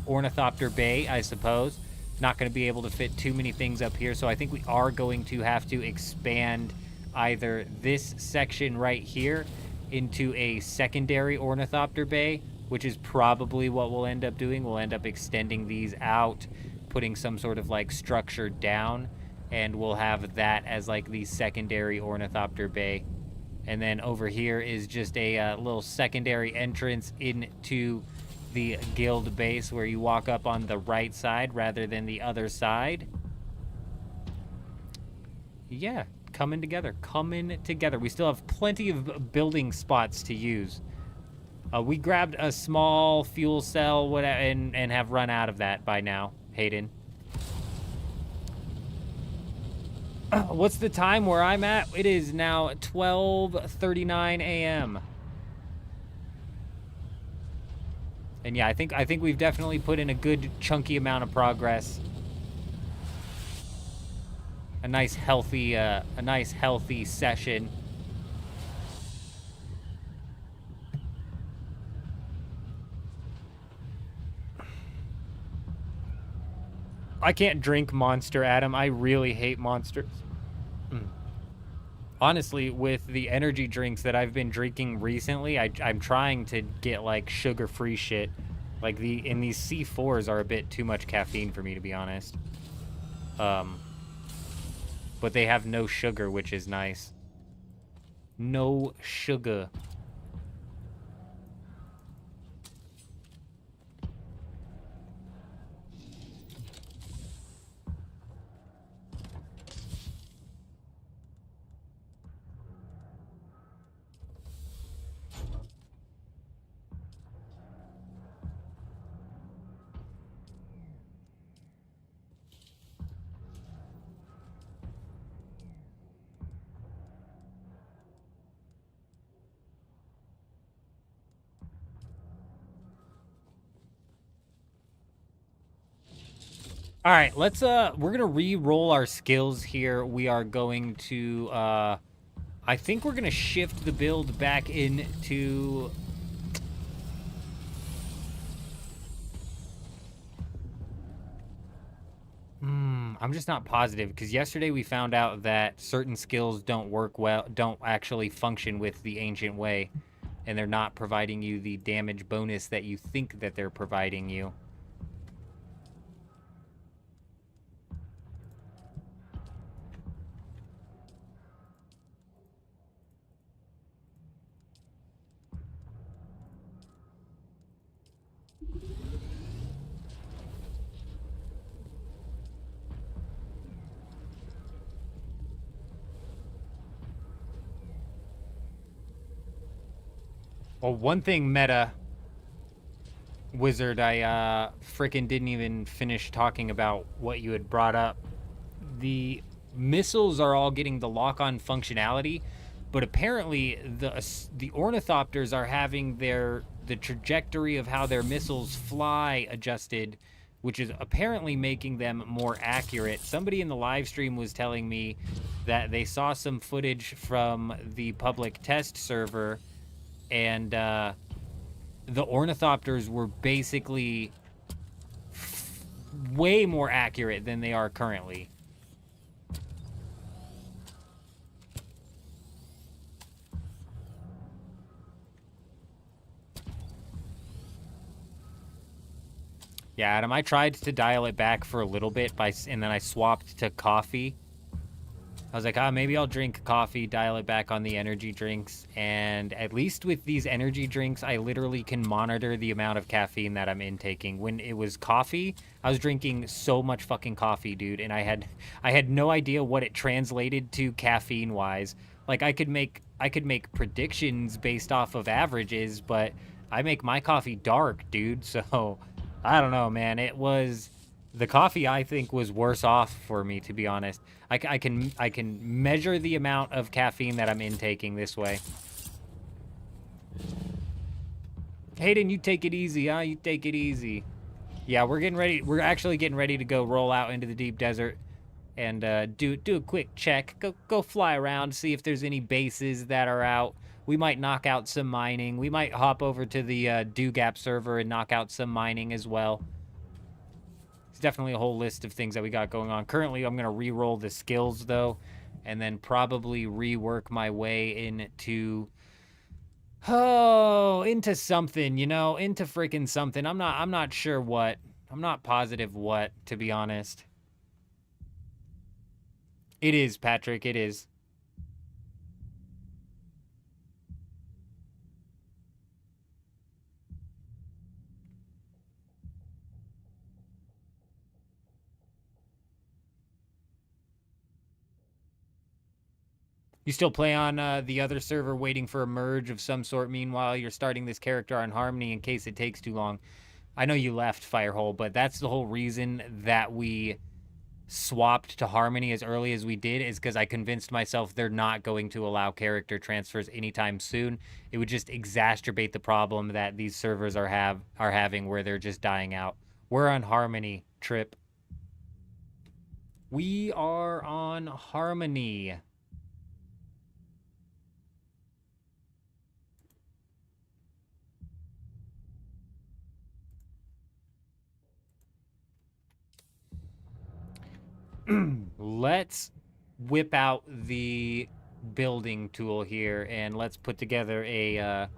ornithopter bay, I suppose. Not going to be able to fit too many things up here, so I think we are going to have to expand either this section right here into a secondary ornithopter bay, which is probably what we'll end up doing. We'll end up extending these out, putting some sort of like structure down, and we'll have that as like the secondary ornithopter bay. And then over here is just a little secondary entrance into the guild base, where you walk up on the right side rather than the other side. Yeah, coming together. We still have plenty of building spots to use. We grabbed a small fuel cell and have run out of that by now, Hayden. What's the time where I'm at? It is now 12:39 a.m. And yeah, I think we've definitely put in a good chunky amount of progress. A nice healthy session. I can't drink Monster, Adam. I really hate Monsters. Honestly, with the energy drinks that I've been drinking recently, I'm trying to get like sugar-free shit. Like these C4s are a bit too much caffeine for me, to be honest. But they have no sugar, which is nice. No sugar. All right, let's we're gonna re-roll our skills here. We are going to I think we're gonna shift the build back into I'm just not positive because yesterday we found out that certain skills don't actually function with the ancient way, and they're not providing you the damage bonus that you think that they're providing you. Well, one thing meta wizard, I freaking didn't even finish talking about what you had brought up. The missiles are all getting the lock-on functionality, but apparently the ornithopters are having the trajectory of how their missiles fly adjusted, which is apparently making them more accurate. Somebody in the live stream was telling me that they saw some footage from the public test server, and the ornithopters were basically way more accurate than they are currently. Yeah, Adam, I tried to dial it back for a little bit and then I swapped to coffee. I was like, maybe I'll drink coffee, dial it back on the energy drinks. And at least with these energy drinks, I literally can monitor the amount of caffeine that I'm intaking. When it was coffee, I was drinking so much fucking coffee, dude. And I had no idea what it translated to caffeine wise. Like I could make predictions based off of averages, but I make my coffee dark, dude. So I don't know, man. The coffee I think was worse off for me, to be honest. I can measure the amount of caffeine that I'm intaking this way. Hayden, you take it easy, huh? You take it easy. Yeah, we're getting ready. We're actually getting ready to go roll out into the deep desert and do a quick check. Go fly around, see if there's any bases that are out. We might knock out some mining. We might hop over to the Do-Gap server and knock out some mining as well. It's definitely a whole list of things that we got going on. Currently, I'm going to re-roll the skills, though, and then probably rework my way into something, into freaking something. I'm not sure what. I'm not positive what, to be honest. It is, Patrick, it is. You still play on the other server waiting for a merge of some sort. Meanwhile, you're starting this character on Harmony in case it takes too long. I know you left Firehole, but that's the whole reason that we swapped to Harmony as early as we did, is because I convinced myself they're not going to allow character transfers anytime soon. It would just exacerbate the problem that these servers are having where they're just dying out. We're on Harmony, Trip. We are on Harmony. Let's whip out the building tool here and let's put together a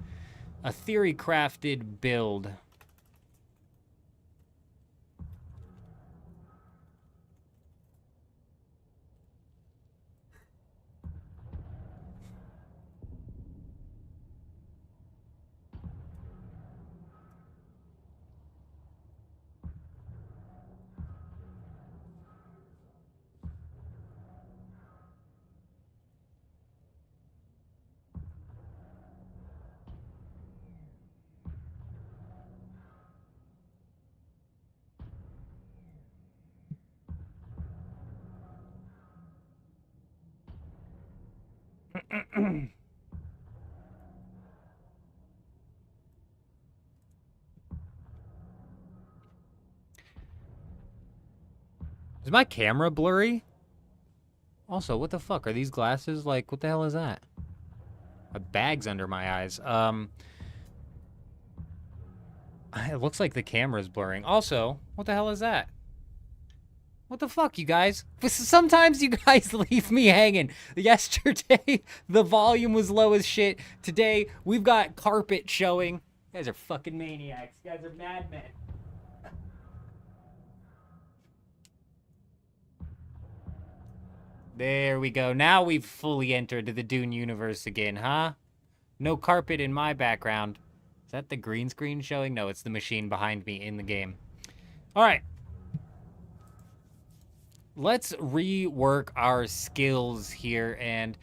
theory crafted build. my camera blurry? Also, what the fuck? Are these glasses? Like, what the hell is that? My bag's under my eyes. It looks like the camera's blurring. Also, what the hell is that? What the fuck, you guys? Sometimes you guys leave me hanging. Yesterday, the volume was low as shit. Today, we've got carpet showing. You guys are fucking maniacs. You guys are madmen. There we go. Now we've fully entered the Dune universe again, huh? No carpet in my background. Is that the green screen showing? No, it's the machine behind me in the game. All right. Let's rework our skills here, and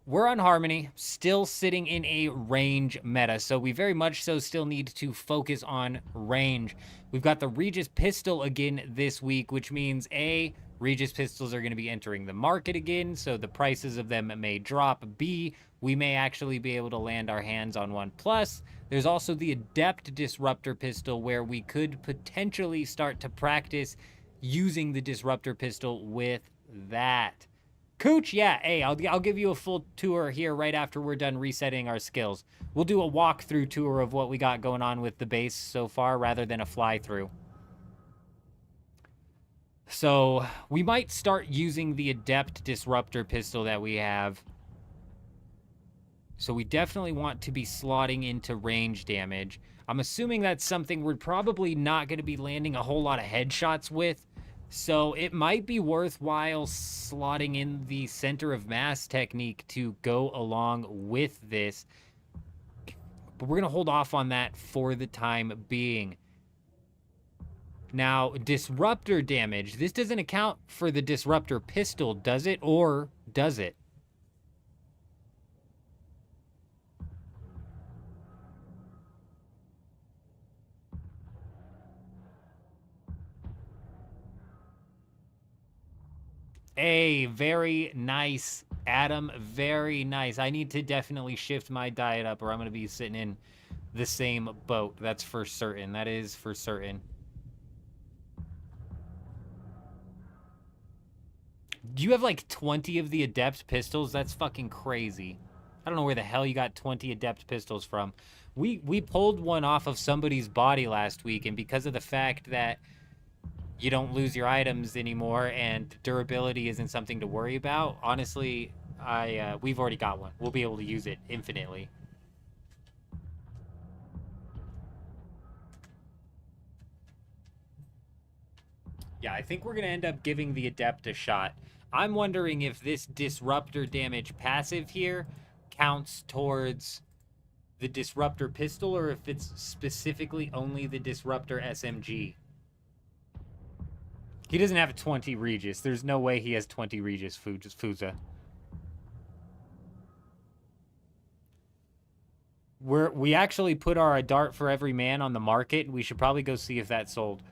we're on Harmony, still sitting in a range meta, so we very much so still need to focus on range. We've got the Regis pistol again this week, which means A, Regis pistols are going to be entering the market again, so the prices of them may drop. B, we may actually be able to land our hands on one. Plus, there's also the Adept Disruptor pistol, where we could potentially start to practice using the Disruptor pistol with that. Cooch, yeah, hey, I'll give you a full tour here right after we're done resetting our skills. We'll do a walkthrough tour of what we got going on with the base so far rather than a fly-through. So we might start using the Adept Disruptor pistol that we have. So we definitely want to be slotting into range damage. I'm assuming that's something we're probably not going to be landing a whole lot of headshots with. So it might be worthwhile slotting in the center of mass technique to go along with this. But we're going to hold off on that for the time being. Now, disruptor damage. This doesn't account for the disruptor pistol, does it? Or does it? Hey, very nice, Adam. Very nice. I need to definitely shift my diet up or I'm going to be sitting in the same boat. That's for certain. That is for certain. Do you have like 20 of the Adept pistols? That's fucking crazy. I don't know where the hell you got 20 Adept pistols from. We pulled one off of somebody's body last week, and because of the fact that you don't lose your items anymore and durability isn't something to worry about, honestly, we've already got one. We'll be able to use it infinitely. Yeah, I think we're going to end up giving the Adept a shot. I'm wondering if this Disruptor damage passive here counts towards the Disruptor pistol or if it's specifically only the Disruptor SMG. He doesn't have 20 Regis. There's no way he has 20 Regis Fuza. We actually put our A Dart for Every Man on the market. We should probably go see if that sold.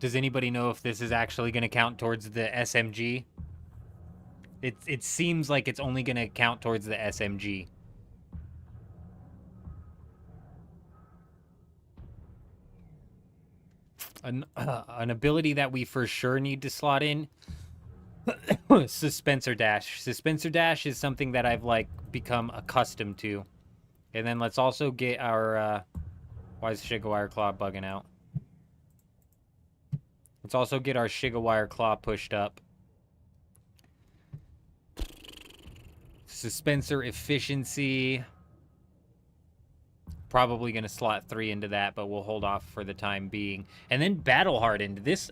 Does anybody know if this is actually going to count towards the SMG? It seems like it's only going to count towards the SMG. An ability that we for sure need to slot in. Suspensor Dash. Suspensor Dash is something that I've like become accustomed to. And then let's also get our why is Shigawire Claw bugging out? Let's also get our Shigawire Claw pushed up. Suspensor Efficiency. Probably going to slot 3 into that, but we'll hold off for the time being. And then Battle Hardened. This...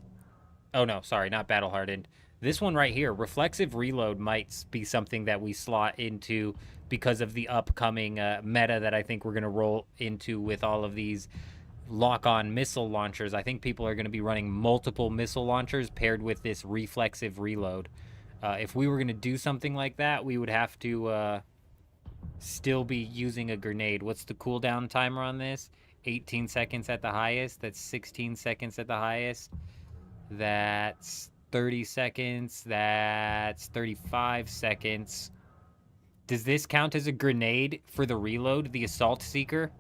Oh, no, sorry, not Battle Hardened. This one right here, Reflexive Reload, might be something that we slot into because of the upcoming meta that I think we're going to roll into with all of these lock-on missile launchers. I think people are going to be running multiple missile launchers paired with this reflexive reload. If we were going to do something like that, we would have to still be using a grenade. What's the cooldown timer on this? 18 seconds at the highest. That's 16 seconds at the highest. That's 30 seconds. That's 35 seconds. Does this count as a grenade for the reload, the Assault Seeker?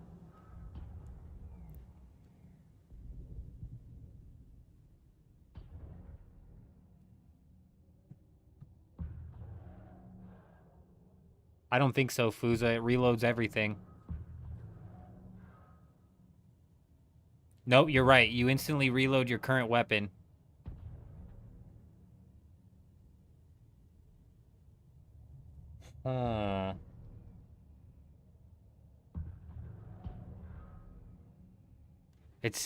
I don't think so, Fuza. It reloads everything. Nope, you're right. You instantly reload your current weapon. Huh.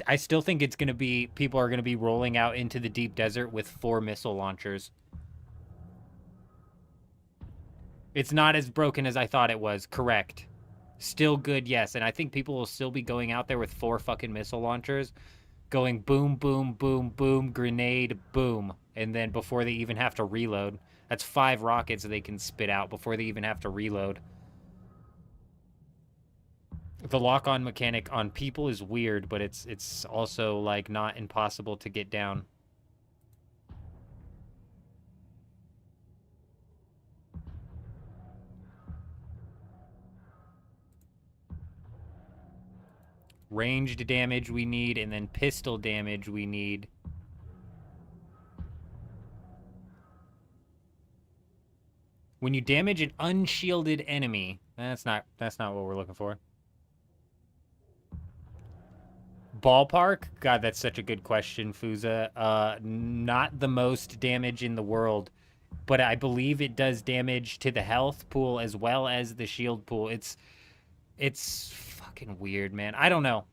I still think it's going to be, people are going to be rolling out into the deep desert with 4 missile launchers. It's not as broken as I thought it was. Correct. Still good, yes. And I think people will still be going out there with 4 fucking missile launchers, going boom, boom, boom, boom, grenade, boom. And then before they even have to reload. That's 5 rockets they can spit out before they even have to reload. The lock-on mechanic on people is weird, but it's also, like, not impossible to get down. Ranged damage we need, and then pistol damage we need. When you damage an unshielded enemy, that's not what we're looking for. Ballpark? God, that's such a good question, Fuza. Not the most damage in the world, but I believe it does damage to the health pool as well as the shield pool. It's fucking weird, man. I don't know.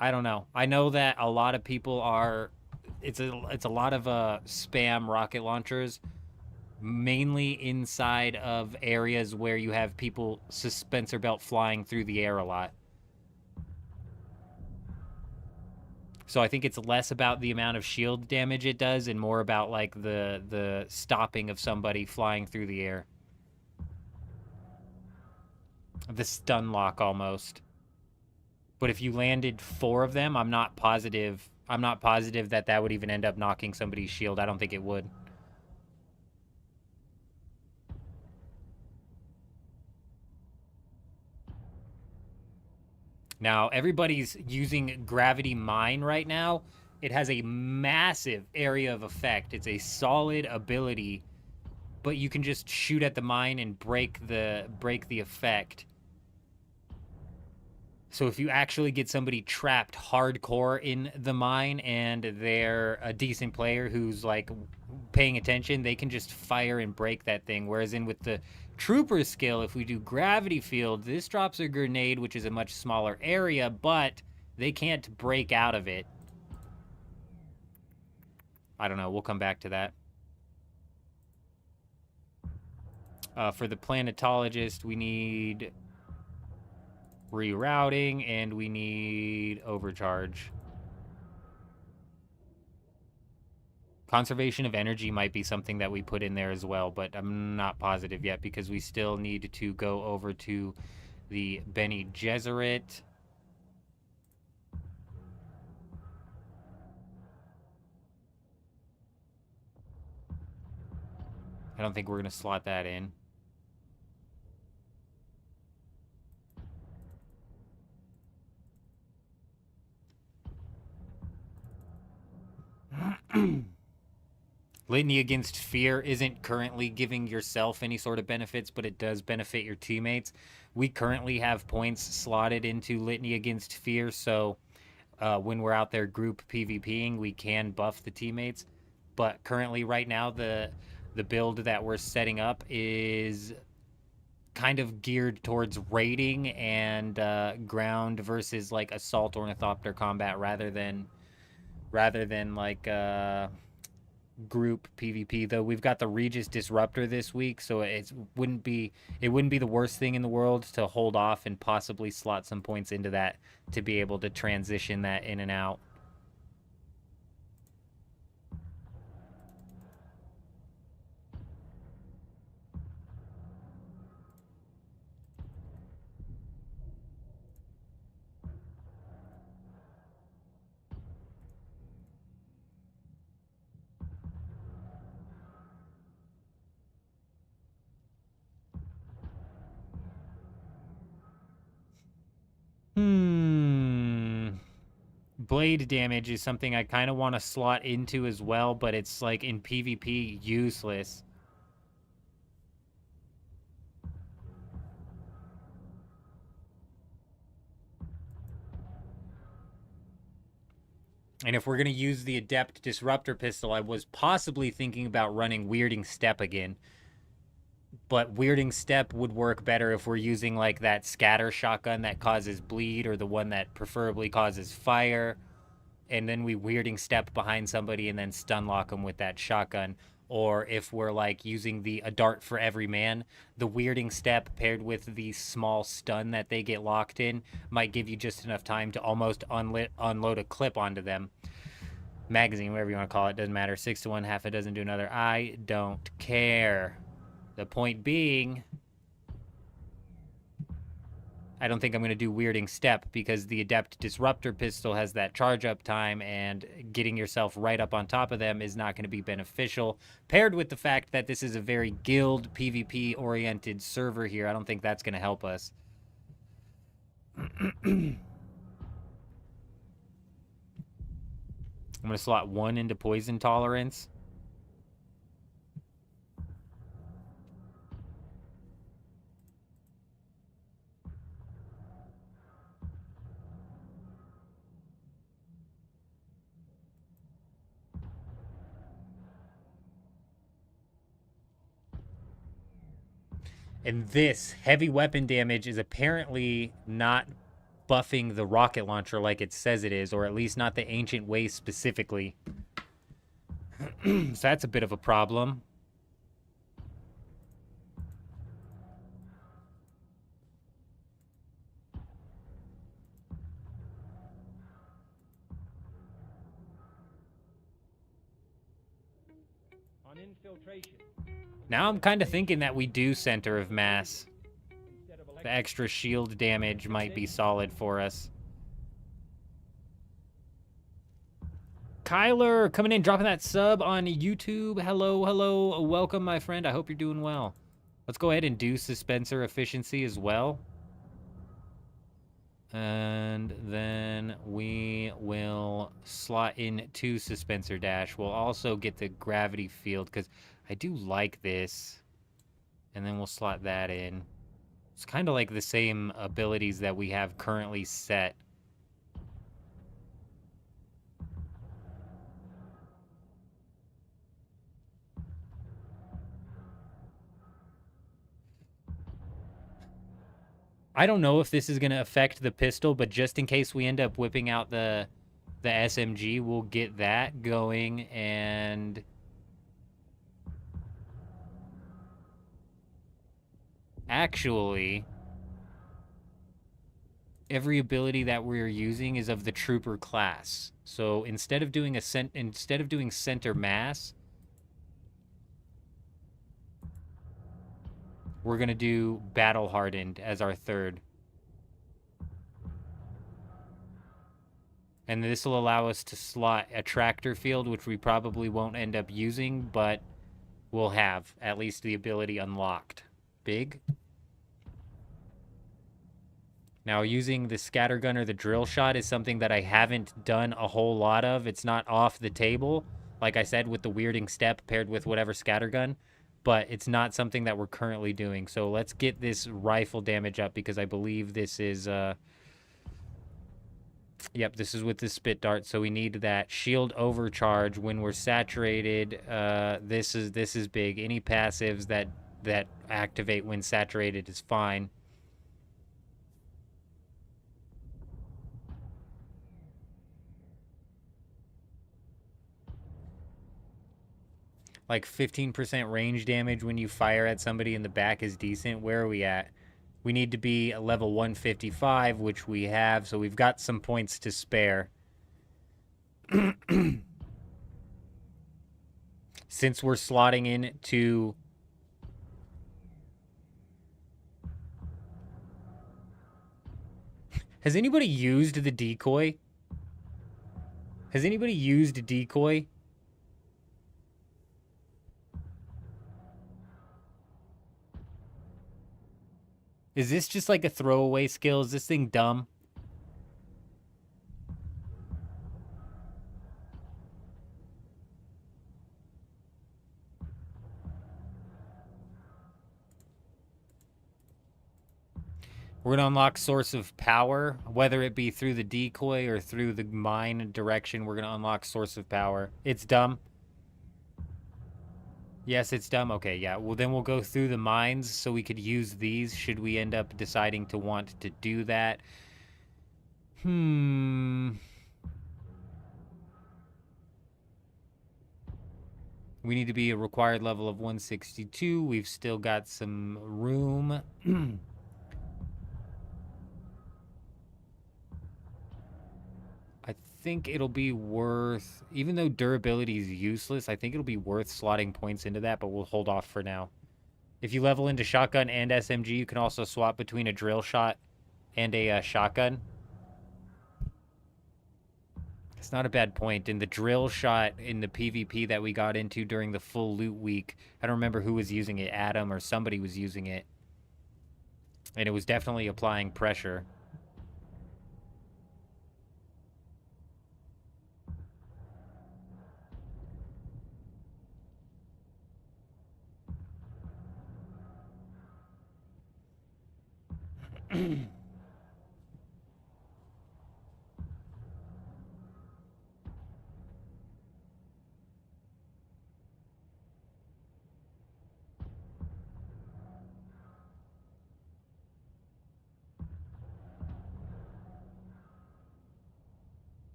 I know that a lot of people are... It's a lot of spam rocket launchers, mainly inside of areas where you have people suspensor belt flying through the air a lot. So I think it's less about the amount of shield damage it does and more about, like, the stopping of somebody flying through the air. The stun lock, almost. But if you landed 4 of them, I'm not positive that that would even end up knocking somebody's shield. I don't think it would. Now, everybody's using Gravity Mine right now. It has a massive area of effect. It's a solid ability, but you can just shoot at the mine and break the effect. So if you actually get somebody trapped hardcore in the mine and they're a decent player who's, like, paying attention, they can just fire and break that thing. Whereas with the Trooper skill, if we do Gravity Field, this drops a grenade, which is a much smaller area, but they can't break out of it. I don't know. We'll come back to that. For the Planetologist, we need rerouting, and we need overcharge. Conservation of energy might be something that we put in there as well, but I'm not positive yet because we still need to go over to the Bene Gesserit. I don't think we're going to slot that in. Litany Against Fear isn't currently giving yourself any sort of benefits, but it does benefit your teammates. We currently have points slotted into Litany Against Fear, so when we're out there group PvPing, we can buff the teammates. But currently, right now, the build that we're setting up is kind of geared towards raiding and ground versus, like, assault ornithopter combat rather than like group PvP. Though we've got the Regis Disruptor this week, so it wouldn't be the worst thing in the world to hold off and possibly slot some points into that to be able to transition that in and out. Blade damage is something I kind of want to slot into as well, but it's like in PvP useless. And if we're going to use the Adept Disruptor Pistol, I was possibly thinking about running Weirding Step again. But Weirding Step would work better if we're using like that scatter shotgun that causes bleed, or the one that preferably causes fire. And then we Weirding Step behind somebody and then stun lock them with that shotgun. Or if we're like using a dart for every man, the Weirding Step paired with the small stun that they get locked in might give you just enough time to almost unload a clip onto them. Magazine, whatever you want to call it, doesn't matter. 6 to 1, half a dozen to another. I don't care. The point being, I don't think I'm going to do Weirding Step because the Adept Disruptor Pistol has that charge up time, and getting yourself right up on top of them is not going to be beneficial. Paired with the fact that this is a very guild PvP oriented server here, I don't think that's going to help us. I'm going to slot 1 into poison tolerance. And this heavy weapon damage is apparently not buffing the rocket launcher like it says it is, or at least not the Ancient Way specifically. So that's a bit of a problem. On infiltration, Now I'm kind of thinking that we do Center of Mass. instead of The elections, extra shield damage might be solid for us. Kyler coming in, dropping that sub on YouTube. Hello, hello. Welcome, my friend. I hope you're doing well. Let's go ahead and do Suspensor Efficiency as well. And then we will slot in 2 Suspensor Dash. We'll also get the Gravity Field because I do like this. And then we'll slot that in. It's kind of like the same abilities that we have currently set. I don't know if this is going to affect the pistol, but just in case we end up whipping out the SMG, we'll get that going. And actually, every ability that we're using is of the trooper class. So instead of doing center mass, we're going to do battle hardened as our third. And this will allow us to slot a tractor field, which we probably won't end up using, but we'll have at least the ability unlocked. Big. Now, using the scattergun or the drill shot is something that I haven't done a whole lot of. It's not off the table, like I said, with the Weirding Step paired with whatever scattergun, but it's not something that we're currently doing. So let's get this rifle damage up because I believe this is... Yep, this is with the spit dart, so we need that shield overcharge when we're saturated. This is big. Any passives that activate when saturated is fine. Like 15% range damage when you fire at somebody in the back is decent. Where are we at? We need to be at level 155, which we have, so we've got some points to spare. Since we're slotting in to... Has anybody used the decoy? Has anybody used decoy? Is this just like a throwaway skill? Is this thing dumb? We're going to unlock source of power, whether it be through the decoy or through the mine direction. We're going to unlock source of power. It's dumb. Yes, it's dumb. Okay, yeah. Well, then we'll go through the mines so we could use these should we end up deciding to want to do that. We need to be a required level of 162. We've still got some room. I think it'll be worth, even though durability is useless, I think it'll be worth slotting points into that, but we'll hold off for now. If you level into shotgun and SMG, you can also swap between a drill shot and a shotgun. It's not a bad point. In the drill shot in the PvP that we got into during the full loot week, I don't remember who was using it, Adam or somebody was using it. And it was definitely applying pressure.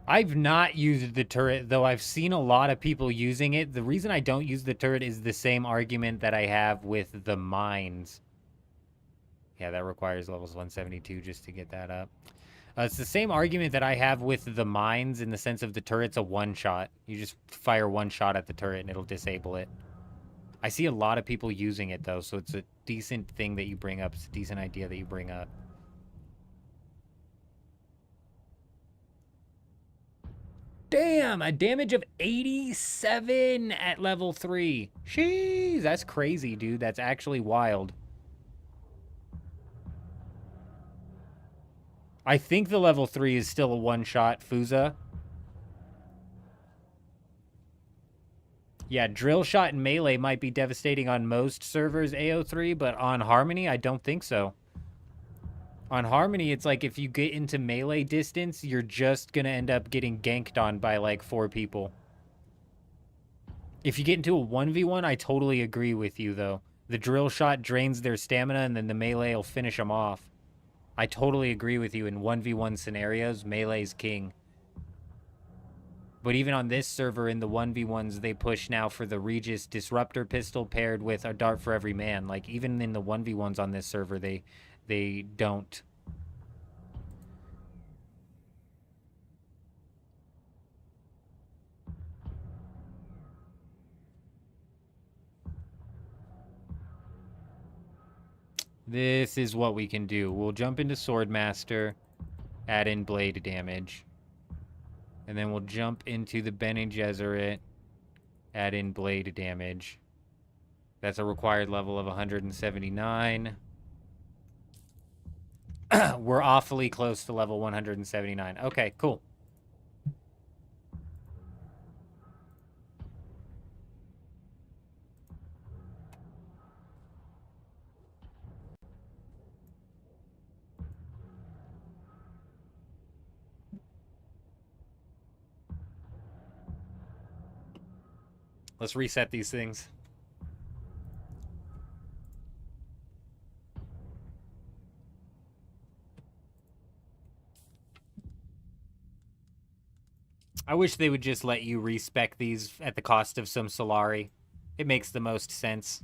I've not used the turret, though I've seen a lot of people using it. The reason I don't use the turret is the same argument that I have with the mines. Yeah, that requires levels 172 just to get that up. It's the same argument that I have with the mines in the sense of the turret's a one-shot. You just fire one shot at the turret and it'll disable it. I see a lot of people using it, though, so it's a decent thing that you bring up. It's a decent idea that you bring up. Damn, a damage of 87 at level 3. Jeez, that's crazy, dude. That's actually wild. I think the level 3 is still a one-shot, Fuza. Yeah, drill shot and melee might be devastating on most servers, AO3, but on Harmony, I don't think so. On Harmony, it's like if you get into melee distance, you're just going to end up getting ganked on by like 4 people. If you get into a 1v1, I totally agree with you, though. The drill shot drains their stamina, and then the melee will finish them off. I totally agree with you. In 1v1 scenarios, melee's king. But even on this server, in the 1v1s, they push now for the Regis Disruptor Pistol paired with a Dart for Every Man. Like, even in the 1v1s on this server, they don't. This is what we can do. We'll jump into Swordmaster, add in blade damage. And then we'll jump into the Bene Gesserit, add in blade damage. That's a required level of 179. We're awfully close to level 179. Okay, cool. Let's reset these things. I wish they would just let you respec these at the cost of some Solari. It makes the most sense.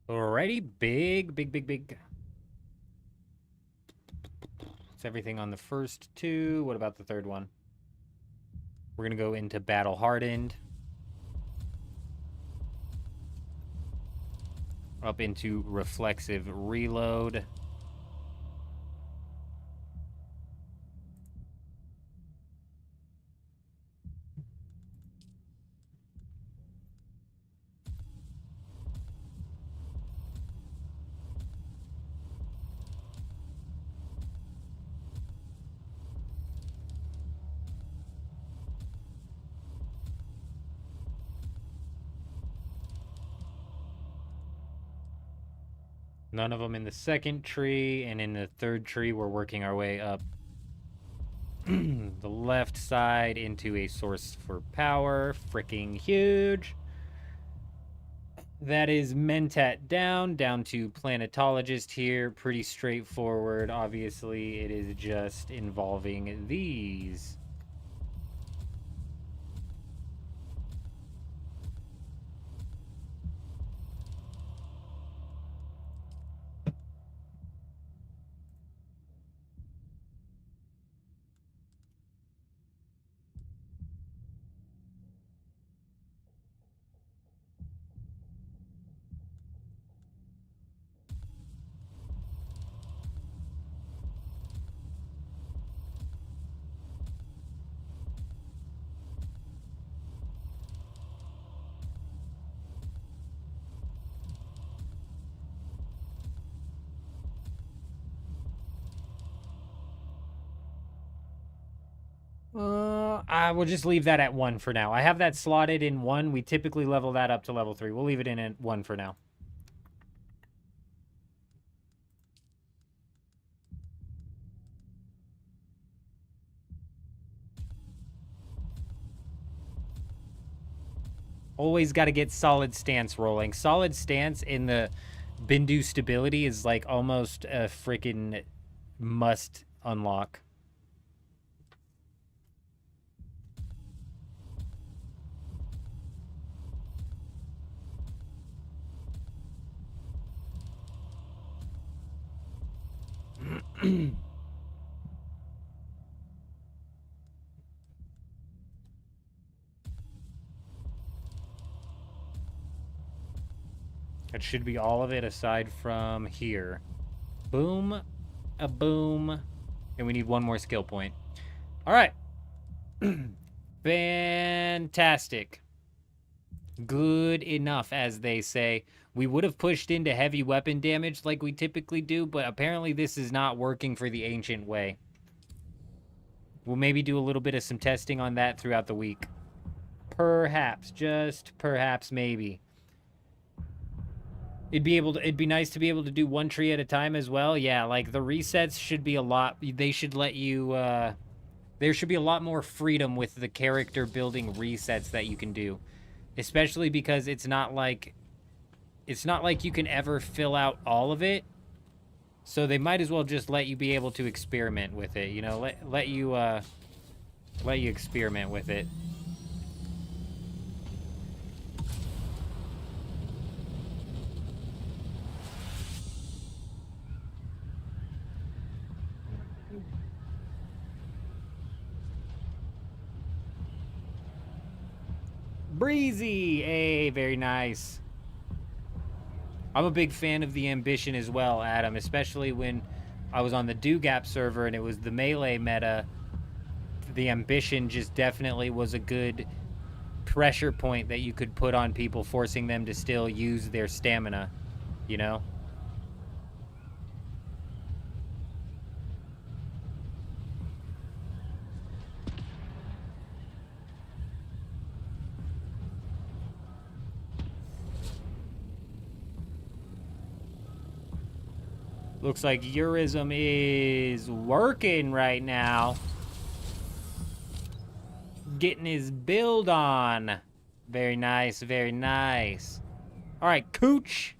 Alrighty, big. It's everything on the first two. What about the third one? We're going to go into Battle Hardened. Up into Reflexive Reload. None of them in the second tree, and in the third tree, we're working our way up the left side into a source for power. Freaking huge. That is Mentat down to Planetologist here. Pretty straightforward. Obviously, it is just involving these. I will just leave that at 1 for now. I have that slotted in 1. We typically level that up to level 3. We'll leave it in at 1 for now. Always got to get solid stance rolling. Solid stance in the Bindu stability is like almost a freaking must unlock. That should be all of it aside from here. Boom, a boom, and we need 1 more skill point. All right. Fantastic. Good enough, as they say. We would have pushed into heavy weapon damage like we typically do, but apparently this is not working for the ancient way. We'll maybe do a little bit of some testing on that throughout the week. Perhaps, just perhaps, maybe. It'd be nice to be able to do 1 tree at a time as well. Yeah, like the resets should be a lot. They should let you, there should be a lot more freedom with the character building resets that you can do. Especially because it's not like you can ever fill out all of it. So they might as well just let you be able to experiment with it, you know, let you experiment with it. Breezy! Hey, very nice. I'm a big fan of the ambition as well, Adam, especially when I was on the Do-Gap server and it was the melee meta. The ambition just definitely was a good pressure point that you could put on people, forcing them to still use their stamina, you know? Looks like Eurism is working right now. Getting his build on. Very nice, very nice. All right, Cooch.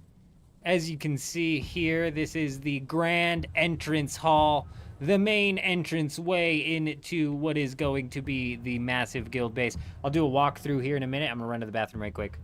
As you can see here, this is the grand entrance hall. The main entrance way into what is going to be the massive guild base. I'll do a walkthrough here in a minute. I'm going to run to the bathroom right quick.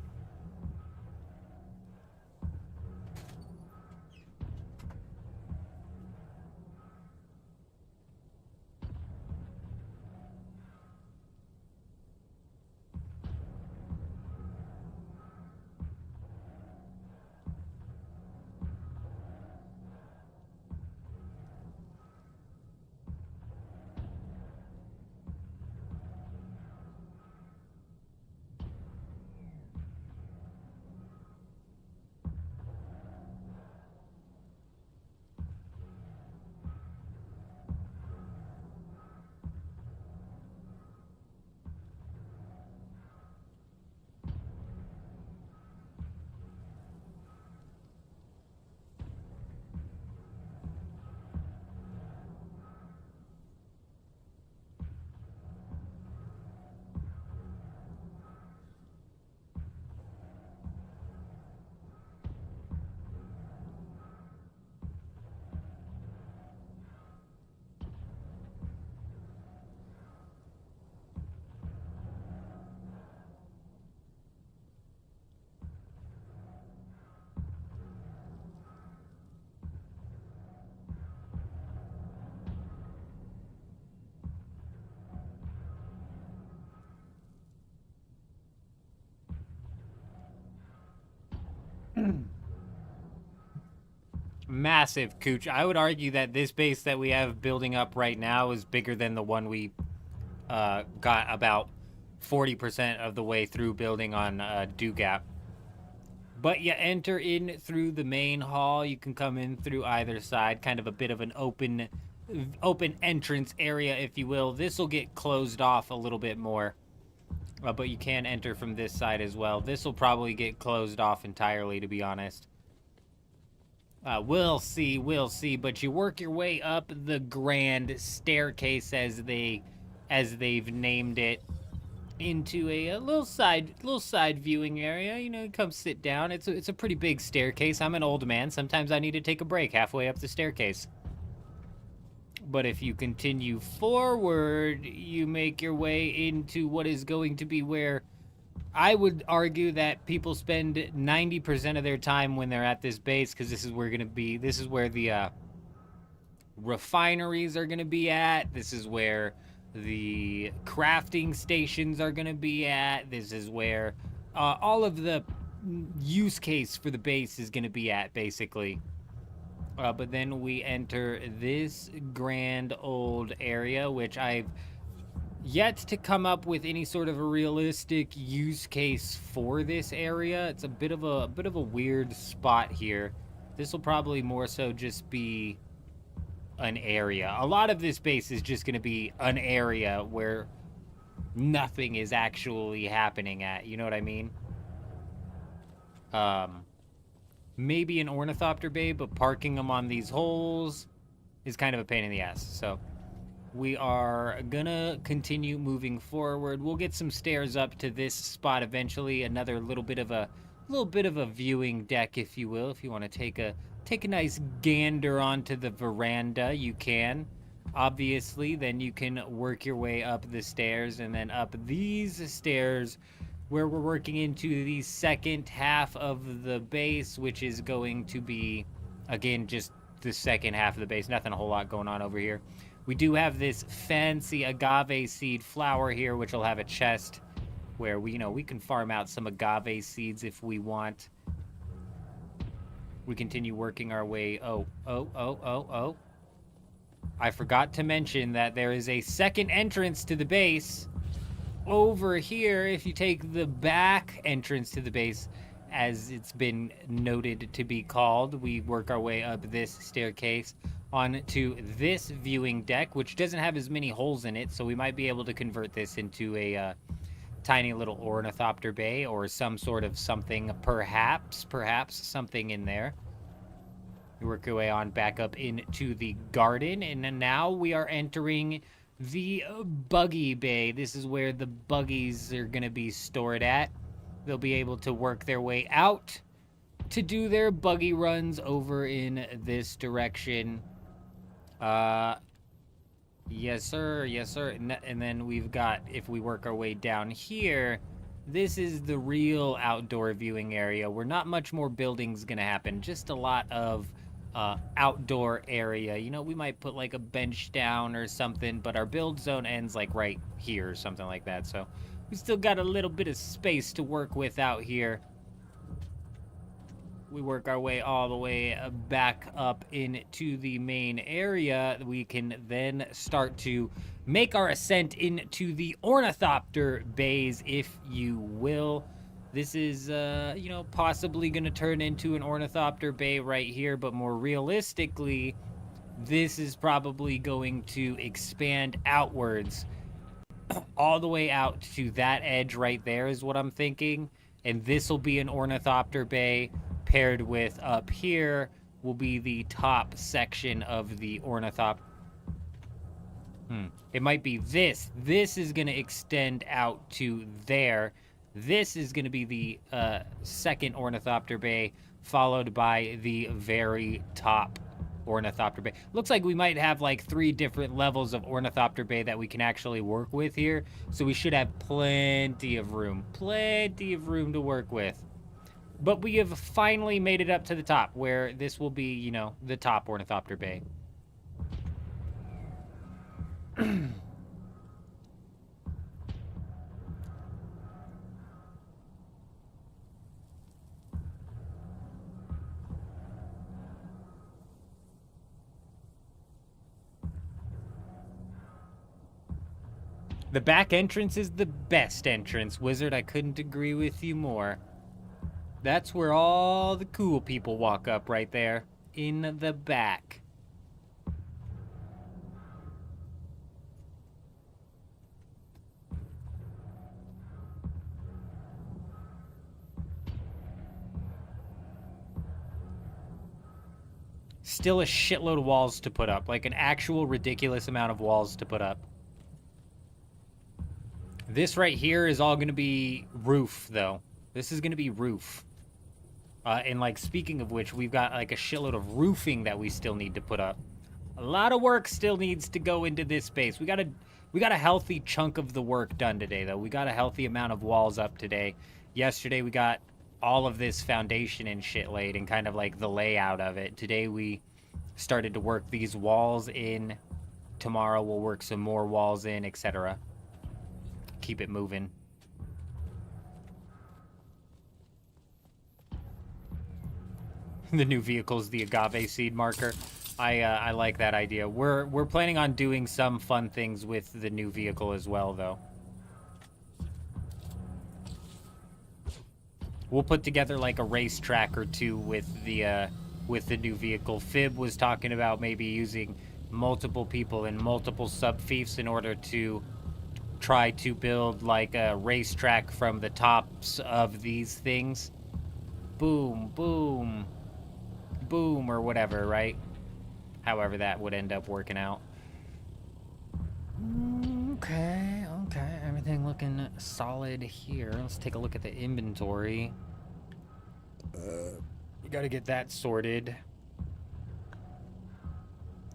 massive cooch. I would argue that this base that we have building up right now is bigger than the one we got about 40% of the way through building on Dew Gap. But you enter in through the main hall. You can come in through either side, kind of a bit of an open entrance area, if you will. This will get closed off a little bit more, but you can enter from this side as well. This will probably get closed off entirely, to be honest. We'll see, but you work your way up the grand staircase, as they've named it, into a little side viewing area. You know, you come sit down. It's a pretty big staircase. I'm an old man. Sometimes I need to take a break halfway up the staircase. But if you continue forward, you make your way into what is going to be where I would argue that people spend 90% of their time when they're at this base, because this is where the refineries are going to be at. This is where the crafting stations are going to be at. This is where all of the use case for the base is going to be at, basically. But then we enter this grand old area, which I've yet to come up with any sort of a realistic use case for this area. It's a bit of a weird spot here. This will probably more so just be an area. A lot of this base is just going to be an area where nothing is actually happening at. You know what I mean? Maybe an ornithopter bay, but parking them on these holes is kind of a pain in the ass. So we are gonna continue moving forward. We'll get some stairs up to this spot eventually. Another little bit of a viewing deck, if you will. If you want to take a nice gander onto the veranda, you can. Obviously, then you can work your way up the stairs and then up these stairs, where we're working into the second half of the base, which is going to be, again, just the second half of the base. Nothing a whole lot going on over here. We do have this fancy agave seed flower here, which will have a chest where we can farm out some agave seeds if we want. We continue working our way. Oh. I forgot to mention that there is a second entrance to the base over here. If you take the back entrance to the base, as it's been noted to be called, we work our way up this staircase onto this viewing deck, which doesn't have as many holes in it, so we might be able to convert this into a tiny little ornithopter bay or some sort of something, perhaps something in there. We work our way on back up into the garden, and now we are entering the buggy bay. This is where the buggies are going to be stored at. They'll be able to work their way out to do their buggy runs over in this direction. Yes, sir. And then we've got, if we work our way down here, this is the real outdoor viewing area where not much more building's going to happen. Just a lot of outdoor area. You know, we might put like a bench down or something, but our build zone ends like right here or something like that. So we still got a little bit of space to work with out here. We work our way all the way back up into the main area. We can then start to make our ascent into the ornithopter bays, if you will. This is, possibly going to turn into an ornithopter bay right here, but more realistically, this is probably going to expand outwards all the way out to that edge right there is what I'm thinking. And this will be an ornithopter bay paired with up here will be the top section of the ornithopter. It might be this. This is going to extend out to there. This is going to be the second ornithopter bay, followed by the very top ornithopter bay. Looks like we might have like 3 different levels of ornithopter bay that we can actually work with here. So we should have plenty of room to work with. But we have finally made it up to the top, where this will be, the top ornithopter bay. The back entrance is the best entrance, Wizard. I couldn't agree with you more. That's where all the cool people walk up right there. In the back. Still a shitload of walls to put up. Like an actual ridiculous amount of walls to put up. This right here is all going to be roof, though. This is going to be roof. And, like, speaking of which, we've got, like, a shitload of roofing that we still need to put up. A lot of work still needs to go into this space. We got a healthy chunk of the work done today, though. We got a healthy amount of walls up today. Yesterday, we got all of this foundation and shit laid and kind of, like, the layout of it. Today, we started to work these walls in. Tomorrow, we'll work some more walls in, etc. Keep it moving. The new vehicle's the agave seed marker. I like that idea. We're planning on doing some fun things with the new vehicle as well, though. We'll put together like a racetrack or two with the new vehicle. Fib was talking about maybe using multiple people and multiple sub-fiefs in order to try to build like a racetrack from the tops of these things. Boom, boom, boom, or whatever, right? However that would end up working out. Okay, everything looking solid here. Let's take a look at the inventory. You gotta get that sorted.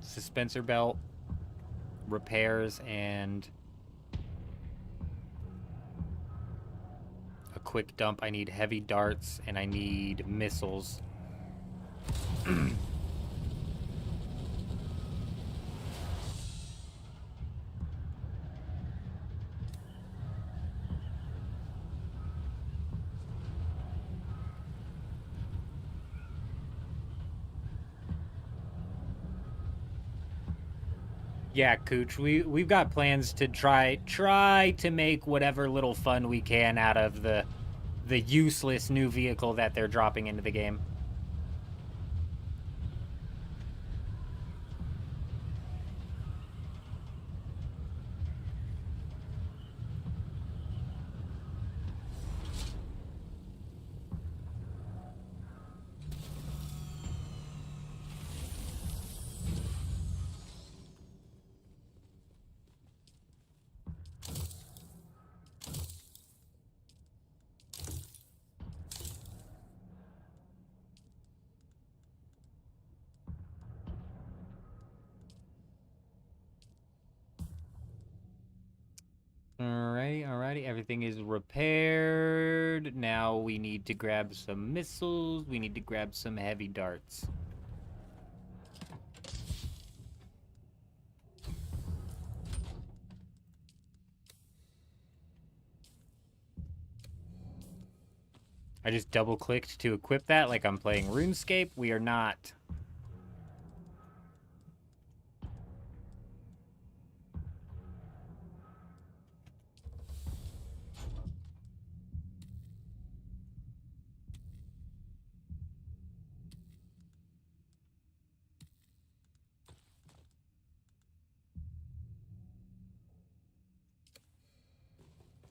Suspensor belt, repairs, and a quick dump. I need heavy darts, and I need missiles. Yeah, Cooch, we've got plans to try to make whatever little fun we can out of the useless new vehicle that they're dropping into the game. Alrighty, everything is repaired. Now we need to grab some missiles. We need to grab some heavy darts. I just double-clicked to equip that like I'm playing RuneScape. We are not.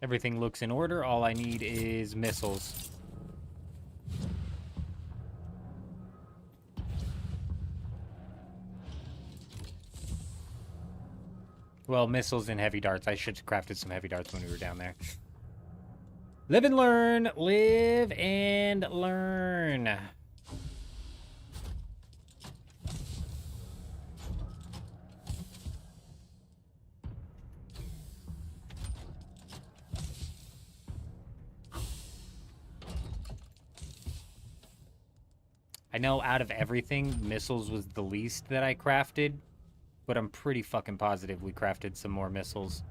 Everything looks in order. All I need is missiles. Well, missiles and heavy darts. I should have crafted some heavy darts when we were down there. Live and learn. Live and learn. I know out of everything, missiles was the least that I crafted, but I'm pretty fucking positive we crafted some more missiles.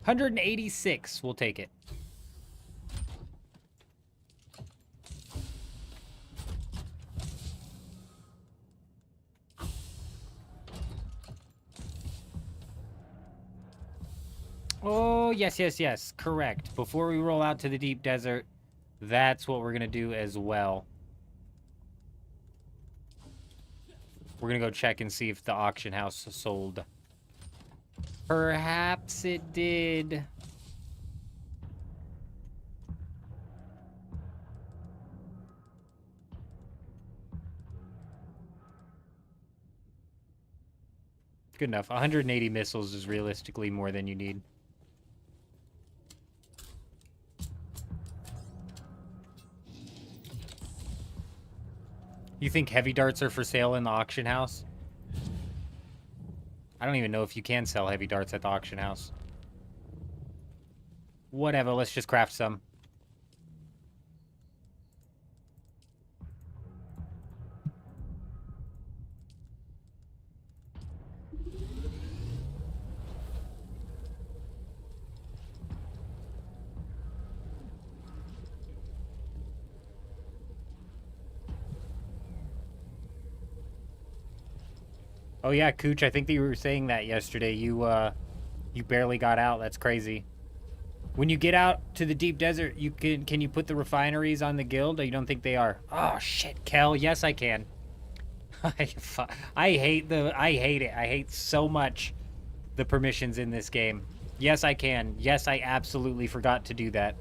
$186, we'll take it. Oh, yes, yes, yes. Correct. Before we roll out to the deep desert, that's what we're going to do as well. We're going to go check and see if the auction house sold. Perhaps it did. Good enough. 180 missiles is realistically more than you need. You think heavy darts are for sale in the auction house? I don't even know if you can sell heavy darts at the auction house. Whatever, let's just craft some. Oh yeah, Cooch, I think that you were saying that yesterday. You barely got out. That's crazy. When you get out to the deep desert, can you put the refineries on the guild? Or you don't think they are? Oh shit, Kel. Yes, I can. I hate it. I hate so much the permissions in this game. Yes, I can. Yes, I absolutely forgot to do that.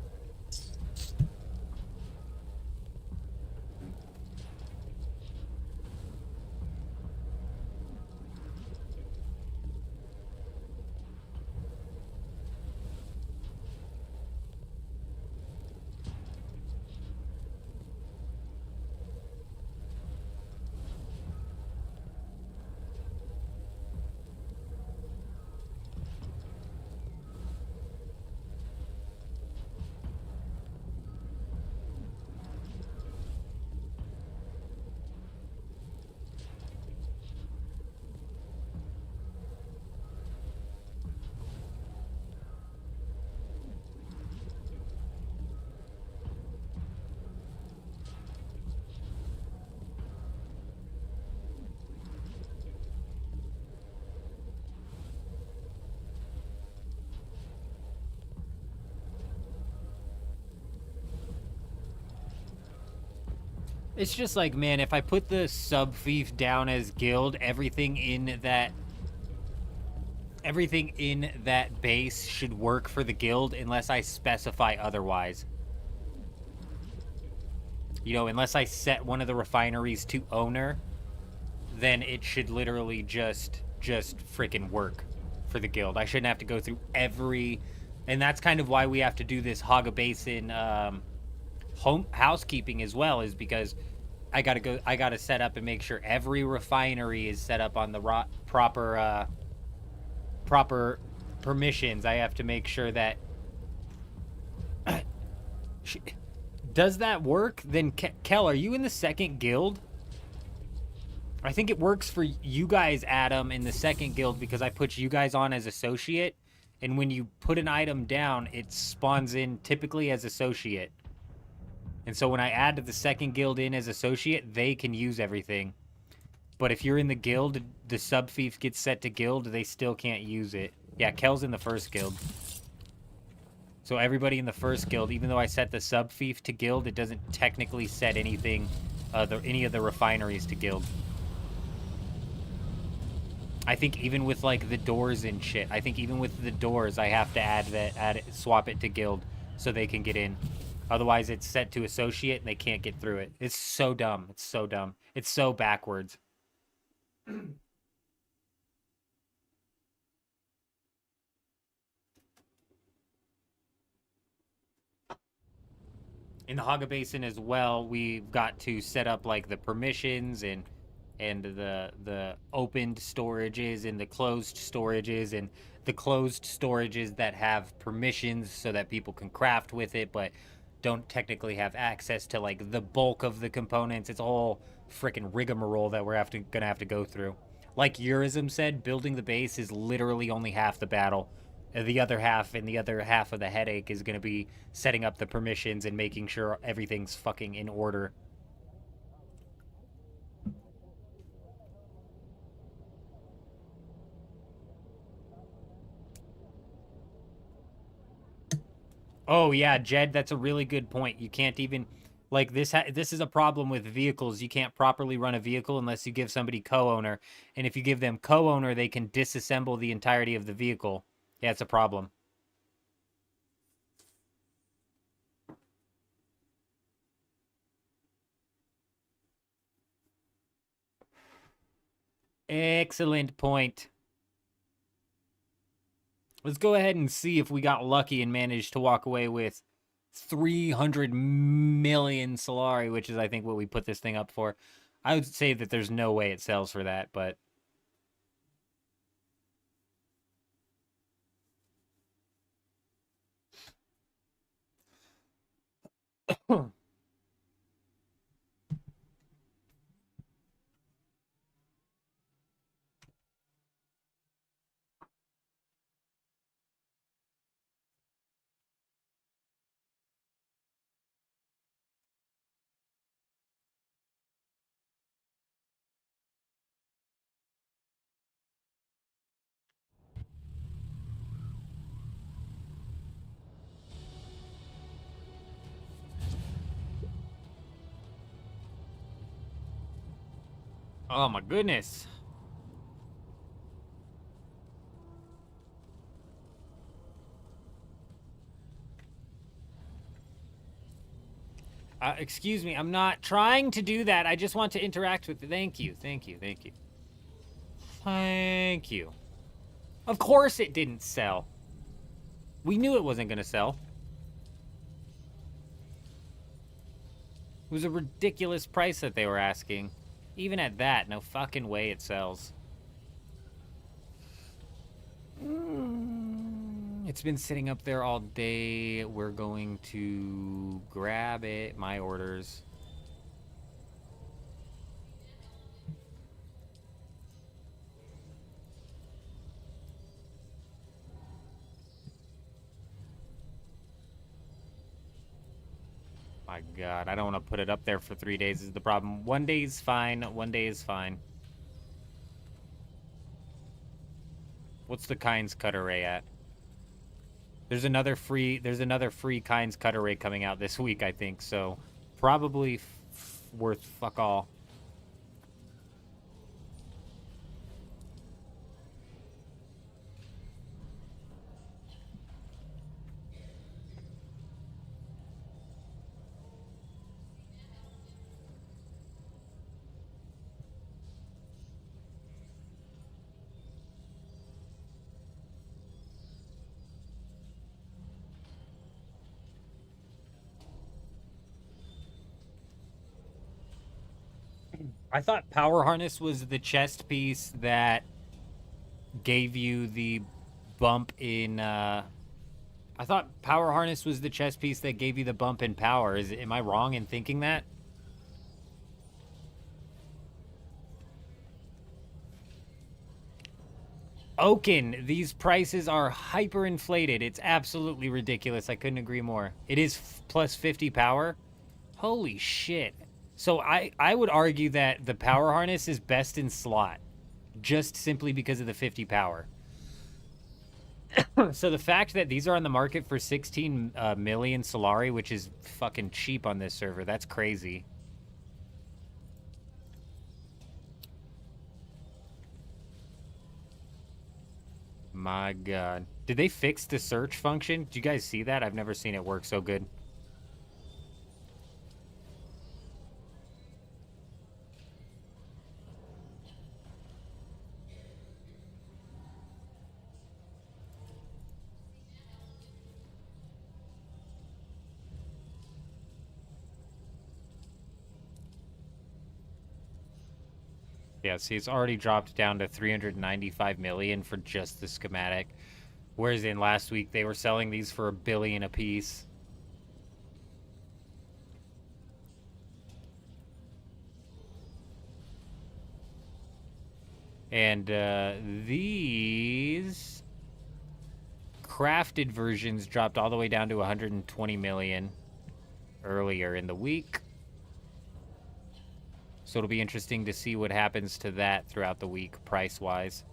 It's just like, man, if I put the sub-fief down as guild, everything in that base should work for the guild unless I specify otherwise. You know, unless I set one of the refineries to owner, then it should literally just freaking work for the guild. I shouldn't have to go through every... And that's kind of why we have to do this Hagga Basin housekeeping as well, is because I gotta set up and make sure every refinery is set up on the proper permissions. I have to make sure that does that work? Then Kel, are you in the second guild? I think it works for you guys, Adam, in the second guild because I put you guys on as associate, and when you put an item down, it spawns in typically as associate. And so when I add to the second guild in as associate, they can use everything. But if you're in the guild, the sub-fief gets set to guild, they still can't use it. Yeah, Kel's in the first guild. So everybody in the first guild, even though I set the sub-fief to guild, it doesn't technically set anything, any of the refineries to guild. I think even with like the doors and shit, I think even with the doors, I have to swap it to guild so they can get in. Otherwise, it's set to associate and they can't get through it. It's so dumb. It's so dumb. It's so backwards. In the Hagga Basin as well, we've got to set up like the permissions and the opened storages and the closed storages, and the closed storages that have permissions so that people can craft with it, but don't technically have access to like the bulk of the components. It's all freaking rigmarole that we're gonna have to go through. Like Eurism said, building the base is literally only half the battle. The other half of the headache is gonna be setting up the permissions and making sure everything's fucking in order. Oh yeah, Jed, that's a really good point. You can't even like this is a problem with vehicles. You can't properly run a vehicle unless you give somebody co-owner, and if you give them co-owner, they can disassemble the entirety of the vehicle. Yeah, it's a problem. Excellent point. Let's go ahead and see if we got lucky and managed to walk away with 300 million Solari, which is, I think, what we put this thing up for. I would say that there's no way it sells for that, but... Oh my goodness. Excuse me, I'm not trying to do that. I just want to interact with you. Thank you, thank you, thank you. Thank you. Of course it didn't sell. We knew it wasn't going to sell. It was a ridiculous price that they were asking. Even at that, no fucking way it sells. It's been sitting up there all day. We're going to grab it. My orders. My God, I don't want to put it up there for 3 days is the problem. 1 day is fine. 1 day is fine. What's the Kynes cut array at? There's another free Kynes cut array coming out this week, I think. So probably worth fuck all. I thought Power Harness was the chest piece that gave you the bump in, I thought Power Harness was the chest piece that gave you the bump in power. Am I wrong in thinking that? Awoken, these prices are hyperinflated. It's absolutely ridiculous. I couldn't agree more. It is plus 50 power. Holy shit. So I would argue that the Power Harness is best in slot, just simply because of the 50 power. So the fact that these are on the market for 16 million Solari, which is fucking cheap on this server, that's crazy. My God. Did they fix the search function? Did you guys see that? I've never seen it work so good. Yeah, see, it's already dropped down to 395 million for just the schematic. Whereas in last week, they were selling these for $1 billion a piece. And these crafted versions dropped all the way down to 120 million earlier in the week. So it'll be interesting to see what happens to that throughout the week, price-wise.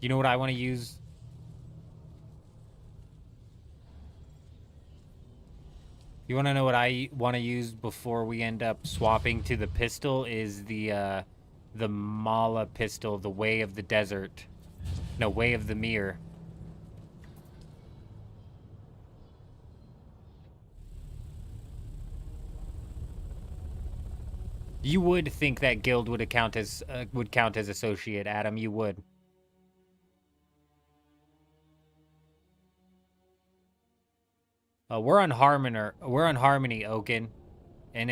You know what I want to use? You want to know what I want to use before we end up swapping to the pistol? Is the Mala pistol, the Way of the Desert. No, Way of the Mirror. You would think that guild would count as associate, Adam. You would. We're on Harmony, Oaken, and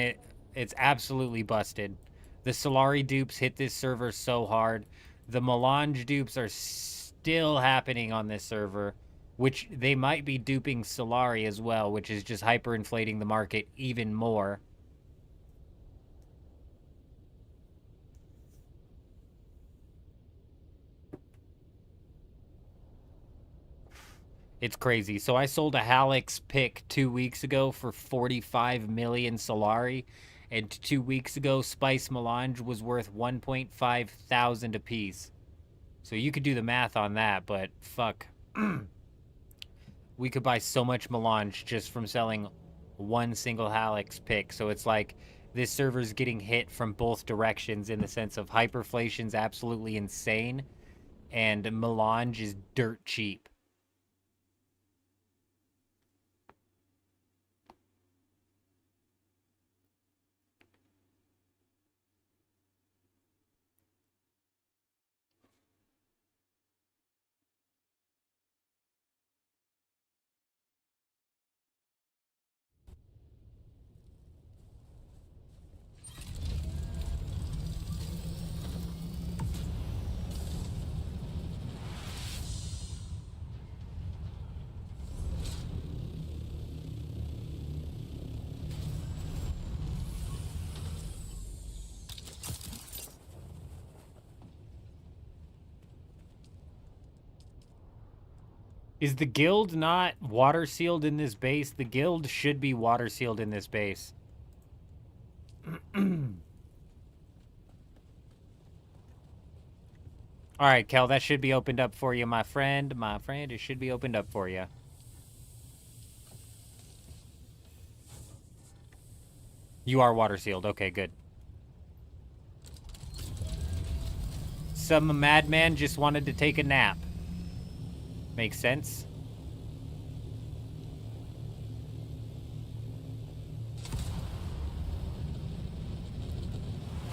it's absolutely busted. The Solari dupes hit this server so hard. The Melange dupes are still happening on this server, which they might be duping Solari as well, which is just hyperinflating the market even more. It's crazy. So I sold a Halix pick 2 weeks ago for 45 million Solari, and 2 weeks ago Spice Melange was worth 1.5 thousand apiece. So you could do the math on that, but fuck. We could buy so much Melange just from selling one single Halix pick. So it's like this server's getting hit from both directions in the sense of hyperflation's absolutely insane and Melange is dirt cheap. Is the guild not water sealed in this base? The guild should be water sealed in this base. Alright, Kel, that should be opened up for you, my friend. My friend, it should be opened up for you. You are water sealed. Okay, good. Some madman just wanted to take a nap. Makes sense.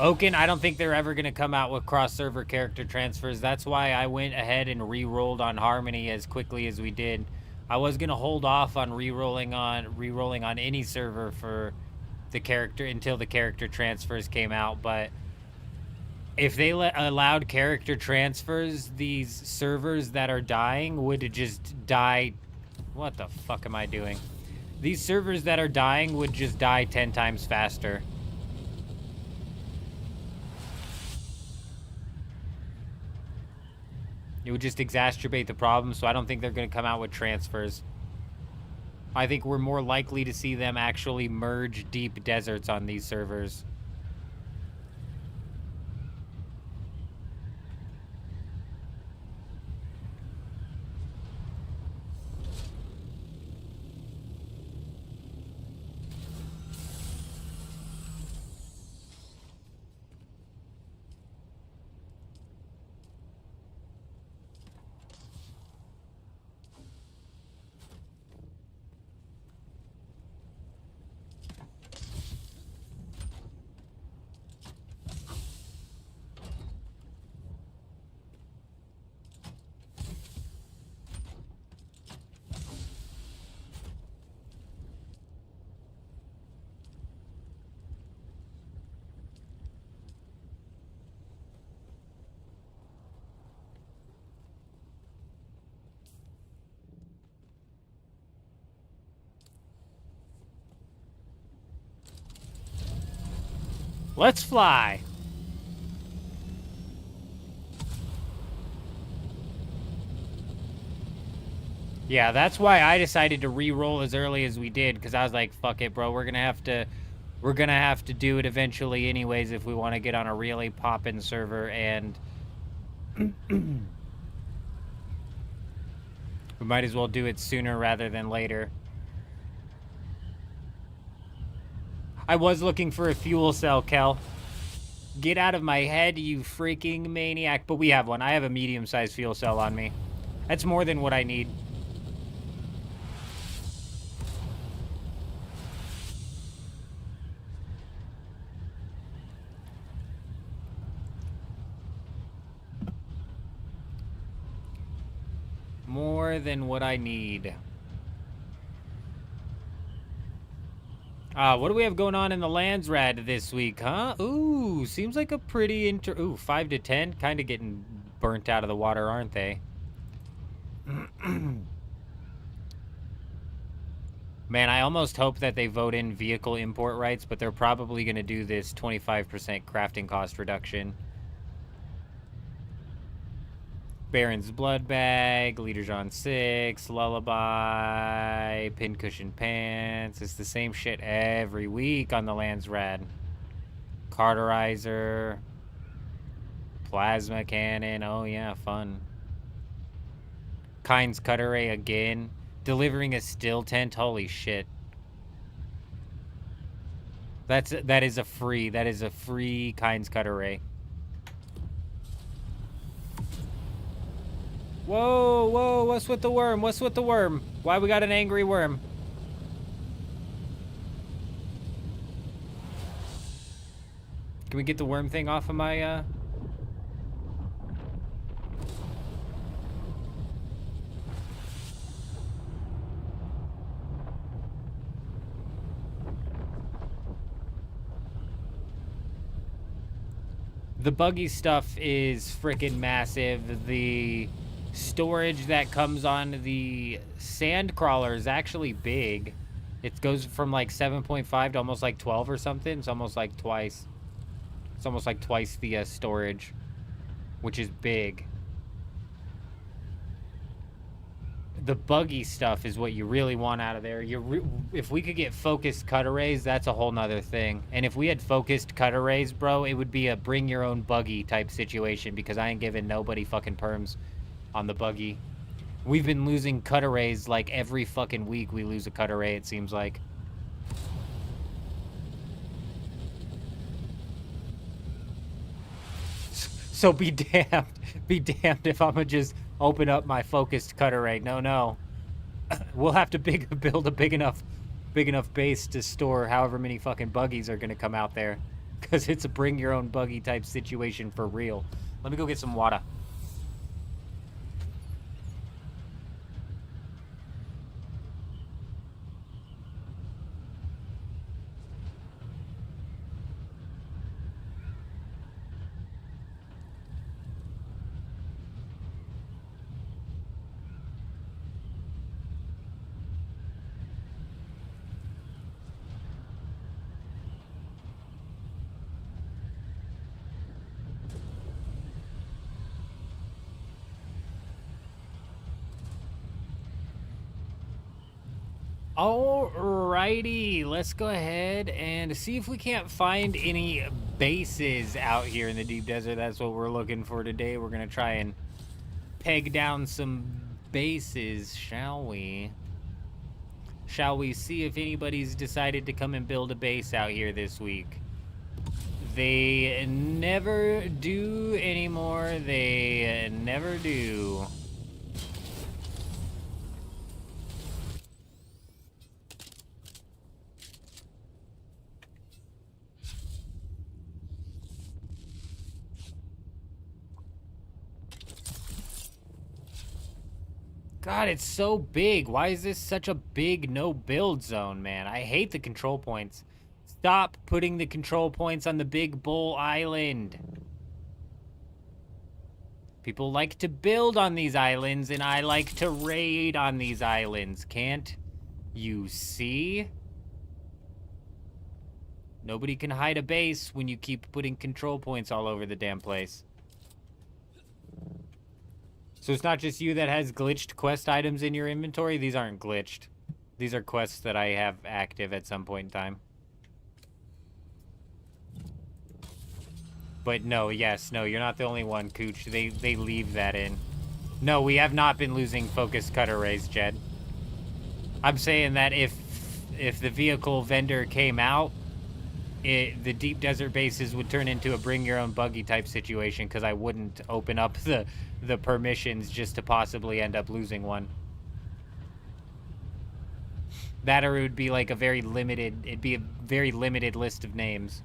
Oaken, I don't think they're ever going to come out with cross-server character transfers. That's why I went ahead and re-rolled on Harmony as quickly as we did. I was going to hold off on re-rolling on any server for the character until the character transfers came out, but if they allowed character transfers, these servers that are dying would just die. What the fuck am I doing? These servers that are dying would just die 10 times faster. It would just exacerbate the problem, so I don't think they're going to come out with transfers. I think we're more likely to see them actually merge deep deserts on these servers. Let's fly. Yeah, that's why I decided to re-roll as early as we did, because I was like, fuck it, bro. We're gonna have to do it eventually anyways if we want to get on a really poppin' server, and We might as well do it sooner rather than later. I was looking for a fuel cell, Kel. Get out of my head, you freaking maniac. But we have one. I have a medium-sized fuel cell on me. That's more than what I need. More than what I need. What do we have going on in the Landsrad this week, huh? Ooh, seems like a pretty Ooh, 5 to 10? Kind of getting burnt out of the water, aren't they? Man, I almost hope that they vote in vehicle import rights, but they're probably going to do this 25% crafting cost reduction. Baron's Blood Bag, Leader John 6, Lullaby, Pincushion Pants. It's the same shit every week on the Landsrad. Carterizer. Plasma Cannon. Oh yeah, fun. Kynes Cut Array again. Delivering a still tent. Holy shit. That is a free Kynes Cut Array. Whoa, whoa, what's with the worm? What's with the worm? Why we got an angry worm? Can we get the worm thing off of my, The buggy stuff is freaking massive. The storage that comes on the sand crawler is actually big. It goes from like 7.5 to almost like 12 or something. It's almost like twice. It's almost like twice the storage, which is big. The buggy stuff is what you really want out of there. If we could get focused cut arrays, that's a whole nother thing. And if we had focused cut arrays, bro, it would be a bring your own buggy type situation, because I ain't giving nobody fucking perms on the buggy. We've been losing cut arrays like every fucking week. We lose a cut array, it seems like. So be damned if I'm gonna just open up my focused cut array. No. We'll have to build a big enough base to store however many fucking buggies are gonna come out there, because it's a bring your own buggy type situation for real. Let me go get some water. Alrighty, let's go ahead and see if we can't find any bases out here in the deep desert. That's what we're looking for today. We're gonna try and peg down some bases, shall we? Shall we see if anybody's decided to come and build a base out here this week? They never do anymore. They never do. God, it's so big. Why is this such a big no-build zone, man? I hate the control points. Stop putting the control points on the Big Bull Island. People like to build on these islands, and I like to raid on these islands. Can't you see? Nobody can hide a base when you keep putting control points all over the damn place. So it's not just you that has glitched quest items in your inventory? These aren't glitched. These are quests that I have active at some point in time. But no, yes, no, you're not the only one, Cooch. They leave that in. No, we have not been losing focus cutter rays, Jed. I'm saying that if the vehicle vendor came out, the deep desert bases would turn into a bring your own buggy type situation, because I wouldn't open up the permissions just to possibly end up losing one. That, or it would be like a very limited, it'd be a very limited list of names.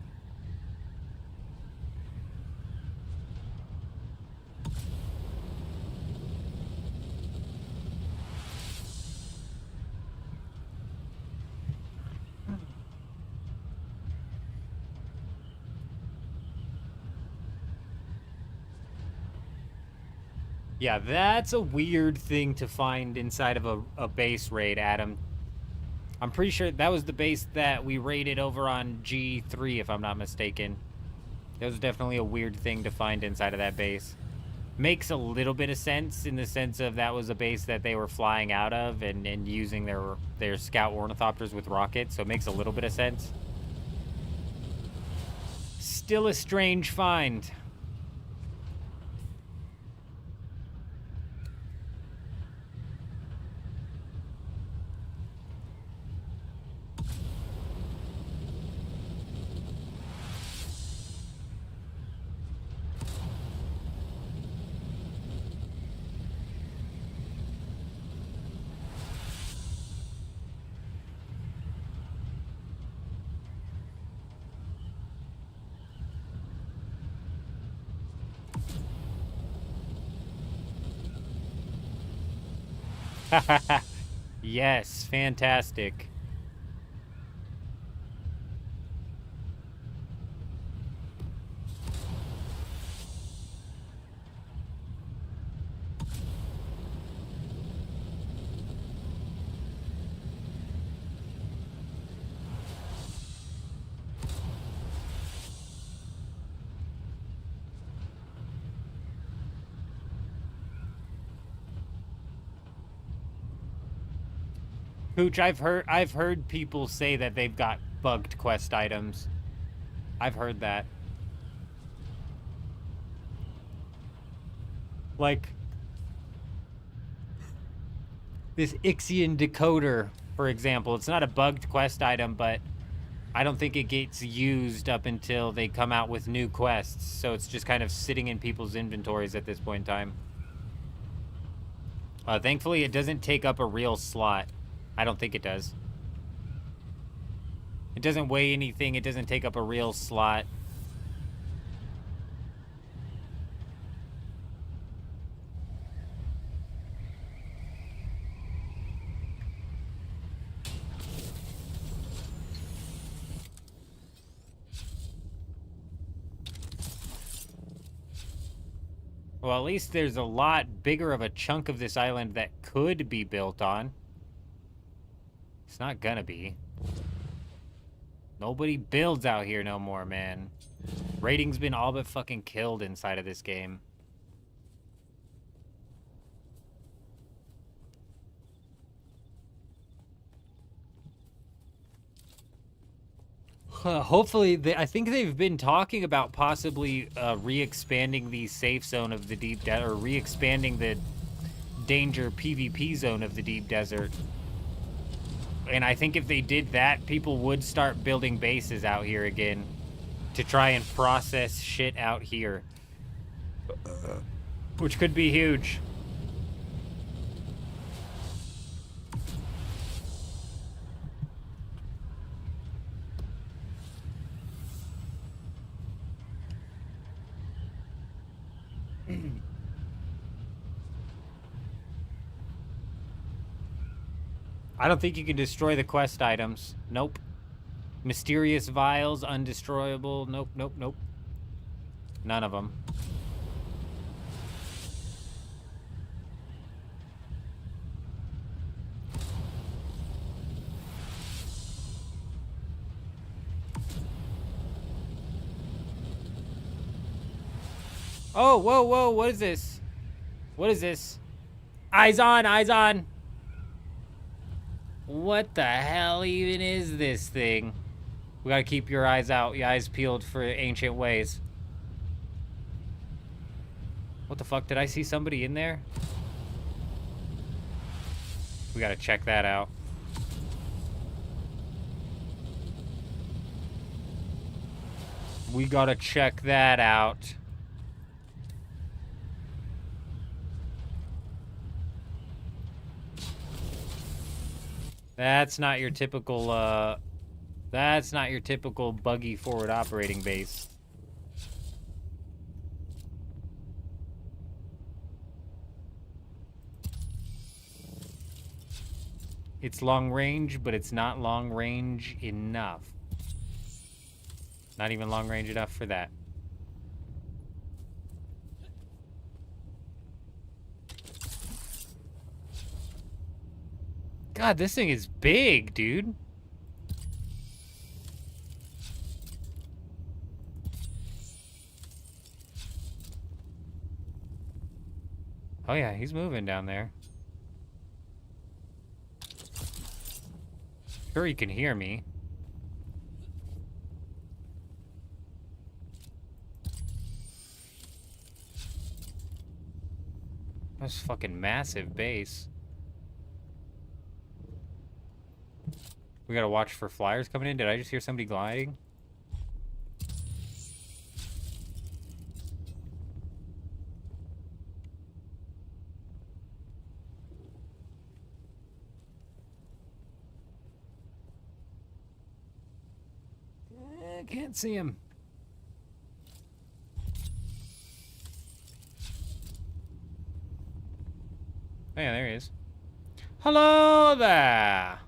Yeah, that's a weird thing to find inside of a base raid, Adam. I'm pretty sure that was the base that we raided over on G3, if I'm not mistaken. That was definitely a weird thing to find inside of that base. Makes a little bit of sense in the sense of that was a base that they were flying out of and using their scout ornithopters with rockets, so it makes a little bit of sense. Still a strange find. Yes, fantastic. Hooch, I've heard people say that they've got bugged quest items. I've heard that. Like this Ixion decoder, for example. It's not a bugged quest item, but I don't think it gets used up until they come out with new quests. So it's just kind of sitting in people's inventories at this point in time. Thankfully, it doesn't take up a real slot. I don't think it does. It doesn't weigh anything. It doesn't take up a real slot. Well, at least there's a lot bigger of a chunk of this island that could be built on. It's not gonna be. Nobody builds out here no more, man. Rating's been all but fucking killed inside of this game. Hopefully, I think they've been talking about possibly re-expanding the safe zone of the deep desert, or re-expanding the danger PvP zone of the deep desert. And I think if they did that, people would start building bases out here again to try and process shit out here, which could be huge. I don't think you can destroy the quest items. Nope. Mysterious vials, undestroyable. Nope, nope, nope. None of them. Oh, whoa, whoa, what is this? What is this? Eyes on, eyes on. What the hell even is this thing? We gotta keep your eyes out, your eyes peeled for ancient ways. What the fuck? Did I see somebody in there? We gotta check that out. We gotta check that out. That's not your typical, that's not your typical buggy forward operating base. It's long range, but it's not long range enough. Not even long range enough for that. God, this thing is big, dude. Oh yeah, he's moving down there. Sure, he can hear me. That's a fucking massive base. We gotta watch for flyers coming in. Did I just hear somebody gliding? Can't see him. Oh, yeah, there he is. Hello there.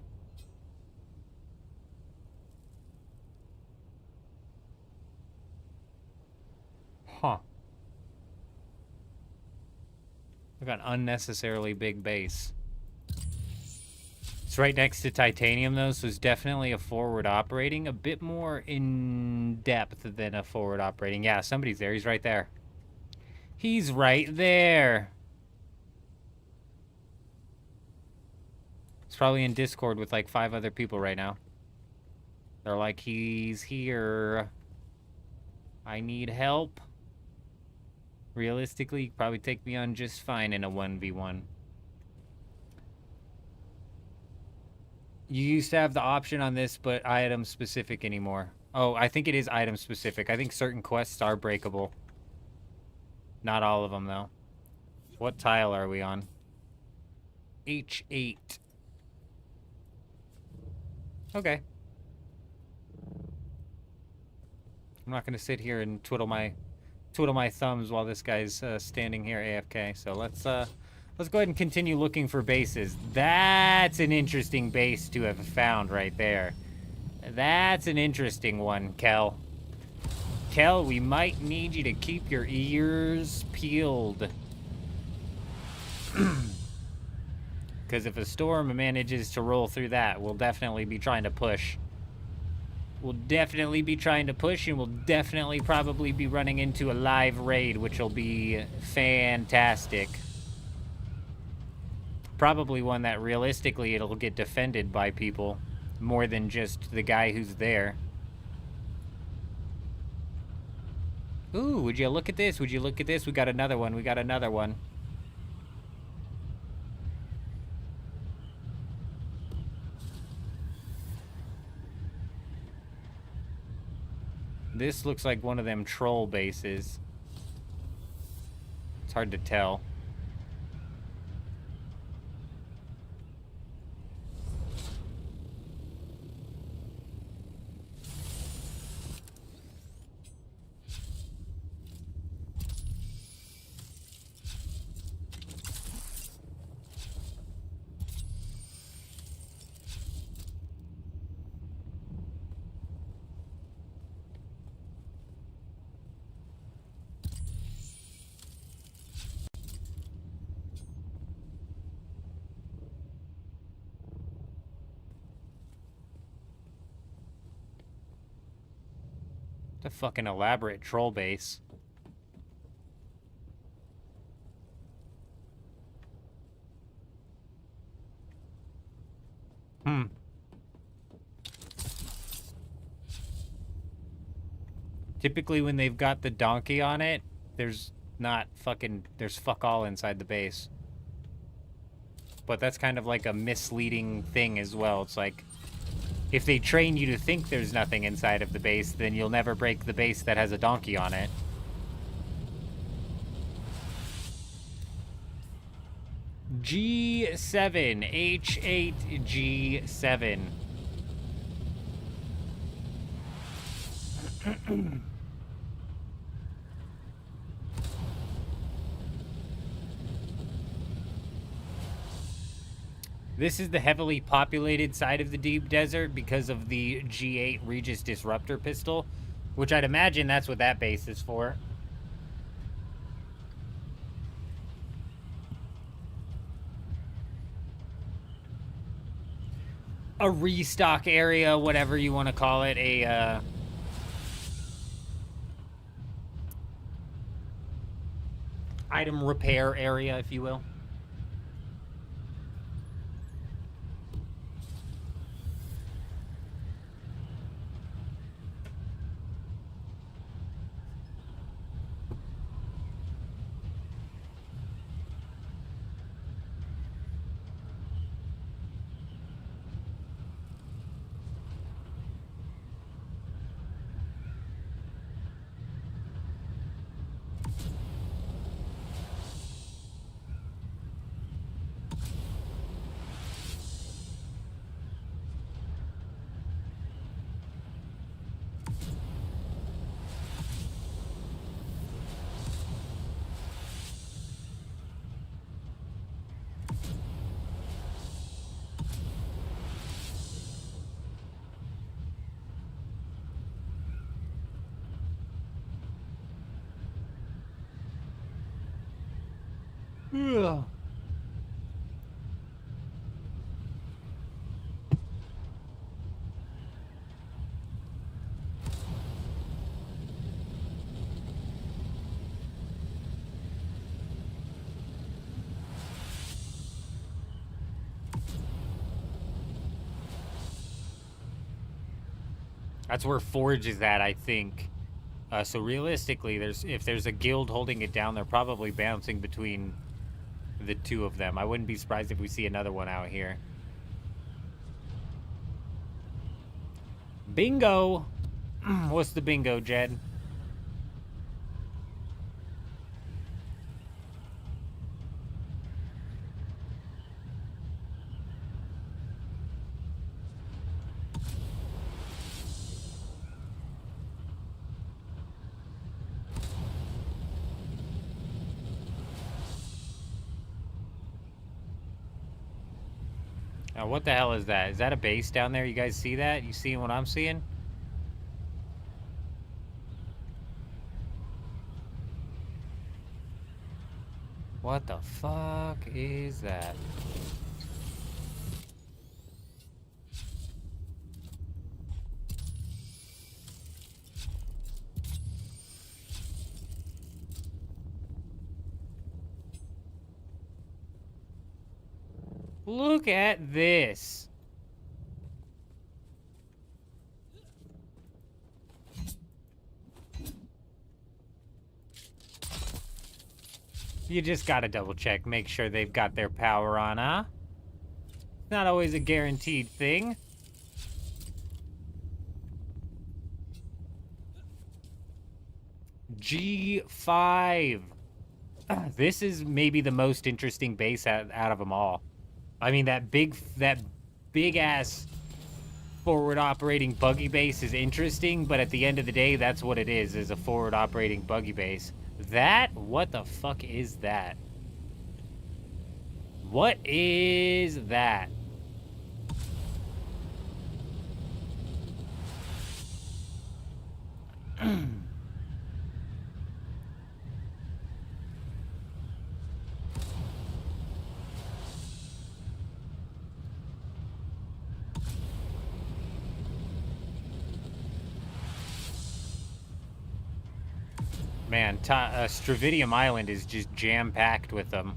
Huh. We got an unnecessarily big base. It's right next to titanium, though, so it's definitely a forward operating. A bit more in depth than a forward operating. Yeah, somebody's there. He's right there. He's right there. He's probably in Discord with like 5 other people right now. They're like, he's here. I need help. Realistically, you could probably take me on just fine in a 1v1. You used to have the option on this, but item specific anymore. Oh, I think it is item specific. I think certain quests are breakable. Not all of them, though. What tile are we on? H8. Okay. I'm not going to sit here and twiddle my thumbs while this guy's standing here AFK. So let's go ahead and continue looking for bases. That's an interesting base to have found right there. That's an interesting one, Kel. Kel, we might need you to keep your ears peeled. Because if a storm manages to roll through that, we'll definitely be trying to push. We'll definitely be trying to push, and we'll definitely probably be running into a live raid, which will be fantastic. Probably one that realistically it'll get defended by people more than just the guy who's there. Ooh, would you look at this? Would you look at this? We got another one. We got another one. This looks like one of them troll bases. It's hard to tell. It's a fucking elaborate troll base. Typically when they've got the donkey on it, there's fuck all inside the base. but that's kind of like a misleading thing as well. It's like, if they train you to think there's nothing inside of the base, then you'll never break the base that has a donkey on it. G7, H8G7. This is the heavily populated side of the deep desert because of the G8 Regis Disruptor pistol, which I'd imagine that's what that base is for. A restock area, whatever you want to call it, a item repair area, if you will. Ugh. That's where Forge is at, I think. So realistically, if there's a guild holding it down, they're probably bouncing between the two of them. I wouldn't be surprised if we see another one out here. Bingo! What's the bingo, Jed? Now, what the hell is that? Is that a base down there? You guys see that? You seeing what I'm seeing? What the fuck is that? Look at this. You just gotta double check, make sure they've got their power on, huh? Not always a guaranteed thing. G5. This is maybe the most interesting base out of them all. I mean, that big ass forward operating buggy base is interesting, but at the end of the day, that's what it is a forward operating buggy base. What the fuck is that? What is that? Man, Stravidium Island is just jam-packed with them.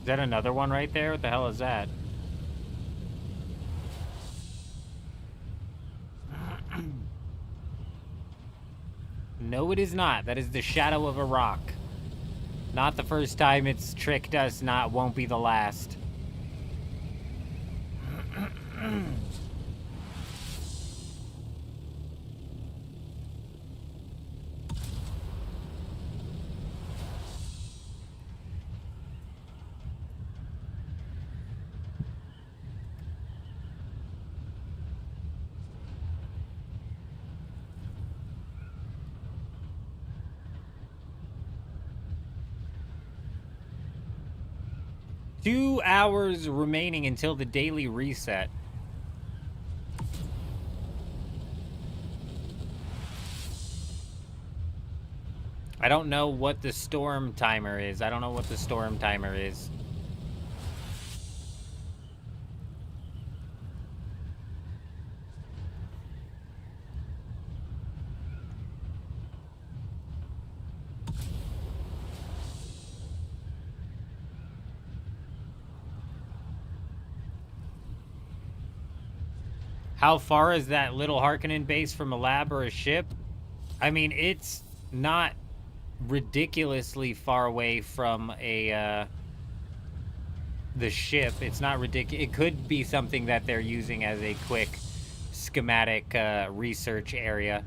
that another one right there? What the hell is that? No, it is not. That is the shadow of a rock. Not the first time it's tricked us, won't be the last. 2 hours remaining until the daily reset. I don't know what the storm timer is. How far is that little Harkonnen base from a lab or a ship? I mean, it's not ridiculously far away from the ship. It's not ridiculous. It could be something that they're using as a quick schematic research area.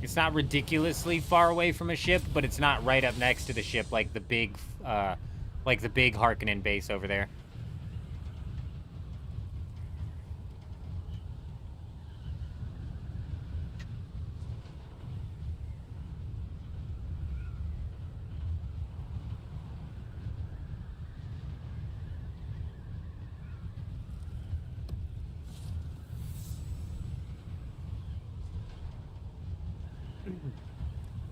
It's not ridiculously far away from a ship, but it's not right up next to the ship like the big Harkonnen base over there.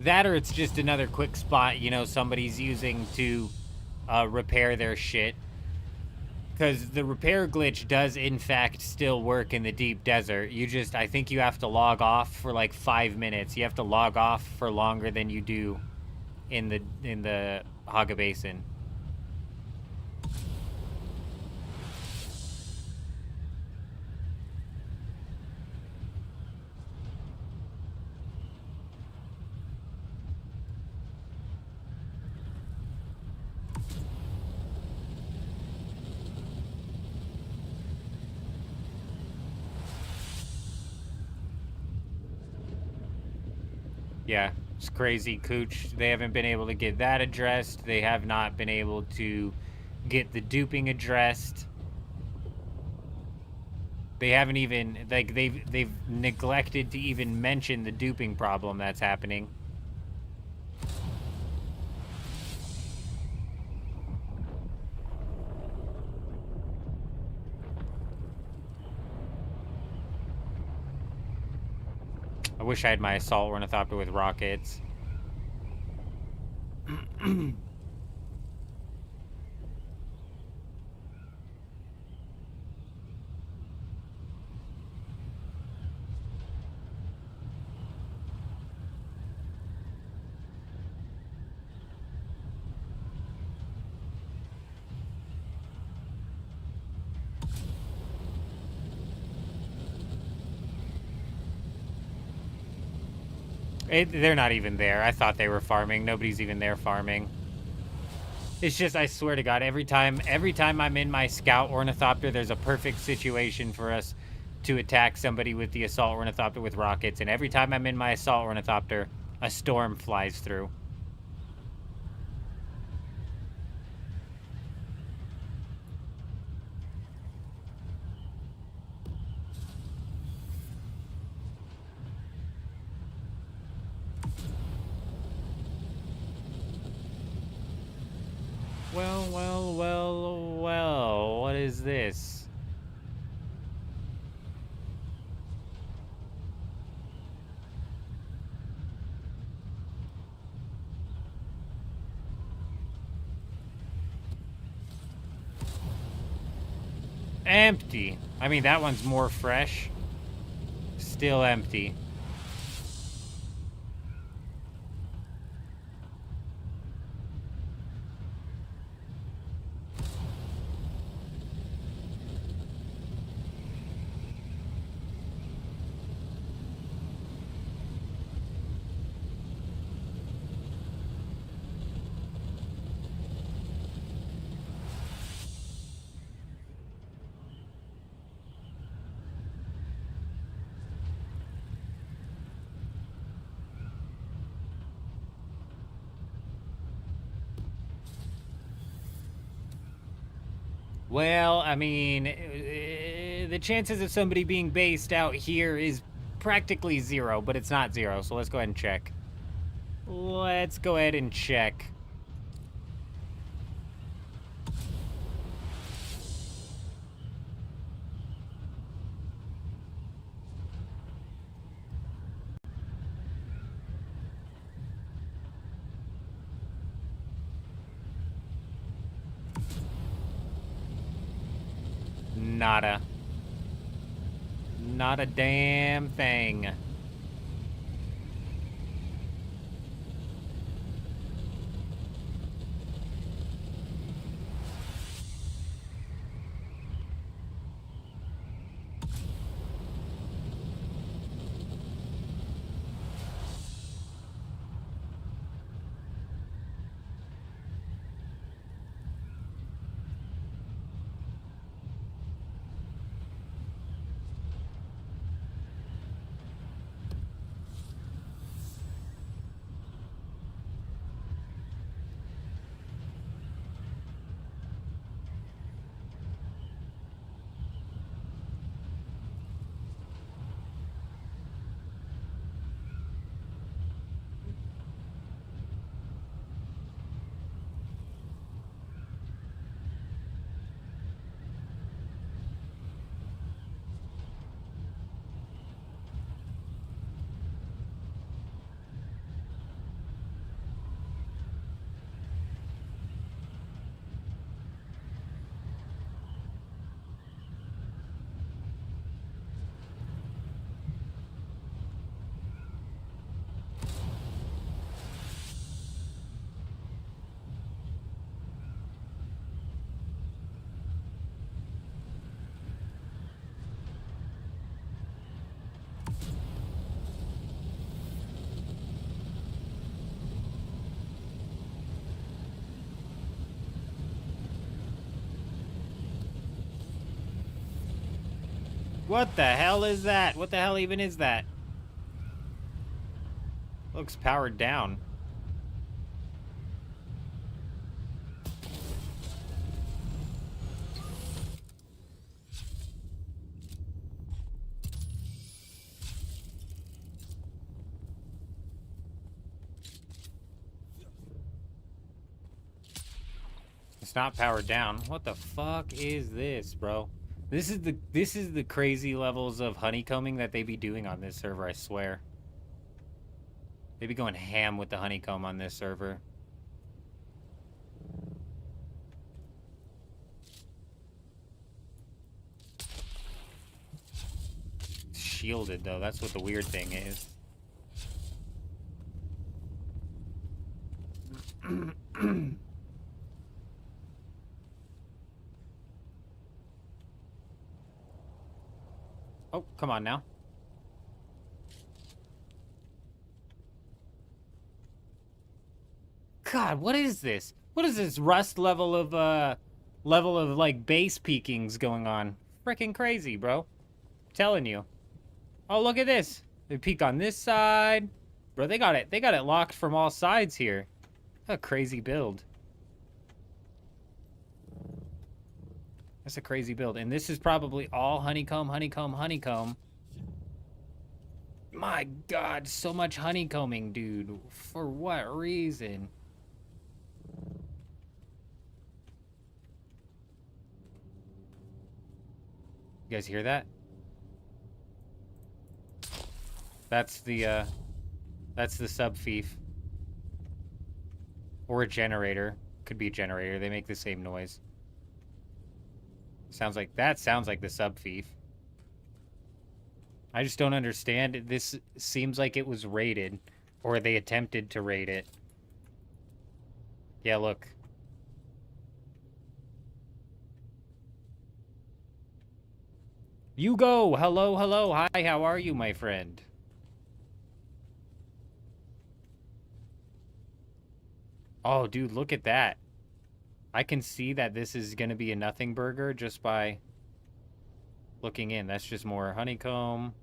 That or it's just another quick spot, you know, somebody's using to repair their shit. Because the repair glitch does, in fact, still work in the deep desert. I think you have to log off for like 5 minutes. You have to log off for longer than you do in the Hagga Basin. Yeah, it's crazy, Cooch. They haven't been able to get that addressed. They have not been able to get the duping addressed. They haven't even, like, they've neglected to even mention the duping problem that's happening. I wish I had my assault ornithopter with rockets. They're not even there. I thought they were farming. Nobody's even there farming. It's just, I swear to God, every time I'm in my scout ornithopter, there's a perfect situation for us to attack somebody with the assault ornithopter with rockets. And every time I'm in my assault ornithopter, a storm flies through. Well, what is this? Empty. I mean, that one's more fresh. Still empty. Well, I mean, the chances of somebody being based out here is practically 0, but it's not 0, so let's go ahead and check. Let's go ahead and check. Nada. Not a damn thing. What the hell is that? What the hell even is that? Looks powered down. It's not powered down. What the fuck is this, bro? This is the crazy levels of honeycombing that they be doing on this server, I swear. They be going ham with the honeycomb on this server. It's shielded though, that's what the weird thing is. Oh, come on now. God, what is this? What is this rust level of like base peakings going on? Freaking crazy, bro. I'm telling you. Oh, look at this. They peak on this side. Bro, they got it locked from all sides here. What a crazy build. That's a crazy build. And this is probably all honeycomb, honeycomb, honeycomb. My God, so much honeycombing, dude. For what reason? You guys hear that? That's the sub-fief. Or a generator. Could be a generator. They make the same noise. Sounds like the sub thief. I just don't understand. This seems like it was raided, or they attempted to raid it. Yeah, look. Hugo, hello, hello. Hi, how are you, my friend? Oh, dude, look at that. I can see that this is going to be a nothing burger just by looking in. That's just more honeycomb.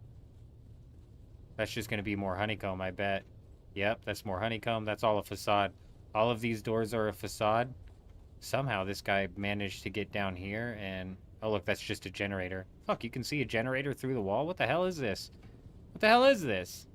That's just going to be more honeycomb, I bet. Yep, that's more honeycomb. That's all a facade. All of these doors are a facade. Somehow this guy managed to get down here and... Oh, look, that's just a generator. Fuck, you can see a generator through the wall? What the hell is this? What the hell is this?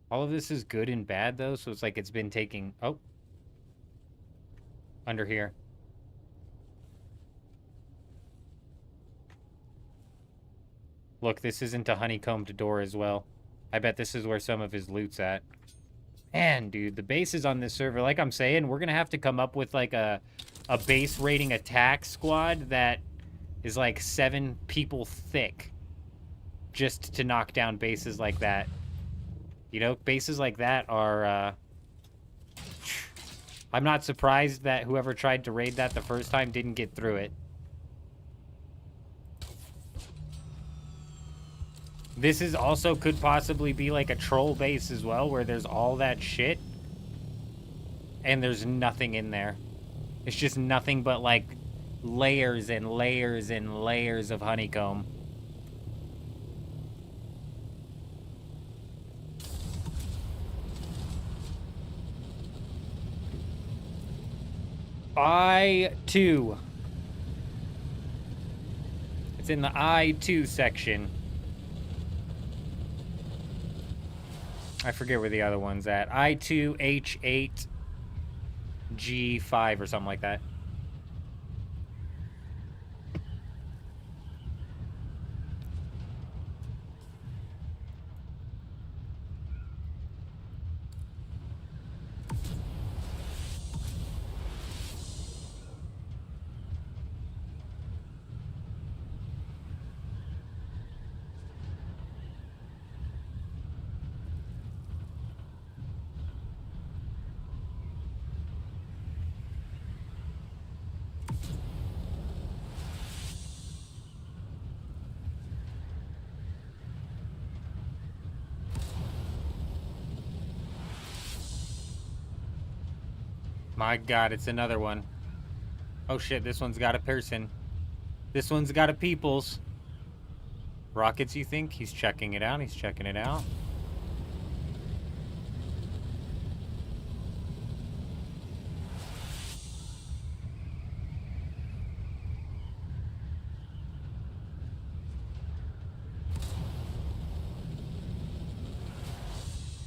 All of this is good and bad, though, so it's like it's been taking... Oh. Under here. Look, this isn't a honeycombed door as well. I bet this is where some of his loot's at. Man, dude, the bases on this server, like I'm saying, we're gonna have to come up with, like, a base raiding attack squad that is, like, 7 people thick. Just to knock down bases like that. You know, bases like that are, I'm not surprised that whoever tried to raid that the first time didn't get through it. This is also could possibly be like a troll base as well, where there's all that shit. And there's nothing in there. It's just nothing but, like, layers and layers and layers of honeycomb. I-2. It's in the I-2 section. I forget where the other one's at. I-2, H8, G5 or something like that. My God, it's another one. Oh shit, this one's got a person. This one's got a peoples. Rockets, you think? He's checking it out. He's checking it out.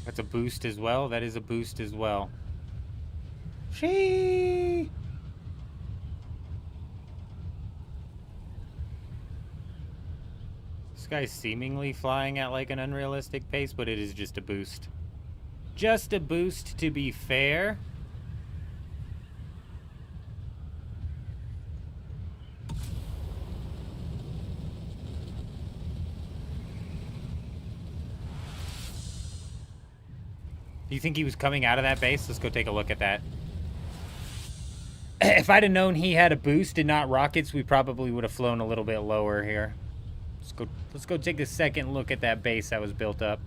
That's a boost as well. That is a boost as well. She. This guy's seemingly flying at like an unrealistic pace, but it is just a boost. Just a boost, to be fair. Do you think he was coming out of that base? Let's go take a look at that. If I'd have known he had a boost and not rockets, we probably would have flown a little bit lower here. Let's go take a second look at that base that was built up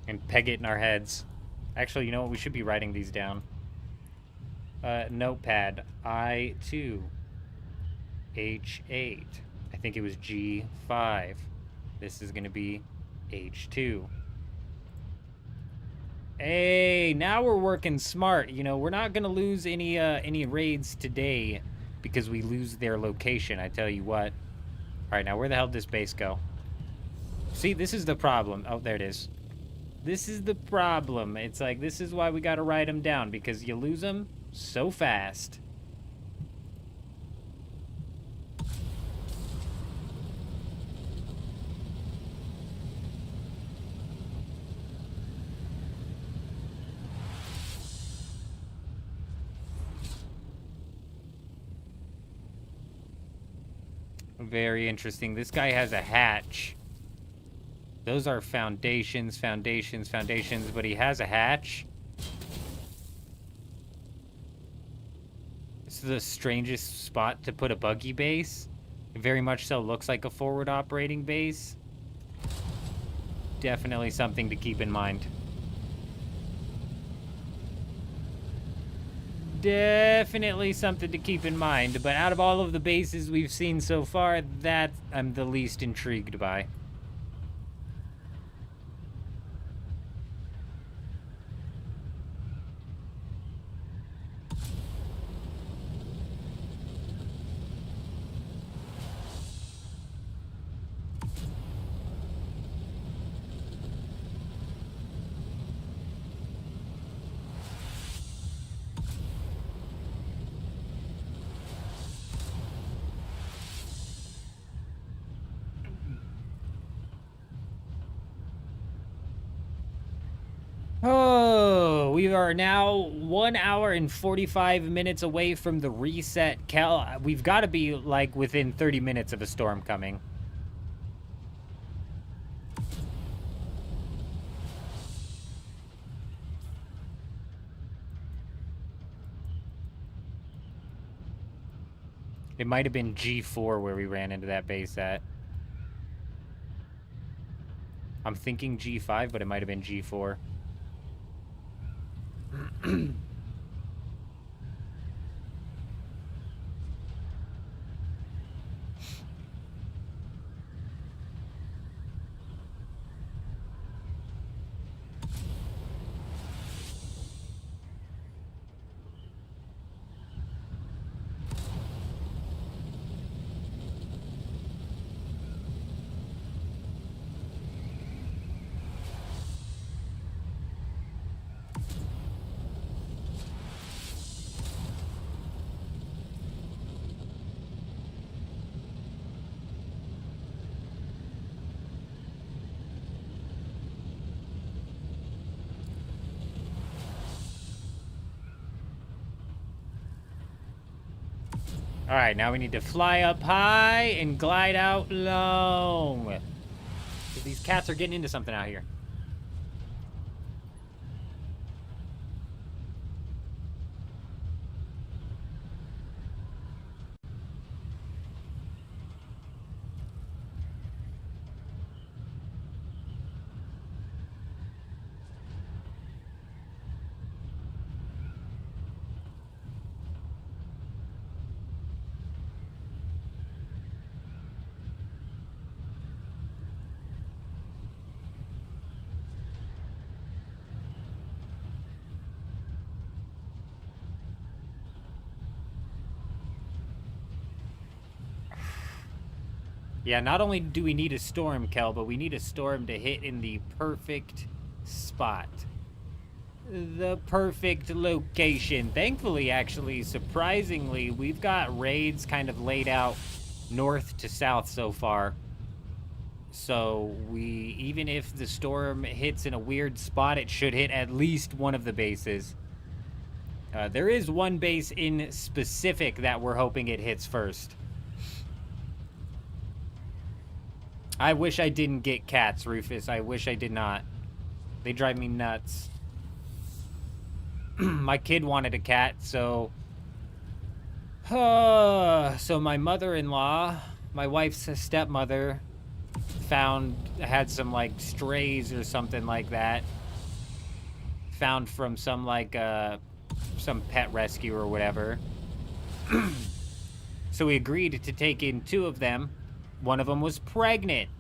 and peg it in our heads. Actually, you know what? We should be writing these down. Notepad. I-2. H8. I think it was G5. This is going to be H2. Hey, now we're working smart. You know, we're not going to lose any raids today because we lose their location, I tell you what. All right, now where the hell did this base go? See, this is the problem. Oh, there it is. This is the problem. It's like, this is why we got to write them down, because you lose them, so fast. Very interesting. This guy has a hatch. Those are foundations, foundations, foundations, but he has a hatch. This is the strangest spot to put a buggy base. It very much so looks like a forward operating base. Definitely something to keep in mind. Definitely something to keep in mind, but out of all of the bases we've seen so far, that I'm the least intrigued by. Oh, we are now 1 hour and 45 minutes away from the reset. Kel, we've got to be, like, within 30 minutes of a storm coming. It might have been G4 where we ran into that base at. I'm thinking G5, but it might have been G4. All right, now we need to fly up high and glide out low. These cats are getting into something out here. Yeah, not only do we need a storm, Kel, but we need a storm to hit in the perfect spot. The perfect location. Thankfully, actually, surprisingly, we've got raids kind of laid out north to south so far. So even if the storm hits in a weird spot, it should hit at least one of the bases. There is one base in specific that we're hoping it hits first. I wish I didn't get cats, Rufus. I wish I did not. They drive me nuts. My kid wanted a cat, so... so my mother-in-law, my wife's stepmother, had some, like, strays or something like that. Found from some, like, some pet rescue or whatever. So we agreed to take in 2 of them. One of them was pregnant.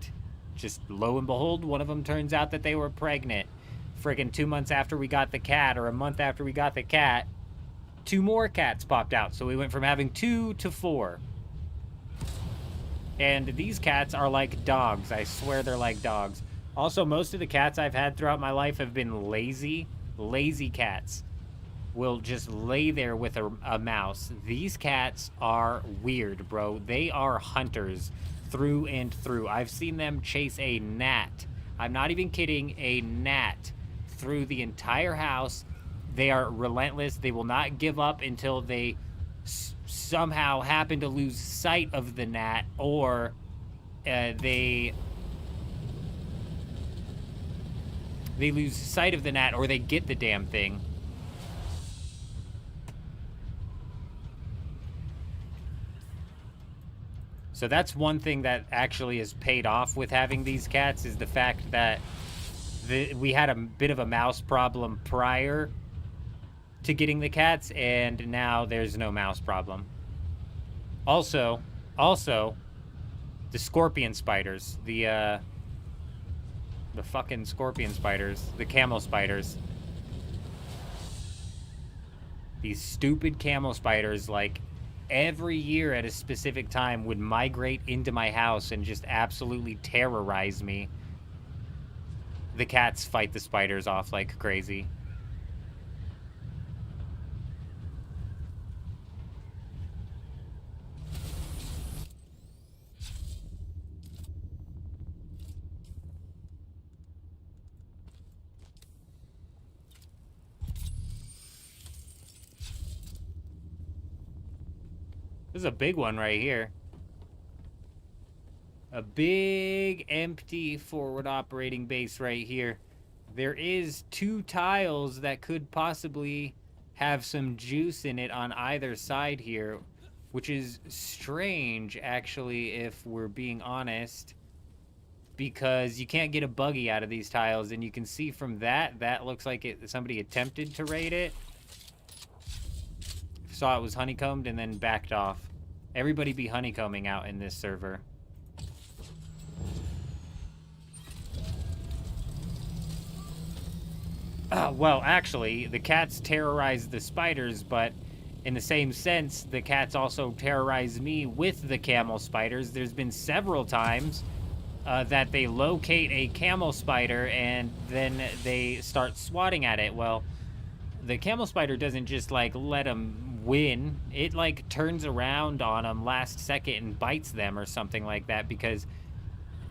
Just lo and behold, one of them turns out that they were pregnant. Friggin' 2 months after we got the cat, or a month after we got the cat, 2 more cats popped out. So we went from having 2 to 4. And these cats are like dogs. I swear they're like dogs. Also, most of the cats I've had throughout my life have been lazy cats. will just lay there with a mouse. These cats are weird, bro. They are hunters through and through. I've seen them chase a gnat. I'm not even kidding, a gnat through the entire house. They are relentless. They will not give up until they somehow happen to lose sight of the gnat, or they lose sight of the gnat, or they get the damn thing. So that's one thing that actually has paid off with having these cats, is the fact that we had a bit of a mouse problem prior to getting the cats, and now there's no mouse problem. Also, the scorpion spiders, the fucking scorpion spiders, the camel spiders. These stupid camel spiders, like, every year at a specific time would migrate into my house and just absolutely terrorize me. The cats fight the spiders off like crazy. This is a big one right here. A big empty forward operating base right here. There is 2 tiles that could possibly have some juice in it on either side here, which is strange, actually, if we're being honest, because you can't get a buggy out of these tiles, and you can see from that looks like somebody attempted to raid it. Saw it was honeycombed and then backed off. Everybody be honeycombing out in this server. Well, actually, the cats terrorize the spiders, but in the same sense, the cats also terrorize me with the camel spiders. There's been several times that they locate a camel spider and then they start swatting at it. Well, the camel spider doesn't just, like, let them win. It, like, turns around on them last second and bites them or something like that, because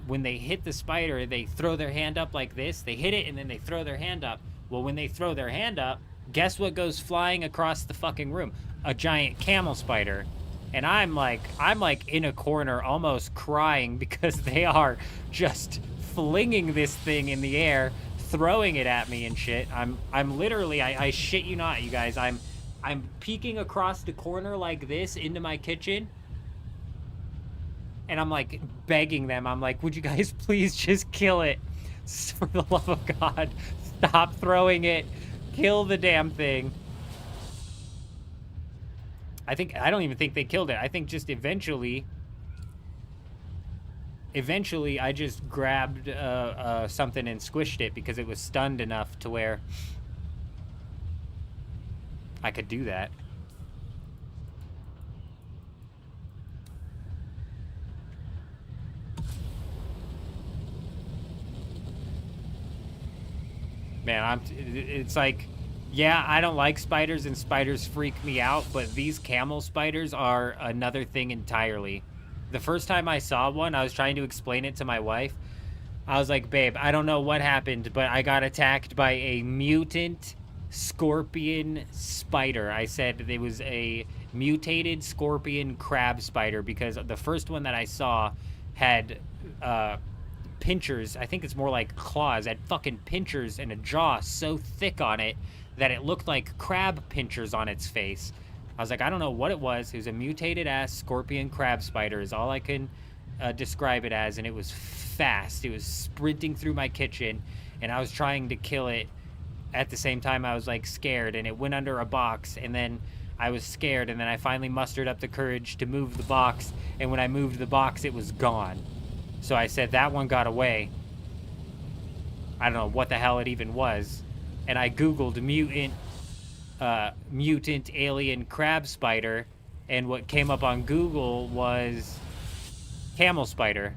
when they hit the spider, they throw their hand up like this. They hit it and then they throw their hand up. Well, when they throw their hand up, guess what goes flying across the fucking room? A giant camel spider. And I'm like in a corner almost crying because they are just flinging this thing in the air, throwing it at me and shit. I'm literally, I shit you not, you guys, I'm peeking across the corner like this into my kitchen, and I'm like begging them. I'm like, would you guys please just kill it? For the love of God, stop throwing it. Kill the damn thing. I don't even think they killed it. I think just eventually I just grabbed something and squished it because it was stunned enough to where I could do that. Man, it's like, yeah, I don't like spiders and spiders freak me out, but these camel spiders are another thing entirely. The first time I saw one, I was trying to explain it to my wife. I was like, babe, I don't know what happened, but I got attacked by a mutant scorpion spider. I said it was a mutated scorpion crab spider because the first one that I saw had pinchers. I think it's more like claws. It had fucking pinchers and a jaw so thick on it that it looked like crab pinchers on its face. I was like, I don't know what it was. It was a mutated ass scorpion crab spider is all I can describe it as, and it was fast. It was sprinting through my kitchen, and I was trying to kill it. At the same time, I was like scared, and it went under a box, and then I was scared, and then I finally mustered up the courage to move the box, and when I moved the box, it was gone. So I said, that one got away. I don't know what the hell it even was. And I Googled mutant alien crab spider, and what came up on Google was camel spider.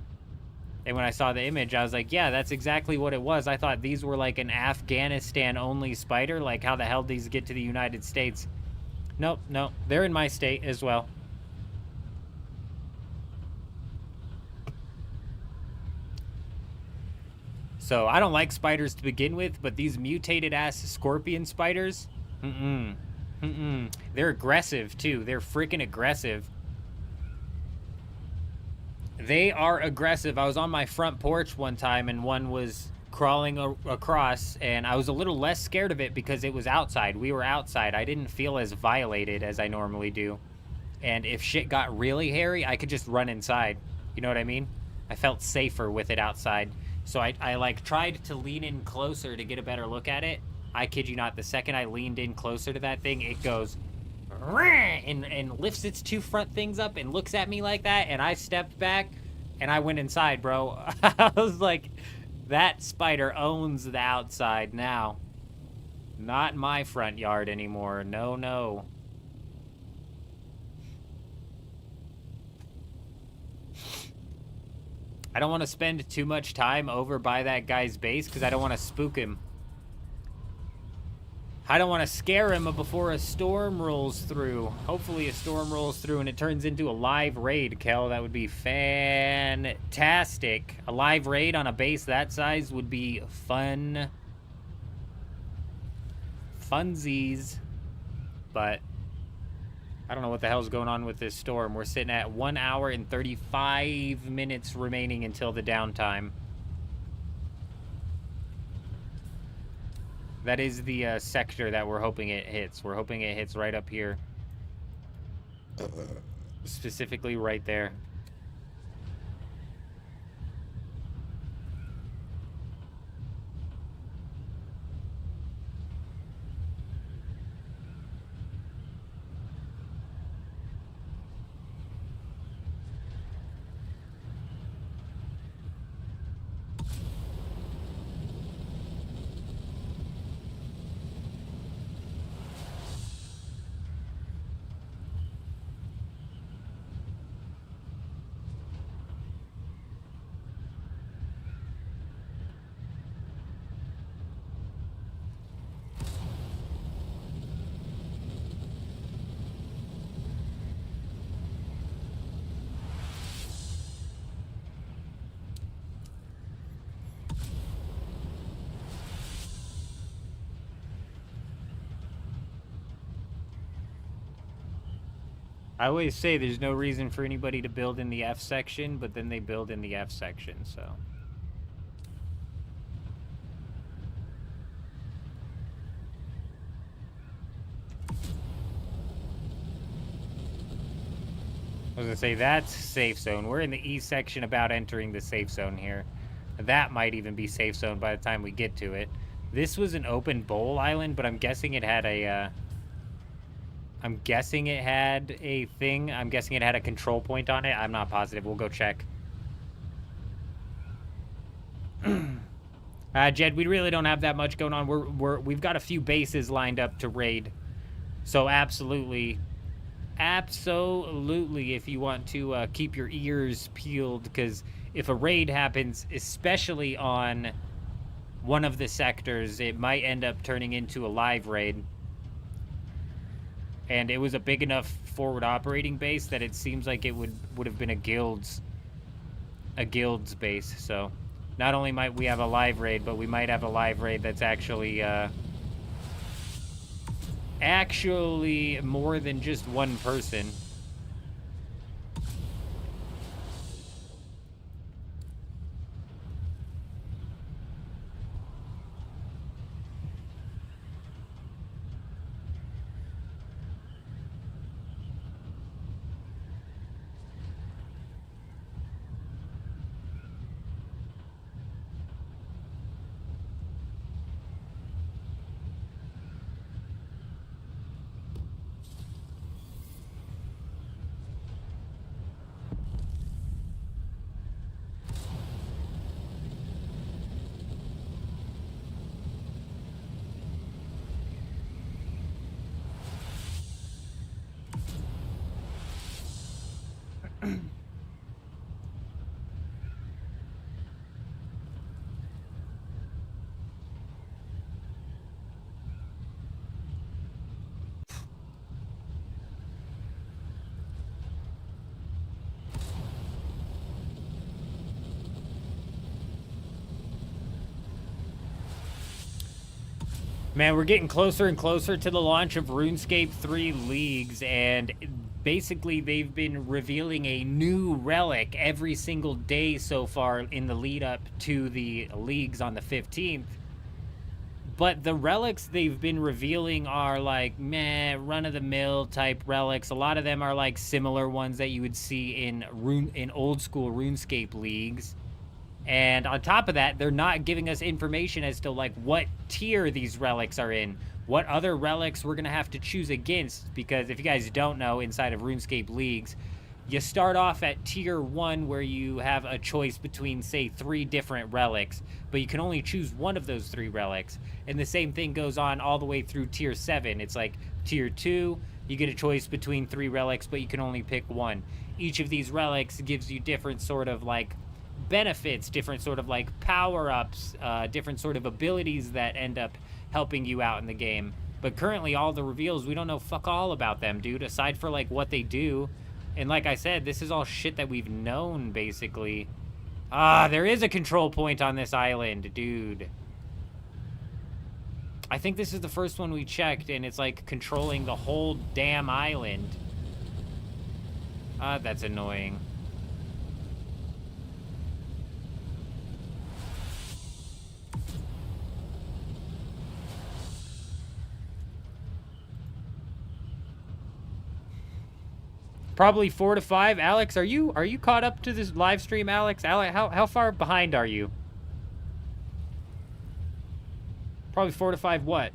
And when I saw the image, I was like, yeah, that's exactly what it was. I thought these were like an Afghanistan-only spider. Like, how the hell did these get to the United States? Nope, nope. They're in my state as well. So, I don't like spiders to begin with, but these mutated-ass scorpion spiders, they're aggressive, too. They're freaking aggressive. They are aggressive. I was on my front porch one time, and one was crawling across, and I was a little less scared of it because it was outside. We were outside. I didn't feel as violated as I normally do. And if shit got really hairy, I could just run inside. You know what I mean? I felt safer with it outside. So I like tried to lean in closer to get a better look at it. I kid you not, the second I leaned in closer to that thing, it goes and lifts its two front things up and looks at me like that, and I stepped back and I went inside, bro. I was like, that spider owns the outside now. Not my front yard anymore. No, no. I don't want to spend too much time over by that guy's base because I don't want to spook him. I don't want to scare him before a storm rolls through. Hopefully a storm rolls through and it turns into a live raid, Kel. That would be fantastic. A live raid on a base that size would be fun. Funsies. But I don't know what the hell's going on with this storm. We're sitting at 1 hour and 35 minutes remaining until the downtime. That is the sector that we're hoping it hits. We're hoping it hits right up here. Specifically right there. I always say there's no reason for anybody to build in the F section, but then they build in the F section, so. I was gonna say, that's safe zone. We're in the E section about entering the safe zone here. That might even be safe zone by the time we get to it. This was an open bowl island, but I'm guessing it had a, I'm guessing it had a thing. I'm guessing it had a control point on it. I'm not positive. We'll go check. Jed, we really don't have that much going on. We've got a few bases lined up to raid. So absolutely, if you want to keep your ears peeled, because if a raid happens, especially on one of the sectors, it might end up turning into a live raid. And it was a big enough forward operating base that it seems like it would have been a guild's base. So not only might we have a live raid, but we might have a live raid that's actually more than just one person. Man, we're getting closer and closer to the launch of RuneScape 3 Leagues, and basically they've been revealing a new relic every single day so far in the lead up to the Leagues on the 15th. But the relics they've been revealing are like, meh, run-of-the-mill type relics. A lot of them are like similar ones that you would see in old school RuneScape Leagues. And on top of that, they're not giving us information as to like what tier these relics are in, what other relics we're gonna have to choose against. Because if you guys don't know, inside of RuneScape Leagues, you start off at tier 1 where you have a choice between, say, 3 different relics, but you can only choose one of those 3 relics. And the same thing goes on all the way through tier 7. It's like tier 2, you get a choice between 3 relics, but you can only pick one. Each of these relics gives you different sort of like benefits, different sort of like power-ups, different sort of abilities that end up helping you out in the game. But currently all the reveals, we don't know fuck all about them, dude, aside for like what they do. And like I said, this is all shit that we've known, basically. There is a control point on this island, dude. I think this is the first one we checked, and it's like controlling the whole damn island. That's annoying. Probably 4 to 5. Alex, are you caught up to this live stream, Alex? Alex, how far behind are you? Probably 4 to 5 what?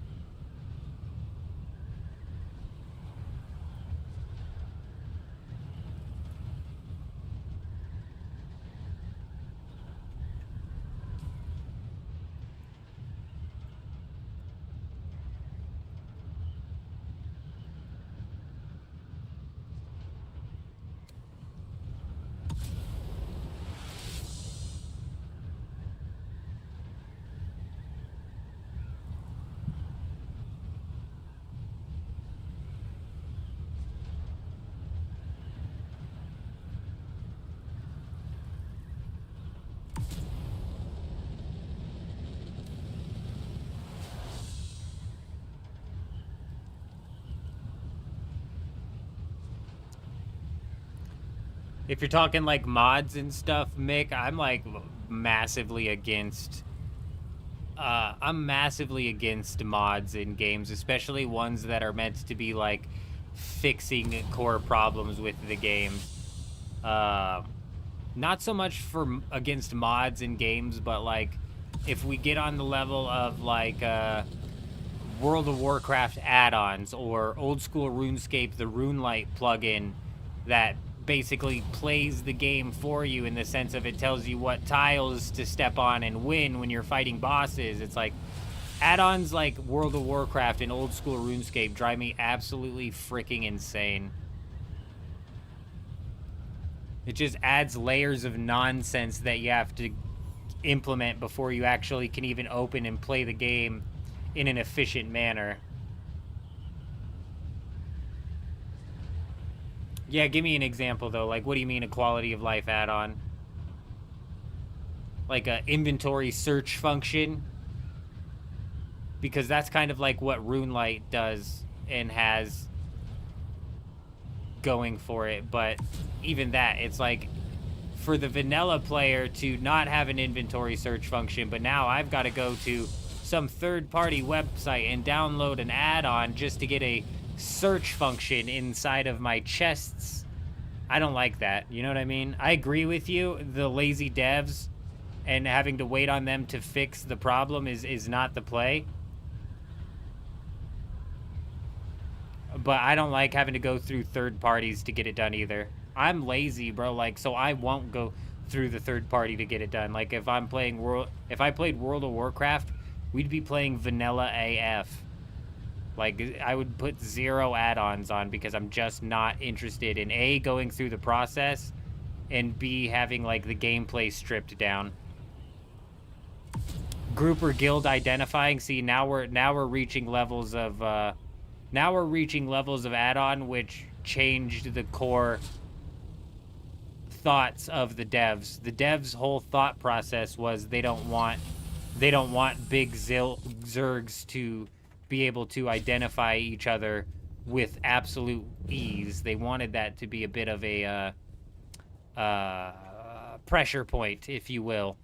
If you're talking like mods and stuff, Mick, I'm like massively against mods in games, especially ones that are meant to be like fixing core problems with the game. Not so much against mods in games, but like if we get on the level of like World of Warcraft add-ons or old school RuneScape, the RuneLite plugin that basically plays the game for you in the sense of it tells you what tiles to step on and win when you're fighting bosses. It's like add-ons like World of Warcraft and old school RuneScape drive me absolutely freaking insane. It just adds layers of nonsense that you have to implement before you actually can even open and play the game in an efficient manner. Yeah, give me an example, though. Like, what do you mean a quality of life add-on? Like a inventory search function? Because that's kind of like what RuneLite does and has going for it. But even that, it's like for the vanilla player to not have an inventory search function, but now I've got to go to some third-party website and download an add-on just to get a search function inside of my chests. I don't like that. You know what I mean? I agree with you. The lazy devs and having to wait on them to fix the problem is not the play. But I don't like having to go through third parties to get it done either. I'm lazy, bro. Like, so I won't go through the third party to get it done. Like, if I played World of Warcraft, we'd be playing vanilla AF. Like, I would put 0 add-ons on because I'm just not interested in A, going through the process, and B, having, like, the gameplay stripped down. Group or guild identifying. See, now we're reaching levels of, add-on which changed the core thoughts of the devs. The devs' whole thought process was they don't want big zergs to be able to identify each other with absolute ease. They wanted that to be a bit of a pressure point, if you will.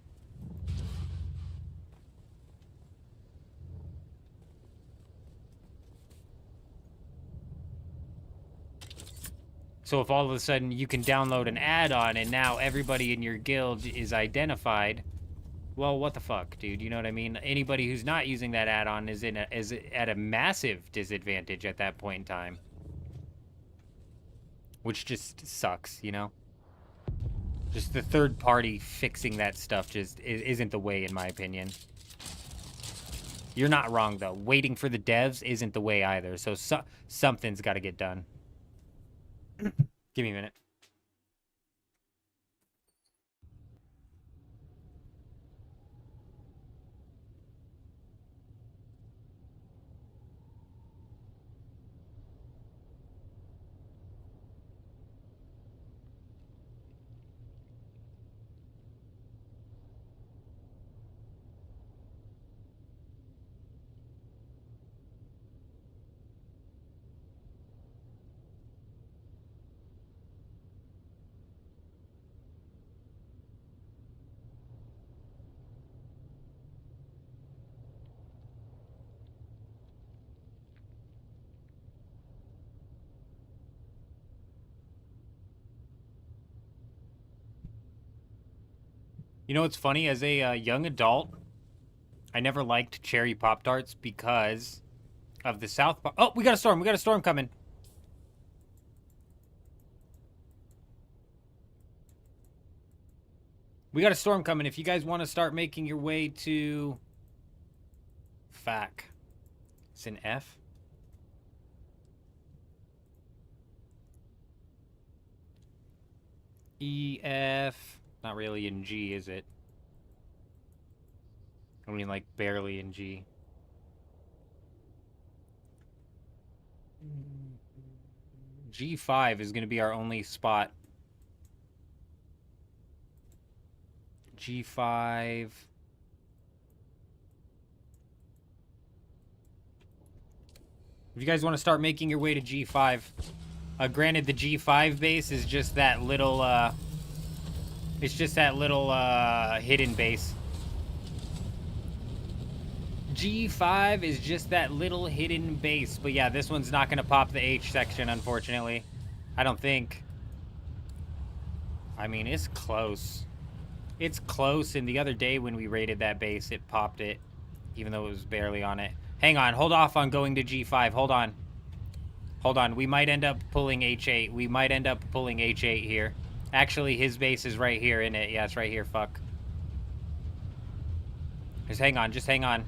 So if all of a sudden you can download an add-on and now everybody in your guild is identified, well, what the fuck, dude? You know what I mean? Anybody who's not using that add-on is at a massive disadvantage at that point in time. Which just sucks, you know? Just the third party fixing that stuff just isn't the way, in my opinion. You're not wrong, though. Waiting for the devs isn't the way either. So something's got to get done. Give me a minute. You know what's funny? As a young adult, I never liked cherry Pop-Tarts because of the South Park. Oh, we got a storm. We got a storm coming. We got a storm coming. If you guys want to start making your way to... FAC. It's an F. EF... Not really in G, is it? I mean, like, barely in G. G5 is going to be our only spot. G5... If you guys want to start making your way to G5... granted, the G5 base is just that little, it's just that little, hidden base. G5 is just that little hidden base. But yeah, this one's not going to pop the H section, unfortunately. I don't think. I mean, it's close. It's close, and the other day when we raided that base, it popped it. Even though it was barely on it. Hang on, hold off on going to G5. Hold on. Hold on, we might end up pulling H8. We might end up pulling H8 here. Actually, his base is right here, isn't it? Yeah, it's right here, fuck. Just hang on, just hang on.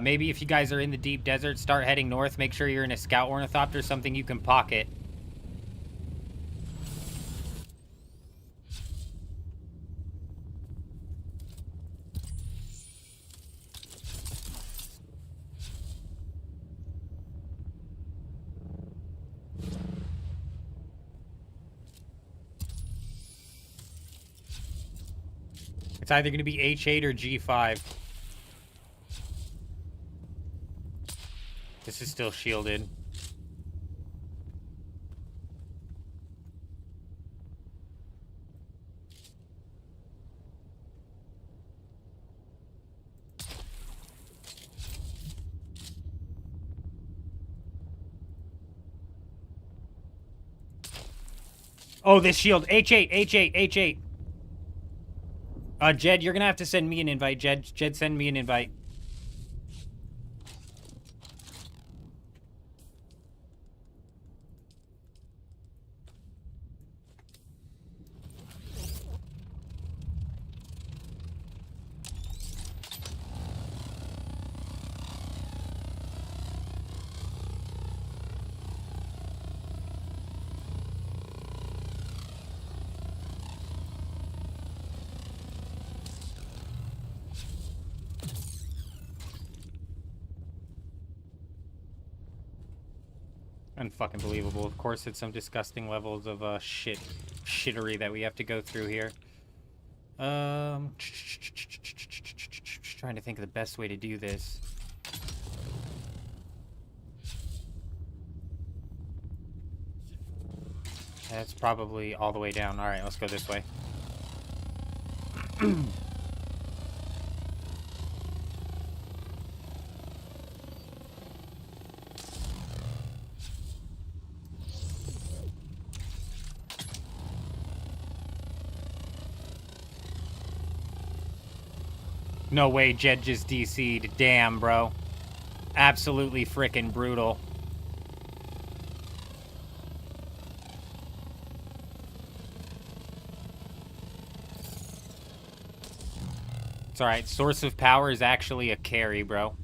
Maybe if you guys are in the deep desert, start heading north. Make sure you're in a scout ornithopter, something you can pocket. It's either going to be H8 or G5. This is still shielded. Oh, this shield. H8, H8, H8. Jed, you're gonna have to send me an invite. Jed, send me an invite. Unfucking believable. Of course, it's some disgusting levels of shittery that we have to go through here. Trying to think of the best way to do this. That's probably all the way down. All right, let's go this way. No way, Jed just DC'd. Damn, bro. Absolutely frickin' brutal. It's alright. Source of power is actually a carry, bro.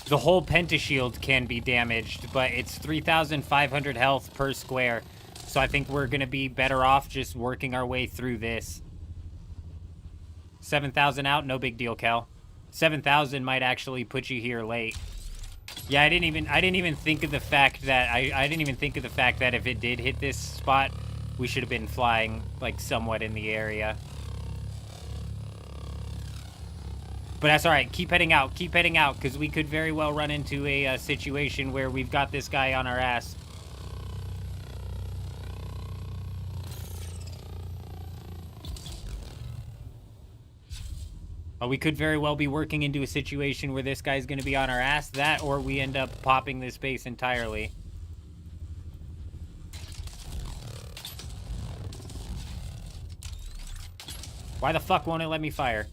The whole pentashield can be damaged, but it's 3,500 health per square. So I think we're going to be better off just working our way through this. 7,000 out, no big deal, Cal. 7,000 might actually put you here late. Yeah, I didn't even think of the fact that I didn't even think of the fact that if it did hit this spot, we should have been flying like somewhat in the area. But that's all right. Keep heading out, because we could very well run into a situation where we've got this guy on our ass. We could very well be working into a situation where this guy's going to be on our ass. That, or we end up popping this base entirely. Why the fuck won't it let me fire?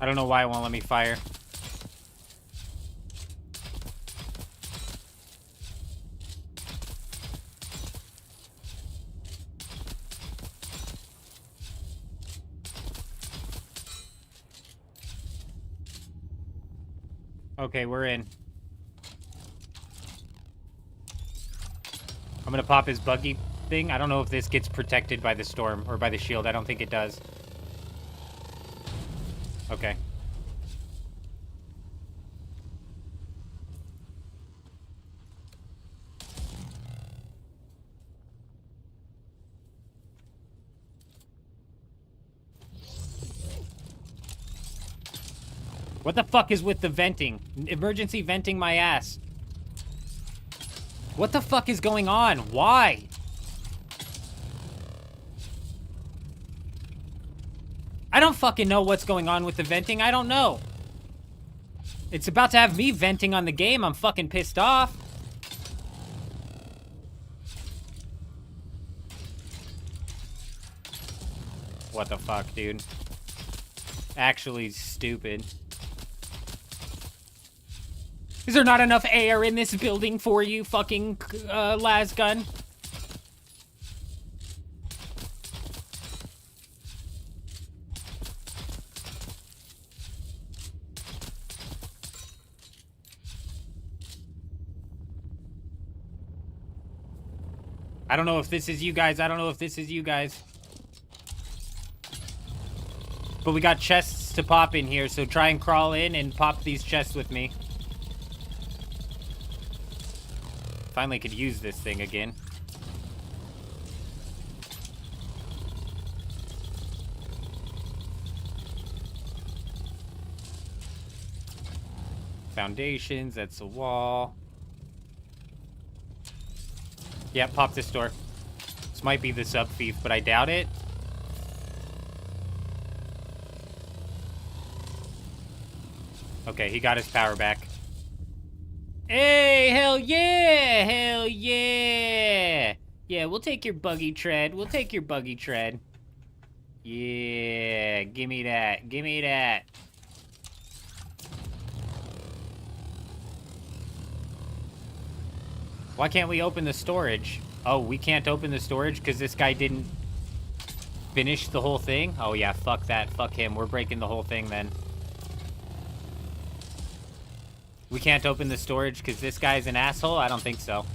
I don't know why it won't let me fire. Okay, we're in. I'm gonna pop his buggy thing. I don't know if this gets protected by the storm or by the shield. I don't think it does. Okay. What the fuck is with the venting? Emergency venting my ass. What the fuck is going on? Why? I don't fucking know what's going on with the venting. I don't know. It's about to have me venting on the game. I'm fucking pissed off. What the fuck, dude? Actually stupid. Is there not enough air in this building for you, fucking las gun? I don't know if this is you guys. I don't know if this is you guys. But we got chests to pop in here, so try and crawl in and pop these chests with me. Finally could use this thing again. Foundations, that's a wall. Yeah, pop this door. This might be the sub-thief, but I doubt it. Okay, he got his power back. Hey, hell yeah! Hell yeah! Yeah, we'll take your buggy tread. We'll take your buggy tread. Yeah, gimme that. Gimme that. Why can't we open the storage? Oh, we can't open the storage because this guy didn't... Finish the whole thing? Oh yeah, fuck that. Fuck him. We're breaking the whole thing then. We can't open the storage because this guy's an asshole? I don't think so.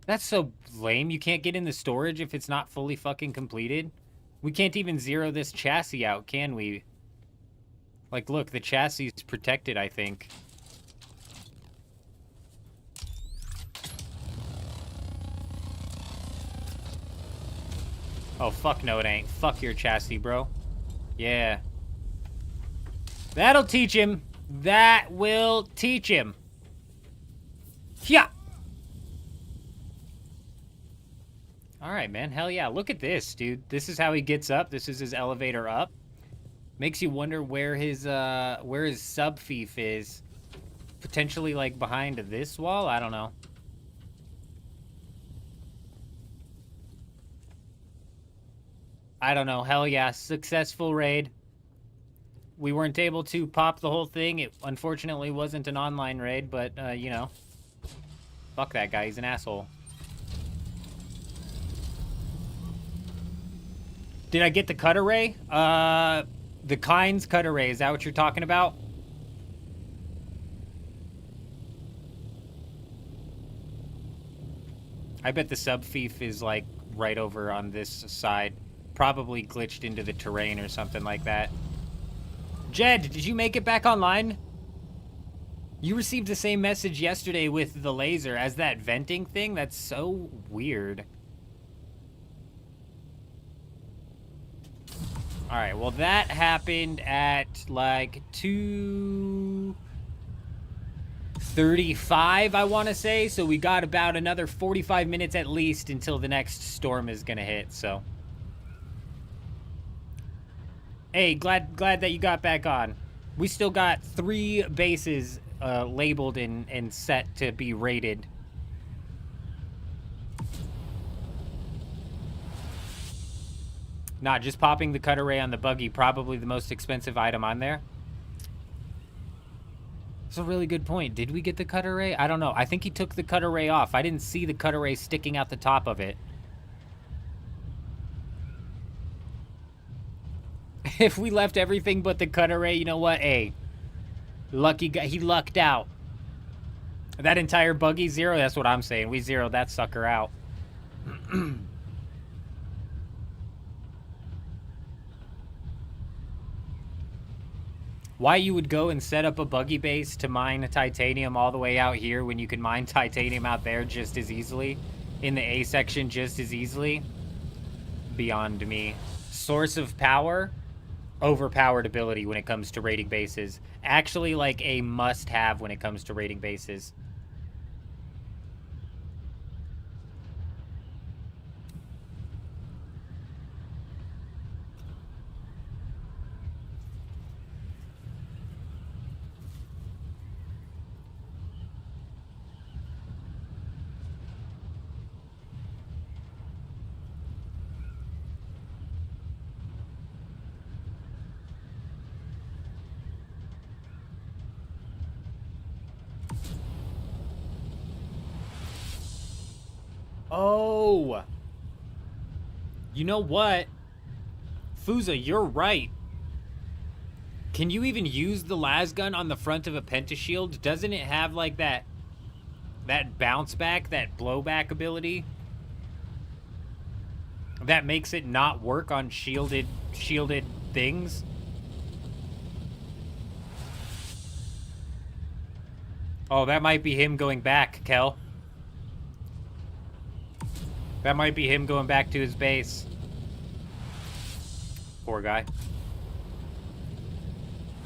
That's so lame. You can't get in the storage if it's not fully fucking completed. We can't even zero this chassis out, can we? Like, look, the chassis is protected, I think. Oh, fuck no, it ain't. Fuck your chassis, bro. Yeah. That'll teach him. That will teach him. Yeah. All right, man. Hell yeah. Look at this, dude. This is how he gets up. This is his elevator up. Makes you wonder where his sub-fief is. Potentially, like, behind this wall? I don't know. I don't know. Hell yeah. Successful raid. We weren't able to pop the whole thing. It unfortunately wasn't an online raid, but, you know. Fuck that guy. He's an asshole. Did I get the cut array? The Kynes cut array. Is that what you're talking about? I bet the sub-fief is, like, right over on this side. Probably glitched into the terrain or something like that. Jed, did you make it back online? You received the same message yesterday with the laser as that venting thing? That's so weird. Alright, well that happened at like 2:35, I want to say. So we got about another 45 minutes at least until the next storm is going to hit, so. Hey, glad that you got back on. We still got 3 bases labeled and set to be raided. Not just popping the cut array on the buggy, probably the most expensive item on there. That's a really good point. Did we get the cut array? I don't know. I think he took the cut array off. I didn't see the cut array sticking out the top of it. If we left everything but the cut array, you know what? Hey, lucky guy. He lucked out. That entire buggy zero? That's what I'm saying. We zeroed that sucker out. Why you would go and set up a buggy base to mine titanium all the way out here when you can mine titanium out there just as easily? In the A section just as easily? Beyond me. Source of power? Overpowered ability when it comes to raiding bases. Actually, like, a must-have when it comes to raiding bases. Oh! You know what? Fuza, you're right. Can you even use the las gun on the front of a pentashield? Doesn't it have, like, that bounce back, that blowback ability? That makes it not work on shielded things? Oh, that might be him going back, Kel. That might be him going back to his base. Poor guy.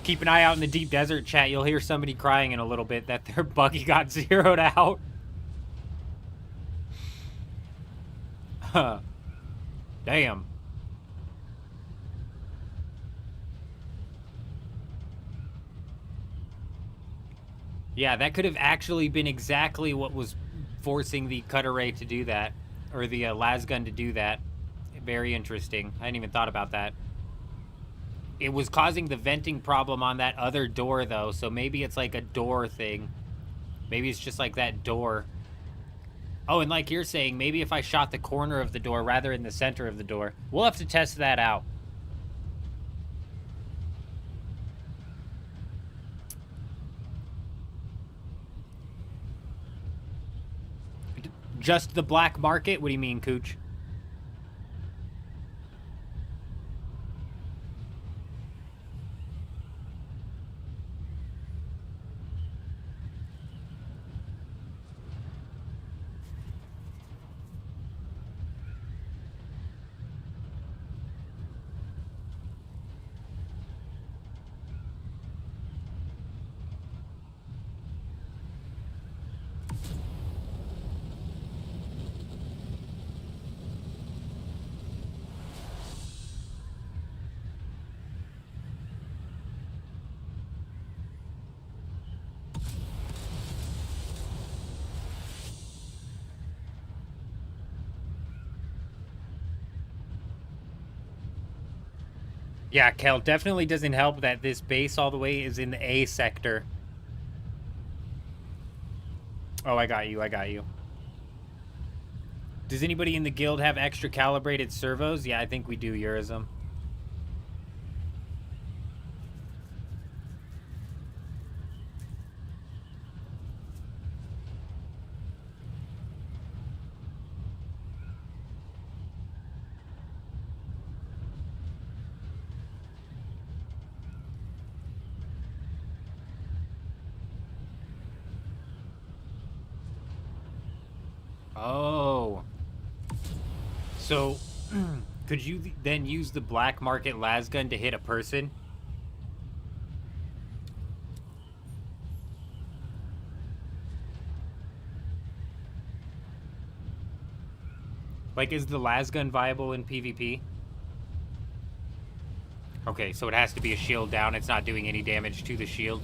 Keep an eye out in the deep desert chat. You'll hear somebody crying in a little bit that their buggy got zeroed out. Huh. Damn. Yeah, that could have actually been exactly what was forcing the cutter ray to do that. Or the lasgun to do that. Very interesting. I hadn't even thought about that. It was causing the venting problem on that other door, though, so maybe it's like a door thing. Maybe it's just like that door. Oh, and like you're saying, maybe if I shot the corner of the door rather than the center of the door. We'll have to test that out. Just the black market? What do you mean, Cooch? Yeah, Kel, definitely doesn't help that this base all the way is in the A sector. Oh, I got you, I got you. Does anybody in the guild have extra calibrated servos? Yeah, I think we do, Eurism. Oh. So, could you then use the black market lasgun to hit a person? Like, is the lasgun viable in PvP? Okay, so it has to be a shield down. It's not doing any damage to the shield.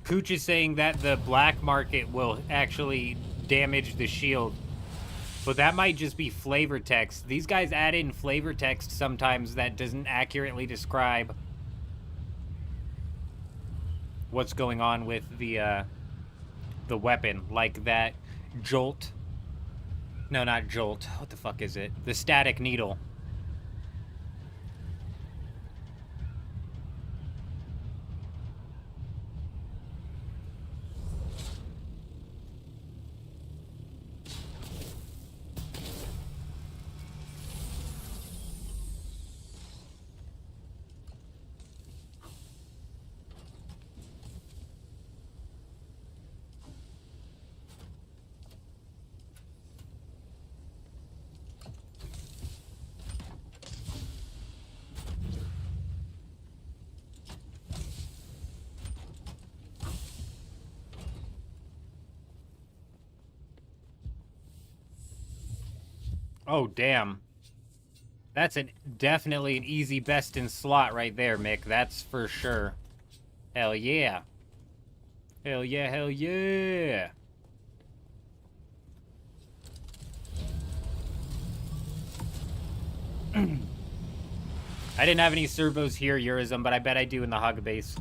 Cooch is saying that the black market will actually damage the shield. But that might just be flavor text. These guys add in flavor text sometimes that doesn't accurately describe what's going on with the weapon. Like that jolt. No, not jolt. What the fuck is it? The static needle. Oh, damn. That's definitely an easy best in slot right there, Mick. That's for sure. Hell yeah. Hell yeah, hell yeah. I didn't have any servos here, Eurism, but I bet I do in the Hagga base.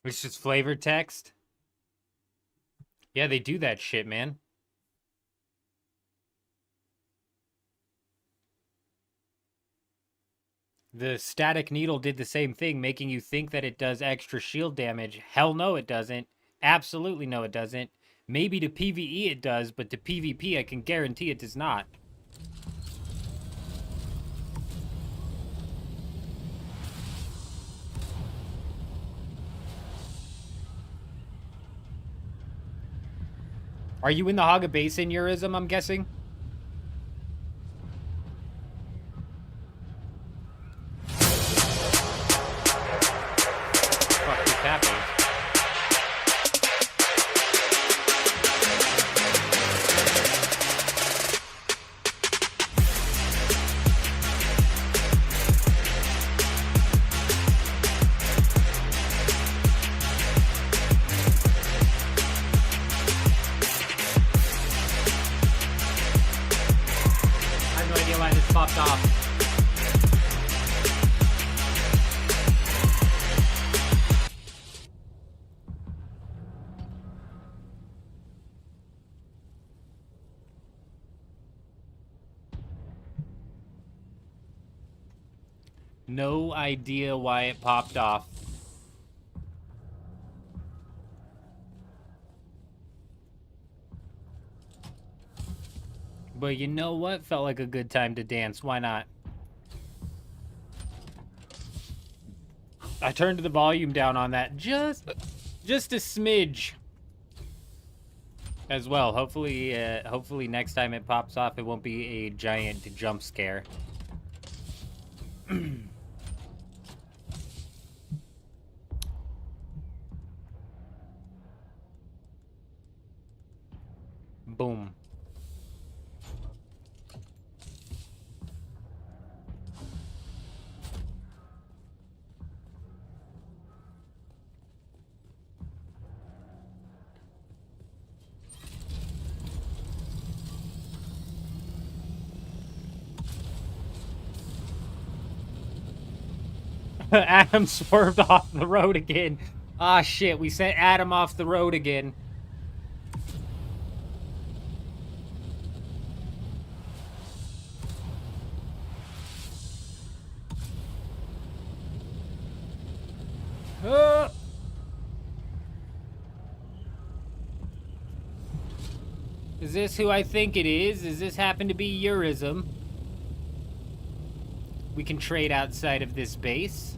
It's just flavored text. Yeah, they do that shit, man. The static needle did the same thing, making you think that it does extra shield damage. Hell no, it doesn't. Absolutely no, it doesn't. Maybe to PvE it does, but to PvP I can guarantee it does not. Are you in the Hagga Basin, Eurism, I'm guessing? Fuck is happening? I have no idea why this popped off. No idea why it popped off. But you know what? Felt like a good time to dance. Why not? I turned the volume down on that just a smidge. As well. Hopefully next time it pops off, it won't be a giant jump scare. Boom. Adam swerved off the road again. Ah, shit. We sent Adam off the road again. Is this who I think it is? Does this happen to be Eurism? We can trade outside of this base.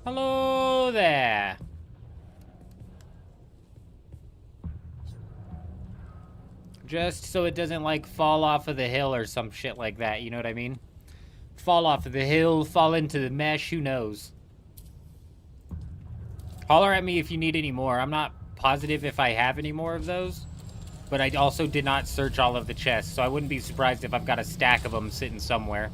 Hello there. Just so it doesn't, like, fall off of the hill or some shit like that, you know what I mean? Fall off of the hill, fall into the mesh, who knows? Holler at me if you need any more. I'm not positive if I have any more of those. But I also did not search all of the chests, so I wouldn't be surprised if I've got a stack of them sitting somewhere.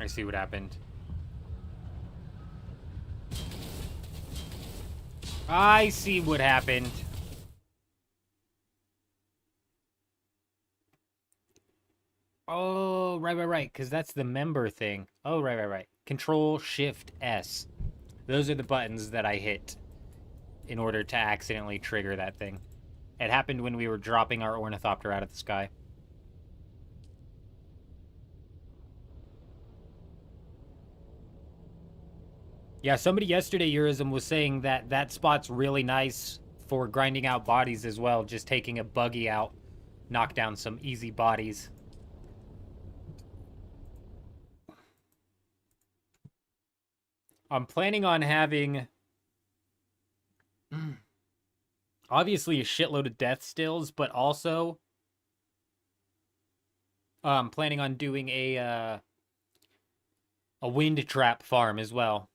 I see what happened. I see what happened. Oh, right. Because that's the member thing. Oh, right. Control-Shift-S. Those are the buttons that I hit in order to accidentally trigger that thing. It happened when we were dropping our ornithopter out of the sky. Yeah, somebody yesterday, Eurism, was saying that that spot's really nice for grinding out bodies as well. Just taking a buggy out, knock down some easy bodies. I'm planning on having... obviously a shitload of death stills, but also Planning on doing a wind trap farm as well.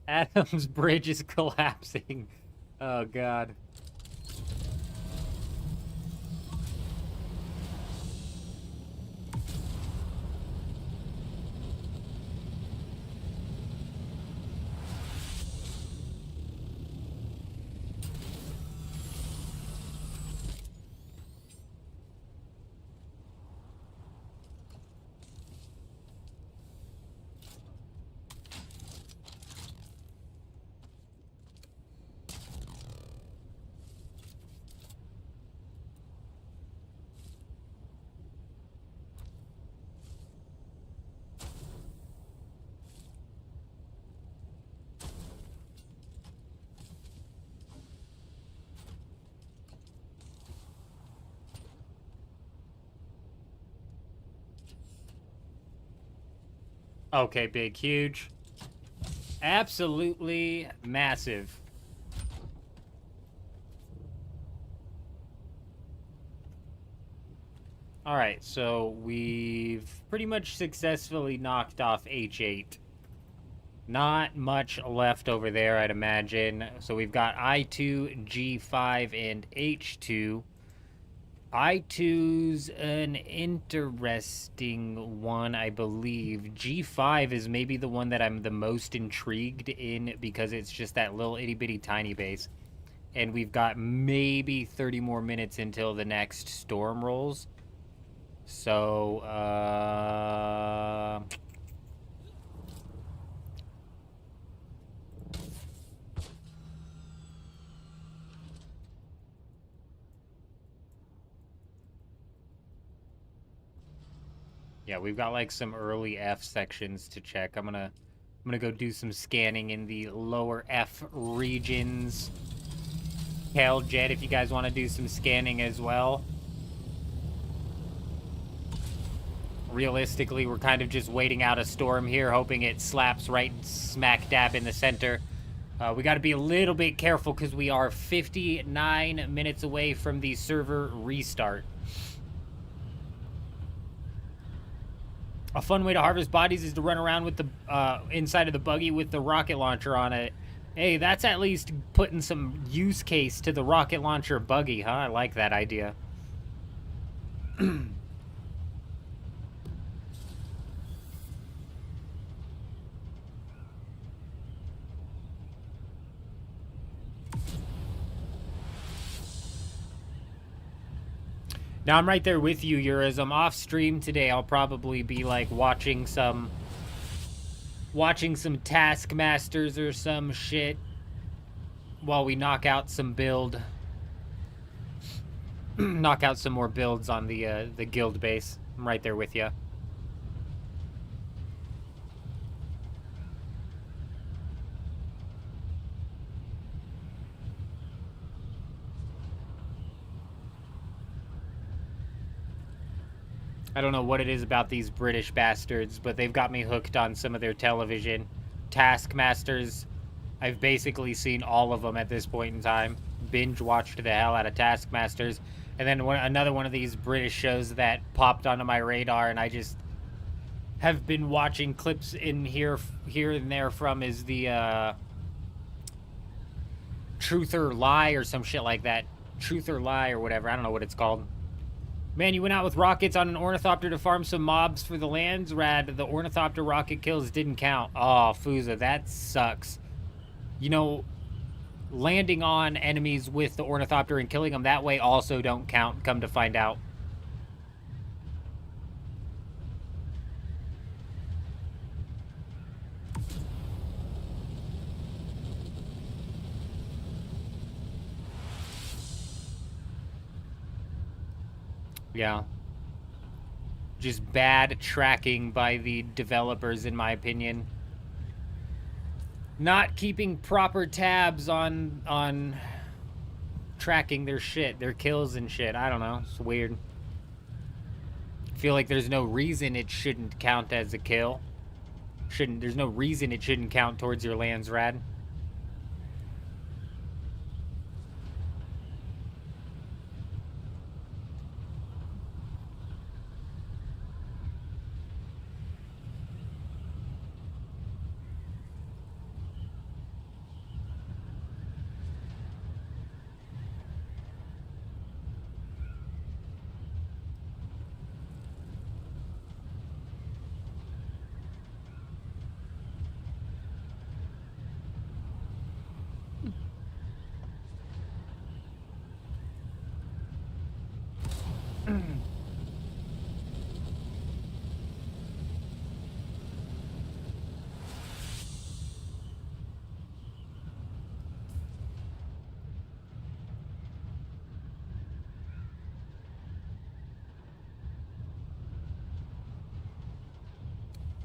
Adam's bridge is collapsing. Oh god. Okay, big, huge. Absolutely massive. Alright, so we've pretty much successfully knocked off H8. Not much left over there, I'd imagine. So we've got I2, G5, and H2. I2's an interesting one, I believe. G5 is maybe the one that I'm the most intrigued in because it's just that little itty-bitty tiny base. And we've got maybe 30 more minutes until the next storm rolls. So, yeah, we've got like some early F sections to check. I'm gonna go do some scanning in the lower F regions. Hell, Jet, if you guys want to do some scanning as well. Realistically, we're kind of just waiting out a storm here, hoping it slaps right smack dab in the center. We got to be a little bit careful because we are 59 minutes away from the server restart. A fun way to harvest bodies is to run around with the inside of the buggy with the rocket launcher on it. Hey, that's at least putting some use case to the rocket launcher buggy, huh? I like that idea. Now, I'm right there with you, Euros. I'm off stream today. I'll probably be, like, watching some Taskmasters or some shit while we knock out some build. Knock out some more builds on the guild base. I'm right there with you. I don't know what it is about these British bastards, but they've got me hooked on some of their television. Taskmasters, I've basically seen all of them at this point in time. Binge-watched the hell out of Taskmasters. And then another one of these British shows that popped onto my radar, and I just have been watching clips in here and there from is the Truth or Lie or some shit like that. Truth or Lie or whatever. I don't know what it's called. Man, you went out with rockets on an ornithopter to farm some mobs for the lands? Rad, the ornithopter rocket kills didn't count. Oh, Fuza, that sucks. You know, landing on enemies with the ornithopter and killing them that way also don't count, come to find out. Yeah. Just bad tracking by the developers, in my opinion. Not keeping proper tabs on tracking their shit, their kills and shit. I don't know. It's weird. I feel like there's no reason it shouldn't count as a kill. There's no reason it shouldn't count towards your lands, Rad.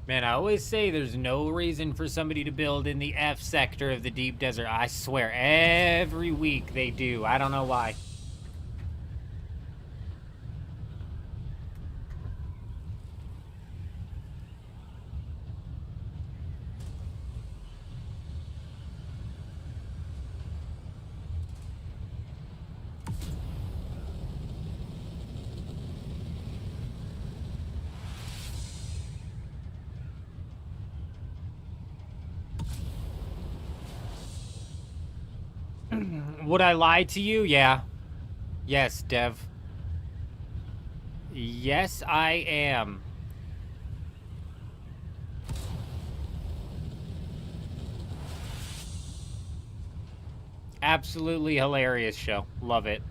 Man, I always say there's no reason for somebody to build in the F sector of the deep desert. I swear, every week they do. I don't know why. Would I lie to you? Yeah. Yes, Dev. Yes, I am. Absolutely hilarious show. Love it.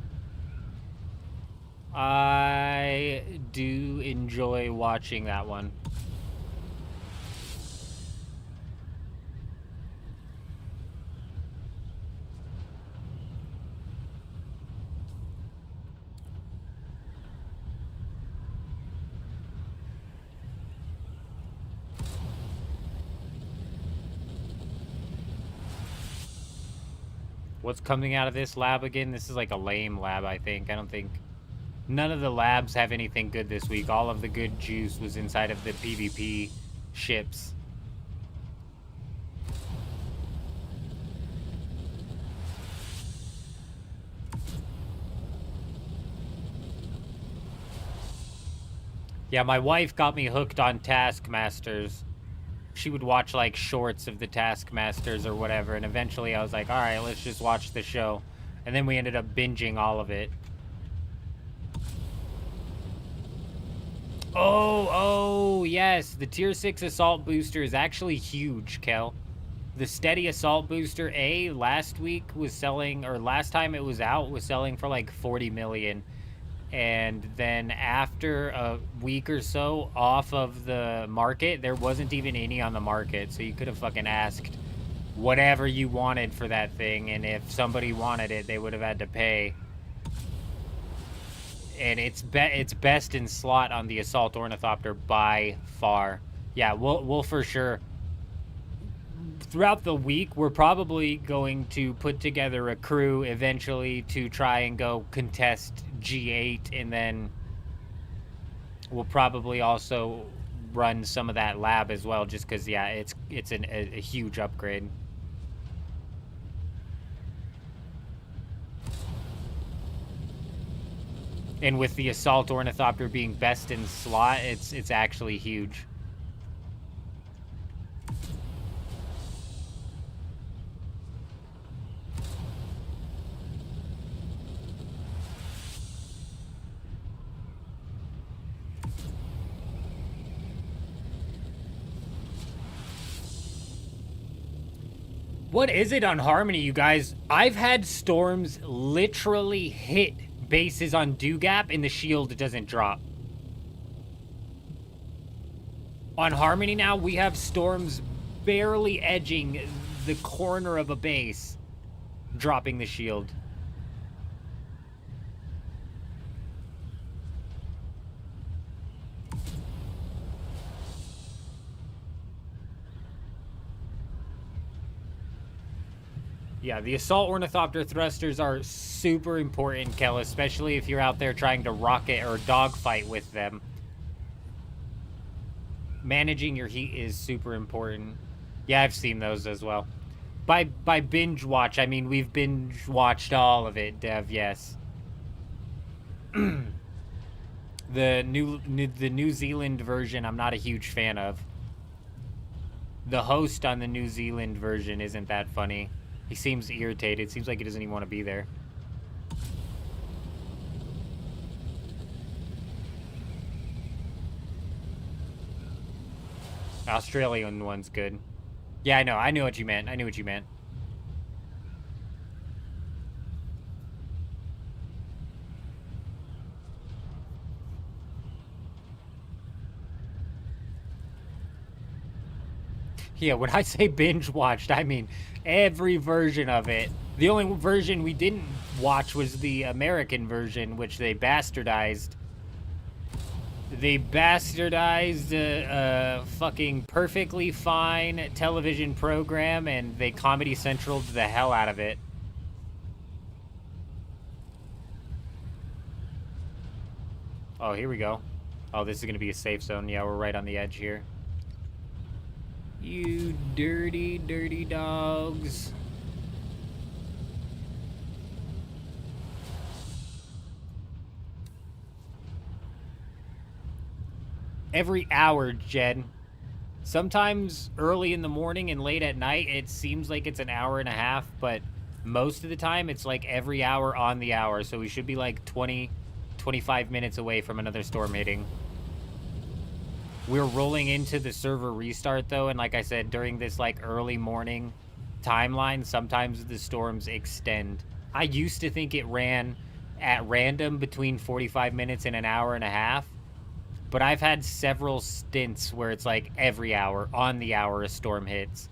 I do enjoy watching that one. What's coming out of this lab again? This is like a lame lab, I think. I don't think... None of the labs have anything good this week. All of the good juice was inside of the PvP ships. Yeah, my wife got me hooked on Taskmasters. She would watch like shorts of the Taskmasters or whatever, and eventually I was like, alright, let's just watch the show. And then we ended up binging all of it. Oh, yes, the tier 6 assault booster is actually huge, Kel. The steady assault booster A last week was selling, or last time it was out, was selling for like 40 million. And then after a week or so off of the market, there wasn't even any on the market. So you could have fucking asked whatever you wanted for that thing. And if somebody wanted it, they would have had to pay. And it's best in slot on the Assault Ornithopter by far. Yeah, we'll for sure. Throughout the week, we're probably going to put together a crew eventually to try and go contest G8, and then we'll probably also run some of that lab as well, just because, yeah, it's a huge upgrade. And with the Assault Ornithopter being best in slot, it's actually huge. What is it on Harmony, you guys? I've had storms literally hit bases on Dew Gap and the shield doesn't drop. On Harmony now, we have storms barely edging the corner of a base, dropping the shield. Yeah, the Assault Ornithopter thrusters are super important, Kel, especially if you're out there trying to rocket or dogfight with them. Managing your heat is super important. Yeah, I've seen those as well. By binge watch, I mean we've binge watched all of it, Dev, yes. The New Zealand version, I'm not a huge fan of. The host on the New Zealand version isn't that funny. He seems irritated. Seems like he doesn't even want to be there. Australian one's good. Yeah, I know. I knew what you meant. I knew what you meant. Yeah, when I say binge watched, I mean every version of it. The only version we didn't watch was the American version, which they bastardized. They bastardized a fucking perfectly fine television program, and they Comedy Central'd the hell out of it. Oh, here we go. Oh, this is gonna be a safe zone. Yeah, we're right on the edge here. You dirty, dirty dogs. Every hour, Jed. Sometimes early in the morning and late at night, it seems like it's an hour and a half, but most of the time, it's like every hour on the hour. So we should be like 20, 25 minutes away from another storm hitting. We're rolling into the server restart, though, and like I said, during this like early morning timeline, sometimes the storms extend. I used to think it ran at random between 45 minutes and an hour and a half, but I've had several stints where it's like every hour, on the hour, a storm hits.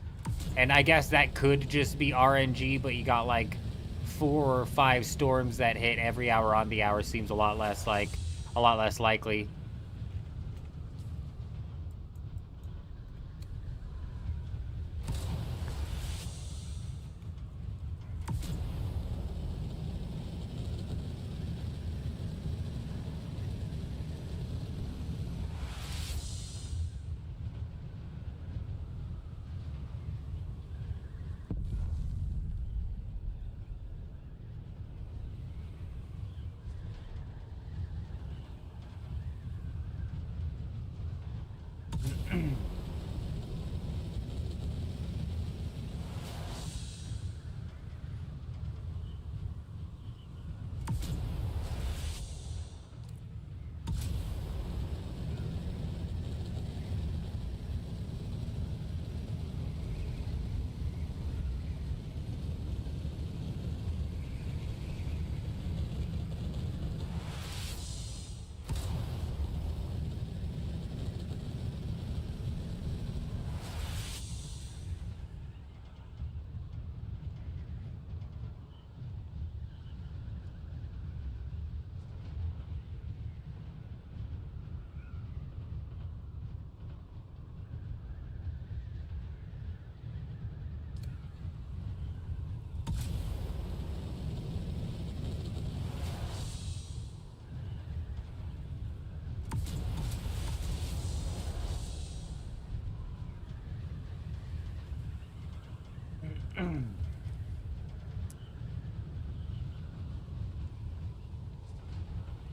And I guess that could just be RNG, but you got like 4 or 5 storms that hit every hour on the hour. Seems a lot less likely.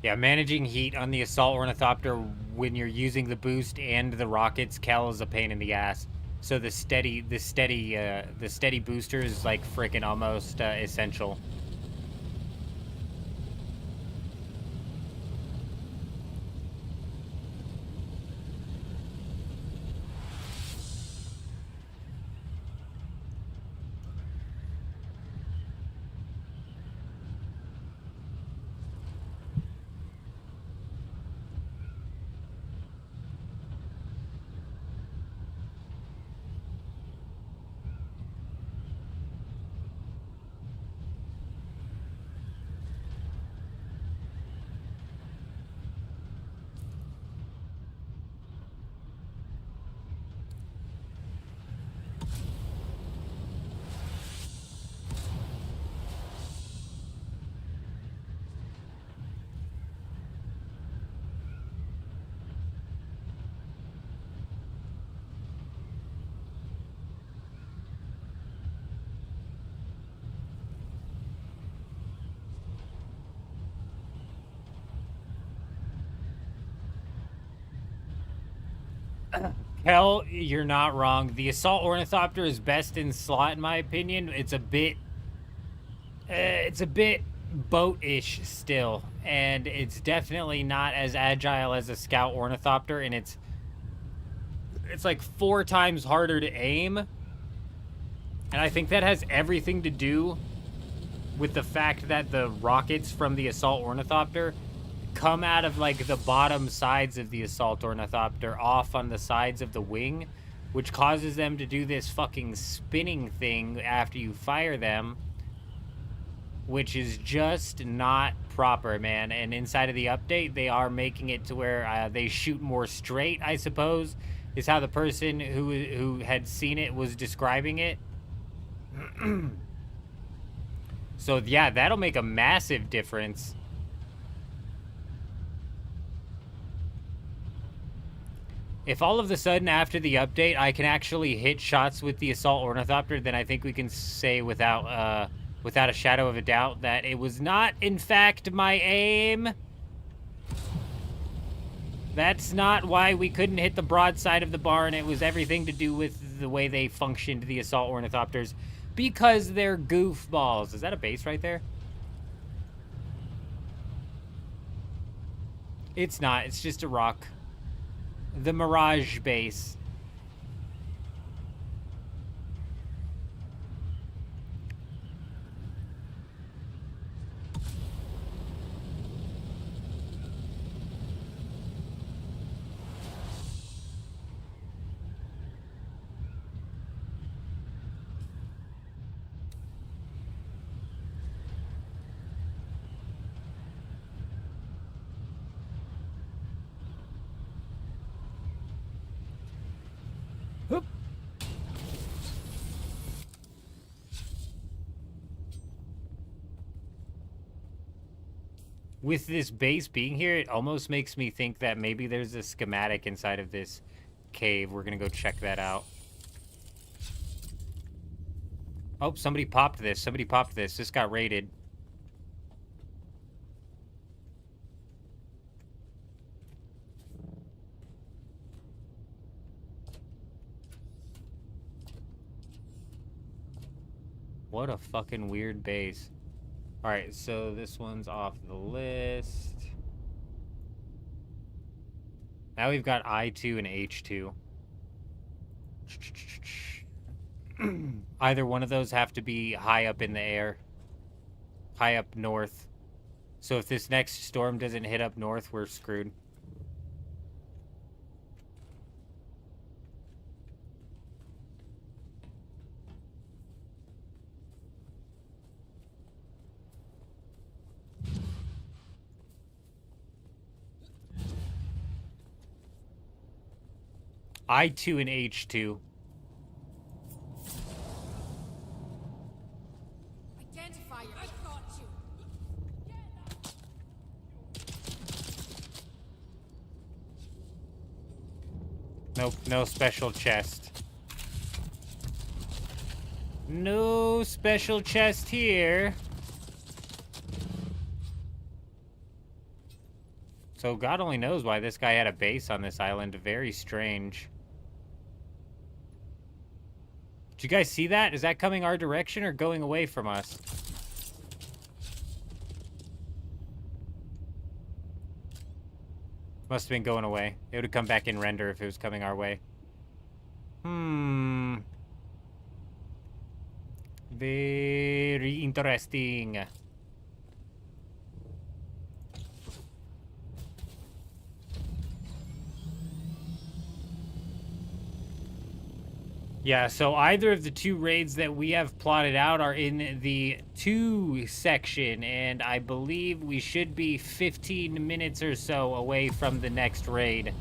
Yeah, managing heat on the assault ornithopter when you're using the boost and the rockets, Kel, is a pain in the ass. So the steady booster is like freaking almost essential. Hell, you're not wrong. The assault ornithopter is best in slot, in my opinion. It's a bit boat-ish still, and it's definitely not as agile as a scout ornithopter, and it's like 4 times harder to aim. And I think that has everything to do with the fact that the rockets from the assault ornithopter come out of like the bottom sides of the assault ornithopter, off on the sides of the wing, which causes them to do this fucking spinning thing after you fire them, which is just not proper, man. And inside of the update, they are making it to where they shoot more straight, I suppose, is how the person who had seen it was describing it. So, yeah, that'll make a massive difference. If all of a sudden after the update I can actually hit shots with the Assault Ornithopter, then I think we can say without a shadow of a doubt that it was not, in fact, my aim. That's not why we couldn't hit the broadside of the barn. It was everything to do with the way they functioned, the Assault Ornithopters, because they're goofballs. Is that a base right there? It's not. It's just a rock. The Mirage base. With this base being here, it almost makes me think that maybe there's a schematic inside of this cave. We're gonna go check that out. Oh, somebody popped this. Somebody popped this. This got raided. What a fucking weird base. Alright, so this one's off the list. Now we've got I2 and H2. Either one of those have to be high up in the air. High up north. So if this next storm doesn't hit up north, we're screwed. I2 and H2. Identify your... I got you. Nope, no special chest. No special chest here. So God only knows why this guy had a base on this island. Very strange. Did you guys see that? Is that coming our direction or going away from us? Must have been going away. It would have come back in render if it was coming our way. Very interesting. Yeah, so either of the two raids that we have plotted out are in the 2 section, and I believe we should be 15 minutes or so away from the next raid.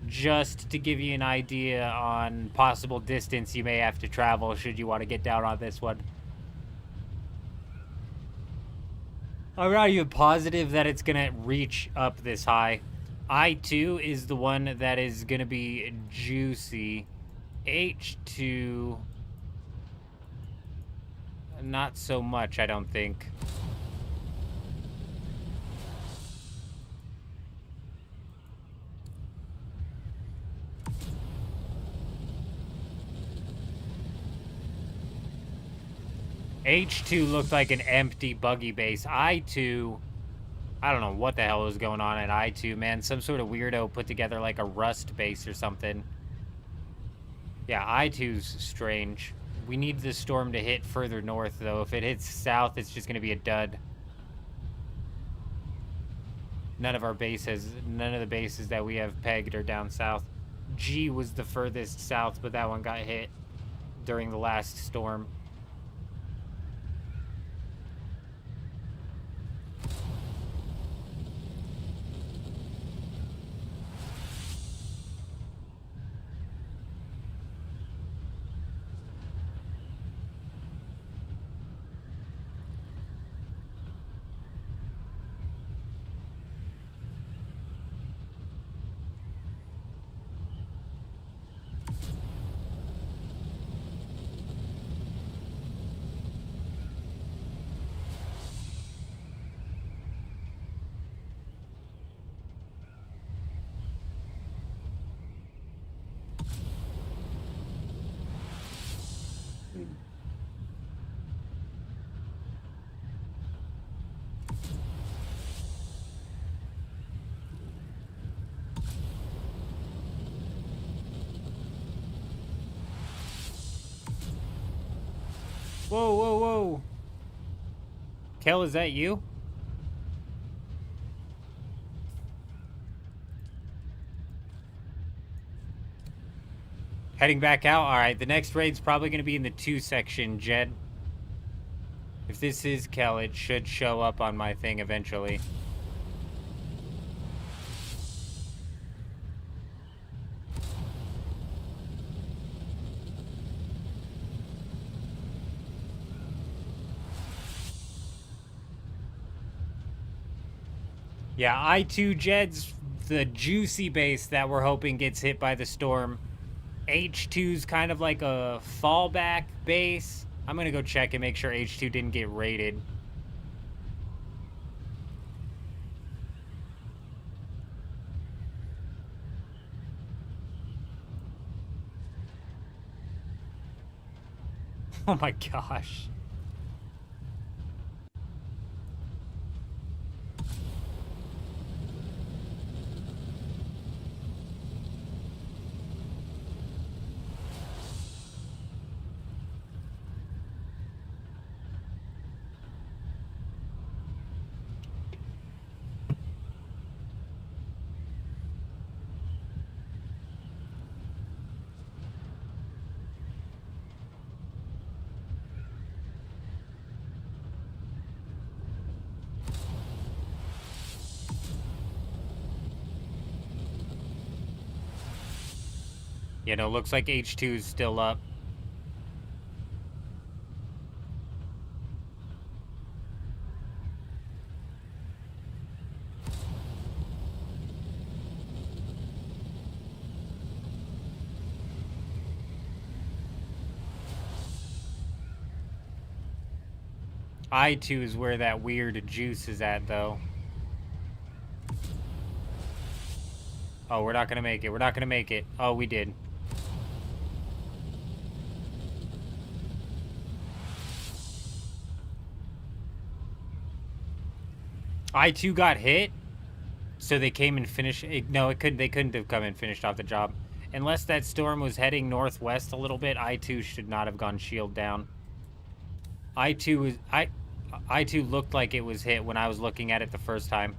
Just to give you an idea on possible distance you may have to travel should you want to get down on this one. I'm not even positive that it's going to reach up this high. I2 is the one that is going to be juicy. H2, not so much, I don't think. H2 looked like an empty buggy base. I2... I don't know what the hell is going on at I2, man. Some sort of weirdo put together like a Rust base or something. Yeah, I2's strange. We need the storm to hit further north, though. If it hits south, it's just going to be a dud. None of the bases that we have pegged are down south. G was the furthest south, but that one got hit during the last storm. Whoa, whoa, whoa. Kel, is that you? Heading back out? Alright, the next raid's probably going to be in the 2 section, Jed. If this is Kel, it should show up on my thing eventually. Yeah, I2 Jed's the juicy base that we're hoping gets hit by the storm. H2's kind of like a fallback base. I'm gonna go check and make sure H2 didn't get raided. Oh my gosh. You know, looks like H2 is still up. I2 is where that weird juice is at, though. Oh, we're not gonna make it. We're not gonna make it. Oh, we did. I2 got hit, so they came and finished. No, they couldn't have come and finished off the job. Unless that storm was heading northwest a little bit, I2 should not have gone shield down. I2 looked like it was hit when I was looking at it the first time.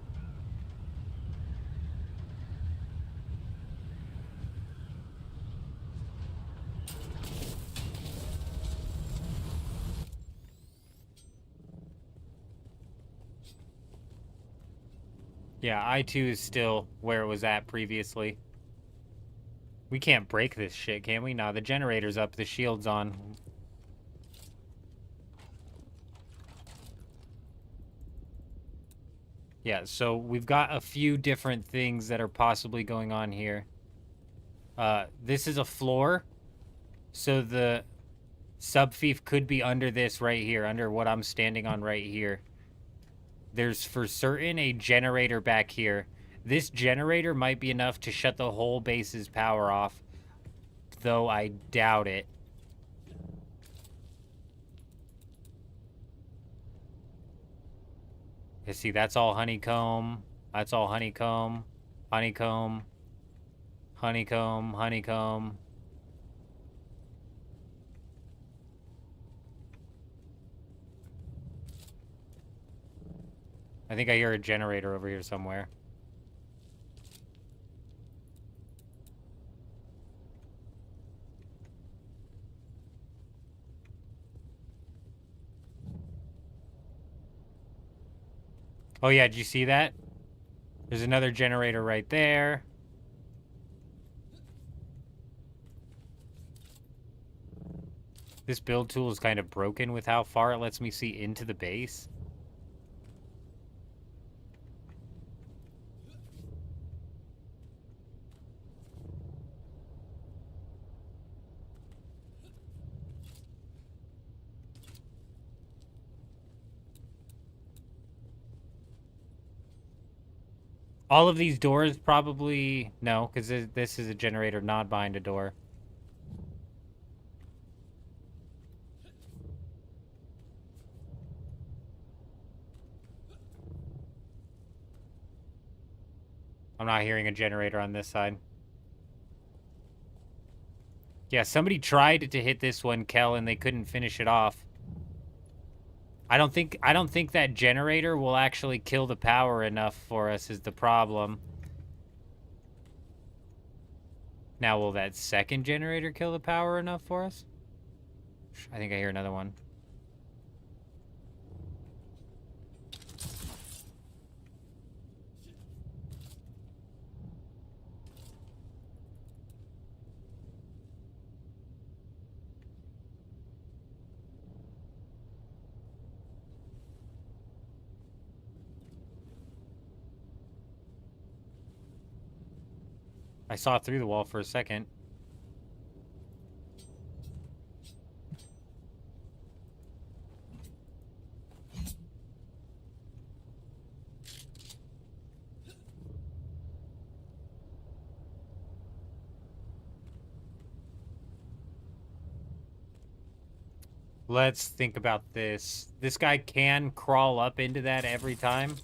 Yeah, I2 is still where it was at previously. We can't break this shit, can we? Nah, the generator's up, the shield's on. Yeah, so we've got a few different things that are possibly going on here. This is a floor, so the subfief could be under this right here, under what I'm standing on right here. There's for certain a generator back here. This generator might be enough to shut the whole base's power off, though I doubt it. You see, that's all honeycomb. That's all honeycomb. Honeycomb. Honeycomb. Honeycomb. I think I hear a generator over here somewhere. Oh, yeah, did you see that? There's another generator right there. This build tool is kind of broken with how far it lets me see into the base. All of these doors probably... No, because this is a generator not behind a door. I'm not hearing a generator on this side. Yeah, somebody tried to hit this one, Kel, and they couldn't finish it off. I don't think that generator will actually kill the power enough for us is the problem. Now, will that second generator kill the power enough for us? I think I hear another one. I saw through the wall for a second. Let's think about this. This guy can crawl up into that every time.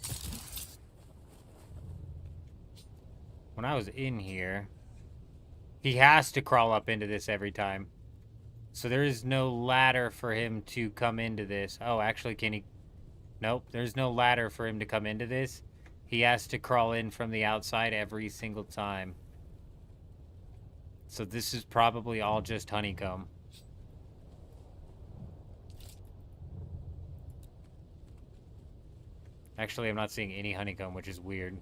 When I was in here, he has to crawl up into this every time. So there is no ladder for him to come into this. Oh, actually, can he? Nope, there's no ladder for him to come into this. He has to crawl in from the outside every single time. So this is probably all just honeycomb. Actually, I'm not seeing any honeycomb, which is weird.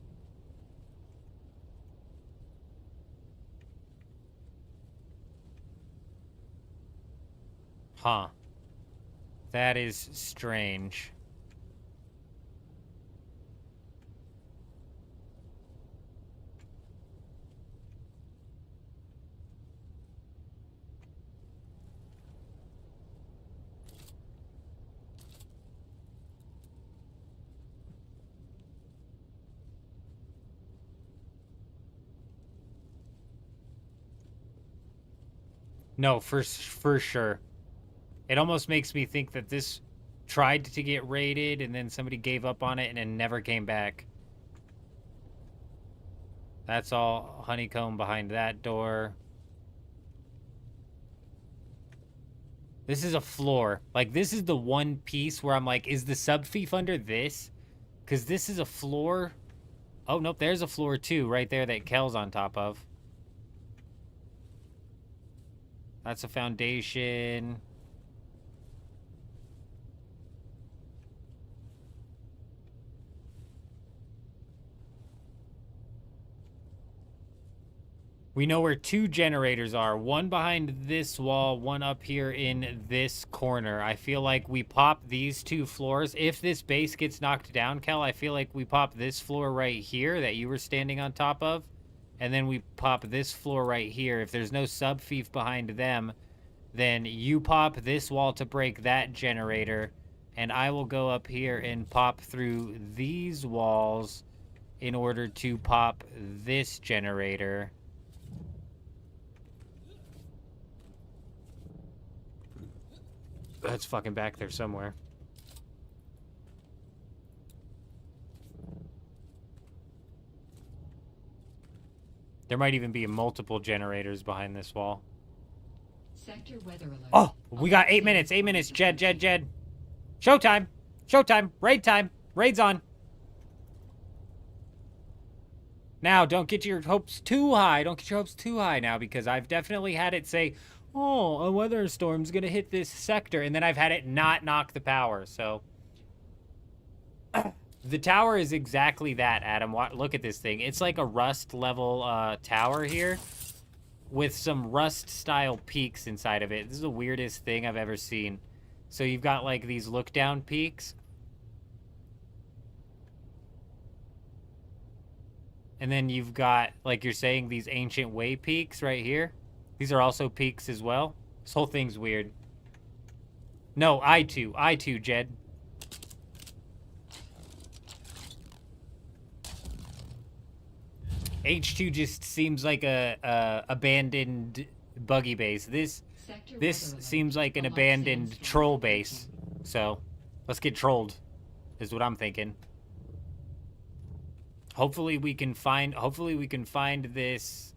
Huh. That is strange. No, for sure. It almost makes me think that this tried to get raided and then somebody gave up on it and then never came back. That's all honeycomb behind that door. This is a floor. Like, this is the one piece where I'm like, is the subfief under this? Because this is a floor. Oh, nope, there's a floor too right there that Kel's on top of. That's a foundation. We know where two generators are. One behind this wall, one up here in this corner. I feel like we pop these two floors. If this base gets knocked down, Kel, I feel like we pop this floor right here that you were standing on top of. And then we pop this floor right here. If there's no sub-fief behind them, then you pop this wall to break that generator. And I will go up here and pop through these walls in order to pop this generator. That's fucking back there somewhere. There might even be multiple generators behind this wall. Sector weather alert. Oh, we got 8 minutes. 8 minutes. Jed. Showtime. Showtime. Raid time. Raid's on. Now, don't get your hopes too high. Don't get your hopes too high now, because I've definitely had it say, oh, a weather storm's gonna hit this sector, and then I've had it not knock the power, so The tower is exactly that, Adam. Look at this thing. It's like a rust level tower here with some rust style peaks inside of it. This is the weirdest thing I've ever seen. So you've got like these look down peaks. And then you've got, like you're saying, these ancient way peaks right here. These are also peaks as well. This whole thing's weird. No, I2, Jed. H2 just seems like a abandoned buggy base. This seems like an abandoned troll base. So, let's get trolled, is what I'm thinking. Hopefully we can find this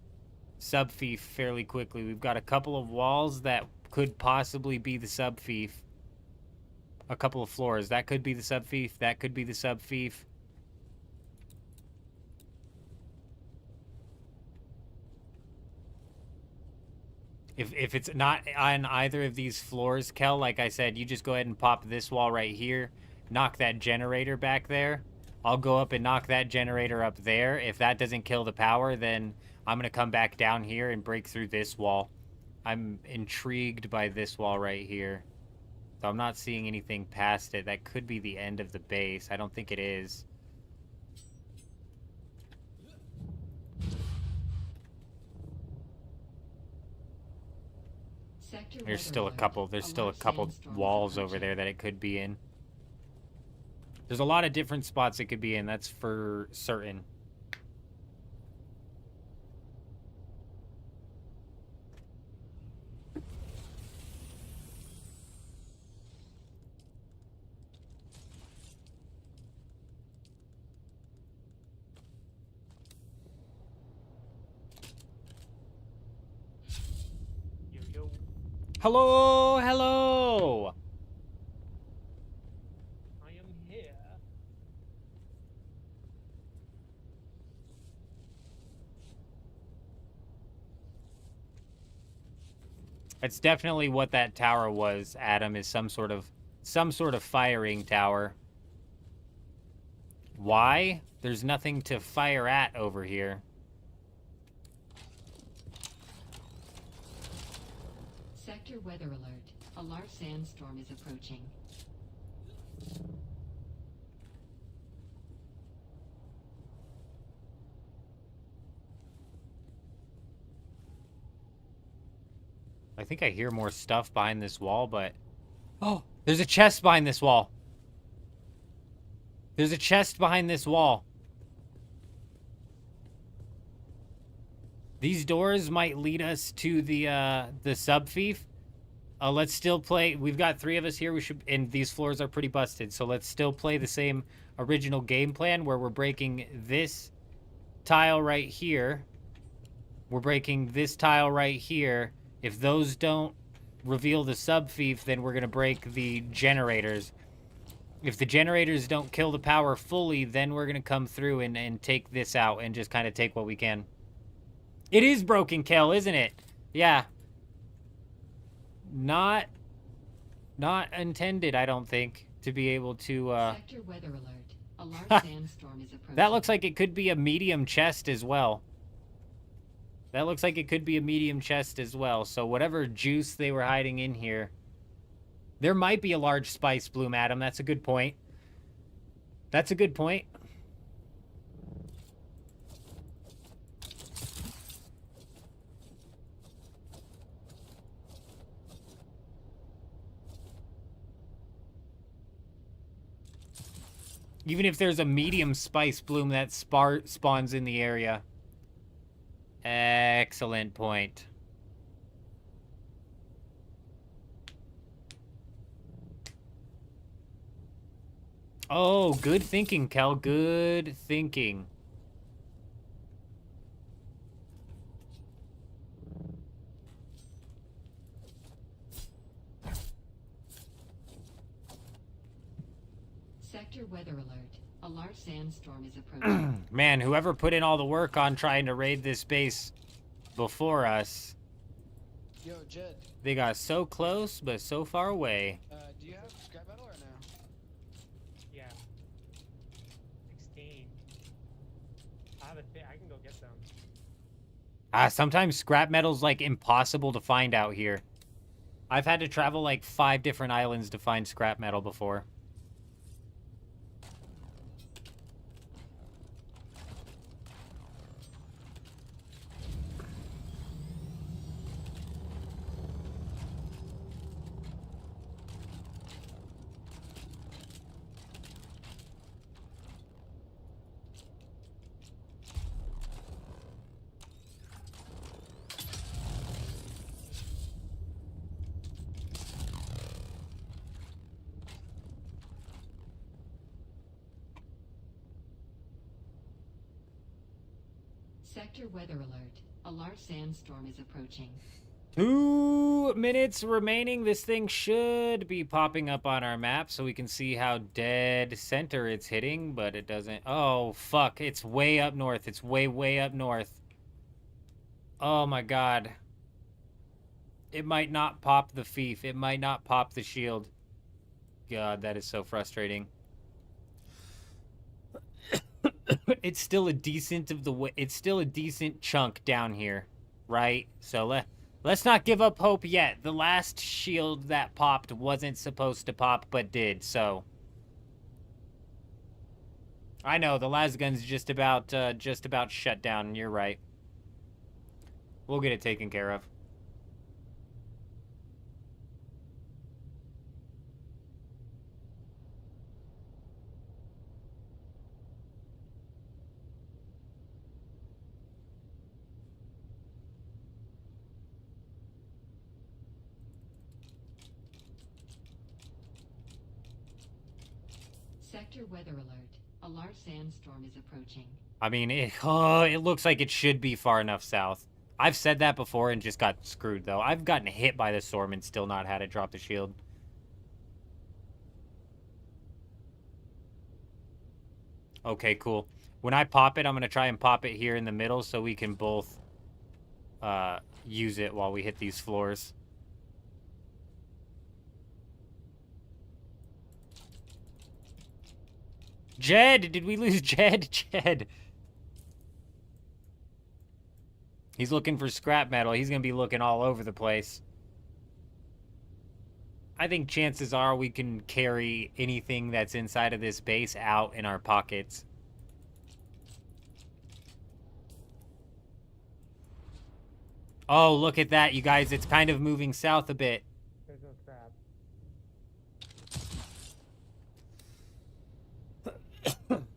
sub-fief fairly quickly. We've got a couple of walls that could possibly be the sub-fief. A couple of floors. That could be the sub-fief. That could be the sub-fief. If it's not on either of these floors, Kel, like I said, you just go ahead and pop this wall right here. Knock that generator back there. I'll go up and knock that generator up there. If that doesn't kill the power, then I'm going to come back down here and break through this wall. I'm intrigued by this wall right here. So I'm not seeing anything past it. That could be the end of the base. I don't think it is. There's still a couple walls over there that it could be in. There's a lot of different spots it could be in, that's for certain. Hello, hello. I am here. It's definitely what that tower was, Adam, is some sort of firing tower. Why? There's nothing to fire at over here. Sector weather alert. A large sandstorm is approaching. I think I hear more stuff behind this wall, but... Oh, there's a chest behind this wall. There's a chest behind this wall. These doors might lead us to the sub-fief. Let's still play. We've got 3 of us here. And these floors are pretty busted. So let's still play the same original game plan where we're breaking this tile right here. We're breaking this tile right here. If those don't reveal the sub-fief, then we're going to break the generators. If the generators don't kill the power fully, then we're going to come through and take this out and just kind of take what we can. It is broken, Kel, isn't it? Yeah. Not intended, I don't think, to be able to... Sector weather alert. A large sandstorm is approaching. That looks like it could be a medium chest as well. That looks like it could be a medium chest as well. So whatever juice they were hiding in here. There might be a large spice bloom, Adam. That's a good point. That's a good point. Even if there's a medium spice bloom that spawns in the area. Excellent point. Oh, good thinking, Kel. Good thinking. Sector weather alert. A large sandstorm is approaching. Man, whoever put in all the work on trying to raid this base before us. Yo, Jed. They got so close, but so far away. Do you have scrap metal or no? Yeah. I can go get them. Sometimes scrap metal's like impossible to find out here. I've had to travel like 5 different islands to find scrap metal before. Sector weather alert. A large sandstorm is approaching. 2 minutes remaining. This thing should be popping up on our map so we can see how dead center it's hitting, but it doesn't. Oh, fuck. It's way up north. It's way, way up north. Oh, my God. It might not pop the fief. It might not pop the shield. God, that is so frustrating. It's still a decent it's still a decent chunk down here, right? So let's not give up hope yet. The last shield that popped wasn't supposed to pop, but did. So I know the lasgun's just about shut down. You're right. We'll get it taken care of. Sector weather alert. A large sandstorm is approaching. I mean, it looks like it should be far enough south. I've said that before and just got screwed, though. I've gotten hit by the storm and still not had it drop the shield. Okay, cool. When I pop it, I'm going to try and pop it here in the middle so we can both use it while we hit these floors. Jed! Did we lose Jed? Jed! He's looking for scrap metal. He's going to be looking all over the place. I think chances are we can carry anything that's inside of this base out in our pockets. Oh, look at that, you guys. It's kind of moving south a bit. There's no scrap.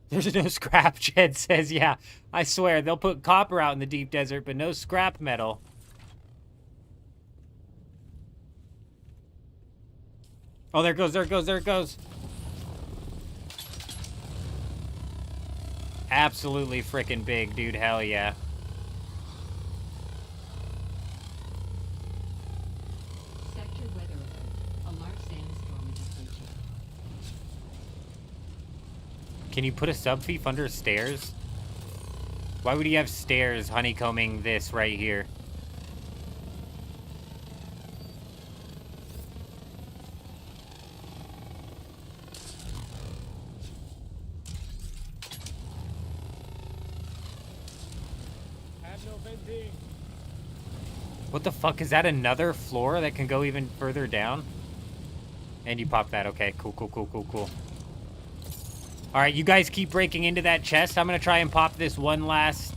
There's no scrap, Jed says. Yeah, I swear. They'll put copper out in the deep desert, but no scrap metal. Oh, there it goes, there it goes, there it goes. Absolutely freaking big, dude. Hell yeah. Sector weather alert. A large sandstorm is approaching. Can you put a subfief under stairs? Why would you have stairs honeycombing this right here? What the fuck? Is that another floor that can go even further down? And you pop that. Okay, cool, cool, cool, cool, cool. Alright, you guys keep breaking into that chest. I'm gonna try and pop this one last...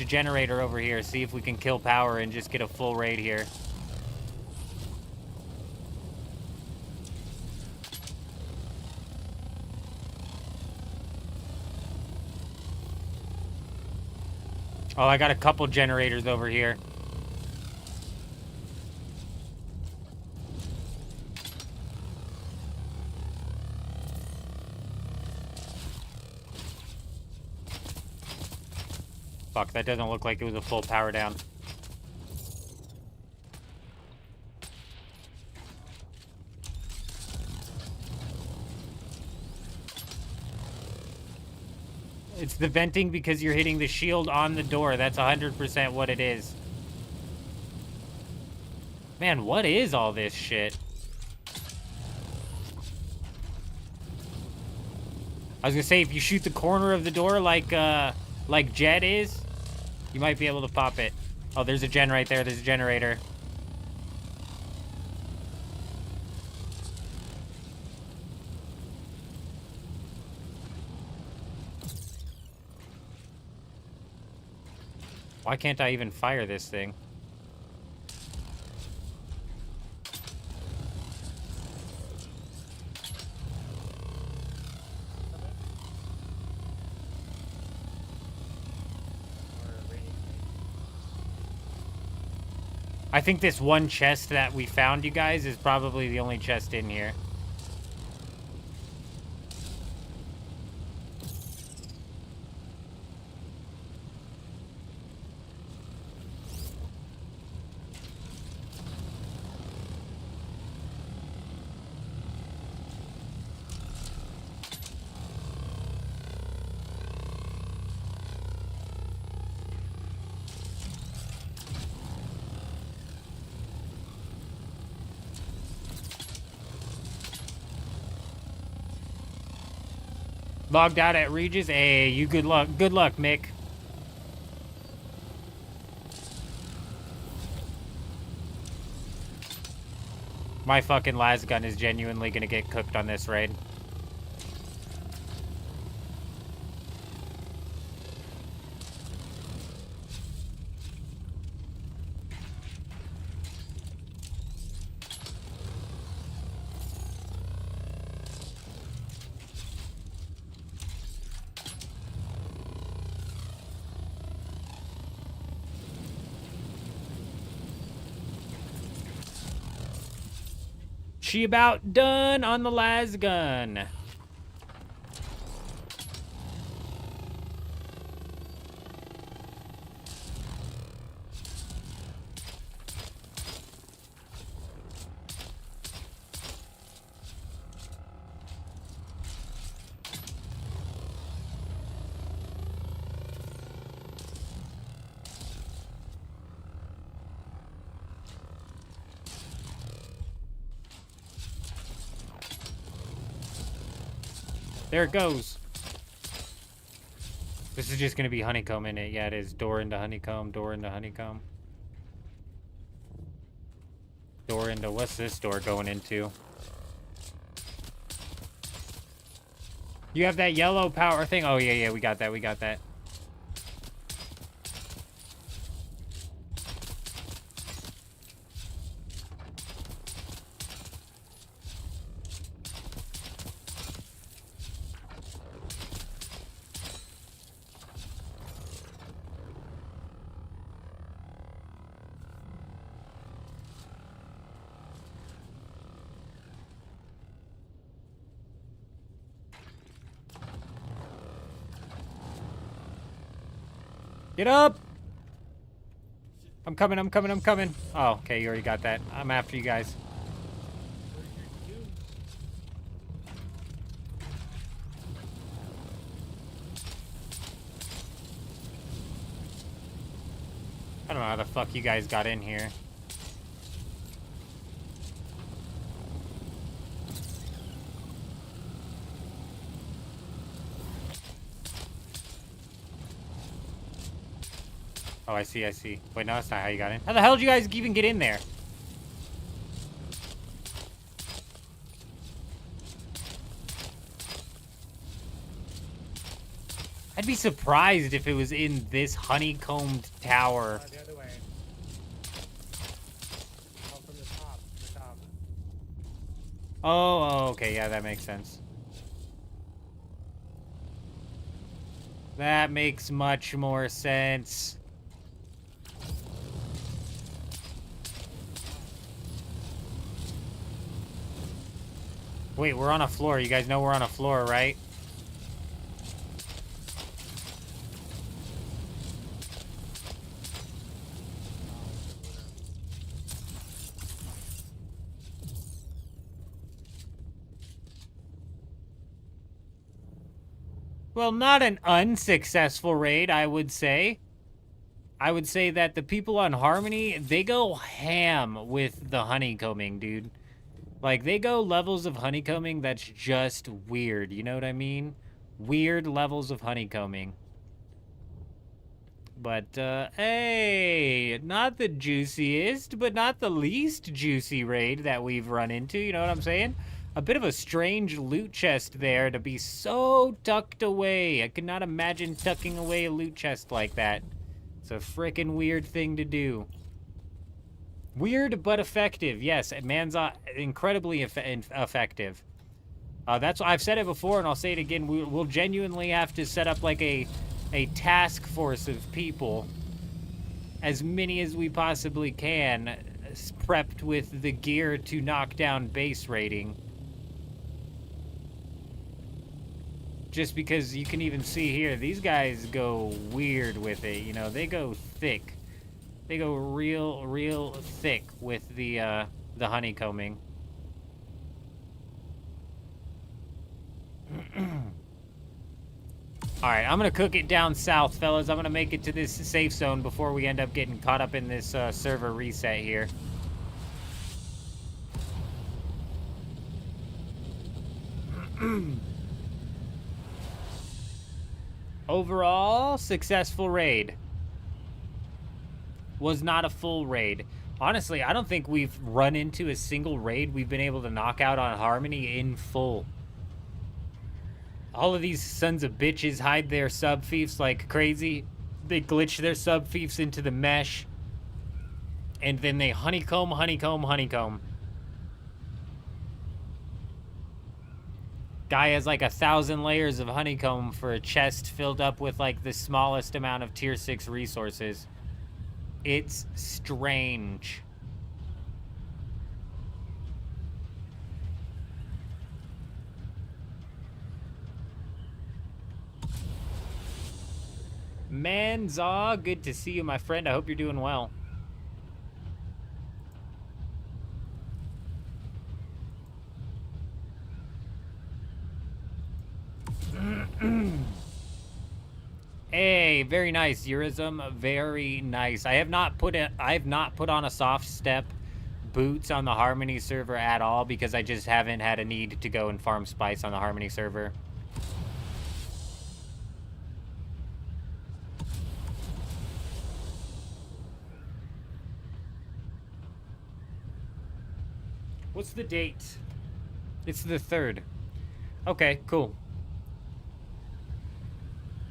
generator over here. See if we can kill power and just get a full raid here. Oh, I got a couple generators over here. Fuck, that doesn't look like it was a full power down. It's the venting because you're hitting the shield on the door. That's 100% what it is. Man, what is all this shit? I was gonna say, if you shoot the corner of the door like Jed is, you might be able to pop it. Oh, there's a gen right there. There's a generator. Why can't I even fire this thing? I think this one chest that we found, you guys, is probably the only chest in here. Logged out at Regis. Hey, you good luck. Good luck, Mick. My fucking las gun is genuinely gonna get cooked on this raid. She about done on the las gun. There it goes. This is just gonna be honeycomb in it. Yeah, it is. Door into honeycomb, door into honeycomb. Door into, what's this door going into? You have that yellow power thing? Oh, yeah, we got that, we got that. Get up! I'm coming, I'm coming, I'm coming. Oh, okay, you already got that. I'm after you guys. I don't know how the fuck you guys got in here. Oh, I see, I see. Wait, no, that's not how you got in. How the hell did you guys even get in there? I'd be surprised if it was in this honeycombed tower. The other way. Oh, from the top. The top. Oh, okay, yeah, that makes sense. That makes much more sense. Wait, we're on a floor. You guys know we're on a floor, right? Well, not an unsuccessful raid, I would say. I would say that the people on Harmony, they go ham with the honeycombing, dude. Like, they go levels of honeycombing that's just weird, you know what I mean? Weird levels of honeycombing. But, hey, not the juiciest, but not the least juicy raid that we've run into, you know what I'm saying? A bit of a strange loot chest there to be so tucked away. I could not imagine tucking away a loot chest like that. It's a frickin' weird thing to do. Weird but effective, yes. Man's incredibly effective. That's what I've said it before, and I'll say it again. We'll genuinely have to set up like a task force of people, as many as we possibly can, prepped with the gear to knock down base raiding. Just because you can even see here, these guys go weird with it, you know, they go thick. They go real thick with the honeycombing. Alright, I'm gonna cook it down south, fellas. I'm gonna make it to this safe zone before we end up getting caught up in this server reset here. Overall, successful raid. Was not a full raid. Honestly, I don't think we've run into a single raid we've been able to knock out on Harmony in full. All of these sons of bitches hide their sub-fiefs like crazy. They glitch their sub-fiefs into the mesh. And then they honeycomb. Guy has like 1,000 layers of honeycomb for a chest filled up with like the smallest amount of tier 6 resources. It's strange. Manzaw, good to see you, my friend. I hope you're doing well. Hey, very nice, Eurism. Very nice. I have not put on a soft step boots on the Harmony server at all because I just haven't had a need to go and farm spice on the Harmony server. What's the date? It's the 3rd. Okay, cool.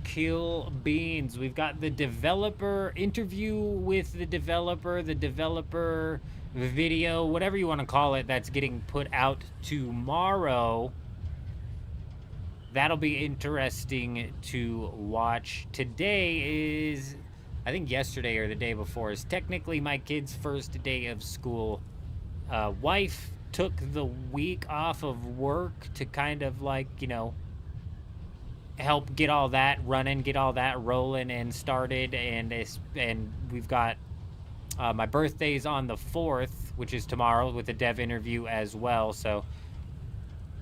Kill beans. We've got the developer interview with the developer video, whatever you want to call it, that's getting put out tomorrow. That'll be interesting to watch. Today is, I think yesterday or the day before, is technically my kid's first day of school. Wife took the week off of work to kind of like, you know, help get all that running, get all that rolling and started. And we've got my birthday's on the 4th, which is tomorrow, with a dev interview as well. So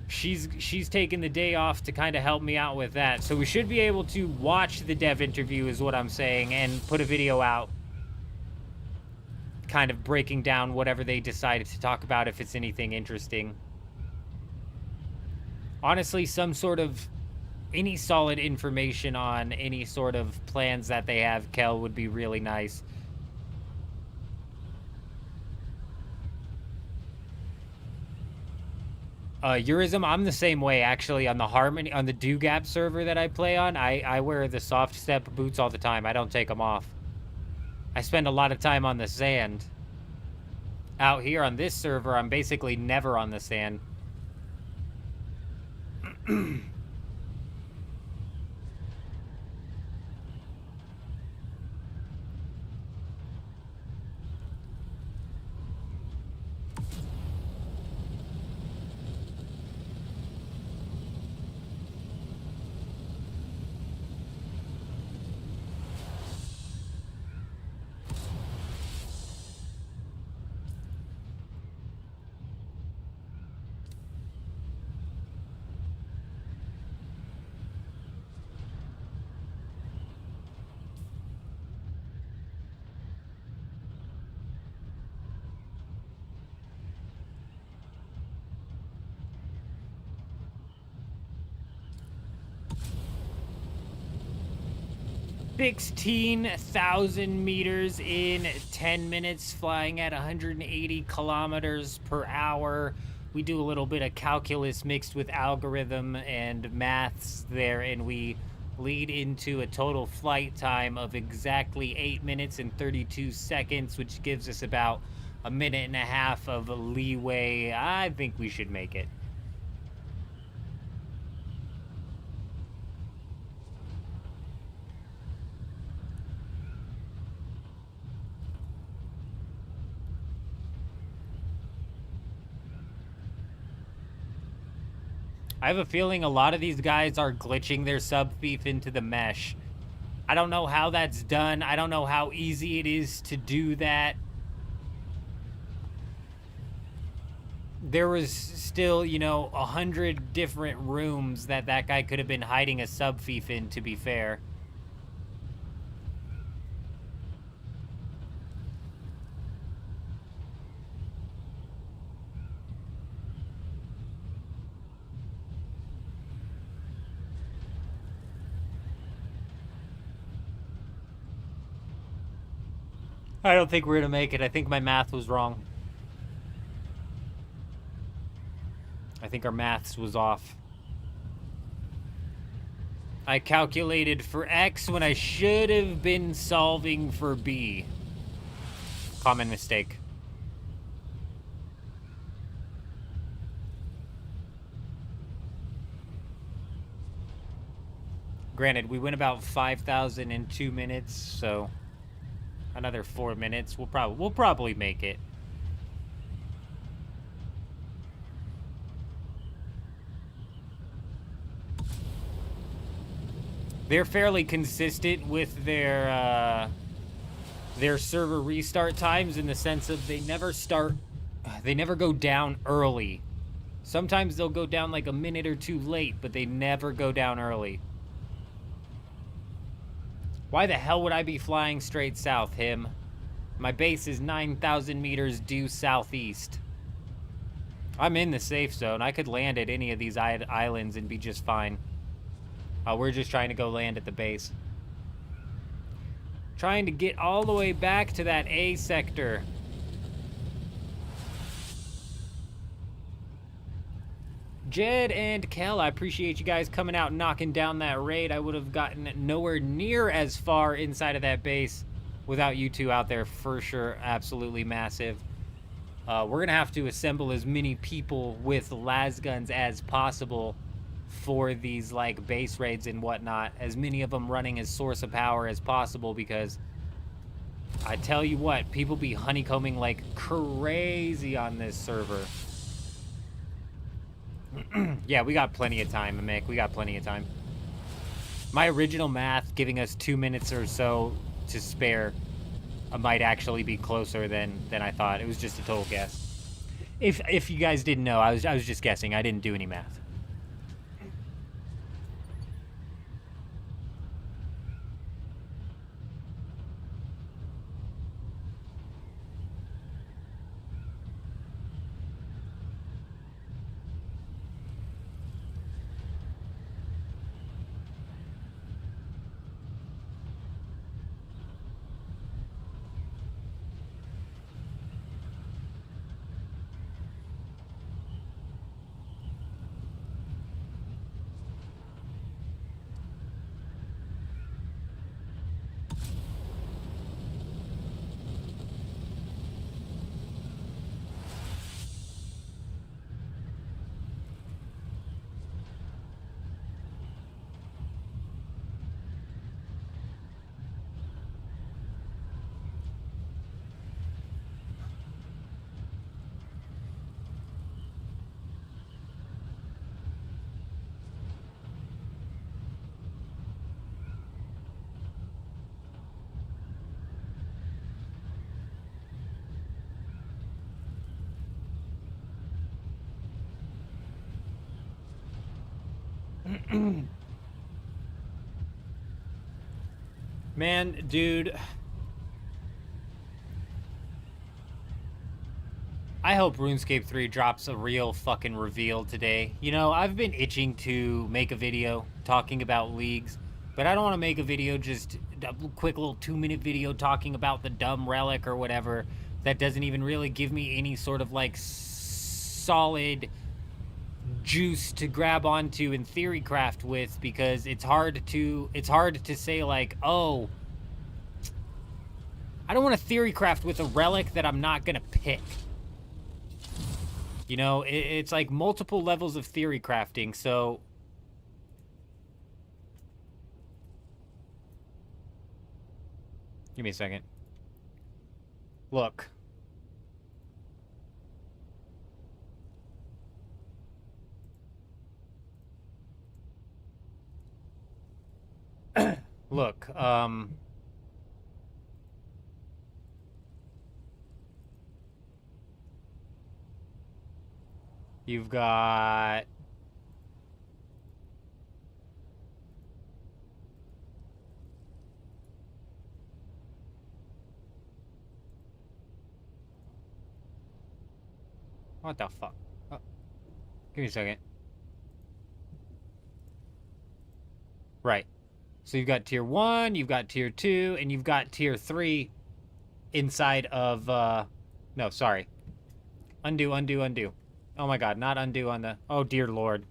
she's taking the day off to kind of help me out with that. So we should be able to watch the dev interview is what I'm saying, and put a video out kind of breaking down whatever they decided to talk about, if it's anything interesting. Honestly, some sort of any solid information on any sort of plans that they have, Kel, would be really nice. Eurism, I'm the same way, actually. On the Harmony, on the Do-Gap server that I play on, I wear the soft step boots all the time. I don't take them off. I spend a lot of time on the sand. Out here on this server, I'm basically never on the sand. 16,000 meters in 10 minutes, flying at 180 kilometers per hour. We do a little bit of calculus mixed with algorithm and maths there, and we lead into a total flight time of exactly 8 minutes and 32 seconds, which gives us about a minute and a half of leeway. I think we should make it. I have a feeling a lot of these guys are glitching their sub-thief into the mesh. I don't know how that's done. I don't know how easy it is to do that. There was still, you know, 100 different rooms that guy could have been hiding a sub-thief in, to be fair. I don't think we're gonna make it. I think my math was wrong. I think our maths was off. I calculated for X when I should have been solving for B. Common mistake. Granted, we went about 5,000 in 2 minutes, so another 4 minutes. We'll probably make it. They're fairly consistent with their server restart times, in the sense of they never go down early. Sometimes they'll go down like a minute or two late, but they never go down early. Why the hell would I be flying straight south, him? My base is 9,000 meters due southeast. I'm in the safe zone. I could land at any of these islands and be just fine. We're just trying to go land at the base. Trying to get all the way back to that A sector. Jed and Kel, I appreciate you guys coming out and knocking down that raid. I would have gotten nowhere near as far inside of that base without you two out there, for sure. Absolutely massive. We're going to have to assemble as many people with las guns as possible for these like base raids and whatnot. As many of them running as source of power as possible, because I tell you what, people be honeycombing like crazy on this server. Yeah, we got plenty of time, Mick. We got plenty of time. My original math giving us 2 minutes or so to spare might actually be closer than I thought. It was just a total guess. If you guys didn't know, I was just guessing. I didn't do any math. Man, dude, I hope RuneScape 3 drops a real fucking reveal today. You know, I've been itching to make a video talking about leagues, But I don't want to make a video, just a quick little 2-minute video talking about the dumb relic or whatever that doesn't even really give me any sort of like solid juice to grab onto and theory craft with, because it's hard to say like, oh, I don't want to theory craft with a relic that I'm not gonna pick. You know, it's like multiple levels of theory crafting. So give me a second. Look. Look, you've got what the fuck? Oh, give me a second. Right. So you've got tier 1, you've got tier 2, and you've got tier 3 inside of, no, sorry. Undo. Oh my god, not undo on the, oh dear lord.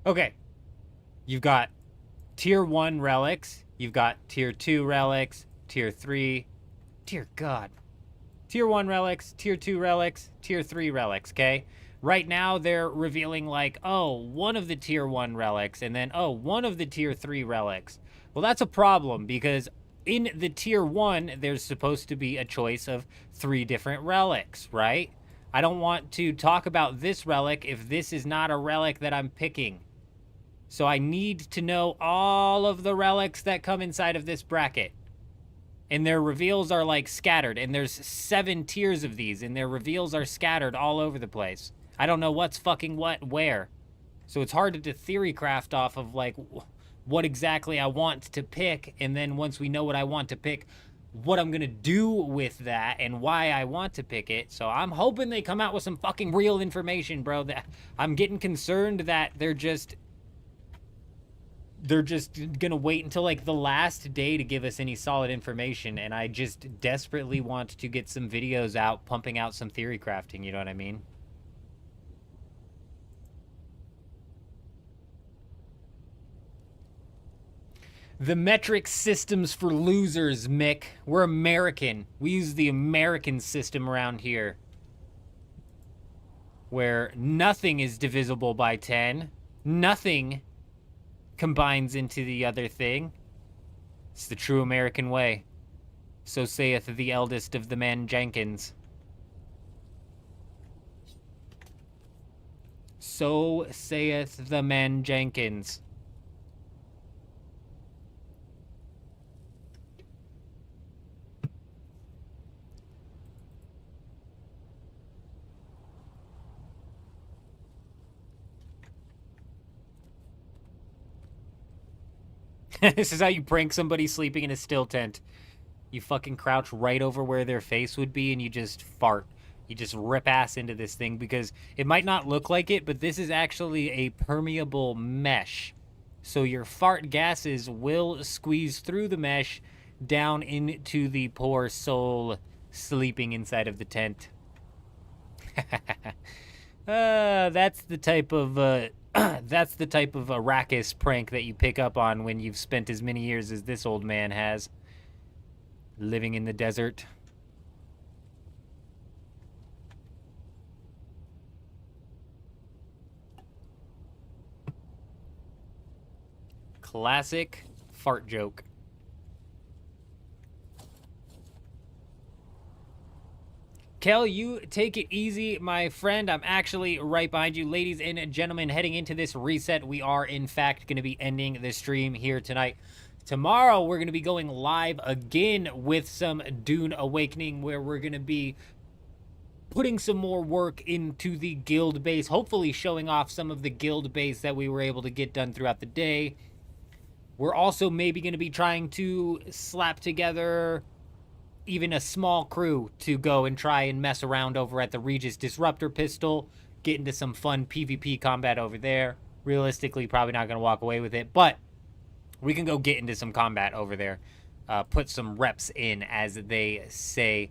Okay. You've got tier 1 relics, you've got tier 2 relics, tier 3, dear god. Tier 1 relics, tier 2 relics, tier 3 relics, okay? Right now, they're revealing, like, oh, one of the tier 1 relics, and then, oh, one of the tier 3 relics. Well, that's a problem, because in the tier 1, there's supposed to be a choice of 3 different relics, right? I don't want to talk about this relic if this is not a relic that I'm picking. So I need to know all of the relics that come inside of this bracket. And their reveals are like scattered, and there's 7 tiers of these, and their reveals are scattered all over the place. I don't know what's fucking what where. So it's hard to theory craft off of like what exactly I want to pick, and then once we know what I want to pick, what I'm gonna do with that and why I want to pick it. So I'm hoping they come out with some fucking real information, bro. That I'm getting concerned that they're just gonna wait until like the last day to give us any solid information, and I just desperately want to get some videos out pumping out some theory crafting, you know what I mean? The metric system's for losers, Mick. We're American. We use the American system around here, where nothing is divisible by 10. Nothing combines into the other thing. It's the true American way. So saith the eldest of the men Jenkins. So saith the man Jenkins. This is how you prank somebody sleeping in a still tent. You fucking crouch right over where their face would be and you just fart. You just rip ass into this thing, because it might not look like it, but this is actually a permeable mesh. So your fart gases will squeeze through the mesh down into the poor soul sleeping inside of the tent. That's the type of that's the type of Arrakis prank that you pick up on when you've spent as many years as this old man has living in the desert. Classic fart joke. Kel, you take it easy, my friend. I'm actually right behind you. Ladies and gentlemen, heading into this reset, we are, in fact, going to be ending the stream here tonight. Tomorrow, we're going to be going live again with some Dune Awakening, where we're going to be putting some more work into the guild base, hopefully showing off some of the guild base that we were able to get done throughout the day. We're also maybe going to be trying to slap together even a small crew to go and try and mess around over at the Regis Disruptor pistol, get into some fun PvP combat over there. Realistically, probably not going to walk away with it, but we can go get into some combat over there. Put some reps in, as they say.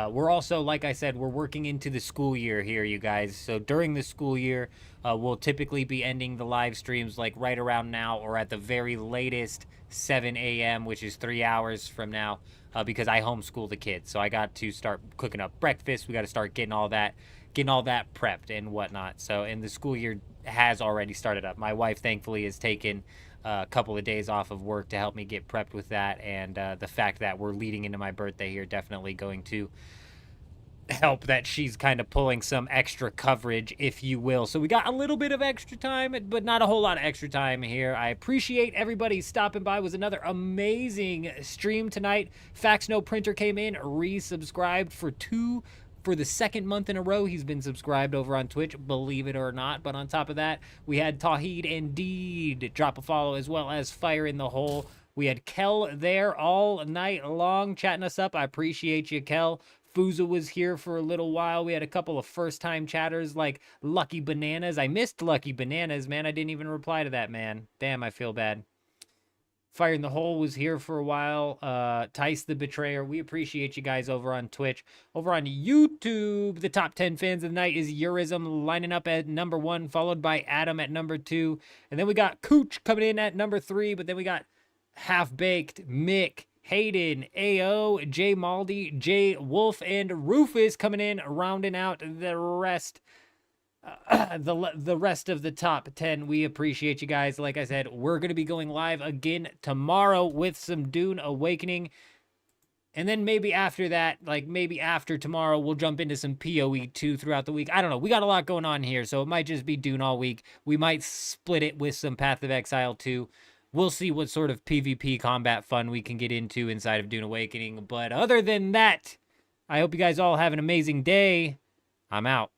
We're also, like I said, we're working into the school year here, you guys. So during the school year, we'll typically be ending the live streams like right around now, or at the very latest 7 a.m., which is 3 hours from now, because I homeschool the kids. So I got to start cooking up breakfast. We got to start getting all that prepped and whatnot. So, and the school year has already started up. My wife, thankfully, has taken a couple of days off of work to help me get prepped with that, and the fact that we're leading into my birthday here, definitely going to help that she's kind of pulling some extra coverage, if you will. So we got a little bit of extra time, but not a whole lot of extra time here. I appreciate everybody stopping by. It was another amazing stream tonight. Fax No Printer came in, resubscribed for the second month in a row. He's been subscribed over on Twitch, believe it or not. But on top of that, we had Tawheed Indeed drop a follow, as well as Fire in the Hole. We had Kel there all night long chatting us up. I appreciate you, Kel. Fuza was here for a little while. We had a couple of first-time chatters like Lucky Bananas. I missed Lucky Bananas, man. I didn't even reply to that, man. Damn, I feel bad. Fire in the Hole was here for a while. Tice the Betrayer. We appreciate you guys over on Twitch. Over on YouTube, the top 10 fans of the night is Eurism lining up at number 1, followed by Adam at number 2. And then we got Cooch coming in at number 3. But then we got Half Baked, Mick, Hayden, AO, Jay Maldi, Jay Wolf, and Rufus coming in, rounding out the rest. The rest of the top 10. We appreciate you guys. Like I said, we're going to be going live again tomorrow with some Dune Awakening. And then maybe after that, like maybe after tomorrow, we'll jump into some PoE 2 throughout the week. I don't know. We got a lot going on here, so it might just be Dune all week. We might split it with some Path of Exile 2. We'll see what sort of PvP combat fun we can get into inside of Dune Awakening. But other than that, I hope you guys all have an amazing day. I'm out.